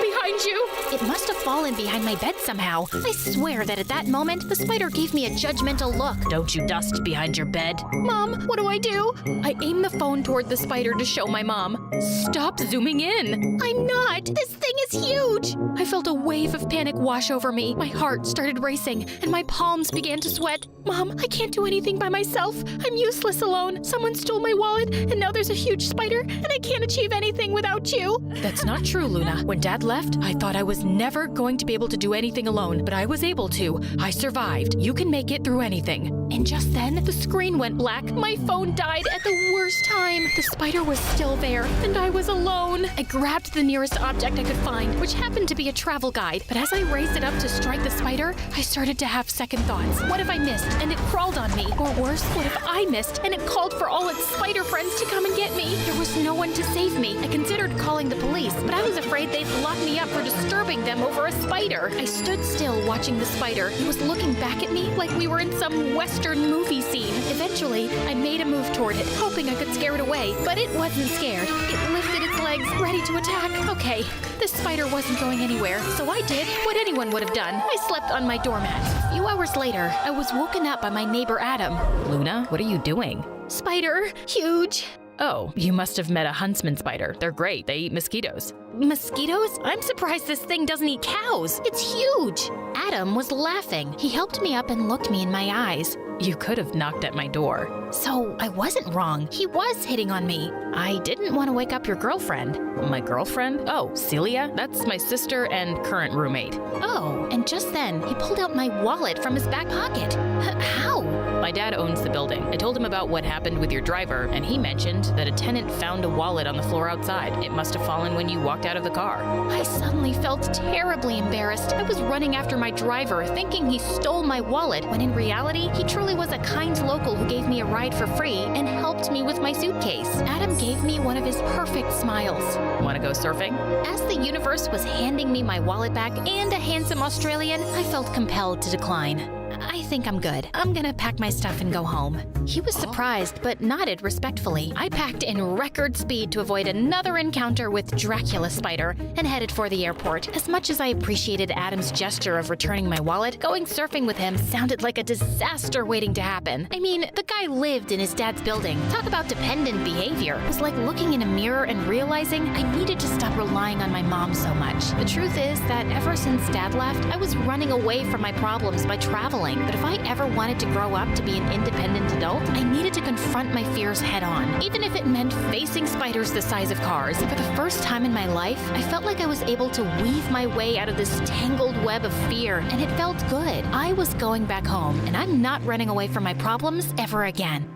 Behind you! It must have fallen behind my bed somehow. I swear that at that moment, the spider gave me a judgmental look. Don't you dust behind your bed? Mom, what do? I aimed the phone toward the spider to show my mom. Stop zooming in. I'm not. This thing is huge. I felt a wave of panic wash over me. My heart started racing, and my palms began to sweat. Mom, I can't do anything by myself. I'm useless alone. Someone stole my wallet, and now there's a huge spider, and I can't achieve anything without you. That's not true, Luna. When Dad left, I thought I was never going to be able to do anything alone, but I was able to. I survived. You can make it through anything. And just then, the screen went black. My phone died at the worst time. The spider was still there, and I was alone. I grabbed the nearest object I could find, which happened to be a travel guide. But as I raised it up to strike the spider, I started to have second thoughts. What if I missed and it crawled on me? Or worse, what if I missed and it called for all its spider friends to come and get me? There was no one to save me. I considered calling the police, but I was afraid they'd lock me up for disturbing them over a spider. I stood still watching the spider. It was looking back at me like we were in some Western movie scene. Eventually, I made a move toward it, hoping I could scare it away, but it wasn't scared. It lifted its legs, ready to attack. Okay, the spider wasn't going anywhere, so I did what anyone would have done. I slept on my doormat. A few hours later, I was woken up by my neighbor Adam. Luna, what are you doing? Spider, huge. Oh, you must have met a huntsman spider. They're great. They eat mosquitoes. Mosquitoes? I'm surprised this thing doesn't eat cows. It's huge. Adam was laughing. He helped me up and looked me in my eyes. You could have knocked at my door. So I wasn't wrong. He was hitting on me. I didn't want to wake up your girlfriend. My girlfriend? Oh, Celia? That's my sister and current roommate. Oh, and just then, he pulled out my wallet from his back pocket. How? My dad owns the building. I told him about what happened with your driver, and he mentioned that a tenant found a wallet on the floor outside. It must have fallen when you walked out of the car. I suddenly felt terribly embarrassed. I was running after my driver, thinking he stole my wallet, when in reality, he truly was a kind local who gave me a ride for free and helped me with my suitcase. Adam gave me one of his perfect smiles. Want to go surfing? As the universe was handing me my wallet back and a handsome Australian, I felt compelled to decline. I think I'm good. I'm gonna pack my stuff and go home. He was surprised, but nodded respectfully. I packed in record speed to avoid another encounter with Dracula Spider and headed for the airport. As much as I appreciated Adam's gesture of returning my wallet, going surfing with him sounded like a disaster waiting to happen. I mean, the guy lived in his dad's building. Talk about dependent behavior. It was like looking in a mirror and realizing I needed to stop relying on my mom so much. The truth is that ever since Dad left, I was running away from my problems by traveling. But if I ever wanted to grow up to be an independent adult, I needed to confront my fears head on, even if it meant facing spiders the size of cars. For the first time in my life, I felt like I was able to weave my way out of this tangled web of fear, and it felt good. I was going back home, and I'm not running away from my problems ever again.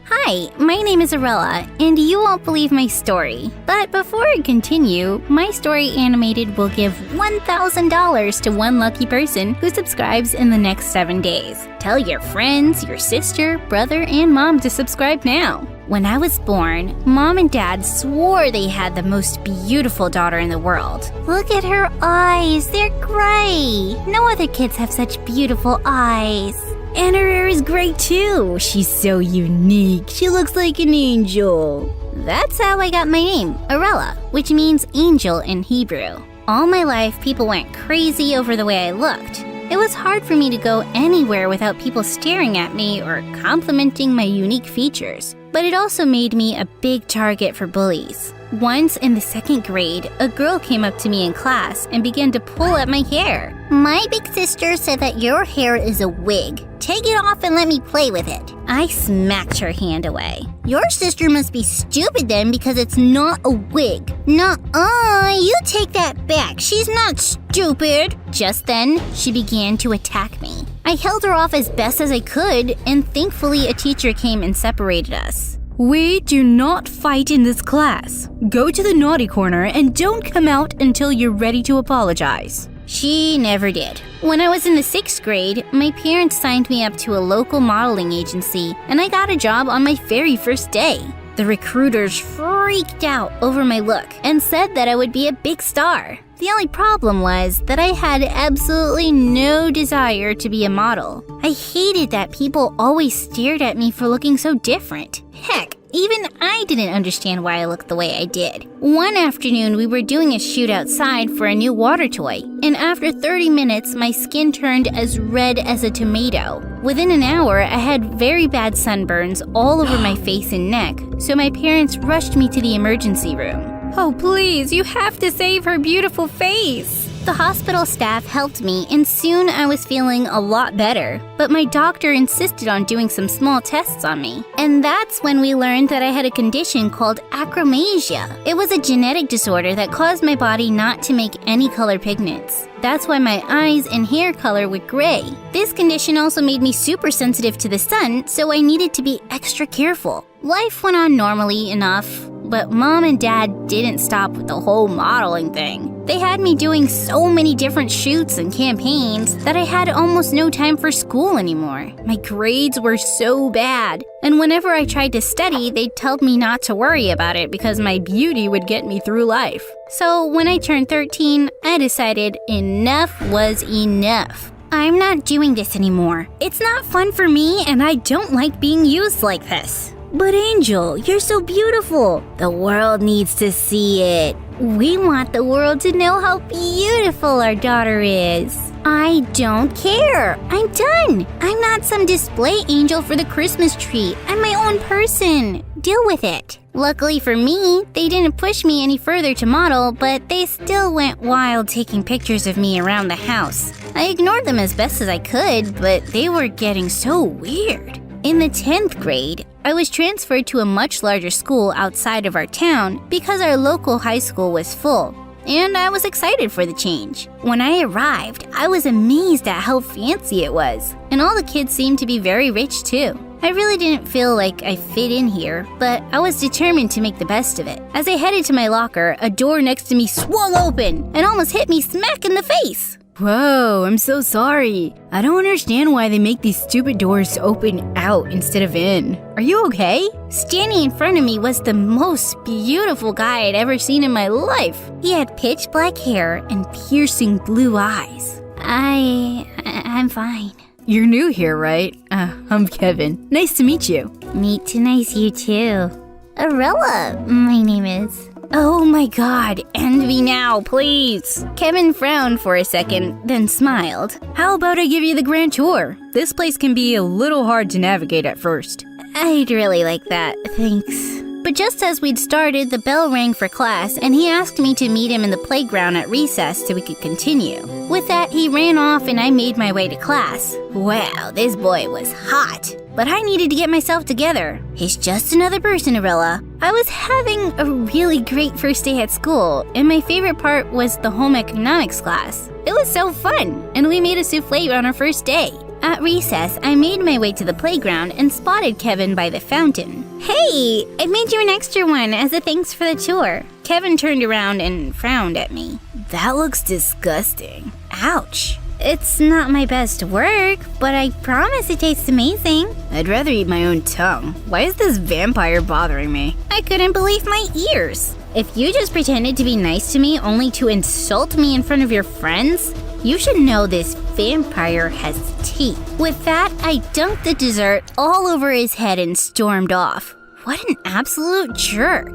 Hi, my name is Arella, and you won't believe my story. But before I continue, my story animated will give $1,000 to one lucky person who subscribes in the next 7 days. Tell your friends, your sister, brother, and mom to subscribe now. When I was born, Mom and Dad swore they had the most beautiful daughter in the world. Look at her eyes, they're gray. No other kids have such beautiful eyes. And her hair is great too. She's so unique. She looks like an angel. That's how I got my name, Arella, which means angel in Hebrew. All my life, people went crazy over the way I looked. It was hard for me to go anywhere without people staring at me or complimenting my unique features. But it also made me a big target for bullies. Once in the 2nd grade, a girl came up to me in class and began to pull at my hair. My big sister said that your hair is a wig. Take it off and let me play with it. I smacked her hand away. Your sister must be stupid then because it's not a wig. Nuh-uh, you take that back. She's not stupid. Just then, she began to attack me. I held her off as best as I could, and thankfully a teacher came and separated us. We do not fight in this class. Go to the naughty corner and don't come out until you're ready to apologize. She never did. When I was in the 6th grade, my parents signed me up to a local modeling agency, and I got a job on my very first day. The recruiters freaked out over my look and said that I would be a big star. The only problem was that I had absolutely no desire to be a model. I hated that people always stared at me for looking so different. Heck, Even I didn't understand why I looked the way I did. One afternoon, we were doing a shoot outside for a new water toy, and after 30 minutes, my skin turned as red as a tomato. Within an hour, I had very bad sunburns all over my face and neck, so my parents rushed me to the emergency room. Oh, please, you have to save her beautiful face. The hospital staff helped me, and soon I was feeling a lot better. But my doctor insisted on doing some small tests on me. And that's when we learned that I had a condition called achromasia. It was a genetic disorder that caused my body not to make any color pigments. That's why my eyes and hair color were gray. This condition also made me super sensitive to the sun, so I needed to be extra careful. Life went on normally enough, but Mom and Dad didn't stop with the whole modeling thing. They had me doing so many different shoots and campaigns that I had almost no time for school anymore. My grades were so bad, and whenever I tried to study, they told me not to worry about it because my beauty would get me through life. So when I turned 13, I decided enough was enough. I'm not doing this anymore. It's not fun for me, and I don't like being used like this. But Angel, you're so beautiful. The world needs to see it. We want the world to know how beautiful our daughter is. I don't care. I'm done. I'm not some display angel for the Christmas tree. I'm my own person. Deal with it. Luckily for me, they didn't push me any further to model, but they still went wild taking pictures of me around the house. I ignored them as best as I could, but they were getting so weird. In the 10th grade, I was transferred to a much larger school outside of our town because our local high school was full, and I was excited for the change. When I arrived, I was amazed at how fancy it was, and all the kids seemed to be very rich too. I really didn't feel like I fit in here, but I was determined to make the best of it. As I headed to my locker, a door next to me swung open and almost hit me smack in the face. Whoa, I'm so sorry. I don't understand why they make these stupid doors open out instead of in. Are you okay? Standing in front of me was the most beautiful guy I'd ever seen in my life. He had pitch black hair and piercing blue eyes. I'm fine. You're new here, right? I'm Kevin. Nice to meet you. Meet to nice you too. Arella, my name is. Oh my god, end me now, please. Kevin frowned for a second, then smiled. How about I give you the grand tour? This place can be a little hard to navigate at first. I'd really like that, thanks. But just as we'd started, the bell rang for class, and he asked me to meet him in the playground at recess so we could continue. With that, he ran off and I made my way to class. Wow, this boy was hot. But I needed to get myself together. He's just another person, Arella. I was having a really great first day at school, and my favorite part was the home economics class. It was so fun, and we made a souffle on our first day. At recess, I made my way to the playground and spotted Kevin by the fountain. Hey, I made you an extra one as a thanks for the tour. Kevin turned around and frowned at me. That looks disgusting. Ouch. It's not my best work, but I promise it tastes amazing. I'd rather eat my own tongue. Why is this vampire bothering me? I couldn't believe my ears. If you just pretended to be nice to me only to insult me in front of your friends, you should know this vampire has teeth. With that, I dumped the dessert all over his head and stormed off. What an absolute jerk.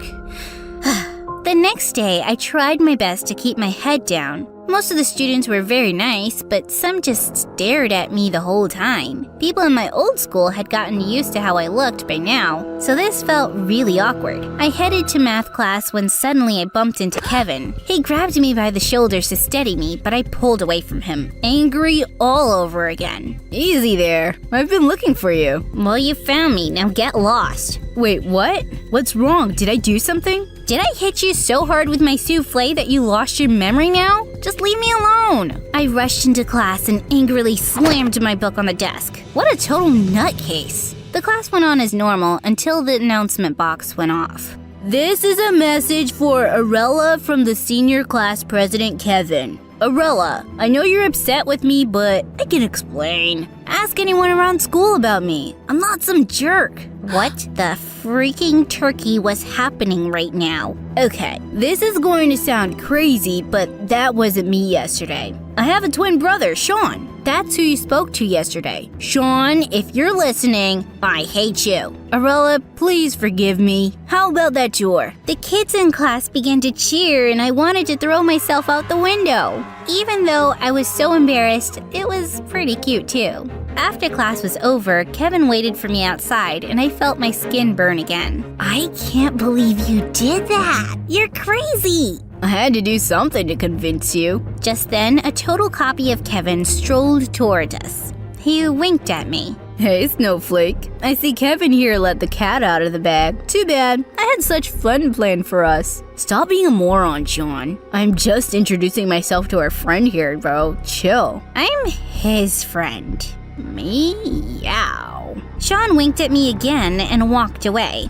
The next day, I tried my best to keep my head down. Most of the students were very nice, but some just stared at me the whole time. People in my old school had gotten used to how I looked by now, so this felt really awkward. I headed to math class when suddenly I bumped into Kevin. He grabbed me by the shoulders to steady me, but I pulled away from him, angry all over again. Easy there. I've been looking for you. Well, you found me. Now get lost. Wait, what? What's wrong? Did I do something? Did I hit you so hard with my souffle that you lost your memory now? Just leave me alone. I rushed into class and angrily slammed my book on the desk. What a total nutcase. The class went on as normal until the announcement box went off. This is a message for Arella from the senior class president, Kevin. Arella, I know you're upset with me, but I can explain. Ask anyone around school about me. I'm not some jerk. What the freaking turkey was happening right now? Okay, this is going to sound crazy, but that wasn't me yesterday. I have a twin brother, Sean. That's who you spoke to yesterday. Sean, if you're listening, I hate you. Arella, please forgive me. How about that tour? The kids in class began to cheer and I wanted to throw myself out the window. Even though I was so embarrassed, it was pretty cute too. After class was over, Kevin waited for me outside and I felt my skin burn again. I can't believe you did that. You're crazy. I had to do something to convince you. Just then, a total copy of Kevin strolled toward us. He winked at me. Hey, Snowflake. I see Kevin here let the cat out of the bag. Too bad. I had such fun planned for us. Stop being a moron, Sean. I'm just introducing myself to our friend here, bro. Chill. I'm his friend. Meow. Sean winked at me again and walked away.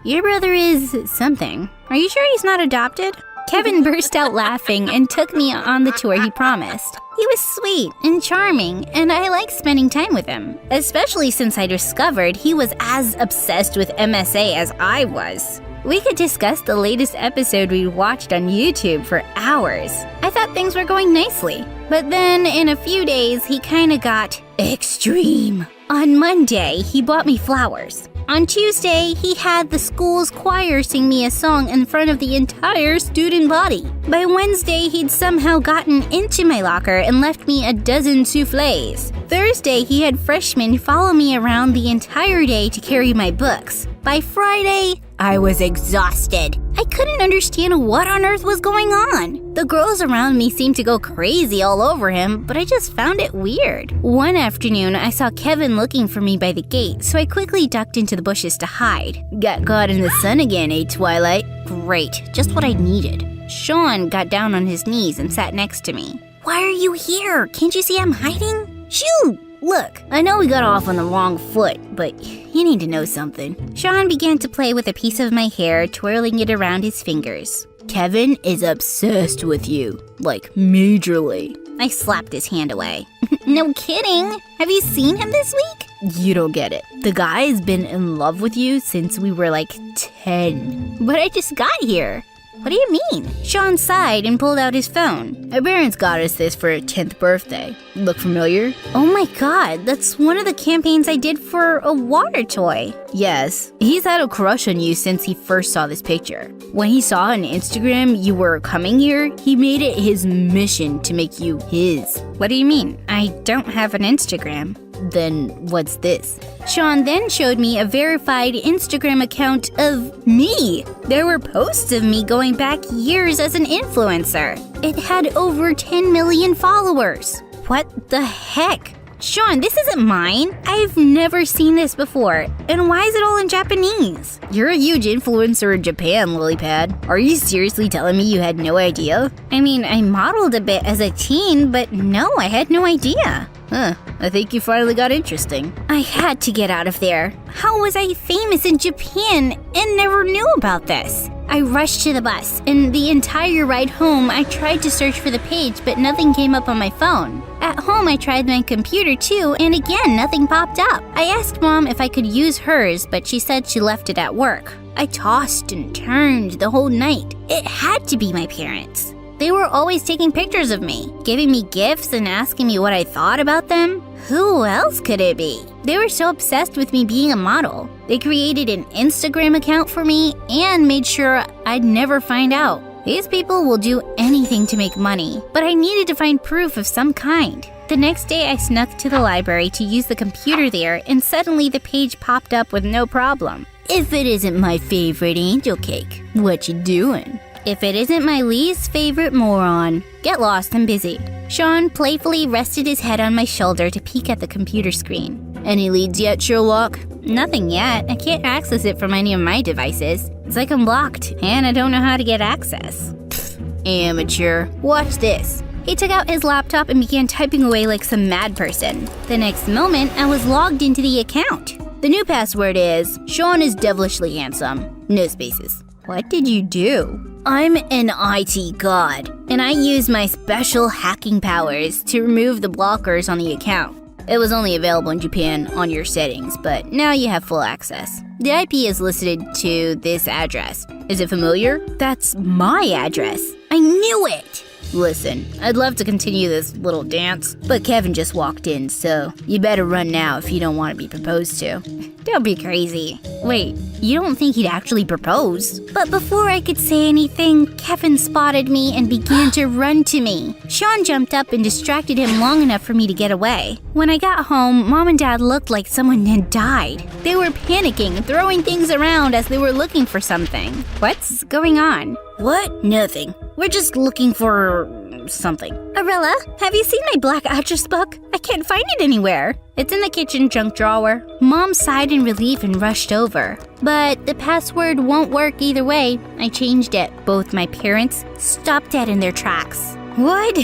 Your brother is something. Are you sure he's not adopted? Kevin burst out laughing and took me on the tour he promised. He was sweet and charming, and I liked spending time with him, especially since I discovered he was as obsessed with MSA as I was. We could discuss the latest episode we watched on YouTube for hours. I thought things were going nicely, but then in a few days, he kinda got extreme. On Monday, he bought me flowers. On Tuesday, he had the school's choir sing me a song in front of the entire student body. By Wednesday, he'd somehow gotten into my locker and left me a dozen soufflés. Thursday, he had freshmen follow me around the entire day to carry my books. By Friday, I was exhausted. I couldn't understand what on earth was going on. The girls around me seemed to go crazy all over him, but I just found it weird. One afternoon, I saw Kevin looking for me by the gate, so I quickly ducked into the bushes to hide. Got caught in the sun again, eh, Twilight? Great, just what I needed. Sean got down on his knees and sat next to me. Why are you here? Can't you see I'm hiding? Shoot! Look, I know we got off on the wrong foot, but you need to know something. Sean began to play with a piece of my hair, twirling it around his fingers. Kevin is obsessed with you, like majorly. I slapped his hand away. No kidding. Have you seen him this week? You don't get it. The guy has been in love with you since we were like 10. But I just got here. What do you mean? Sean sighed and pulled out his phone. Our parents got us this for our 10th birthday. Look familiar? Oh my god, that's one of the campaigns I did for a water toy. Yes, he's had a crush on you since he first saw this picture. When he saw on Instagram you were coming here, he made it his mission to make you his. What do you mean? I don't have an Instagram. Then what's this? Sean then showed me a verified Instagram account of me. There were posts of me going back years as an influencer. It had over 10 million followers. What the heck? Sean, this isn't mine. I've never seen this before. And why is it all in Japanese? You're a huge influencer in Japan, Lilypad. Are you seriously telling me you had no idea? I mean, I modeled a bit as a teen, but no, I had no idea. I think you finally got interesting. I had to get out of there. How was I famous in Japan and never knew about this? I rushed to the bus, and the entire ride home I tried to search for the page, but nothing came up on my phone. At home I tried my computer too, and again nothing popped up. I asked Mom if I could use hers, but she said she left it at work. I tossed and turned the whole night. It had to be my parents. They were always taking pictures of me, giving me gifts and asking me what I thought about them. Who else could it be? They were so obsessed with me being a model. They created an Instagram account for me and made sure I'd never find out. These people will do anything to make money, but I needed to find proof of some kind. The next day I snuck to the library to use the computer there, and suddenly the page popped up with no problem. If it isn't my favorite angel cake, what you doing? If it isn't my least favorite moron, get lost, I'm busy. Sean playfully rested his head on my shoulder to peek at the computer screen. Any leads yet, Sherlock? Nothing yet. I can't access it from any of my devices. It's like I'm blocked, and I don't know how to get access. Pfft, amateur. Watch this. He took out his laptop and began typing away like some mad person. The next moment, I was logged into the account. The new password is, Sean is devilishly handsome. No spaces. What did you do? I'm an IT god, and I use my special hacking powers to remove the blockers on the account. It was only available in Japan on your settings, but now you have full access. The IP is listed to this address. Is it familiar? That's my address. I knew it! Listen, I'd love to continue this little dance, but Kevin just walked in, so you better run now if you don't want to be proposed to. Don't be crazy. Wait, you don't think he'd actually propose? But before I could say anything, Kevin spotted me and began to run to me. Sean jumped up and distracted him long enough for me to get away. When I got home, Mom and Dad looked like someone had died. They were panicking, throwing things around as they were looking for something. What's going on? What? Nothing. We're just looking for something. Arilla, have you seen my black address book? I can't find it anywhere. It's in the kitchen junk drawer. Mom sighed in relief and rushed over. But the password won't work either way. I changed it. Both my parents stopped dead in their tracks. What?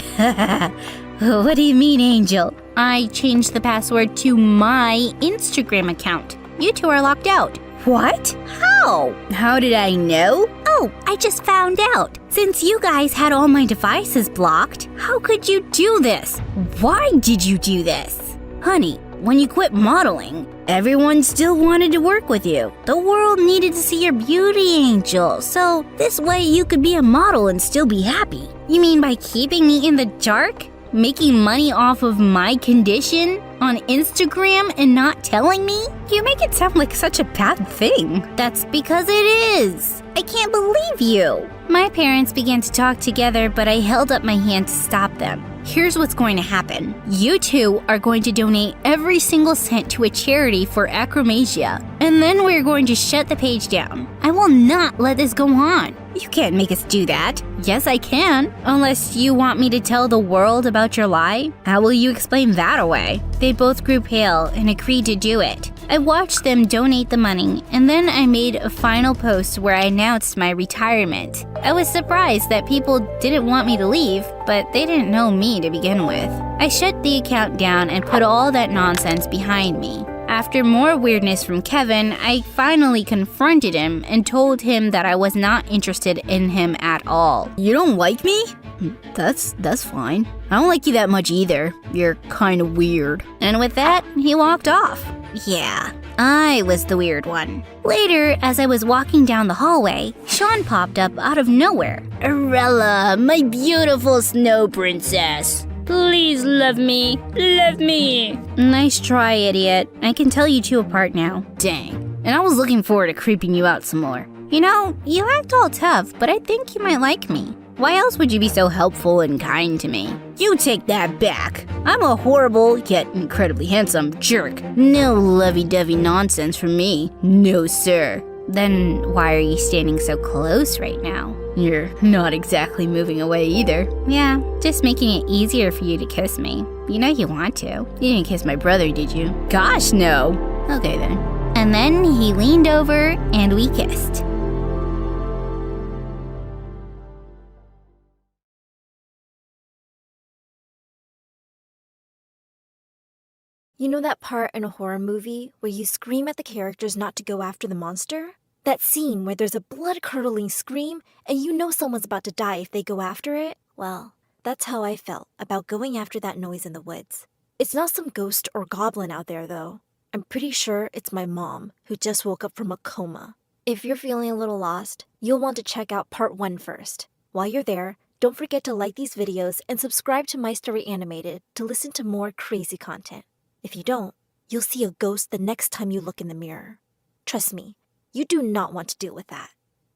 What do you mean, Angel? I changed the password to my Instagram account. You two are locked out. What? How? How did I know? Oh, I just found out. Since you guys had all my devices blocked, how could you do this? Why did you do this? Honey, when you quit modeling, everyone still wanted to work with you. The world needed to see your beauty, Angel, so this way you could be a model and still be happy. You mean by keeping me in the dark? Making money off of my condition on Instagram and not telling me? You make it sound like such a bad thing. That's because it is. I can't believe you. My parents began to talk together, but I held up my hand to stop them. Here's what's going to happen. You two are going to donate every single cent to a charity for achromasia, and then we're going to shut the page down. I will not let this go on. You can't make us do that. Yes, I can. Unless you want me to tell the world about your lie? How will you explain that away? They both grew pale and agreed to do it. I watched them donate the money, and then I made a final post where I announced my retirement. I was surprised that people didn't want me to leave, but they didn't know me to begin with. I shut the account down and put all that nonsense behind me. After more weirdness from Kevin, I finally confronted him and told him that I was not interested in him at all. You don't like me? That's fine. I don't like you that much either. You're kind of weird. And with that, he walked off. Yeah, I was the weird one. Later, as I was walking down the hallway, Sean popped up out of nowhere. Arella, my beautiful snow princess. Please love me. Love me. Nice try, idiot. I can tell you two apart now. Dang. And I was looking forward to creeping you out some more. You know, you act all tough, but I think you might like me. Why else would you be so helpful and kind to me? You take that back. I'm a horrible, yet incredibly handsome jerk. No lovey-dovey nonsense from me. No, sir. Then why are you standing so close right now? You're not exactly moving away either. Yeah, just making it easier for you to kiss me. You know you want to. You didn't kiss my brother, did you? Gosh, no. Okay then. And then he leaned over and we kissed. You know that part in a horror movie where you scream at the characters not to go after the monster? That scene where there's a blood-curdling scream and you know someone's about to die if they go after it? Well, that's how I felt about going after that noise in the woods. It's not some ghost or goblin out there, though. I'm pretty sure it's my mom, who just woke up from a coma. If you're feeling a little lost, you'll want to check out part 1 first. While you're there, don't forget to like these videos and subscribe to My Story Animated to listen to more crazy content. If you don't, you'll see a ghost the next time you look in the mirror. Trust me, you do not want to deal with that.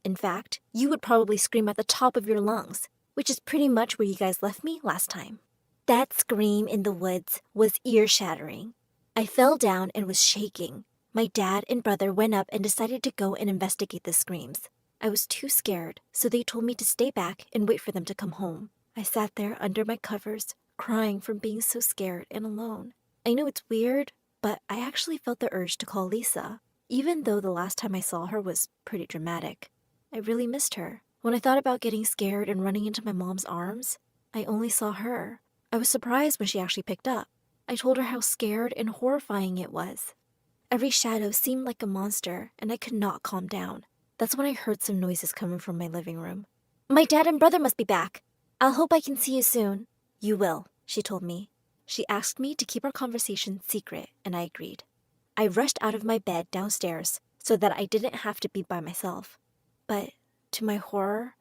In fact, you would probably scream at the top of your lungs, which is pretty much where you guys left me last time. That scream in the woods was ear-shattering. I fell down and was shaking. My dad and brother went up and decided to go and investigate the screams. I was too scared, so they told me to stay back and wait for them to come home. I sat there under my covers, crying from being so scared and alone. I know it's weird, but I actually felt the urge to call Lisa, even though the last time I saw her was pretty dramatic. I really missed her. When I thought about getting scared and running into my mom's arms, I only saw her. I was surprised when she actually picked up. I told her how scared and horrifying it was. Every shadow seemed like a monster, and I could not calm down. That's when I heard some noises coming from my living room. My dad and brother must be back. I'll hope I can see you soon. You will, she told me. She asked me to keep our conversation secret, and I agreed. I rushed out of my bed downstairs so that I didn't have to be by myself. But, to my horror,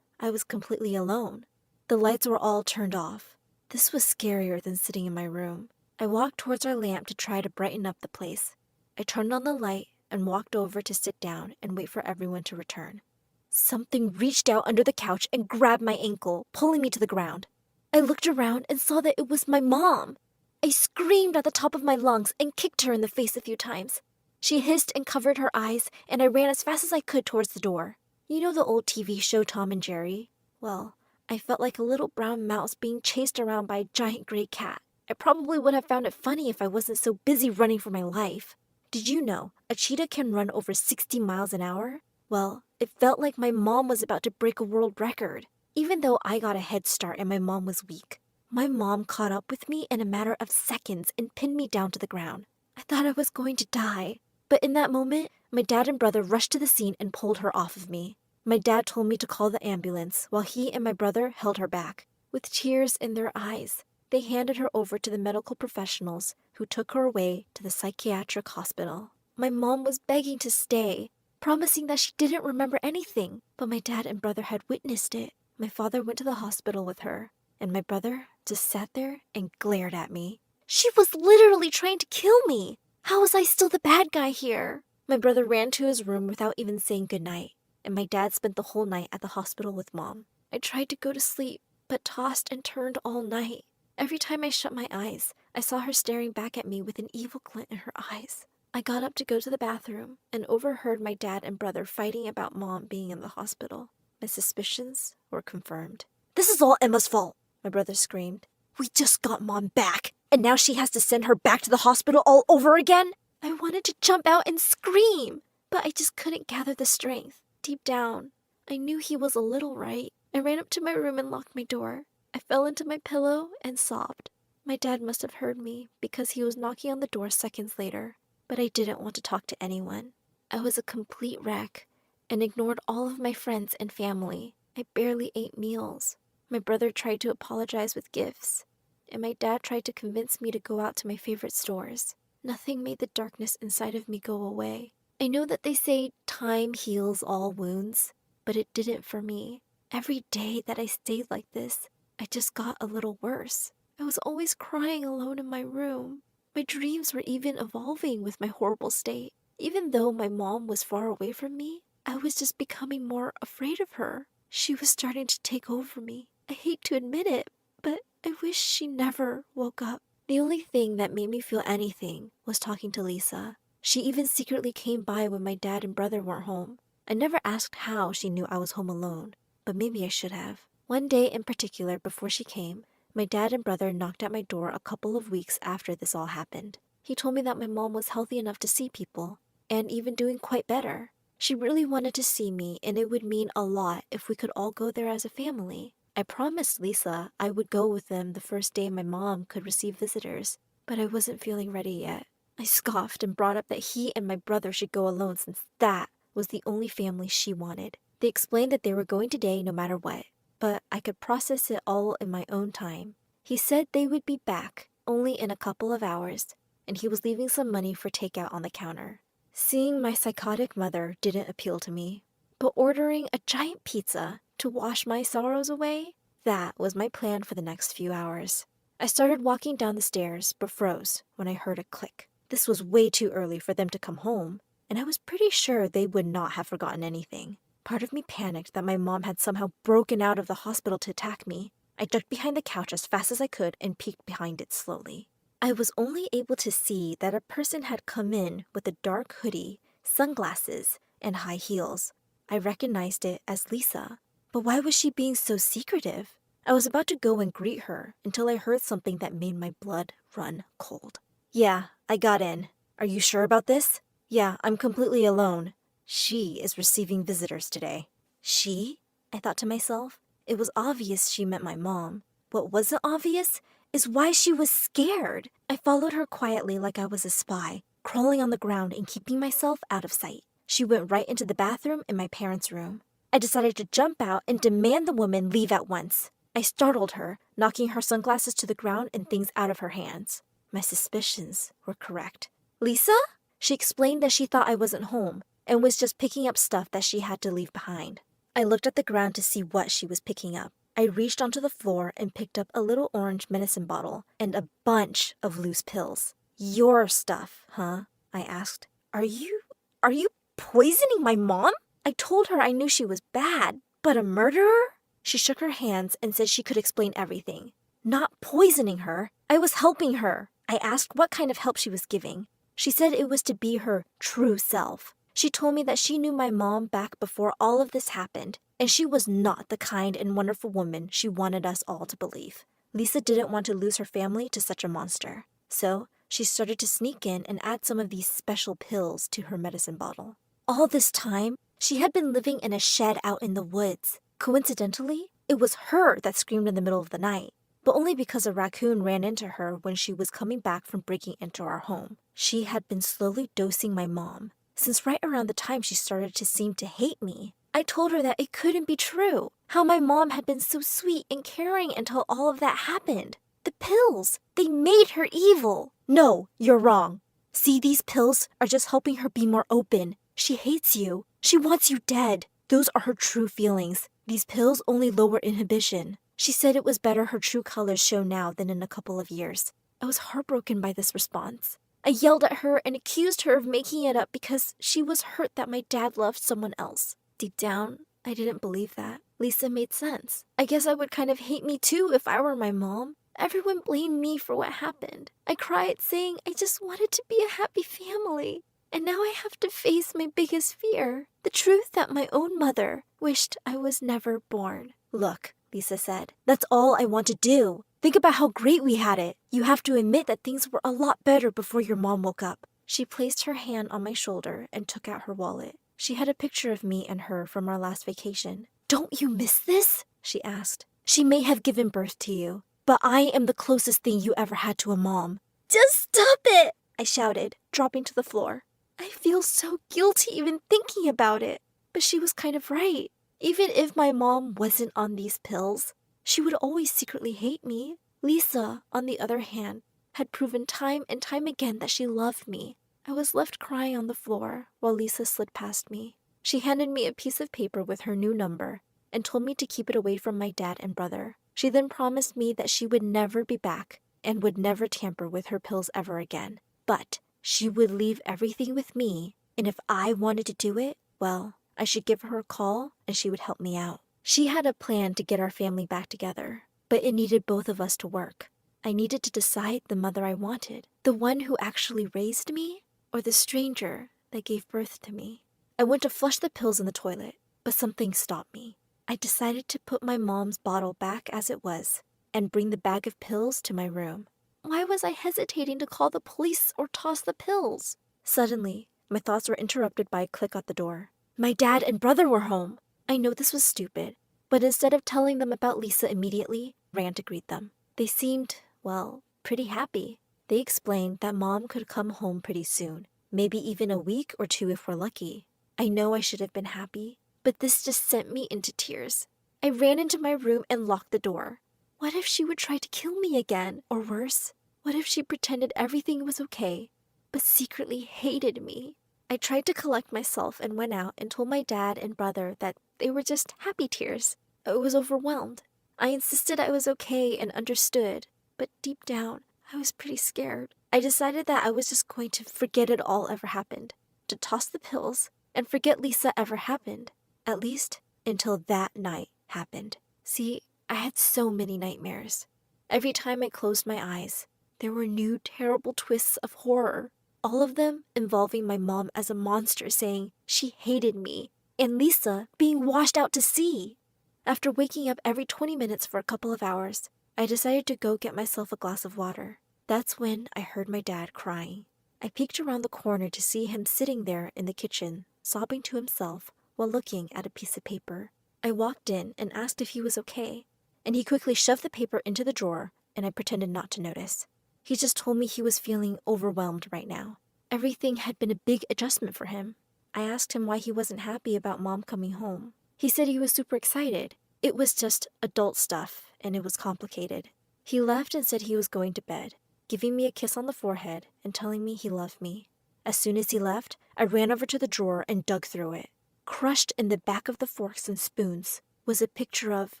I was completely alone. The lights were all turned off. This was scarier than sitting in my room. I walked towards our lamp to try to brighten up the place. I turned on the light and walked over to sit down and wait for everyone to return. Something reached out under the couch and grabbed my ankle, pulling me to the ground. I looked around and saw that it was my mom. I screamed at the top of my lungs and kicked her in the face a few times. She hissed and covered her eyes, and I ran as fast as I could towards the door. You know the old TV show Tom and Jerry? Well, I felt like a little brown mouse being chased around by a giant gray cat. I probably would have found it funny if I wasn't so busy running for my life. Did you know a cheetah can run over 60 miles an hour? Well, it felt like my mom was about to break a world record. Even though I got a head start and my mom was weak, my mom caught up with me in a matter of seconds and pinned me down to the ground. I thought I was going to die. But in that moment, my dad and brother rushed to the scene and pulled her off of me. My dad told me to call the ambulance while he and my brother held her back. With tears in their eyes, they handed her over to the medical professionals who took her away to the psychiatric hospital. My mom was begging to stay, promising that she didn't remember anything, but my dad and brother had witnessed it. My father went to the hospital with her, and my brother just sat there and glared at me. She was literally trying to kill me. How was I still the bad guy here? My brother ran to his room without even saying goodnight, and my dad spent the whole night at the hospital with Mom. I tried to go to sleep, but tossed and turned all night. Every time I shut my eyes, I saw her staring back at me with an evil glint in her eyes. I got up to go to the bathroom and overheard my dad and brother fighting about Mom being in the hospital. My suspicions were confirmed. "This is all Emma's fault," my brother screamed. "We just got Mom back, and now she has to send her back to the hospital all over again?" I wanted to jump out and scream, but I just couldn't gather the strength. Deep down, I knew he was a little right. I ran up to my room and locked my door. I fell into my pillow and sobbed. My dad must have heard me because he was knocking on the door seconds later, but I didn't want to talk to anyone. I was a complete wreck and ignored all of my friends and family. I barely ate meals. My brother tried to apologize with gifts, and my dad tried to convince me to go out to my favorite stores. Nothing made the darkness inside of me go away. I know that they say time heals all wounds, but it didn't for me. Every day that I stayed like this, I just got a little worse. I was always crying alone in my room. My dreams were even evolving with my horrible state. Even though my mom was far away from me, I was just becoming more afraid of her. She was starting to take over me. I hate to admit it, but I wish she never woke up. The only thing that made me feel anything was talking to Lisa. She even secretly came by when my dad and brother weren't home. I never asked how she knew I was home alone, but maybe I should have. One day in particular before she came, my dad and brother knocked at my door a couple of weeks after this all happened. He told me that my mom was healthy enough to see people, and even doing quite better. She really wanted to see me, and it would mean a lot if we could all go there as a family. I promised Lisa I would go with them the first day my mom could receive visitors, but I wasn't feeling ready yet. I scoffed and brought up that he and my brother should go alone since that was the only family she wanted. They explained that they were going today no matter what, but I could process it all in my own time. He said they would be back only in a couple of hours, and he was leaving some money for takeout on the counter. Seeing my psychotic mother didn't appeal to me, but ordering a giant pizza to wash my sorrows away, that was my plan for the next few hours. I started walking down the stairs, but froze when I heard a click. This was way too early for them to come home, and I was pretty sure they would not have forgotten anything. Part of me panicked that my mom had somehow broken out of the hospital to attack me. I ducked behind the couch as fast as I could and peeked behind it slowly. I was only able to see that a person had come in with a dark hoodie, sunglasses, and high heels. I recognized it as Lisa. But why was she being so secretive? I was about to go and greet her until I heard something that made my blood run cold. "Yeah, I got in. Are you sure about this?" "Yeah, I'm completely alone. She is receiving visitors today." She? I thought to myself. It was obvious she meant my mom. What wasn't obvious is why she was scared. I followed her quietly like I was a spy, crawling on the ground and keeping myself out of sight. She went right into the bathroom in my parents' room. I decided to jump out and demand the woman leave at once. I startled her, knocking her sunglasses to the ground and things out of her hands. My suspicions were correct. "Lisa?" She explained that she thought I wasn't home and was just picking up stuff that she had to leave behind. I looked at the ground to see what she was picking up. I reached onto the floor and picked up a little orange medicine bottle and a bunch of loose pills. Your stuff, huh? I asked. Are you poisoning my mom? I told her I knew she was bad, but a murderer? She shook her hands and said she could explain everything. Not poisoning her. I was helping her. I asked what kind of help she was giving. She said it was to be her true self. She told me that she knew my mom back before all of this happened, and she was not the kind and wonderful woman she wanted us all to believe. Lisa didn't want to lose her family to such a monster. So she started to sneak in and add some of these special pills to her medicine bottle. All this time, she had been living in a shed out in the woods. Coincidentally, it was her that screamed in the middle of the night, but only because a raccoon ran into her when she was coming back from breaking into our home. She had been slowly dosing my mom, since right around the time she started to seem to hate me. I told her that it couldn't be true, how my mom had been so sweet and caring until all of that happened. The pills, they made her evil. No, you're wrong. See, these pills are just helping her be more open. She hates you. She wants you dead. Those are her true feelings. These pills only lower inhibition. She said it was better her true colors show now than in a couple of years. I was heartbroken by this response. I yelled at her and accused her of making it up because she was hurt that my dad loved someone else. Deep down, I didn't believe that. Lisa made sense. I guess I would kind of hate me too if I were my mom. Everyone blamed me for what happened. I cried saying I just wanted to be a happy family. And now I have to face my biggest fear, the truth that my own mother wished I was never born. Look, Lisa said, that's all I want to do. Think about how great we had it. You have to admit that things were a lot better before your mom woke up. She placed her hand on my shoulder and took out her wallet. She had a picture of me and her from our last vacation. Don't you miss this? She asked. She may have given birth to you, but I am the closest thing you ever had to a mom. Just stop it! I shouted, dropping to the floor. I feel so guilty even thinking about it. But she was kind of right. Even if my mom wasn't on these pills, she would always secretly hate me. Lisa, on the other hand, had proven time and time again that she loved me. I was left crying on the floor while Lisa slid past me. She handed me a piece of paper with her new number and told me to keep it away from my dad and brother. She then promised me that she would never be back and would never tamper with her pills ever again. But she would leave everything with me, and if I wanted to do it, well, I should give her a call and she would help me out. She had a plan to get our family back together, but it needed both of us to work. I needed to decide the mother I wanted, the one who actually raised me, or the stranger that gave birth to me. I went to flush the pills in the toilet, but something stopped me. I decided to put my mom's bottle back as it was and bring the bag of pills to my room. Why was I hesitating to call the police or toss the pills? Suddenly, my thoughts were interrupted by a click at the door. My dad and brother were home. I know this was stupid, but instead of telling them about Lisa immediately, I ran to greet them. They seemed, well, pretty happy. They explained that Mom could come home pretty soon, maybe even a week or two if we're lucky. I know I should have been happy, but this just sent me into tears. I ran into my room and locked the door. What if she would try to kill me again, or worse? What if she pretended everything was okay, but secretly hated me? I tried to collect myself and went out and told my dad and brother that they were just happy tears. I was overwhelmed. I insisted I was okay and understood, but deep down, I was pretty scared. I decided that I was just going to forget it all ever happened, to toss the pills and forget Lisa ever happened, at least until that night happened. See, I had so many nightmares. Every time I closed my eyes, there were new terrible twists of horror, all of them involving my mom as a monster saying she hated me, and Lisa being washed out to sea. After waking up every 20 minutes for a couple of hours, I decided to go get myself a glass of water. That's when I heard my dad crying. I peeked around the corner to see him sitting there in the kitchen, sobbing to himself while looking at a piece of paper. I walked in and asked if he was okay, and he quickly shoved the paper into the drawer, and I pretended not to notice. He just told me he was feeling overwhelmed right now. Everything had been a big adjustment for him. I asked him why he wasn't happy about Mom coming home. He said he was super excited. It was just adult stuff, and it was complicated. He left and said he was going to bed, giving me a kiss on the forehead and telling me he loved me. As soon as he left, I ran over to the drawer and dug through it. Crushed in the back of the forks and spoons was a picture of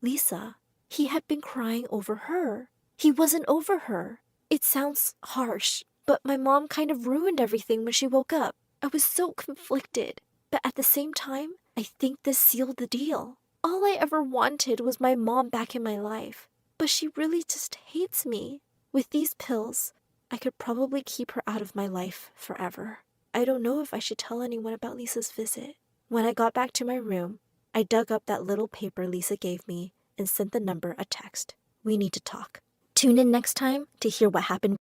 Lisa. He had been crying over her. He wasn't over her. It sounds harsh, but my mom kind of ruined everything when she woke up. I was so conflicted. But at the same time, I think this sealed the deal. All I ever wanted was my mom back in my life. But she really just hates me. With these pills, I could probably keep her out of my life forever. I don't know if I should tell anyone about Lisa's visit. When I got back to my room, I dug up that little paper Lisa gave me and sent the number a text. We need to talk. Tune in next time to hear what happened.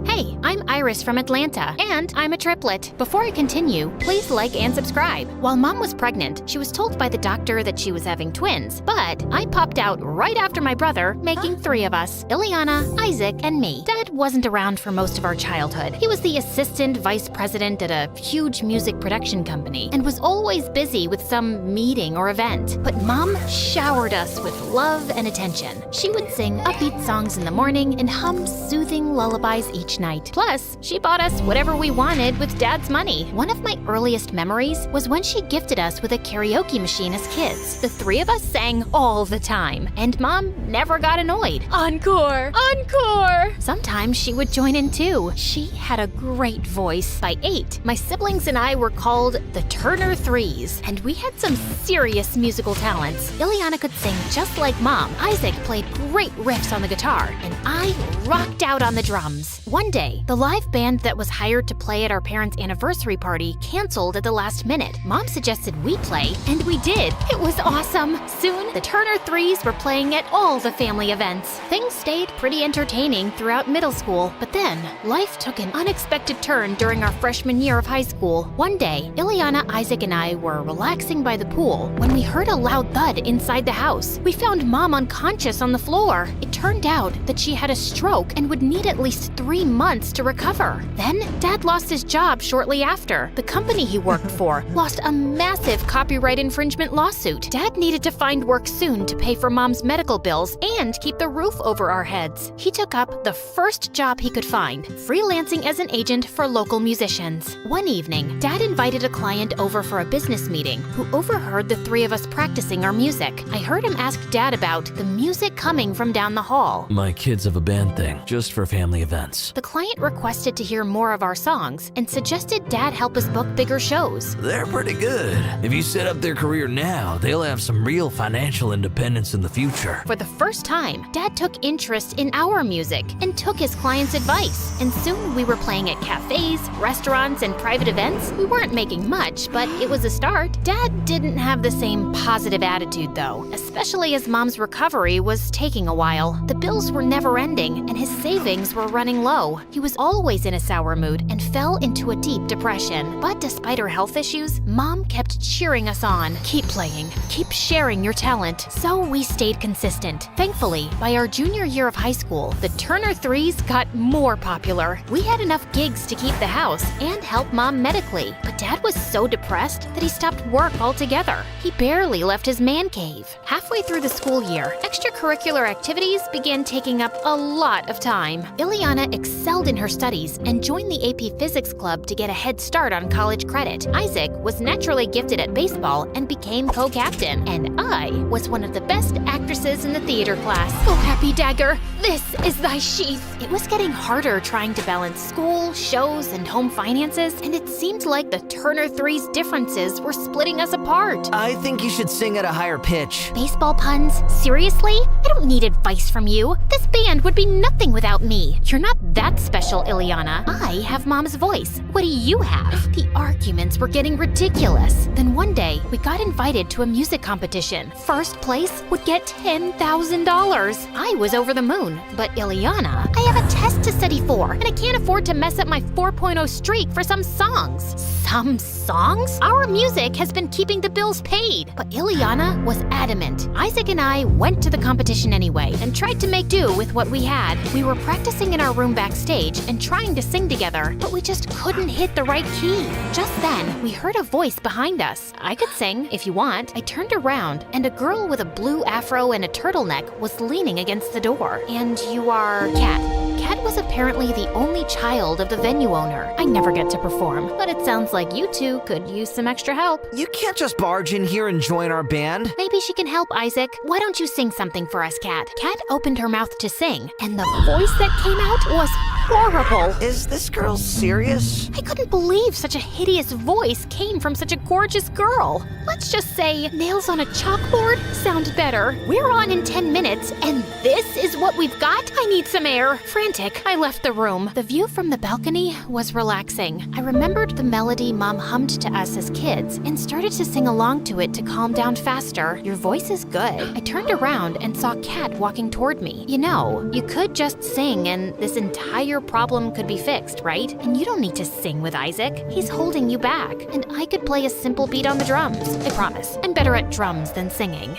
Hey, I'm Iris from Atlanta, and I'm a triplet. Before I continue, please like and subscribe. While Mom was pregnant, she was told by the doctor that she was having twins, but I popped out right after my brother, making 3 of us, Ileana, Isaac, and me. Dad wasn't around for most of our childhood. He was the assistant vice president at a huge music production company and was always busy with some meeting or event. But Mom showered us with love and attention. She would sing upbeat songs in the morning and hum soothing lullabies each night. Plus, she bought us whatever we wanted with Dad's money. One of my earliest memories was when she gifted us with a karaoke machine as kids. The 3 of us sang all the time, and Mom never got annoyed. Encore! Encore! Sometimes she would join in too. She had a great voice. By 8, my siblings and I were called the Turner Threes, and we had some serious musical talents. Ileana could sing just like Mom. Isaac played great riffs on the guitar, and I rocked out on the drums. One day, the live band that was hired to play at our parents' anniversary party canceled at the last minute. Mom suggested we play, and we did. It was awesome. Soon, the Turner Threes were playing at all the family events. Things stayed pretty entertaining throughout middle school, but then life took an unexpected turn during our freshman year of high school. One day, Ileana, Isaac, and I were relaxing by the pool when we heard a loud thud inside the house. We found Mom unconscious on the floor. It turned out that she had a stroke and would need at least 3 months to recover. Then, Dad lost his job shortly after. The company he worked for lost a massive copyright infringement lawsuit. Dad needed to find work soon to pay for Mom's medical bills and keep the roof over our heads. He took up the first job he could find, freelancing as an agent for local musicians. One evening, Dad invited a client over for a business meeting who overheard the 3 of us practicing our music. I heard him ask Dad about the music coming from down the hall. My kids have a band thing, just for family events. The client requested to hear more of our songs and suggested Dad help us book bigger shows. They're pretty good. If you set up their career now, they'll have some real financial independence in the future. For the first time, Dad took interest in our music and took his client's advice. And soon we were playing at cafes, restaurants, and private events. We weren't making much, but it was a start. Dad didn't have the same positive attitude though, especially as Mom's recovery was taking a while. The bills were never ending and his savings were running low. He was always in a sour mood and fell into a deep depression. But despite her health issues, Mom kept cheering us on. Keep playing, keep sharing your talent. So we stayed consistent. Thankfully, by our junior year of high school, the Turner Threes got more popular. We had enough gigs to keep the house and help Mom medically. But Dad was so depressed that he stopped work altogether. He barely left his man cave. Halfway through the school year, extracurricular activities began taking up a lot of time. Ileana excelled in her studies and joined the AP Physics Club to get a head start on college credit. Isaac was naturally gifted at baseball and became co-captain, and I was one of the best actresses in the theater class. Oh, happy dagger, this is thy sheath. It was getting harder trying to balance school, shows, and home finances, and it seemed like the Turner Threes' differences were splitting us apart. I think you should sing at a higher pitch. Baseball puns? Seriously? I don't need advice from you. This band would be nothing without me. You're not that special, Ileana. I have Mom's voice. What do you have? The arguments were getting ridiculous. Then one day, we got invited to a music competition. First place would get $10,000. I was over the moon, but Ileana, I have a test to study for, and I can't afford to mess up my 4.0 streak for some songs. Some songs? Our music has been keeping the bills paid. But Ileana was adamant. Isaac and I went to the competition anyway and tried to make do with what we had. We were practicing in our room backstage and trying to sing together, but we just couldn't hit the right key. Just then, we heard a voice behind us. I could sing, if you want. I turned around, and a girl with a blue afro and a turtleneck was leaning against the door. And you are Kat. Kat was apparently the only child of the venue owner. I never get to perform, but it sounds like you two could use some extra help. You can't just barge in here and join our band. Maybe she can help, Isaac. Why don't you sing something for us, Kat? Kat opened her mouth to sing, and the voice that came out was horrible. Is this girl serious? I couldn't believe such a hideous voice came from such a gorgeous girl. Let's just say nails on a chalkboard sound better. We're on in 10 minutes, and this is what we've got? I need some air. Frantic, I left the room. The view from the balcony was relaxing. I remembered the melody Mom hummed to us as kids and started to sing along to it to calm down faster. Your voice is good. I turned around and saw Kat walking toward me. You know, you could just sing and this entire problem could be fixed, right? And you don't need to sing with Isaac. He's holding you back. And I could play a simple beat on the drums. I promise. I'm better at drums than singing.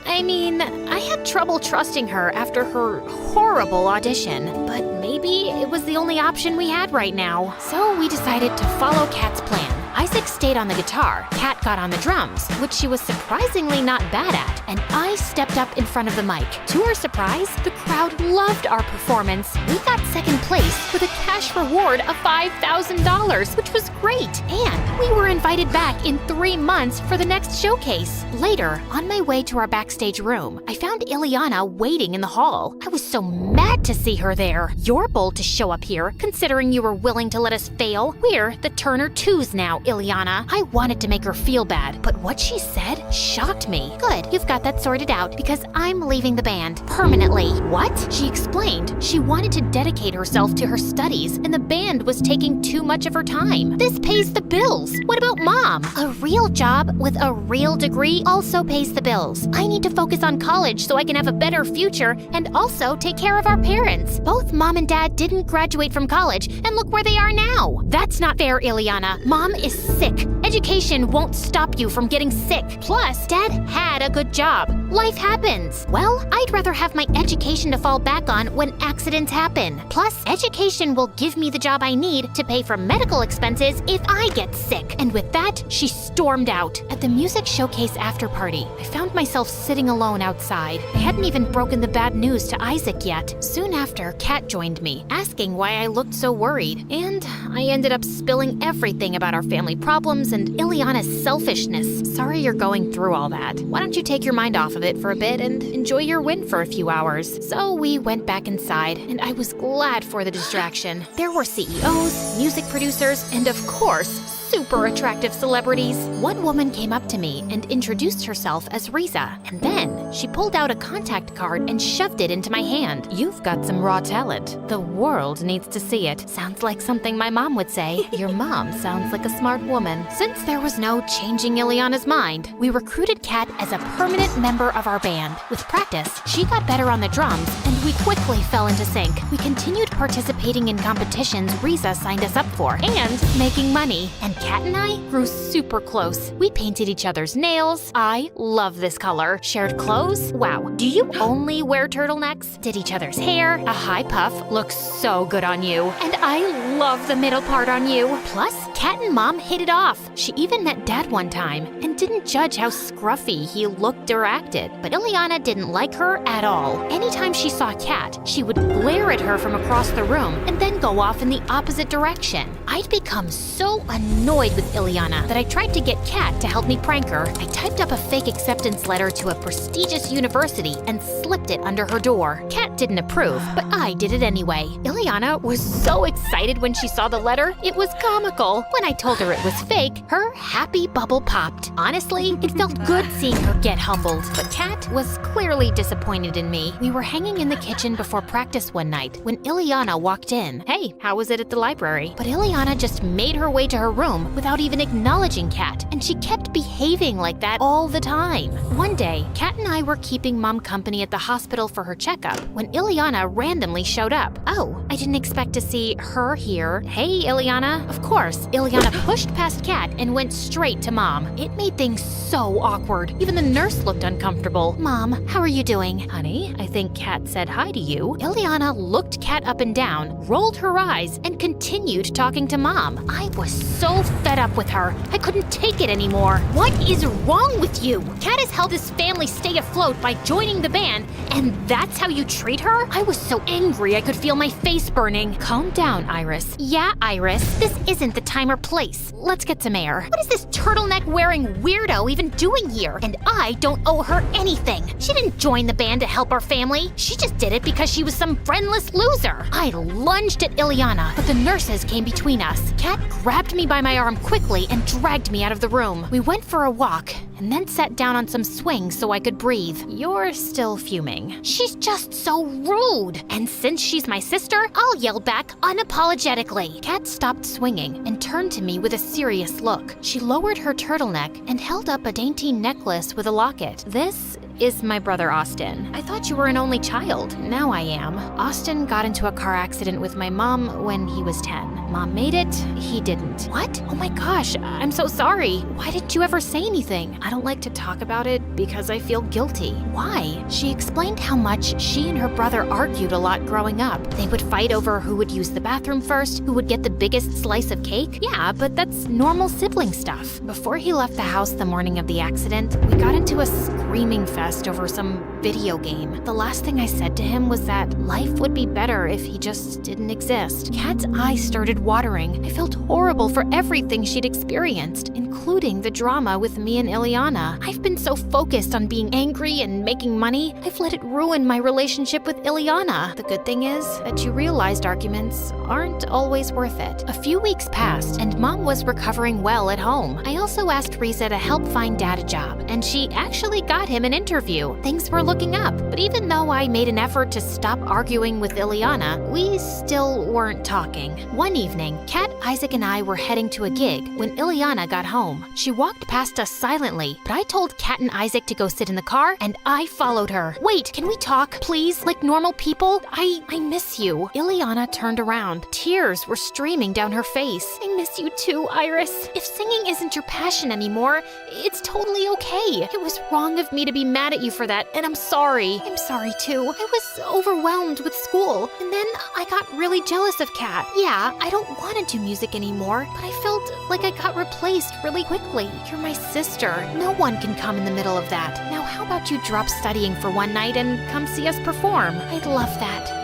I mean, I had trouble trusting her after her horrible audition, but maybe it was the only option we had right now. So we decided to follow Kat's plan. Isaac stayed on the guitar, Kat got on the drums, which she was surprisingly not bad at, and I stepped up in front of the mic. To our surprise, the crowd loved our performance. We got second place with a cash reward of $5,000, which was great. And we were invited back in 3 months for the next showcase. Later, on my way to our backstage room, I found Ileana waiting in the hall. I was so mad to see her there. You're bold to show up here, considering you were willing to let us fail. We're the Turner 2s now, Ileana. I wanted to make her feel bad, but what she said shocked me. Good, you've got that sorted out because I'm leaving the band permanently. What? She explained she wanted to dedicate herself to her studies and the band was taking too much of her time. This pays the bills. What about Mom? A real job with a real degree also pays the bills. I need to focus on college so I can have a better future and also take care of our parents. Both Mom and Dad didn't graduate from college and look where they are now. That's not fair, Ileana. Mom is sick. Education won't stop you from getting sick. Plus, Dad had a good job. Life happens. Well, I'd rather have my education to fall back on when accidents happen. Plus, education will give me the job I need to pay for medical expenses if I get sick. And with that, she stormed out. At the music showcase after party, I found myself sitting alone outside. I hadn't even broken the bad news to Isaac yet. Soon after, Kat joined me, asking why I looked so worried. And I ended up spilling everything about our family problems and Ileana's selfishness. Sorry you're going through all that. Why don't you take your mind off of it for a bit and enjoy your win for a few hours? So we went back inside, and I was glad for the distraction. There were CEOs, music producers, and of course, super attractive celebrities. One woman came up to me and introduced herself as Riza, and then she pulled out a contact card and shoved it into my hand. You've got some raw talent. The world needs to see it. Sounds like something my mom would say. Your mom sounds like a smart woman. Since there was no changing Ileana's mind, we recruited Kat as a permanent member of our band. With practice, she got better on the drums, and we quickly fell into sync. We continued participating in competitions Riza signed us up for, and making money. And Kat and I grew super close. We painted each other's nails. I love this color. Shared clothes. Wow. Do you only wear turtlenecks? Did each other's hair. A high puff looks so good on you. And I love the middle part on you. Plus, Kat and Mom hit it off. She even met Dad one time and didn't judge how scruffy he looked or acted. But Ileana didn't like her at all. Anytime she saw Kat, she would glare at her from across the room and then go off in the opposite direction. I'd become so annoyed with Ileana that I tried to get Kat to help me prank her. I typed up a fake acceptance letter to a prestigious university and slipped it under her door. Kat didn't approve, but I did it anyway. Ileana was so excited when she saw the letter, it was comical. When I told her it was fake, her happy bubble popped. Honestly, it felt good seeing her get humbled, but Kat was clearly disappointed in me. We were hanging in the kitchen before practice one night when Ileana walked in. Hey, how was it at the library? But Ileana just made her way to her room without even acknowledging Kat, and she kept behaving like that all the time. One day, Kat and I were keeping Mom company at the hospital for her checkup when Ileana randomly showed up. Oh, I didn't expect to see her here. Hey, Ileana. Of course, Ileana Ileana pushed past Kat and went straight to Mom. It made things so awkward. Even the nurse looked uncomfortable. Mom, how are you doing? Honey, I think Kat said hi to you. Ileana looked Kat up and down, rolled her eyes, and continued talking to Mom. I was so fed up with her. I couldn't take it anymore. What is wrong with you? Kat has helped his family stay afloat by joining the band, and that's how you treat her? I was so angry I could feel my face burning. Calm down, Iris. Yeah, Iris, this isn't the time or place. Let's get some air. What is this turtleneck-wearing weirdo even doing here? And I don't owe her anything. She didn't join the band to help our family. She just did it because she was some friendless loser. I lunged at Ileana, but the nurses came between us. Kat grabbed me by my arm quickly and dragged me out of the room. We went for a walk and then sat down on some swings so I could breathe. You're still fuming. She's just so rude. And since she's my sister, I'll yell back unapologetically. Kat stopped swinging and turned to me with a serious look. She lowered her turtleneck and held up a dainty necklace with a locket. This is my brother Austin. I thought you were an only child. Now I am. Austin got into a car accident with my mom when he was 10. Mom made it, he didn't. What? Oh my gosh, I'm so sorry. Why didn't you ever say anything? I don't like to talk about it because I feel guilty. Why? She explained how much she and her brother argued a lot growing up. They would fight over who would use the bathroom first, who would get the biggest slice of cake. Yeah, but that's normal sibling stuff. Before he left the house the morning of the accident, we got into a screaming fest over some video game. The last thing I said to him was that life would be better if he just didn't exist. Kat's eyes started watering. I felt horrible for everything she'd experienced, including the drama with me and Ileana. I've been so focused on being angry and making money, I've let it ruin my relationship with Ileana. The good thing is that you realized arguments aren't always worth it. A few weeks passed, and Mom was recovering well at home. I also asked Risa to help find Dad a job, and she actually got him an interview. Things were looking up, but even though I made an effort to stop arguing with Ileana, we still weren't talking. One evening, Kat, Isaac, and I were heading to a gig when Ileana got home. She walked past us silently, but I told Kat and Isaac to go sit in the car, and I followed her. Wait, can we talk, please, like normal people? I miss you. Ileana turned around. Tears were streaming down her face. I miss you too, Iris. If singing isn't your passion anymore, it's totally okay. It was wrong of me to be mad at you for that, and I'm sorry. I'm sorry too. I was overwhelmed with school, and then I got really jealous of Kat. Yeah, I don't want to do music anymore, but I felt like I got replaced really quickly. You're my sister. No one can come in the middle of that. Now how about you drop studying for one night and come see us perform? I'd love that.